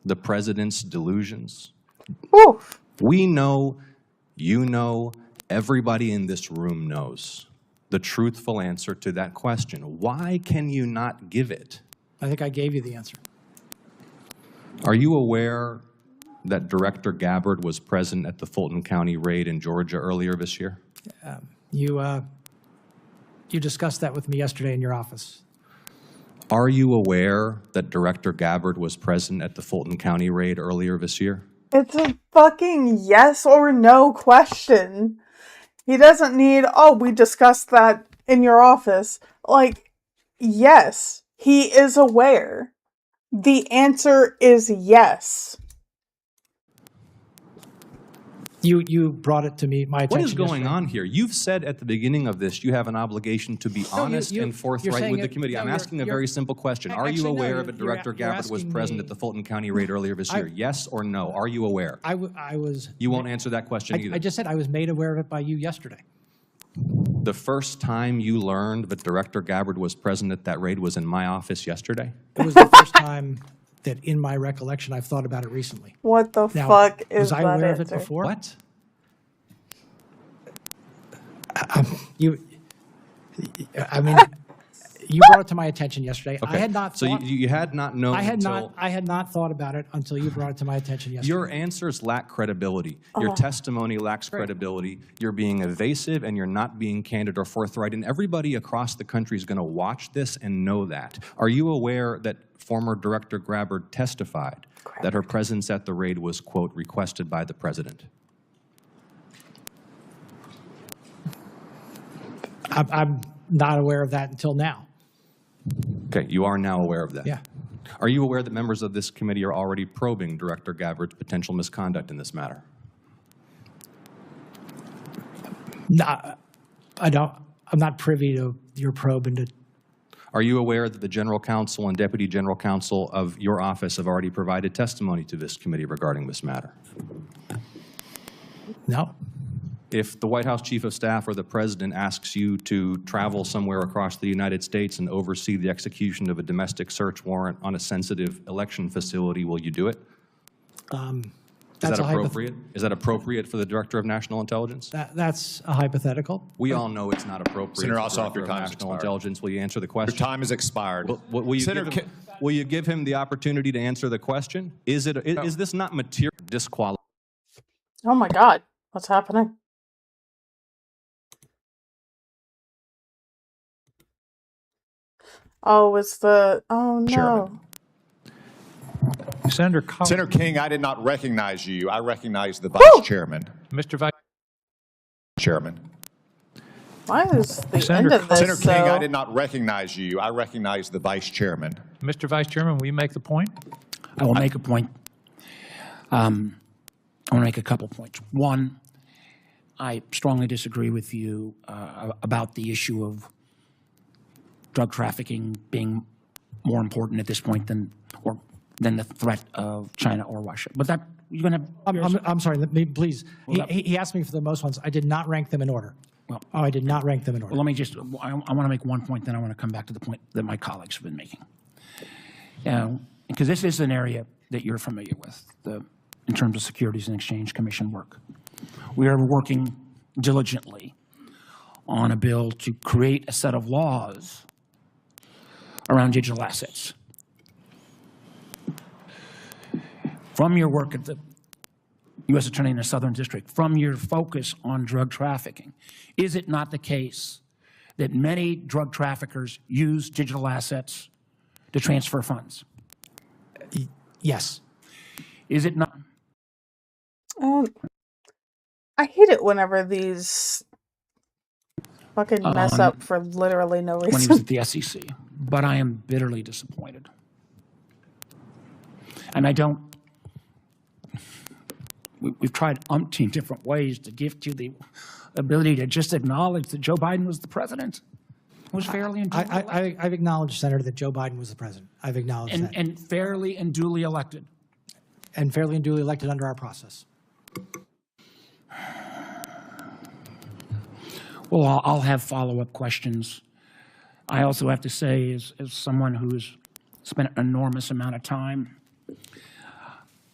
the president's delusions? Oof. We know, you know, everybody in this room knows the truthful answer to that question. Why can you not give it? I think I gave you the answer. Are you aware that Director Gabbard was present at the Fulton County raid in Georgia earlier this year? You discussed that with me yesterday in your office. Are you aware that Director Gabbard was present at the Fulton County raid earlier this year? It's a fucking yes or no question. He doesn't need, oh, we discussed that in your office. Like, yes, he is aware. The answer is yes. You brought it to me, my attention. What is going yesterday. on here? You've said at the beginning of this you have an obligation to be honest and forthright with the committee. I'm asking a very simple question. Are you aware that Director Gabbard was present at the Fulton County raid earlier this year? Yes or no? Are you aware? I was. You won't answer that question either. I just said I was made aware of it by you yesterday. The first time you learned that Director Gabbard was present at that raid was in my office yesterday? It was the first time that, in my recollection, I've thought about it recently. What the Now, fuck is was I that aware of it answer? before? What? I mean, you brought it to my attention yesterday. Okay. I had not. So thought, you had not known I had until... I had not thought about it until you brought it to my attention yesterday. Your answers lack credibility. Your testimony lacks credibility. You're being evasive and you're not being candid or forthright. And everybody across the country is going to watch this and know that. Are you aware that former Director Gabbard testified that her presence at the raid was, quote, requested by the president? I'm not aware of that until now. Okay, you are now aware of that. Yeah. Are you aware that members of this committee are already probing Director Gabbard's potential misconduct in this matter? No, I'm not privy to your probe into. Are you aware that the General Counsel and Deputy General Counsel of your office have already provided testimony to this committee regarding this matter? No. If the White House Chief of Staff or the President asks you to travel somewhere across the United States and oversee the execution of a domestic search warrant on a sensitive election facility, will you do it? Is that appropriate? Is that appropriate for the Director of National Intelligence? That's a hypothetical. We all know it's not appropriate. Senator for the Ossoff, Director your of time has National expired. Intelligence. Will you answer the question? Your time has expired. Will you give him the opportunity to answer the question? Is this not material disqualification? Oh my God, what's happening? Oh, it's the, oh no. Chairman. Senator King, I did not recognize you. I recognized the Vice Chairman. Mr. Vice Chairman. Why is the end of this Senator King, so... I did not recognize you. I recognized the Vice Chairman. Mr. Vice Chairman, will you make the point? I will make a point. I want to make a couple points. One, I strongly disagree with you about the issue of drug trafficking being more important at this point than the threat of China or Russia. But that you're going to. I'm sorry. Let me please. He asked me for the most ones. I did not rank them in order. Well, I did not rank them in order. Well, let me just. I want to make one point, then I want to come back to the point that my colleagues have been making. Because this is an area that you're familiar with, in terms of Securities and Exchange Commission work. We are working diligently on a bill to create a set of laws around digital assets. From your work at the U.S. Attorney in the Southern District, from your focus on drug trafficking, is it not the case that many drug traffickers use digital assets to transfer funds? Yes. Is it not? I hate it whenever these fucking mess up for literally no reason. When he was at the SEC. But I am bitterly disappointed. And I don't. We've tried umpteen different ways to give you the ability to just acknowledge that Joe Biden was the president. It was fairly and duly elected. I've acknowledged, Senator, that Joe Biden was the president. I've acknowledged that. And fairly and duly elected. And fairly and duly elected under our process. Well, I'll have follow-up questions. I also have to say, as someone who's spent an enormous amount of time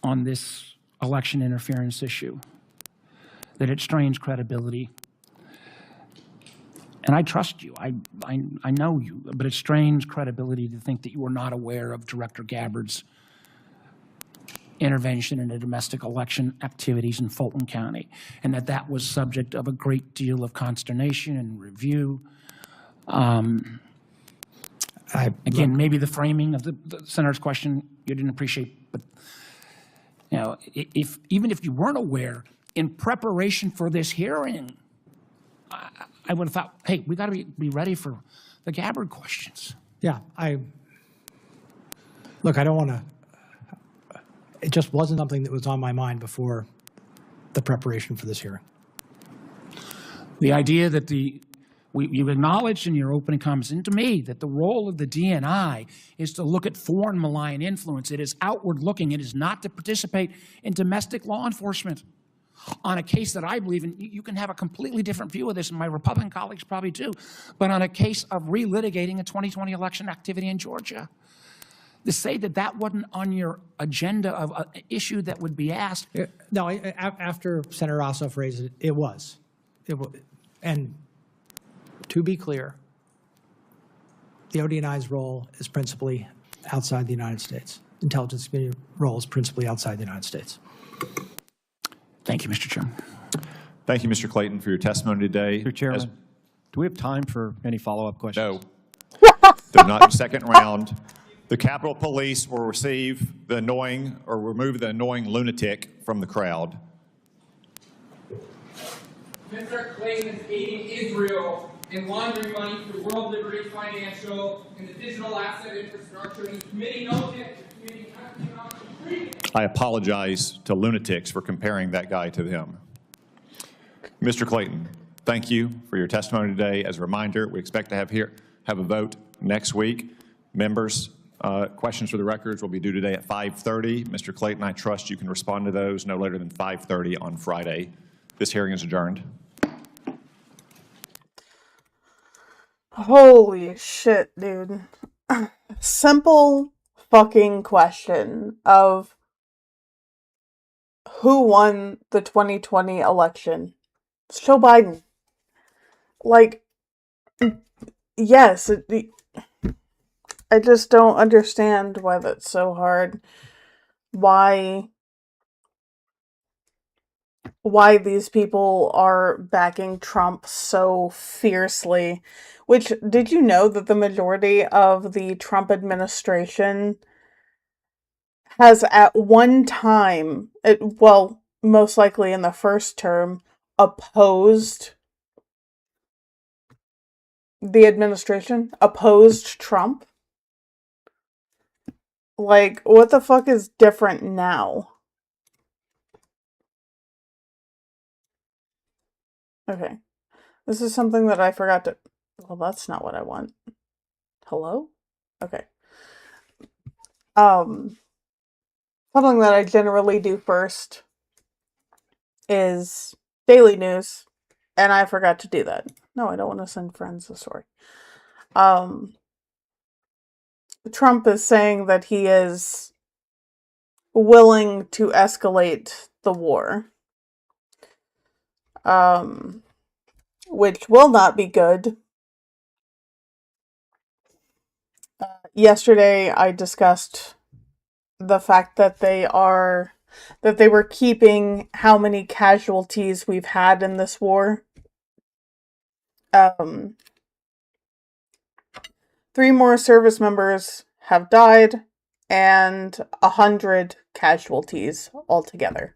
on this election interference issue, that it strains credibility. And I trust you. I know you, but it strains credibility to think that you were not aware of Director Gabbard's intervention in the domestic election activities in Fulton County, and that was subject of a great deal of consternation and review. Again, maybe the framing of the Senator's question you didn't appreciate, but you know, even if you weren't aware, in preparation for this hearing, I would have thought, hey, we got to be ready for the Gabbard questions. Yeah, look, I don't want to. It just wasn't something that was on my mind before the preparation for this hearing. The idea that you've acknowledged in your opening comments and to me that the role of the DNI is to look at foreign malign influence. It is outward looking. It is not to participate in domestic law enforcement on a case that I believe in. You can have a completely different view of this, and my Republican colleagues probably do, but on a case of relitigating a 2020 election activity in Georgia. To say that wasn't on your agenda of an issue that would be asked. No, after Senator Ossoff raised it, it was. And to be clear, the ODNI's role is principally outside the United States. Intelligence community role is principally outside the United States. Thank you, Mr. Chairman. Thank you, Mr. Clayton, for your testimony today. Mr. Chairman, do we have time for any follow-up questions? No. They're not in second round. The Capitol Police will receive the annoying or remove the annoying lunatic from the crowd. Mr. Clayton is aiding Israel and laundering money through World Liberty Financial and the digital asset infrastructure. And the committee knows it. The committee cannot agree. I apologize to lunatics for comparing that guy to him. Mr. Clayton, thank you for your testimony today. As a reminder, we expect to have a vote next week. Members, questions for the records will be due today at 5:30. Mr. Clayton, I trust you can respond to those no later than 5:30 on Friday. This hearing is adjourned. Holy shit, dude. Simple fucking question of who won the 2020 election? It's Joe Biden. Like, yes, I just don't understand why that's so hard. Why these people are backing Trump so fiercely. Which, did you know that the majority of the Trump administration has at one time, well, most likely in the first term, opposed the administration, opposed Trump? Like, what the fuck is different now? Okay. This is something that I forgot to... Well, that's not what I want. Hello? Okay. Something that I generally do first is daily news, and I forgot to do that. No, I don't want to send friends a story. Trump is saying that he is willing to escalate the war. Which will not be good. Yesterday, I discussed the fact that they were keeping how many casualties we've had in this war. 3 more service members have died, and 100 casualties altogether.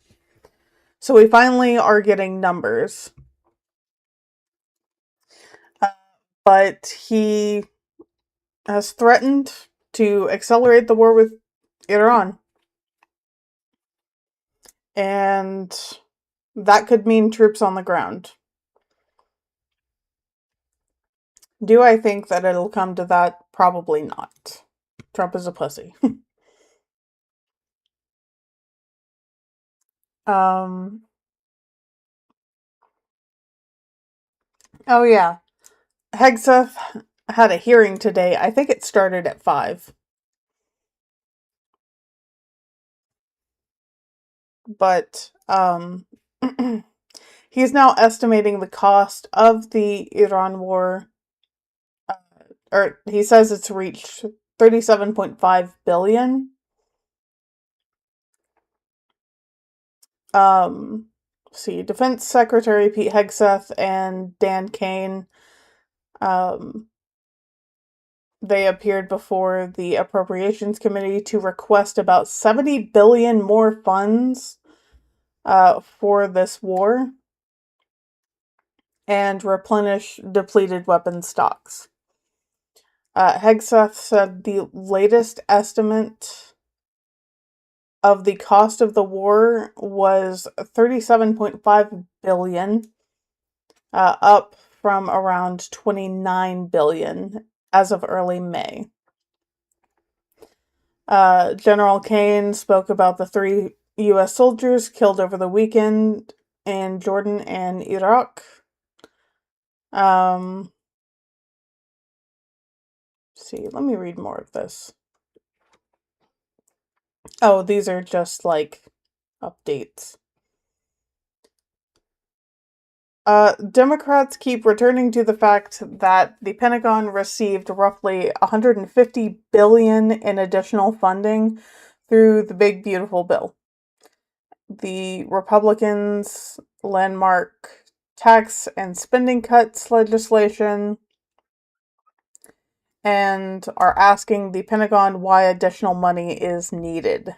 So we finally are getting numbers. But he has threatened to accelerate the war with Iran. And that could mean troops on the ground. Do I think that it'll come to that? Probably not. Trump is a pussy. Oh yeah. Hegseth had a hearing today. I think it started at 5. But, he's now estimating the cost of the Iran war, or he says it's reached $37.5 billion. See, Defense Secretary Pete Hegseth and Dan Kane, they appeared before the Appropriations Committee to request about $70 billion more funds for this war and replenish depleted weapon stocks. Hegseth said the latest estimate of the cost of the war was $37.5 billion, up from around $29 billion as of early May. General Kane spoke about the 3 U.S. soldiers killed over the weekend in Jordan and Iraq. See, let me read more of this. Oh, these are just like updates. Democrats keep returning to the fact that the Pentagon received roughly $150 billion in additional funding through the Big Beautiful Bill. The Republicans' landmark tax and spending cuts legislation, and are asking the Pentagon why additional money is needed.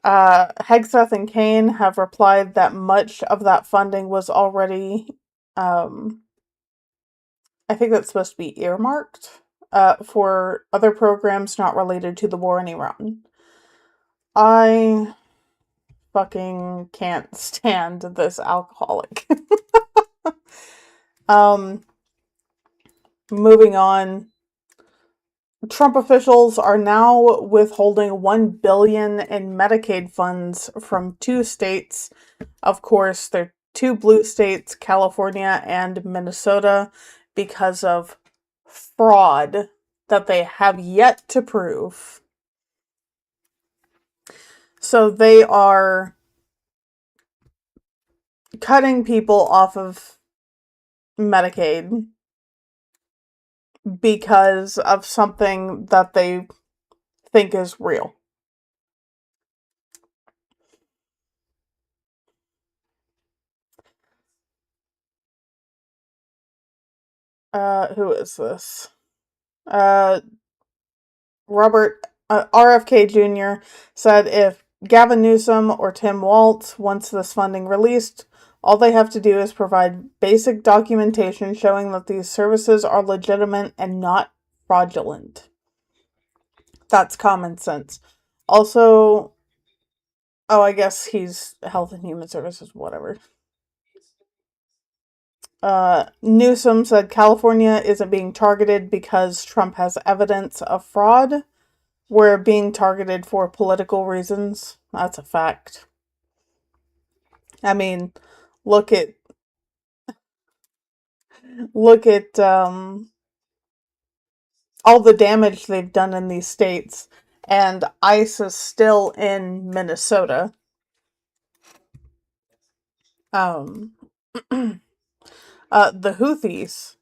Hegseth and Kane have replied that much of that funding was already I think that's supposed to be earmarked for other programs not related to the war in Iran. I fucking can't stand this alcoholic. Moving on. Trump officials are now withholding $1 billion in Medicaid funds from 2 states. Of course, they're 2 blue states, California and Minnesota, because of fraud that they have yet to prove. So they are cutting people off of Medicaid because of something that they think is real. Who is this? Robert RFK Jr. said if Gavin Newsom or Tim Walz wants this funding released, all they have to do is provide basic documentation showing that these services are legitimate and not fraudulent. That's common sense. Also, I guess he's Health and Human Services, whatever. Newsom said California isn't being targeted because Trump has evidence of fraud. We're being targeted for political reasons. That's a fact. I mean, look at all the damage they've done in these states, and ICE is still in Minnesota. The Houthis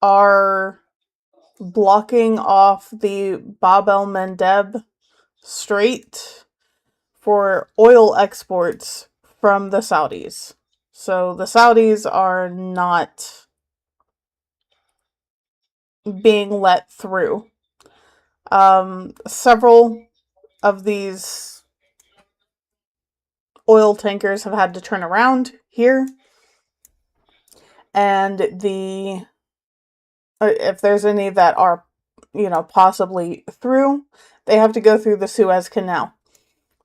are blocking off the Bab el-Mandeb Strait for oil exports from the Saudis. So the Saudis are not being let through. Several of these oil tankers have had to turn around here. And if there's any that are, possibly through, they have to go through the Suez Canal.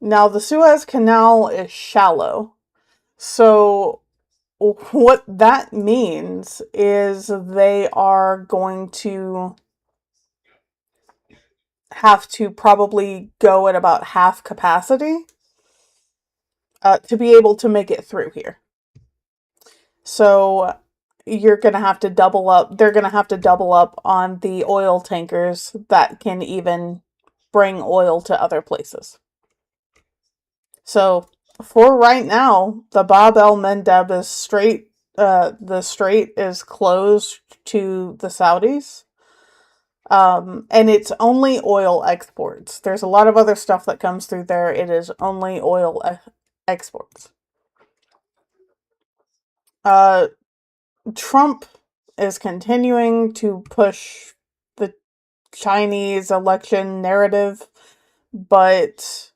Now, the Suez Canal is shallow. So what that means is they are going to have to probably go at about half capacity to be able to make it through here. So you're going to have to double up. They're going to have to double up on the oil tankers that can even bring oil to other places. So for right now, the Bab el-Mandeb is straight. The strait is closed to the Saudis. And it's only oil exports. There's a lot of other stuff that comes through there. It is only oil exports. Trump is continuing to push the Chinese election narrative, but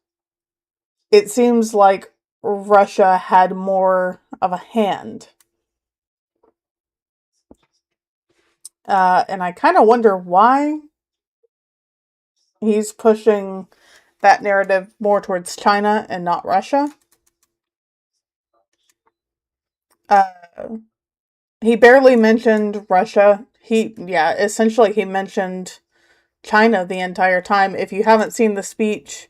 it seems like Russia had more of a hand. And I kind of wonder why he's pushing that narrative more towards China and not Russia. He barely mentioned Russia. Essentially he mentioned China the entire time. If you haven't seen the speech,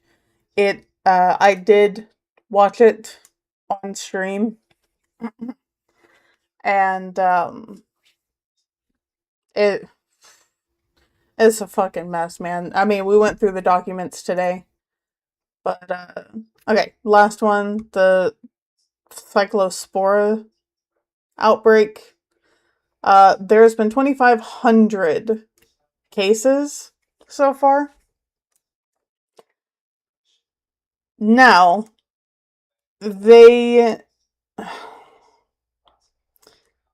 I did watch it on stream. And it's a fucking mess, man. I mean, we went through the documents today. But okay, last one, the cyclospora outbreak. There's been 2,500 cases so far. Now, they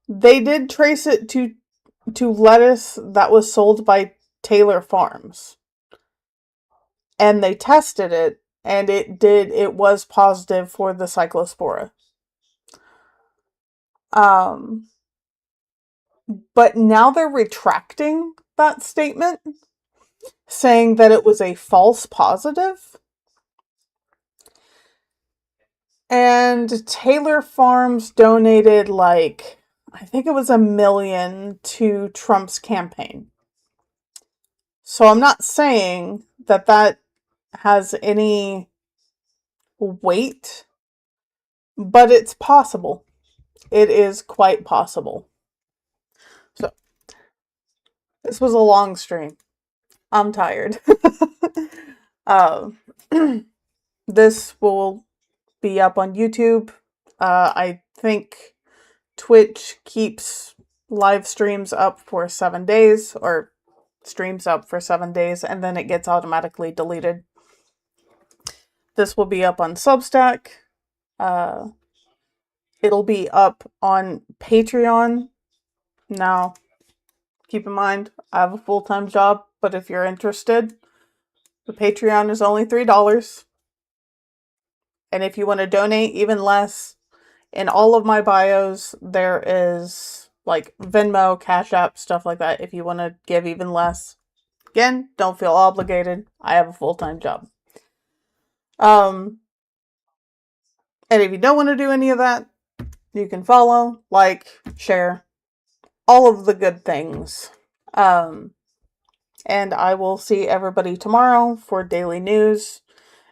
did trace it to lettuce that was sold by Taylor Farms. And they tested it, and it was positive for the cyclospora. But now they're retracting that statement, saying that it was a false positive. And Taylor Farms donated I think it was $1 million to Trump's campaign. So I'm not saying that that has any weight, but it's possible. It is quite possible. So this was a long stream. I'm tired. This will be up on YouTube. I think Twitch keeps live streams up for 7 days, or streams up for 7 days, and then it gets automatically deleted. This will be up on Substack. It'll be up on Patreon. Now, keep in mind, I have a full-time job, but if you're interested, the Patreon is only $3. And if you want to donate even less, in all of my bios, there is Venmo, Cash App, stuff like that. If you want to give even less, again, don't feel obligated. I have a full-time job. And if you don't want to do any of that, you can follow, share, all of the good things. And I will see everybody tomorrow for daily news.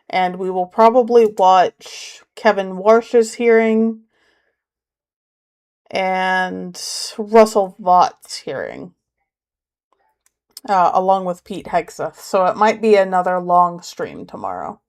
And we will probably watch Kevin Warsh's hearing and Russell Vought's hearing, along with Pete Hegseth. So it might be another long stream tomorrow.